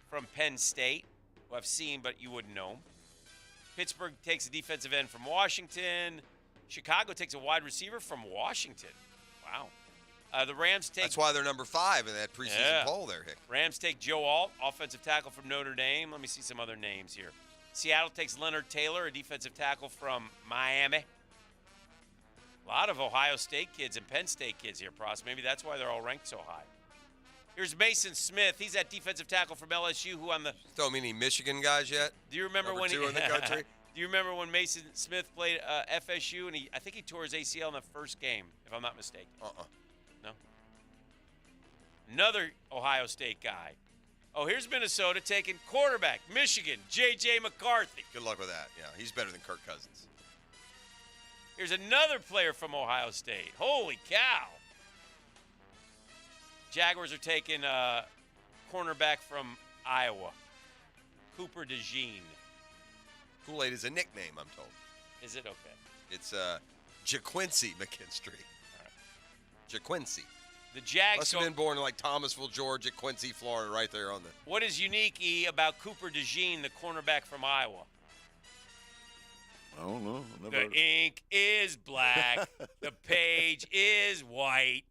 from Penn State, who I've seen, but you wouldn't know him. Pittsburgh takes a defensive end from Washington. Chicago takes a wide receiver from Washington. Wow. The Rams take... That's why they're number 5 in that preseason poll there, Hick. Rams take Joe Alt, offensive tackle from Notre Dame. Let me see some other names here. Seattle takes Leonard Taylor, a defensive tackle from Miami. A lot of Ohio State kids and Penn State kids here, Pross. Maybe that's why they're all ranked so high. Here's Mason Smith. He's that defensive tackle from LSU who on the... Don't mean any Michigan guys yet? Do you remember number when 2 in the country? Do you remember when Mason Smith played FSU and I think he tore his ACL in the first game, if I'm not mistaken? No? Another Ohio State guy. Oh, here's Minnesota taking quarterback, Michigan, J.J. McCarthy. Good luck with that. Yeah, he's better than Kirk Cousins. Here's another player from Ohio State. Holy cow. Jaguars are taking cornerback from Iowa, Cooper DeJean. Kool-Aid is a nickname, I'm told. Is it? Okay. It's JaQuincy McKinstry. All right. JaQuincy. The Jags must have been born in like Thomasville, Georgia, Quincy, Florida, right there on the... What is unique, E, about Cooper DeJean, the cornerback from Iowa? I don't know. The ink is black. The page is white.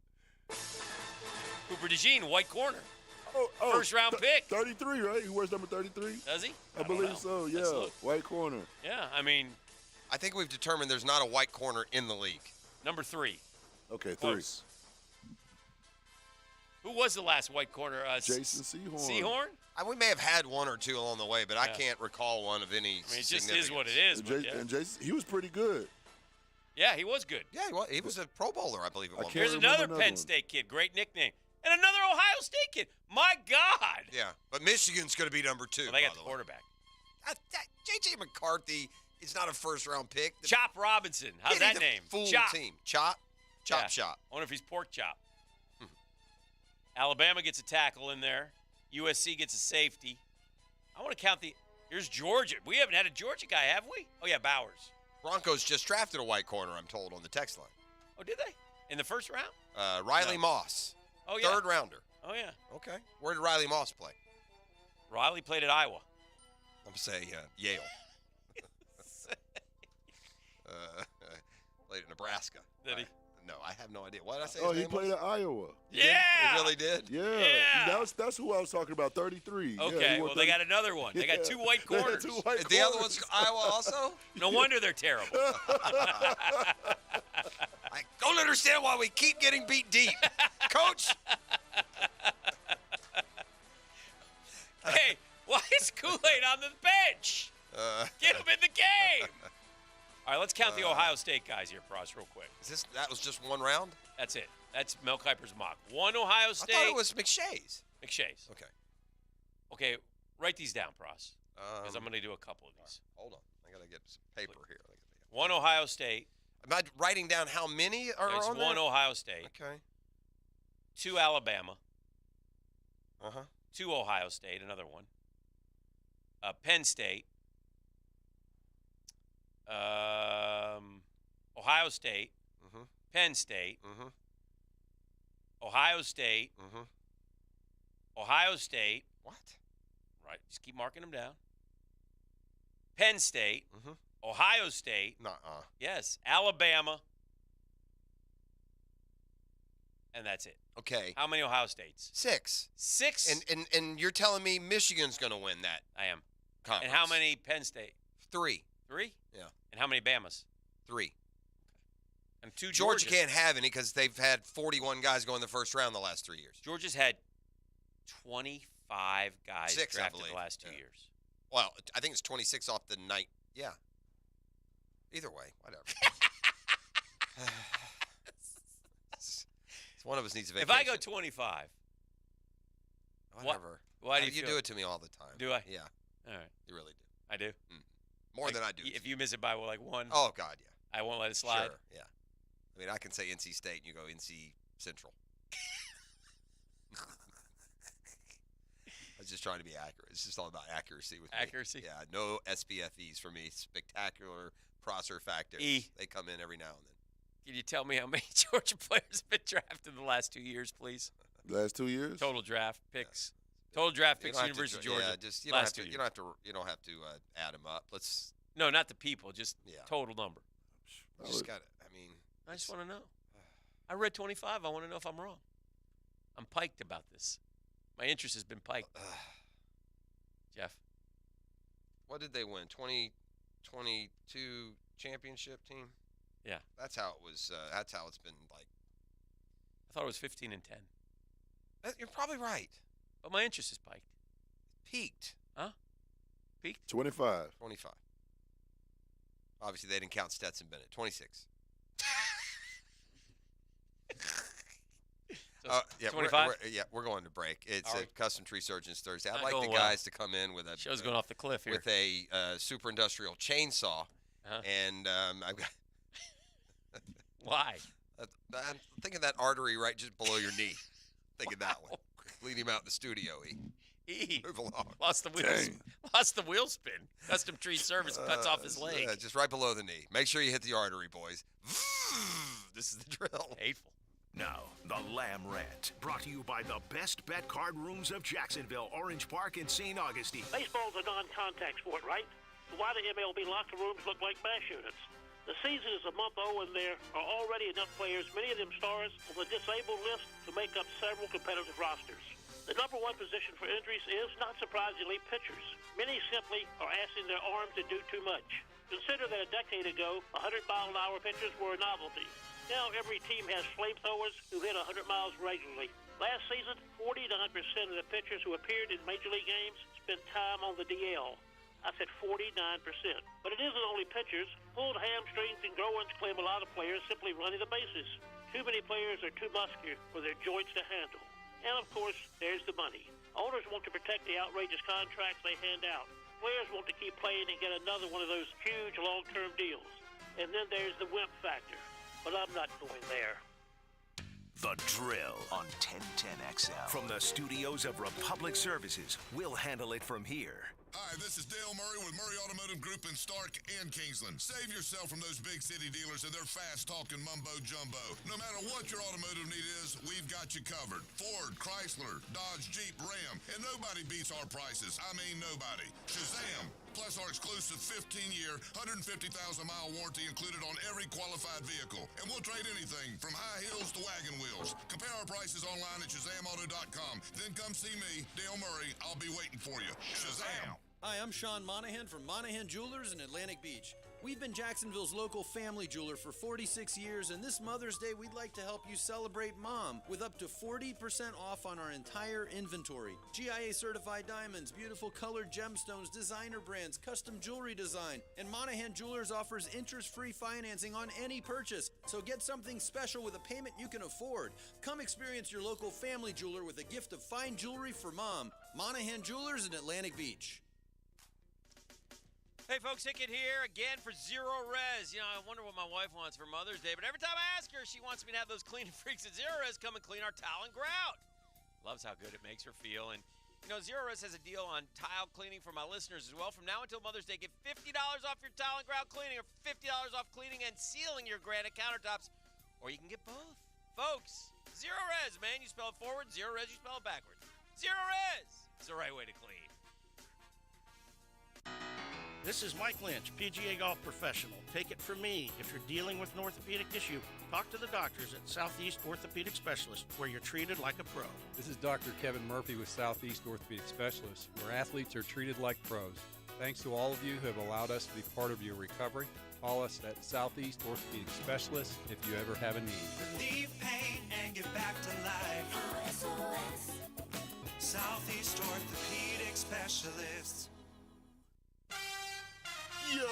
Cooper DeJean, white corner. First round pick. 33, right? He wears number 33? Does he? I believe so, yeah. White corner. Yeah, I mean. I think we've determined there's not a white corner in the league. Number 3. Okay, Close. 3. Who was the last white corner? Jason Sehorn. Sehorn? We may have had one or two along the way, but I can't recall one of any it just is what it is. And Jason, he was pretty good. Yeah, he was good. Yeah, he was a Pro Bowler, I believe. Here's another Penn State kid. Great nickname. And another Ohio State kid. My God. Yeah, but Michigan's going to be number 2. Well, they got the quarterback. J.J. McCarthy is not a first-round pick. Chop Robinson. How's that name? Full Chop. team. Chop Shop. I wonder if he's pork chop. Alabama gets a tackle in there. USC gets a safety. I want to count here's Georgia. We haven't had a Georgia guy, have we? Oh, yeah, Bowers. Broncos just drafted a white corner, I'm told, on the text line. Oh, did they? In the first round? Riley Moss. Oh, yeah. 3rd rounder. Oh, yeah. Okay. Where did Riley Moss play? Riley played at Iowa. I'm going to say Yale. Played at Nebraska. Did he? No, I have no idea. What did I say? Oh, he played at Iowa. He really did? Yeah. That's who I was talking about, 33. Okay, yeah, well, they got another one. They got 2 white corners. The other one's Iowa also? No wonder they're terrible. I don't understand why we keep getting beat deep. Coach! Hey, why is Kool-Aid on the bench? Get him in the game. All right, let's count the Ohio State guys here, Pross, real quick. That was just one round? That's it. That's Mel Kiper's mock. One Ohio State. I thought it was McShay's. McShay's. Okay, write these down, Pross, because I'm going to do a couple of these. Hold on. I got to get some paper here. One Ohio State. Am I writing down how many are There's on there? one Ohio State. Okay. 2 Alabama. Uh-huh. 2 Ohio State, another one. Penn State. Ohio State. Mm-hmm. Penn State. Mm-hmm. Ohio State. Mm-hmm. Ohio State. What? Right. Just keep marking them down. Penn State. Mm-hmm. Ohio State. Nuh-uh. Yes. Alabama. And that's it. Okay. How many Ohio States? 6. 6? And you're telling me Michigan's going to win that? I am. Conference. And how many Penn State? 3. 3? Yeah. And how many Bamas? 3. And 2 Georgia Georgias. can't have any because they've had 41 guys go in the first round the last 3 years. Georgia's had 25 guys 6, I drafted believe. the last 2 years. Well, I think it's 26 off the night. Yeah. Either way, whatever. One of us needs a vacation. If I go 25. Whatever. Why do you do it to me all the time? Do I? Yeah. All right. You really do. I do? More than I do. If you miss it by, like, 1. Oh, God, yeah. I won't let it slide. Sure, yeah. I mean, I can say NC State and you go NC Central. I was just trying to be accurate. It's just all about accuracy with me. Accuracy? Yeah, no SBFEs for me. Spectacular Prosser factors. They come in every now and then. Can you tell me how many Georgia players have been drafted in the last 2 years, please? Last 2 years? Total draft picks. Total draft picks, You don't have University to, of Georgia. Yeah, just you don't have last to. 2 You years. don't have to add them up. Let's. No, not the people. Just total number. Just got. I mean. I just want to know. I read 25. I want to know if I'm wrong. I'm piked about this. My interest has been piked. Jeff. What did they win? 2022 championship team. Yeah. That's how it was. That's how it's been like. I thought it was 15 and 10. You're probably right. But my interest is piked. Peaked. Huh? Peaked? 25. 25. Obviously, they didn't count Stetson Bennett. 26. Yeah, 25? We're going to break. It's a Custom Tree Surgeons Thursday. I'd Not like the going well. guys to come in with a Show's going off the cliff here. with a super industrial chainsaw, and I've got. Why? I'm thinking that artery right just below your knee. Thinking that one. Lead him out in the studio. Move along. Lost the wheels. Lost the wheel spin. Custom Tree Service cuts off his leg. Just right below the knee. Make sure you hit the artery, boys. This is the drill. Hateful. Now, the Lamb Rant, brought to you by the best bet card rooms of Jacksonville, Orange Park, and St. Augustine. Baseball's a non-contact sport, right? So why do MLB locker rooms look like mass units? The season is a month old, and there are already enough players, many of them stars, on the disabled list to make up several competitive rosters. The number one position for injuries is, not surprisingly, pitchers. Many simply are asking their arm to do too much. Consider that a decade ago, 100-mile-an-hour pitchers were a novelty. Now every team has flamethrowers who hit 100 miles regularly. Last season, 49% of the pitchers who appeared in Major League games spent time on the DL. I said 49%. But it isn't only pitchers. Pulled hamstrings and groins claim a lot of players simply running the bases. Too many players are too muscular for their joints to handle. And, of course, there's the money. Owners want to protect the outrageous contracts they hand out. Players want to keep playing and get another one of those huge long-term deals. And then there's the wimp factor. But I'm not going there. The Drill on 1010XL. From the studios of Republic Services, we'll handle it from here. Hi, this is Dale Murray with Murray Automotive Group in Stark and Kingsland. Save yourself from those big city dealers and their fast-talking mumbo-jumbo. No matter what your automotive need is, we've got you covered. Ford, Chrysler, Dodge, Jeep, Ram, and nobody beats our prices. I mean nobody. Shazam! Plus our exclusive 15-year, 150,000-mile warranty included on every qualified vehicle. And we'll trade anything from high heels to wagon wheels. Compare our prices online at ShazamAuto.com. Then come see me, Dale Murray. I'll be waiting for you. Shazam! Hi, I'm Sean Monahan from Monahan Jewelers in Atlantic Beach. We've been Jacksonville's local family jeweler for 46 years, and this Mother's Day, we'd like to help you celebrate Mom with up to 40% off on our entire inventory. GIA certified diamonds, beautiful colored gemstones, designer brands, custom jewelry design, and Monahan Jewelers offers interest-free financing on any purchase. So get something special with a payment you can afford. Come experience your local family jeweler with a gift of fine jewelry for Mom. Monahan Jewelers in Atlantic Beach. Hey, folks, Hickett here again for Zero Res. You know, I wonder what my wife wants for Mother's Day, but every time I ask her, she wants me to have those cleaning freaks at Zero Res come and clean our tile and grout. Loves how good it makes her feel. And, you know, Zero Res has a deal on tile cleaning for my listeners as well. From now until Mother's Day, get $50 off your tile and grout cleaning or $50 off cleaning and sealing your granite countertops, or you can get both. Folks, Zero Res, man. You spell it forward, Zero Res, you spell it backwards. Zero Res is the right way to clean. This is Mike Lynch, PGA Golf Professional. Take it from me, if you're dealing with an orthopedic issue, talk to the doctors at Southeast Orthopedic Specialists, where you're treated like a pro. This is Dr. Kevin Murphy with Southeast Orthopedic Specialists, where athletes are treated like pros. Thanks to all of you who have allowed us to be part of your recovery. Call us at Southeast Orthopedic Specialists if you ever have a need. Relieve pain and get back to life. SOS. Southeast Orthopedic Specialists. Yo!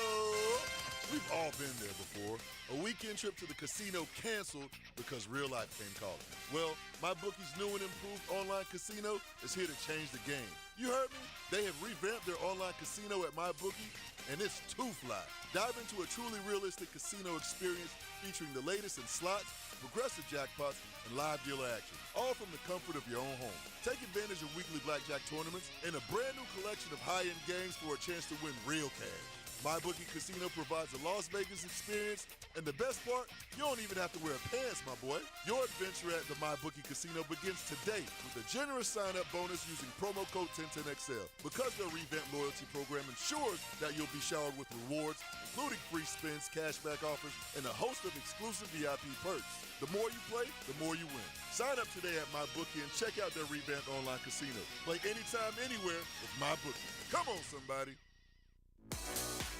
We've all been there before. A weekend trip to the casino canceled because real life came calling. Well, MyBookie's new and improved online casino is here to change the game. You heard me? They have revamped their online casino at MyBookie, and it's too fly. Dive into a truly realistic casino experience featuring the latest in slots, progressive jackpots, and live dealer action, all from the comfort of your own home. Take advantage of weekly blackjack tournaments and a brand new collection of high-end games for a chance to win real cash. MyBookie Casino provides a Las Vegas experience, and the best part, you don't even have to wear pants, my boy. Your adventure at the MyBookie Casino begins today with a generous sign-up bonus using promo code 1010XL. Because their revamped loyalty program ensures that you'll be showered with rewards, including free spins, cashback offers, and a host of exclusive VIP perks. The more you play, the more you win. Sign up today at MyBookie and check out their revamped online casino. Play anytime, anywhere with MyBookie. Come on, somebody.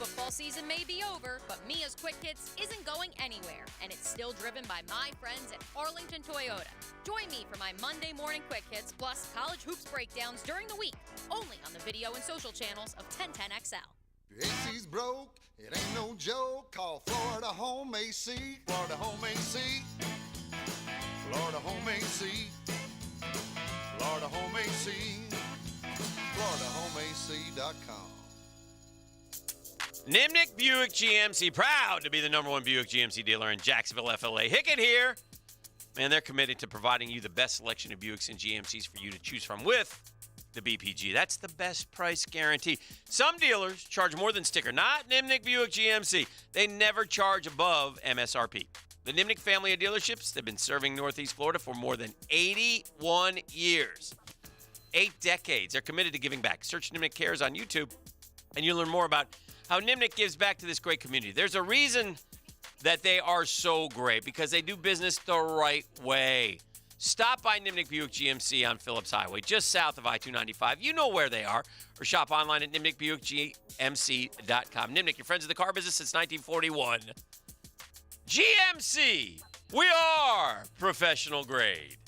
Football season may be over, but Mia's Quick Hits isn't going anywhere, and it's still driven by my friends at Arlington Toyota. Join me for my Monday morning Quick Hits plus college hoops breakdowns during the week, only on the video and social channels of 1010XL. Your AC's broke, it ain't no joke. Call Florida Home AC. Florida Home AC. Florida Home AC. Florida Home AC. FloridaHomeAC.com. Nimnick Buick GMC, proud to be the #1 Buick GMC dealer in Jacksonville, FLA. Hickett here. Man, they're committed to providing you the best selection of Buicks and GMCs for you to choose from with the BPG. That's the best price guarantee. Some dealers charge more than sticker. Not Nimnick Buick GMC. They never charge above MSRP. The Nimnick family of dealerships, they've been serving Northeast Florida for more than 81 years. 8 decades. They're committed to giving back. Search Nimnick Cares on YouTube, and you'll learn more about how Nimnick gives back to this great community. There's a reason that they are so great, because they do business the right way. Stop by Nimnick Buick GMC on Phillips Highway, just south of I-295. You know where they are. Or shop online at NimnickBuickGMC.com. Nimnick, your friends of the car business since 1941. GMC, we are professional grade.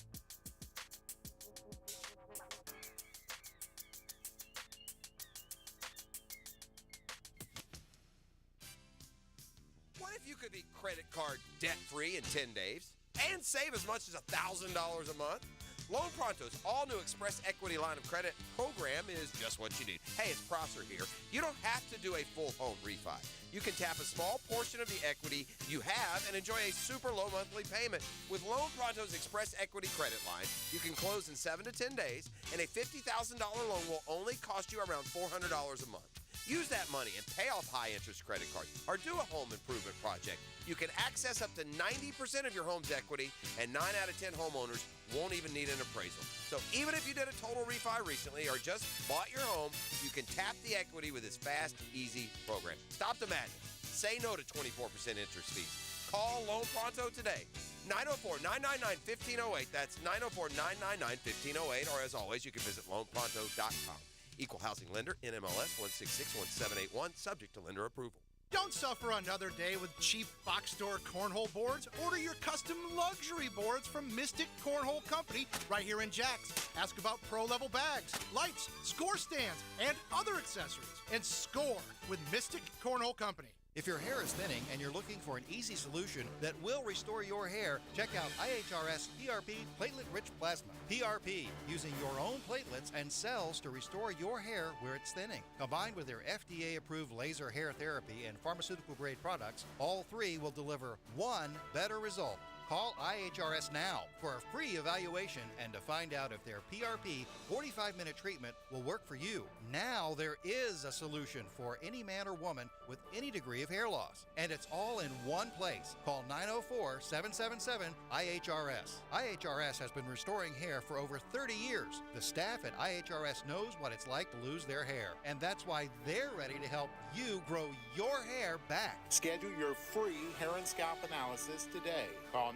Could be credit card debt-free in 10 days and save as much as $1,000 a month. Loan Pronto's all-new Express Equity Line of Credit program is just what you need. Hey, it's Prosser here. You don't have to do a full home refi. You can tap a small portion of the equity you have and enjoy a super low monthly payment. With Loan Pronto's Express Equity Credit Line, you can close in 7 to 10 days, and a $50,000 loan will only cost you around $400 a month. Use that money and pay off high-interest credit cards or do a home improvement project. You can access up to 90% of your home's equity, and 9 out of 10 homeowners won't even need an appraisal. So even if you did a total refi recently or just bought your home, you can tap the equity with this fast, easy program. Stop the madness. Say no to 24% interest fees. Call Loan Pronto today. 904-999-1508. That's 904-999-1508. Or as always, you can visit loanpronto.com. Equal housing lender, NMLS 1661781, subject to lender approval. Don't suffer another day with cheap box store cornhole boards. Order your custom luxury boards from Mystic Cornhole Company right here in Jax. Ask about pro-level bags, lights, score stands, and other accessories. And score with Mystic Cornhole Company. If your hair is thinning and you're looking for an easy solution that will restore your hair, check out IHRS PRP Platelet-Rich Plasma. PRP, using your own platelets and cells to restore your hair where it's thinning. Combined with their FDA-approved laser hair therapy and pharmaceutical-grade products, all three will deliver one better result. Call IHRS now for a free evaluation and to find out if their PRP 45-minute treatment will work for you. Now there is a solution for any man or woman with any degree of hair loss. And it's all in one place. Call 904-777-IHRS. IHRS has been restoring hair for over 30 years. The staff at IHRS knows what it's like to lose their hair. And that's why they're ready to help you grow your hair back. Schedule your free hair and scalp analysis today. Call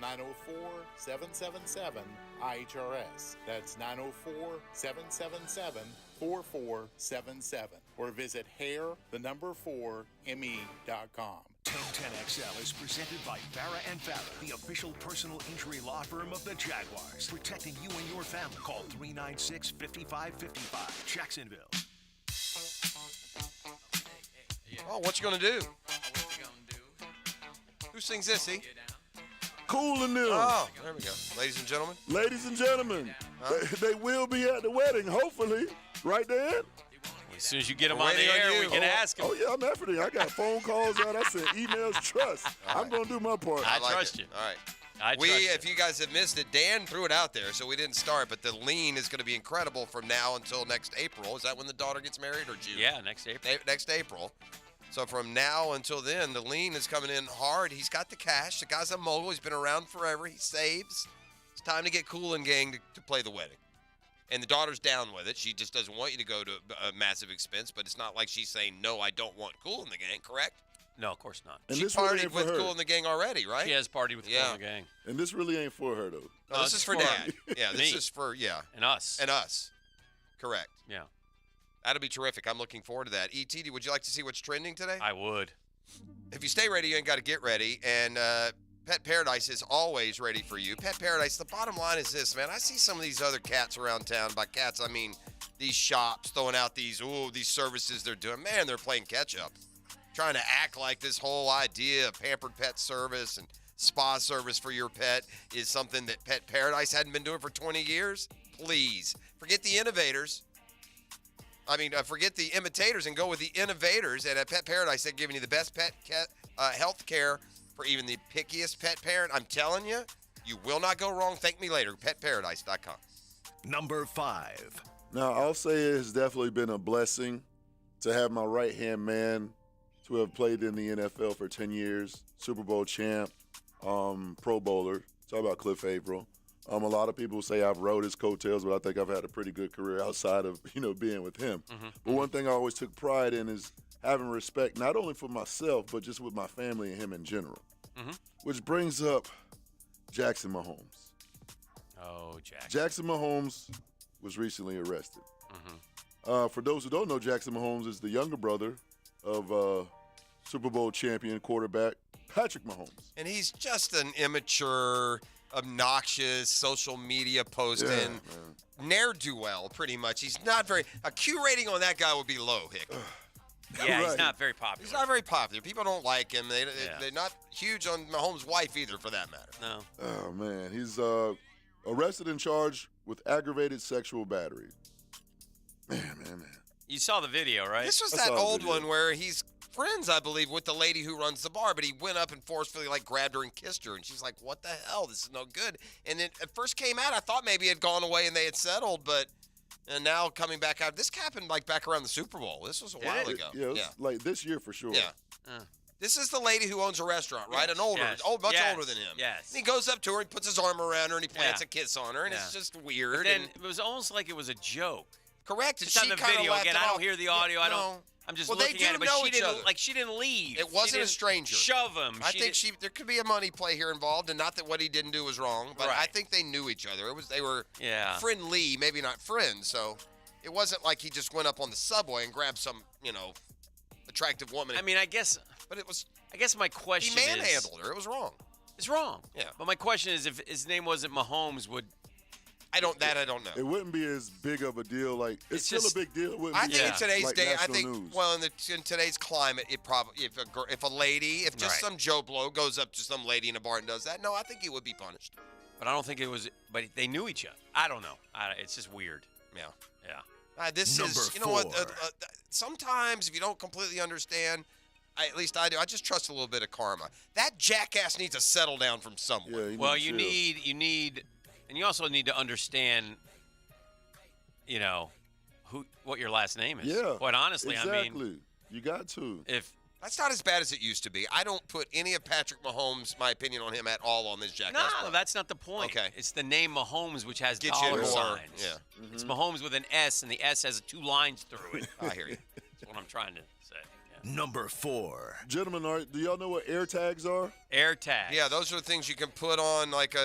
904-777-IHRS. That's 904-777-4477. Or visit hair4me.com. 1010XL is presented by Farah and Farah, the official personal injury law firm of the Jaguars. Protecting you and your family. Call 396-5555. Jacksonville. Oh, what you gonna do? Who sings this, Cool and them. Oh, there we go. Ladies and gentlemen. Ladies and gentlemen, they will be at the wedding, hopefully. Right, Dan? As soon as you get them on the air, we can ask them. Oh, yeah, I'm efforting. I got phone calls out. I sent emails. Trust. I'm going to do my part. I like trust it. you. All right. I trust you. If you guys have missed it, Dan threw it out there, so we didn't start. But the lean is going to be incredible from now until next April. Is that when the daughter gets married or June? Yeah, next April. Next April. So from now until then, the lean is coming in hard. He's got the cash. The guy's a mogul. He's been around forever. He saves. It's time to get Cool and Gang to play the wedding. And the daughter's down with it. She just doesn't want you to go to a massive expense, but it's not like she's saying, no, I don't want Cool and the Gang, correct? No, of course not. And She this really partied ain't for with her. Cool and the Gang already, right? She has partied with Cool and the Gang. And this really ain't for her, though. No, this is for Dad. Yeah, this Me. is for, And us. And us. Correct. Yeah. That'll be terrific. I'm looking forward to that. ET, would you like to see what's trending today? I would. If you stay ready, you ain't got to get ready. And Pet Paradise is always ready for you. Pet Paradise, the bottom line is this, man. I see some of these other cats around town. By cats, I mean these shops throwing out these services they're doing. Man, they're playing catch up. Trying to act like this whole idea of pampered pet service and spa service for your pet is something that Pet Paradise hadn't been doing for 20 years. Please, forget the innovators. Forget the imitators and go with the innovators. And at Pet Paradise, they're giving you the best pet health care for even the pickiest pet parent. I'm telling you, you will not go wrong. Thank me later. PetParadise.com. Number 5. Now, I'll say it has definitely been a blessing to have my right-hand man to have played in the NFL for 10 years, Super Bowl champ, Pro Bowler. Talk about Cliff Averill. A lot of people say I've rode his coattails, but I think I've had a pretty good career outside of, being with him. Mm-hmm. But one thing I always took pride in is having respect, not only for myself, but just with my family and him in general. Mm-hmm. Which brings up Jackson Mahomes. Oh, Jackson. Jackson Mahomes was recently arrested. Mm-hmm. For those who don't know, Jackson Mahomes is the younger brother of Super Bowl champion quarterback Patrick Mahomes. And he's just an immature, obnoxious, social media posting, ne'er-do-well, pretty much. He's not very – a Q rating on that guy would be low, Hick. Yeah, he's not very popular. He's not very popular. People don't like him. They're not huge on Mahomes' wife either, for that matter. No. Oh, man. He's arrested and charged with aggravated sexual battery. Man. You saw the video, right? This was that old one where he's friends, I believe, with the lady who runs the bar, but he went up and forcefully, grabbed her and kissed her, and she's like, what the hell? This is no good. And it first came out, I thought maybe it had gone away and they had settled, but now coming back out. This happened, back around the Super Bowl. This was a while ago. Yeah, it was this year for sure. Yeah. This is the lady who owns a restaurant, right? Yes, An older, yes, much yes, older than him. yes. And he goes up to her and puts his arm around her and he plants a kiss on her, and it's just weird. But then it was almost like it was a joke. Correct. And It's on she the kinda video laughed again. it I off. don't hear the audio. Yeah, I don't. no. I'm just Well, looking they do at it, but know she each didn't other. she didn't leave. It wasn't a stranger. Shove him. I think there could be a money play here involved, and not that what he didn't do was wrong, but I think they knew each other. They were friendly, maybe not friends. So it wasn't like he just went up on the subway and grabbed some, a attractive woman. I mean, I guess my question he is. manhandled her. It was wrong. It's wrong. Yeah. But my question is, if his name wasn't Mahomes, would I don't know. It wouldn't be as big of a deal. Like it's still just- a big deal. It wouldn't I be think in like today's day, I national think news. well in today's climate, it probably if a lady, if just Right. some Joe Blow goes up to some lady in a bar and does that, no, I think he would be punished. But I don't think it was. But they knew each other. I don't know. It's just weird. Yeah. Yeah. This Number is, you know what? 4. Sometimes if you don't completely understand, at least I do. I just trust a little bit of karma. That jackass needs to settle down from somewhere. Yeah, Well, you need, and you also need to understand, you know, what your last name is. Yeah. Quite honestly, exactly. I mean, you got to. if That's not as bad as it used to be. I don't put any of Patrick Mahomes, my opinion on him at all on this jackass. no, that's not the point. Okay. It's the name Mahomes, which has Get you dollar more- signs. yeah. It's Mahomes with an S, and the S has 2 lines through it. I hear you. That's what I'm trying to say. Yeah. Number 4. Gentlemen, do y'all know what air tags are? Air tags. Yeah, those are the things you can put on like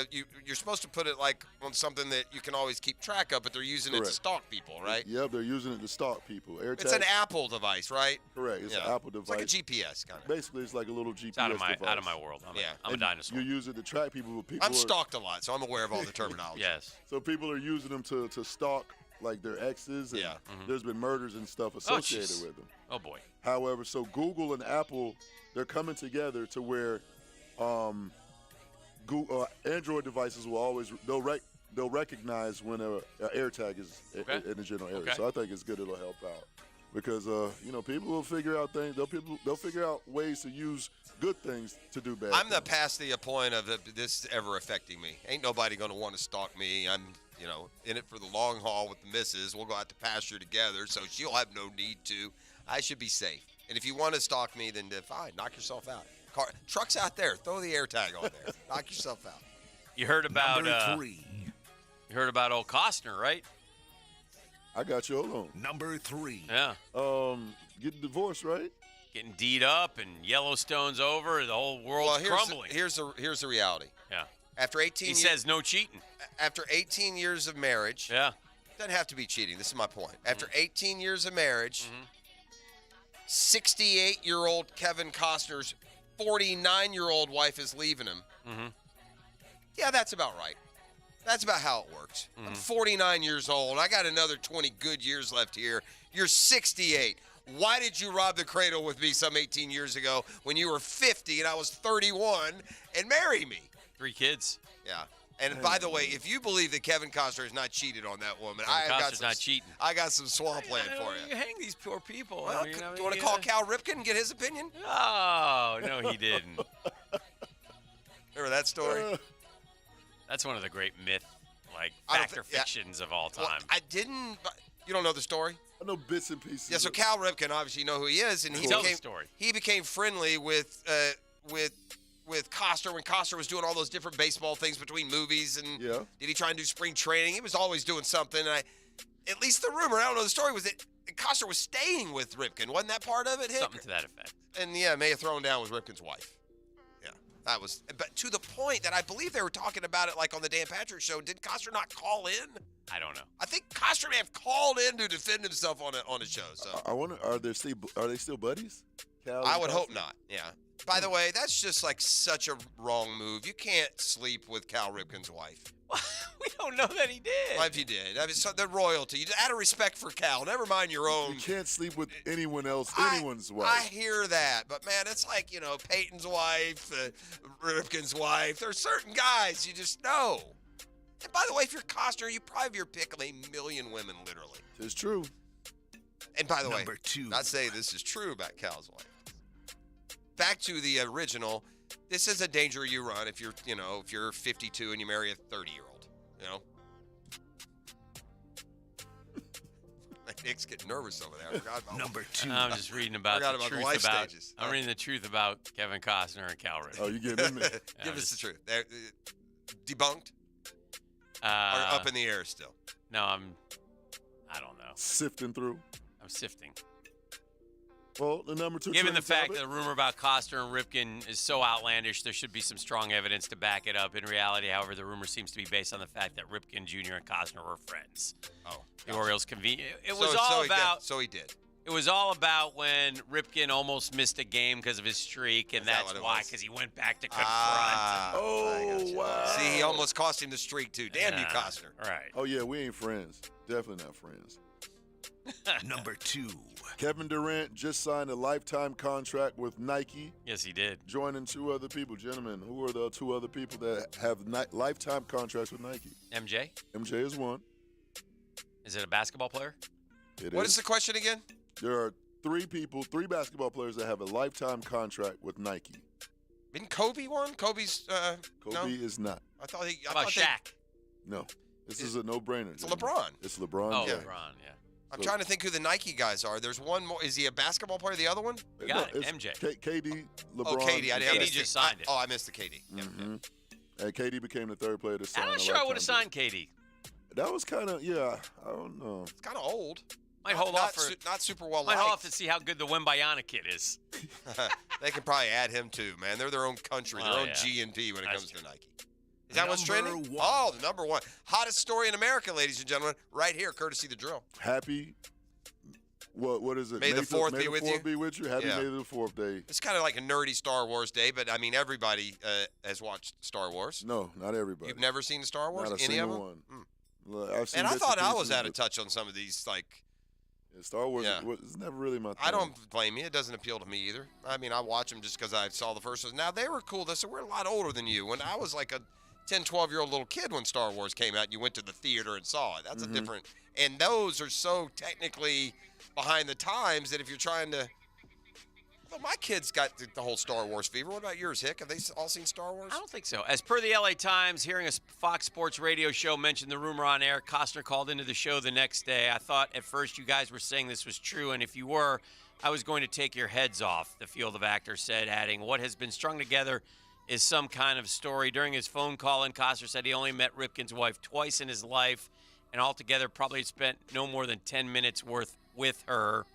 you're supposed to put it like on something that you can always keep track of, but they're using it to Correct. stalk people, right? Yep, they're using it to stalk people. Air It's tags. an Apple device, right? Correct. It's Yeah. an Apple device. It's like a GPS kind of. Basically, it's like a little GPS It's out of my device. world. I'm Yeah. a And dinosaur. You use it to track people. But people I'm are, stalked a lot, so I'm aware of all the terminology. Yes. So people are using them to stalk like their exes. And Yeah. There's been murders and stuff associated jeez. with them. Oh boy. However, so Google and Apple, they're coming together to where Android devices will always they'll recognize when an air tag is Okay. in the general area. Okay. So I think it's good. It'll help out because people will figure out things. They'll figure out ways to use good things to do bad. I'm things. past the point of this ever affecting me. Ain't nobody going to want to stalk me. I'm, in it for the long haul with the missus. We'll go out to pasture together, so she'll have no need to. I should be safe. And if you want to stalk me, then fine, knock yourself out. Trucks out there, throw the air tag on there. Knock yourself out. You heard about Number 3. You heard about old Costner, right? I got you. Hold on. Number 3. Yeah. Getting divorced, right? Getting D'd up and Yellowstone's over. The whole world's crumbling. Here's the reality. Yeah. After 18 He years, says no cheating. After 18 years of marriage, Yeah. doesn't have to be cheating. This is my point. After 18 years of marriage, 68-year-old Kevin Costner's 49-year-old wife is leaving him. Mm-hmm. Yeah, that's about right. That's about how it works. I'm 49 years old. I got another 20 good years left here. You're 68. Why did you rob the cradle with me some 18 years ago when you were 50 and I was 31 and marry me? 3 kids. Yeah. And by the way, if you believe that Kevin Costner has not cheated on that woman, Costner's not cheating. I got some swampland for you. You hang these poor people. Well, do you want to call Cal Ripken and get his opinion? Oh, no, he didn't. Remember that story? That's one of the great myth, like I don't fact or thi- yeah. fictions of all Well, time. I didn't. You don't know the story? I know bits and pieces. Yeah. So Cal Ripken, obviously, you know who he is, and he Tell the became story. he became friendly with Costner when Costner was doing all those different baseball things between movies. And Yeah. did he try and do spring training? He was always doing something. And at least the rumor, I don't know the story, was that Costner was staying with Ripken. Wasn't that part of it, Hick? Something to that effect. And yeah, may have thrown down with Ripken's wife. Yeah, that was. But to the point that I believe they were talking about it like on the Dan Patrick Show. Did Costner not call in? I don't know. I think Costner may have called in to defend himself on a show. So I wonder, are they still buddies? Cal I and would hope Costner? not. Yeah. By the way, that's just like such a wrong move. You can't sleep with Cal Ripken's wife. We don't know that he did. Well, if you did, I mean, so the royalty. You out of respect for Cal. Never mind your own. You can't sleep with anyone's wife. I hear that, but man, it's like Peyton's wife, Ripken's wife. There's certain guys you just know. And by the way, if you're Costner, you probably have your pick of a million women, literally. It's true. And by the Number way, 2. not saying this is true about Cal's wife. Back to the original. This is a danger you run if you're 52 and you marry a 30-year-old. Nick's getting nervous over there. I forgot about Number 2. I'm just reading about Forgot the about the truth life about. stages. I'm reading the truth about Kevin Costner and Cal Ripken. Oh, you getting in there? Give us the truth. They're, debunked or up in the air still? No, I don't know. Sifting through. I'm sifting. Well, the number 2. Given the trending fact that topic- the rumor about Costner and Ripken is so outlandish, there should be some strong evidence to back it up. In reality, however, the rumor seems to be based on the fact that Ripken Jr. and Costner were friends. Oh, The Orioles convenient. It So- was so all he did. about. So he did. It was all about when Ripken almost missed a game because of his streak, and that's why, because he went back to confront. Wow. See, he almost cost him the streak, too. Damn you, Costner. Right. Oh, yeah, we ain't friends. Definitely not friends. Number 2. Kevin Durant just signed a lifetime contract with Nike. Yes, he did. Joining 2 other people. Gentlemen, who are the 2 other people that have lifetime contracts with Nike? MJ? MJ is one. Is it a basketball player? What is the question again? There are 3 basketball players that have a lifetime contract with Nike. Isn't Kobe one? Kobe's, Kobe no? is not. I thought he. How about Shaq? No. This is a no-brainer. It's LeBron. It's LeBron. Oh, James. LeBron, yeah. I'm trying to think who the Nike guys are. There's one more. Is he a basketball player, the other one? You got it, it's MJ. KD, LeBron. Oh, KD. KD just signed it. Oh, I missed the KD. Yeah. And KD became the 3rd player to sign. I'm not sure I would have signed KD. That was kind of, I don't know. It's kind of old. Might hold off for not super well might liked. hold off to see how good the Wembayana kid is. They can probably add him too, man. They're their own country, their own G&P when it comes to Nike. Is that what's trending? Number 1. Oh, the number 1. Hottest story in America, ladies and gentlemen, right here, courtesy The Drill. Happy, what is it? May the 4th be with you. May the 4th be with you. Happy May the 4th day. It's kind of like a nerdy Star Wars day, but I mean, everybody has watched Star Wars. No, not everybody. You've never seen Star Wars? Not a Any single of them? one. I've seen And I bits thought and I was pieces, out of but- touch on some of these, like. Star Wars Yeah. was never really my thing. I don't blame you. It doesn't appeal to me either. I mean, I watch them just because I saw the first one. Now, they were cool. So we're a lot older than you. When I was like a 10, 12-year-old little kid when Star Wars came out, you went to the theater and saw it. That's a different. And those are so technically behind the times that if you're trying to. Well, my kids got the whole Star Wars fever. What about yours, Hick? Have they all seen Star Wars? I don't think so. As per the LA Times, hearing a Fox Sports radio show mention the rumor on air, Costner called into the show the next day. I thought at first you guys were saying this was true, and if you were, I was going to take your heads off, the Field of Actors said, adding, what has been strung together is some kind of story. During his phone call, and Costner said he only met Ripken's wife twice in his life, and altogether probably spent no more than 10 minutes worth with her.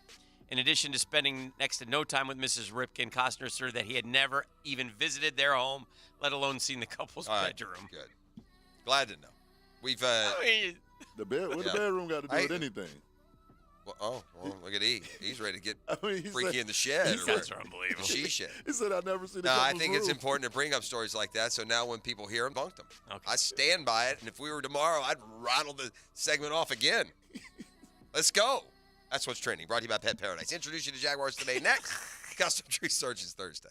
In addition to spending next to no time with Mrs. Ripken, Costner asserted that he had never even visited their home, let alone seen the couple's bedroom. Good. Glad to know. We've the bedroom got to do with anything. Well, look at E. He's ready to get he freaky said- in the shed. he or said- where- unbelievable. She shed. He said I've never seen. No, I couple's think it's room." important to bring up stories like that. So now when people hear them, bunk them. I stand by it, and if we were tomorrow, I'd rattle the segment off again. Let's go. That's what's trending. Brought to you by Pet Paradise. Introduce you to Jaguars today. Next, Custom Tree Surgeons Thursday.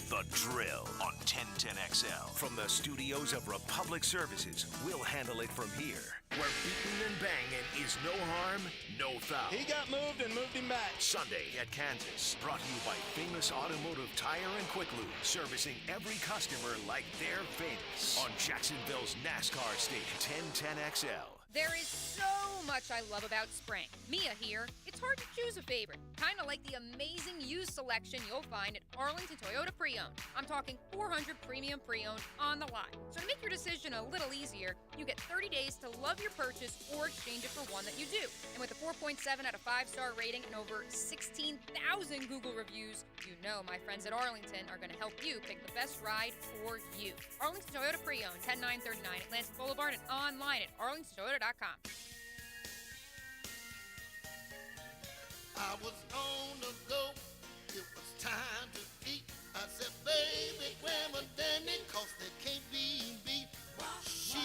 The Drill on 1010XL. From the studios of Republic Services, we'll handle it from here. Where beating and banging is no harm, no foul. He got moved and moved him back. Sunday at Kansas. Brought to you by Famous Automotive Tire and Quick Lube. Servicing every customer like they're famous. On Jacksonville's NASCAR station, 1010XL. There is so much I love about spring. Mia here. It's hard to choose a favorite. Kind of like the amazing used selection you'll find at Arlington Toyota Pre-Owned. I'm talking 400 premium pre-owned on the lot. So to make your decision a little easier, you get 30 days to love your purchase or exchange it for one that you do. And with a 4.7 out of 5-star rating and over 16,000 Google reviews, you know my friends at Arlington are going to help you pick the best ride for you. Arlington Toyota Pre-Owned, 10939 Atlantic Boulevard, and online at arlingtontoyota.com. I was on the go, it was time to eat. I said, baby, grab a Danny, cause they can't be beat. She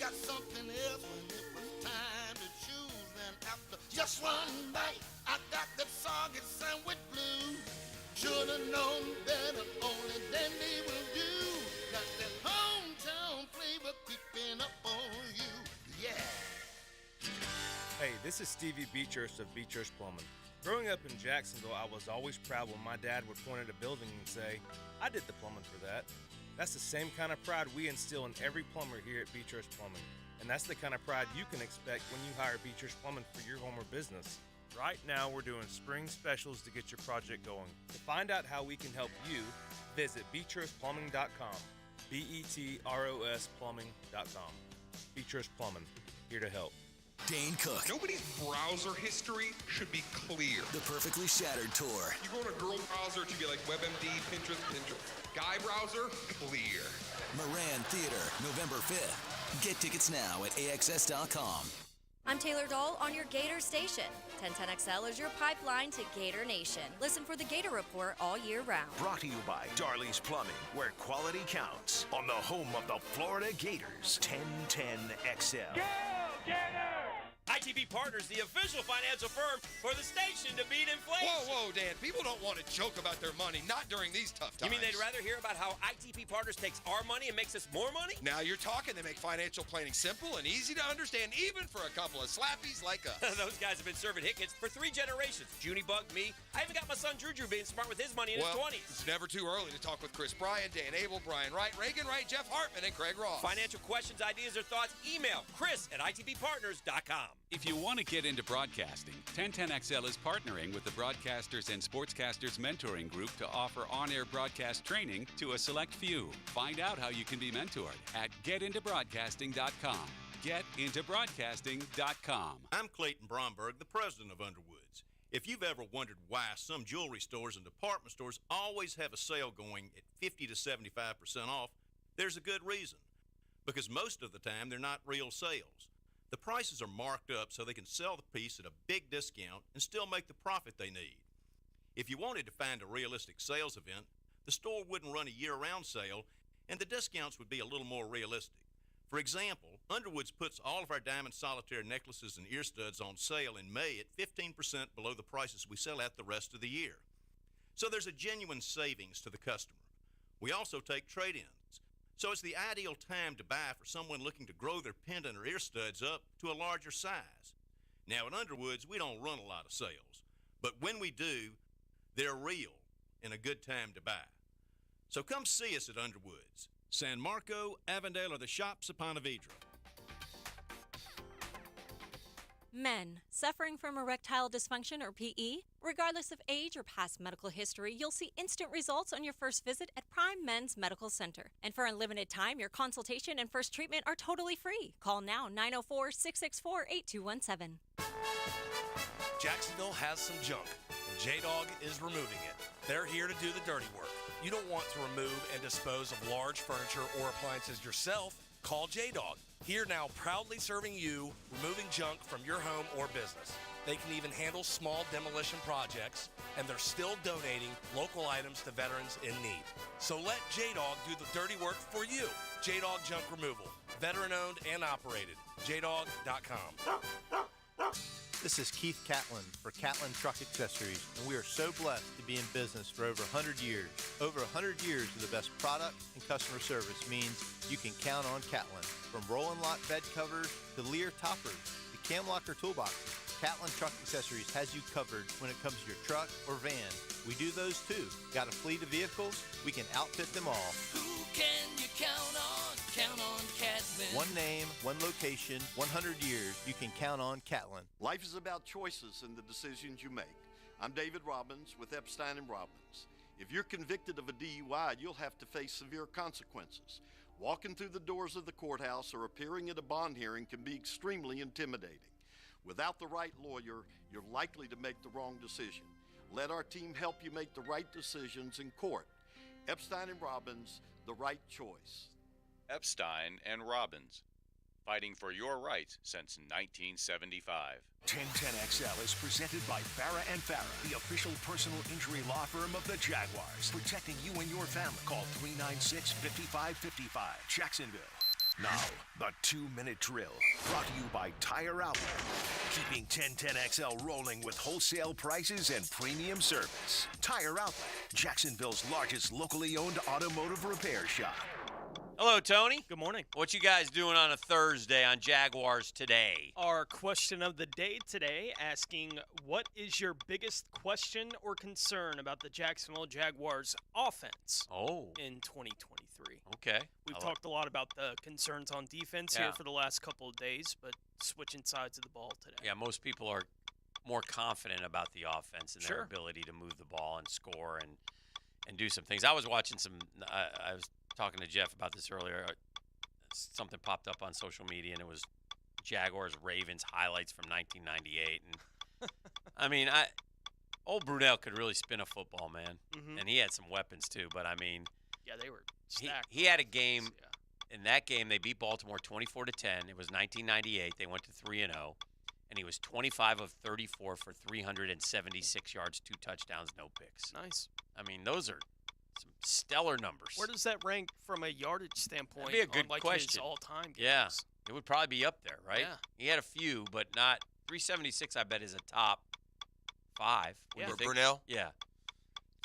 got something else when it was time to choose. And after just one bite, I got that soggy sandwich blue. Should've known better, only Danny will do. Got that hometown flavor creeping up on you, yeah. Hey, this is Stevie Beechurst of Beechurst Plumbing. Growing up in Jacksonville, I was always proud when my dad would point at a building and say, I did the plumbing for that. That's the same kind of pride we instill in every plumber here at Beechurst Plumbing. And that's the kind of pride you can expect when you hire Beechurst Plumbing for your home or business. Right now, we're doing spring specials to get your project going. To find out how we can help you, visit beechurstplumbing.com. BETROS plumbing.com. Beechurst Plumbing, here to help. Dane Cook. Nobody's browser history should be clear. The Perfectly Shattered Tour. You go to a girl browser, it should be like WebMD, Pinterest. Guy browser, clear. Moran Theater, November 5th. Get tickets now at AXS.com. I'm Taylor Dahl on your Gator Station. 1010XL is your pipeline to Gator Nation. Listen for the Gator Report all year round. Brought to you by Darley's Plumbing, where quality counts. On the home of the Florida Gators, 1010XL. Go Gators! ITB Partners, the official financial firm for the station to beat inflation. Whoa, Dan. People don't want to joke about their money, not during these tough times. You mean they'd rather hear about how ITP Partners takes our money and makes us more money? Now you're talking. They make financial planning simple and easy to understand, even for a couple of slappies like us. Those guys have been serving hickets for 3 generations. Junie Bug, me. I even got my son Juju being smart with his money in his 20s. It's never too early to talk with Chris Bryan, Dan Abel, Brian Wright, Reagan Wright, Jeff Hartman, and Craig Ross. Financial questions, ideas, or thoughts, email chris@itbpartners.com. If you want to get into broadcasting, 1010XL is partnering with the Broadcasters and Sportscasters Mentoring Group to offer on-air broadcast training to a select few. Find out how you can be mentored at getintobroadcasting.com. Getintobroadcasting.com. I'm Clayton Bromberg, the president of Underwoods. If you've ever wondered why some jewelry stores and department stores always have a sale going at 50 to 75% off, there's a good reason. Because most of the time, they're not real sales. The prices are marked up so they can sell the piece at a big discount and still make the profit they need. If you wanted to find a realistic sales event, the store wouldn't run a year-round sale, and the discounts would be a little more realistic. For example, Underwoods puts all of our diamond solitaire necklaces and ear studs on sale in May at 15% below the prices we sell at the rest of the year. So there's a genuine savings to the customer. We also take trade-ins. So it's the ideal time to buy for someone looking to grow their pendant or ear studs up to a larger size. Now at Underwoods, we don't run a lot of sales, but when we do, they're real and a good time to buy. So come see us at Underwoods, San Marco, Avondale, or the shops of Ponte Vedra. Men suffering from erectile dysfunction or PE, regardless of age or past medical history, you'll see instant results on your first visit at Prime Men's Medical Center. And for unlimited time, your consultation and first treatment are totally free. Call now 904-664-8217. Jacksonville has some junk, and J-Dog is removing it. They're here to do the dirty work. You don't want to remove and dispose of large furniture or appliances yourself? Call J-Dog. Here now, proudly serving you, removing junk from your home or business. They can even handle small demolition projects, and they're still donating local items to veterans in need. So let J-Dog do the dirty work for you. J-Dog Junk Removal. Veteran-owned and operated. JDog.com. This is Keith Catlin for Catlin Truck Accessories, and we are so blessed to be in business for over 100 years. Over 100 years of the best product and customer service means you can count on Catlin. From Roll-and Lock bed covers to Lear toppers to Cam Locker toolboxes, Catlin Truck Accessories has you covered when it comes to your truck or van. We do those too. Got a fleet of vehicles? We can outfit them all. Who can you count on? Count on Catlin. One name, one location, 100 years, you can count on Catlin. Life is about choices and the decisions you make. I'm David Robbins with Epstein & Robbins. If you're convicted of a DUI, you'll have to face severe consequences. Walking through the doors of the courthouse or appearing at a bond hearing can be extremely intimidating. Without the right lawyer, you're likely to make the wrong decision. Let our team help you make the right decisions in court. Epstein & Robbins, the right choice. Epstein & Robbins, fighting for your rights since 1975. 1010XL is presented by Farah & Farah, the official personal injury law firm of the Jaguars, protecting you and your family. Call 396-5555, Jacksonville. Now, the 2-minute drill, brought to you by Tire Outlet, keeping 1010XL rolling with wholesale prices and premium service. Tire Outlet, Jacksonville's largest locally owned automotive repair shop. Hello, Tony. Good morning. What you guys doing on a Thursday on Jaguars Today? Our question of the day today asking, what is your biggest question or concern about the Jacksonville Jaguars offense in 2023? Okay. We've talked a lot about the concerns on defense here for the last couple of days, but switching sides of the ball today. Yeah, most people are more confident about the offense and their ability to move the ball and score and do some things. I was watching some I was talking to Jeff about this earlier. Something popped up on social media, and it was Jaguars-Ravens highlights from 1998. And I mean, old Brunell could really spin a football, man. Mm-hmm. And he had some weapons too. But I mean, yeah, they were stacked. He had a game. Yeah. In that game, they beat Baltimore 24-10. It was 1998. They went to 3-0. and he was 25 of 34 for 376 yards, 2 touchdowns, no picks. Nice. I mean, those are some stellar numbers. Where does that rank from a yardage standpoint? That'd be a good on, like, question. His all-time games? Yeah, it would probably be up there, right? Yeah. He had a few, but not 376. I bet is a top 5. For Brunell? Yeah.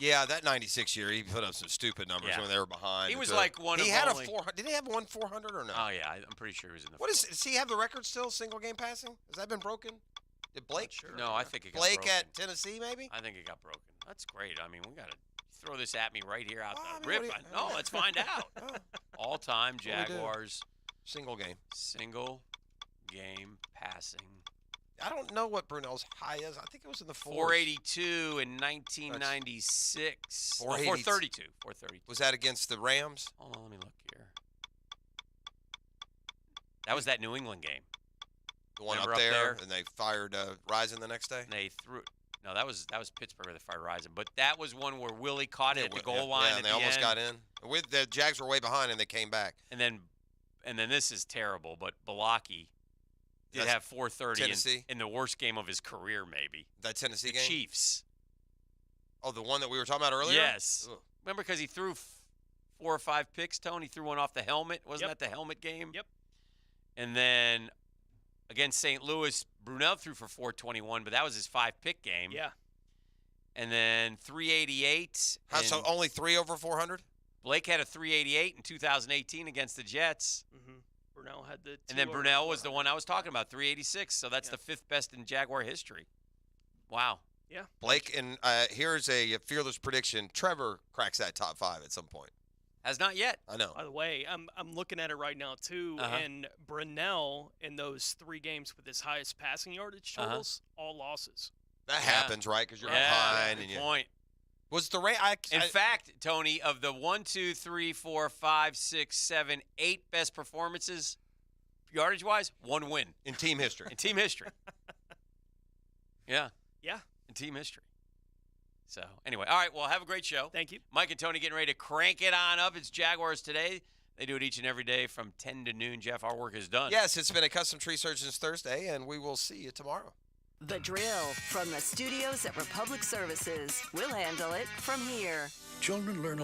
Yeah, that 96 year, he put up some stupid numbers Yeah. when they were behind. He was like one he of had only- a 400. Did he have 400 or no? Oh yeah, I'm pretty sure he was in the. Does he have the record still? Single game passing? Has that been broken? Did Blake? No, I think it got Blake broken. at Tennessee, maybe. I think it got broken. That's great. I mean, we got to throw this at me right here out the mean, rip. what do you- No, let's find out. All-time What do we do? Jaguars Single game. single game passing. I don't know what Brunell's high is. I think it was in the 4s. 482 in 1996. 432. 432. Was that against the Rams? Hold on, let me look here. That was that New England game. The one Remember up up there, there? and they fired Rison the next day? And they threw. No, that was Pittsburgh where they fired Rison. But that was one where Willie caught it at the goal line. Yeah, and they almost got in. The Jags were way behind, and they came back. And then this is terrible, but Balaki did That's have 430 Tennessee? in the worst game of his career, maybe. That Tennessee The game? Chiefs. Oh, the one that we were talking about earlier? Yes. Ugh. Remember because he threw 4 or 5 picks, Tony? He threw one off the helmet. Wasn't that the helmet game? Yep. And then against St. Louis, Brunell threw for 421, but that was his 5-pick game. Yeah. And then 388. So and only 3 over 400? Blake had a 388 in 2018 against the Jets. Mm-hmm. Brunell had the. And then 2 over Brunell was the 400. one I was talking about, 386. So that's the 5th best in Jaguar history. Wow. Yeah. Blake, and here's a fearless prediction. Trevor cracks that top 5 at some point. Has not yet. I know. By the way, I'm looking at it right now too, and Brunell in those 3 games with his highest passing yardage totals, all losses. That happens, right? Because you're Yeah, behind. good And you, point. was the In fact, Tony, of the 1, 2, 3, 4, 5, 6, 7, 8 best performances, yardage-wise, 1 win. In team history. In team history. Yeah. Yeah. In team history. So, anyway. All right, well, have a great show. Thank you. Mike and Tony getting ready to crank it on up. It's Jaguars Today. They do it each and every day from 10 to noon. Jeff, our work is done. Yes, it's been a Custom Tree Surgeons Thursday, and we will see you tomorrow. The Drill from the studios at Republic Services. We'll handle it from here. Children learn a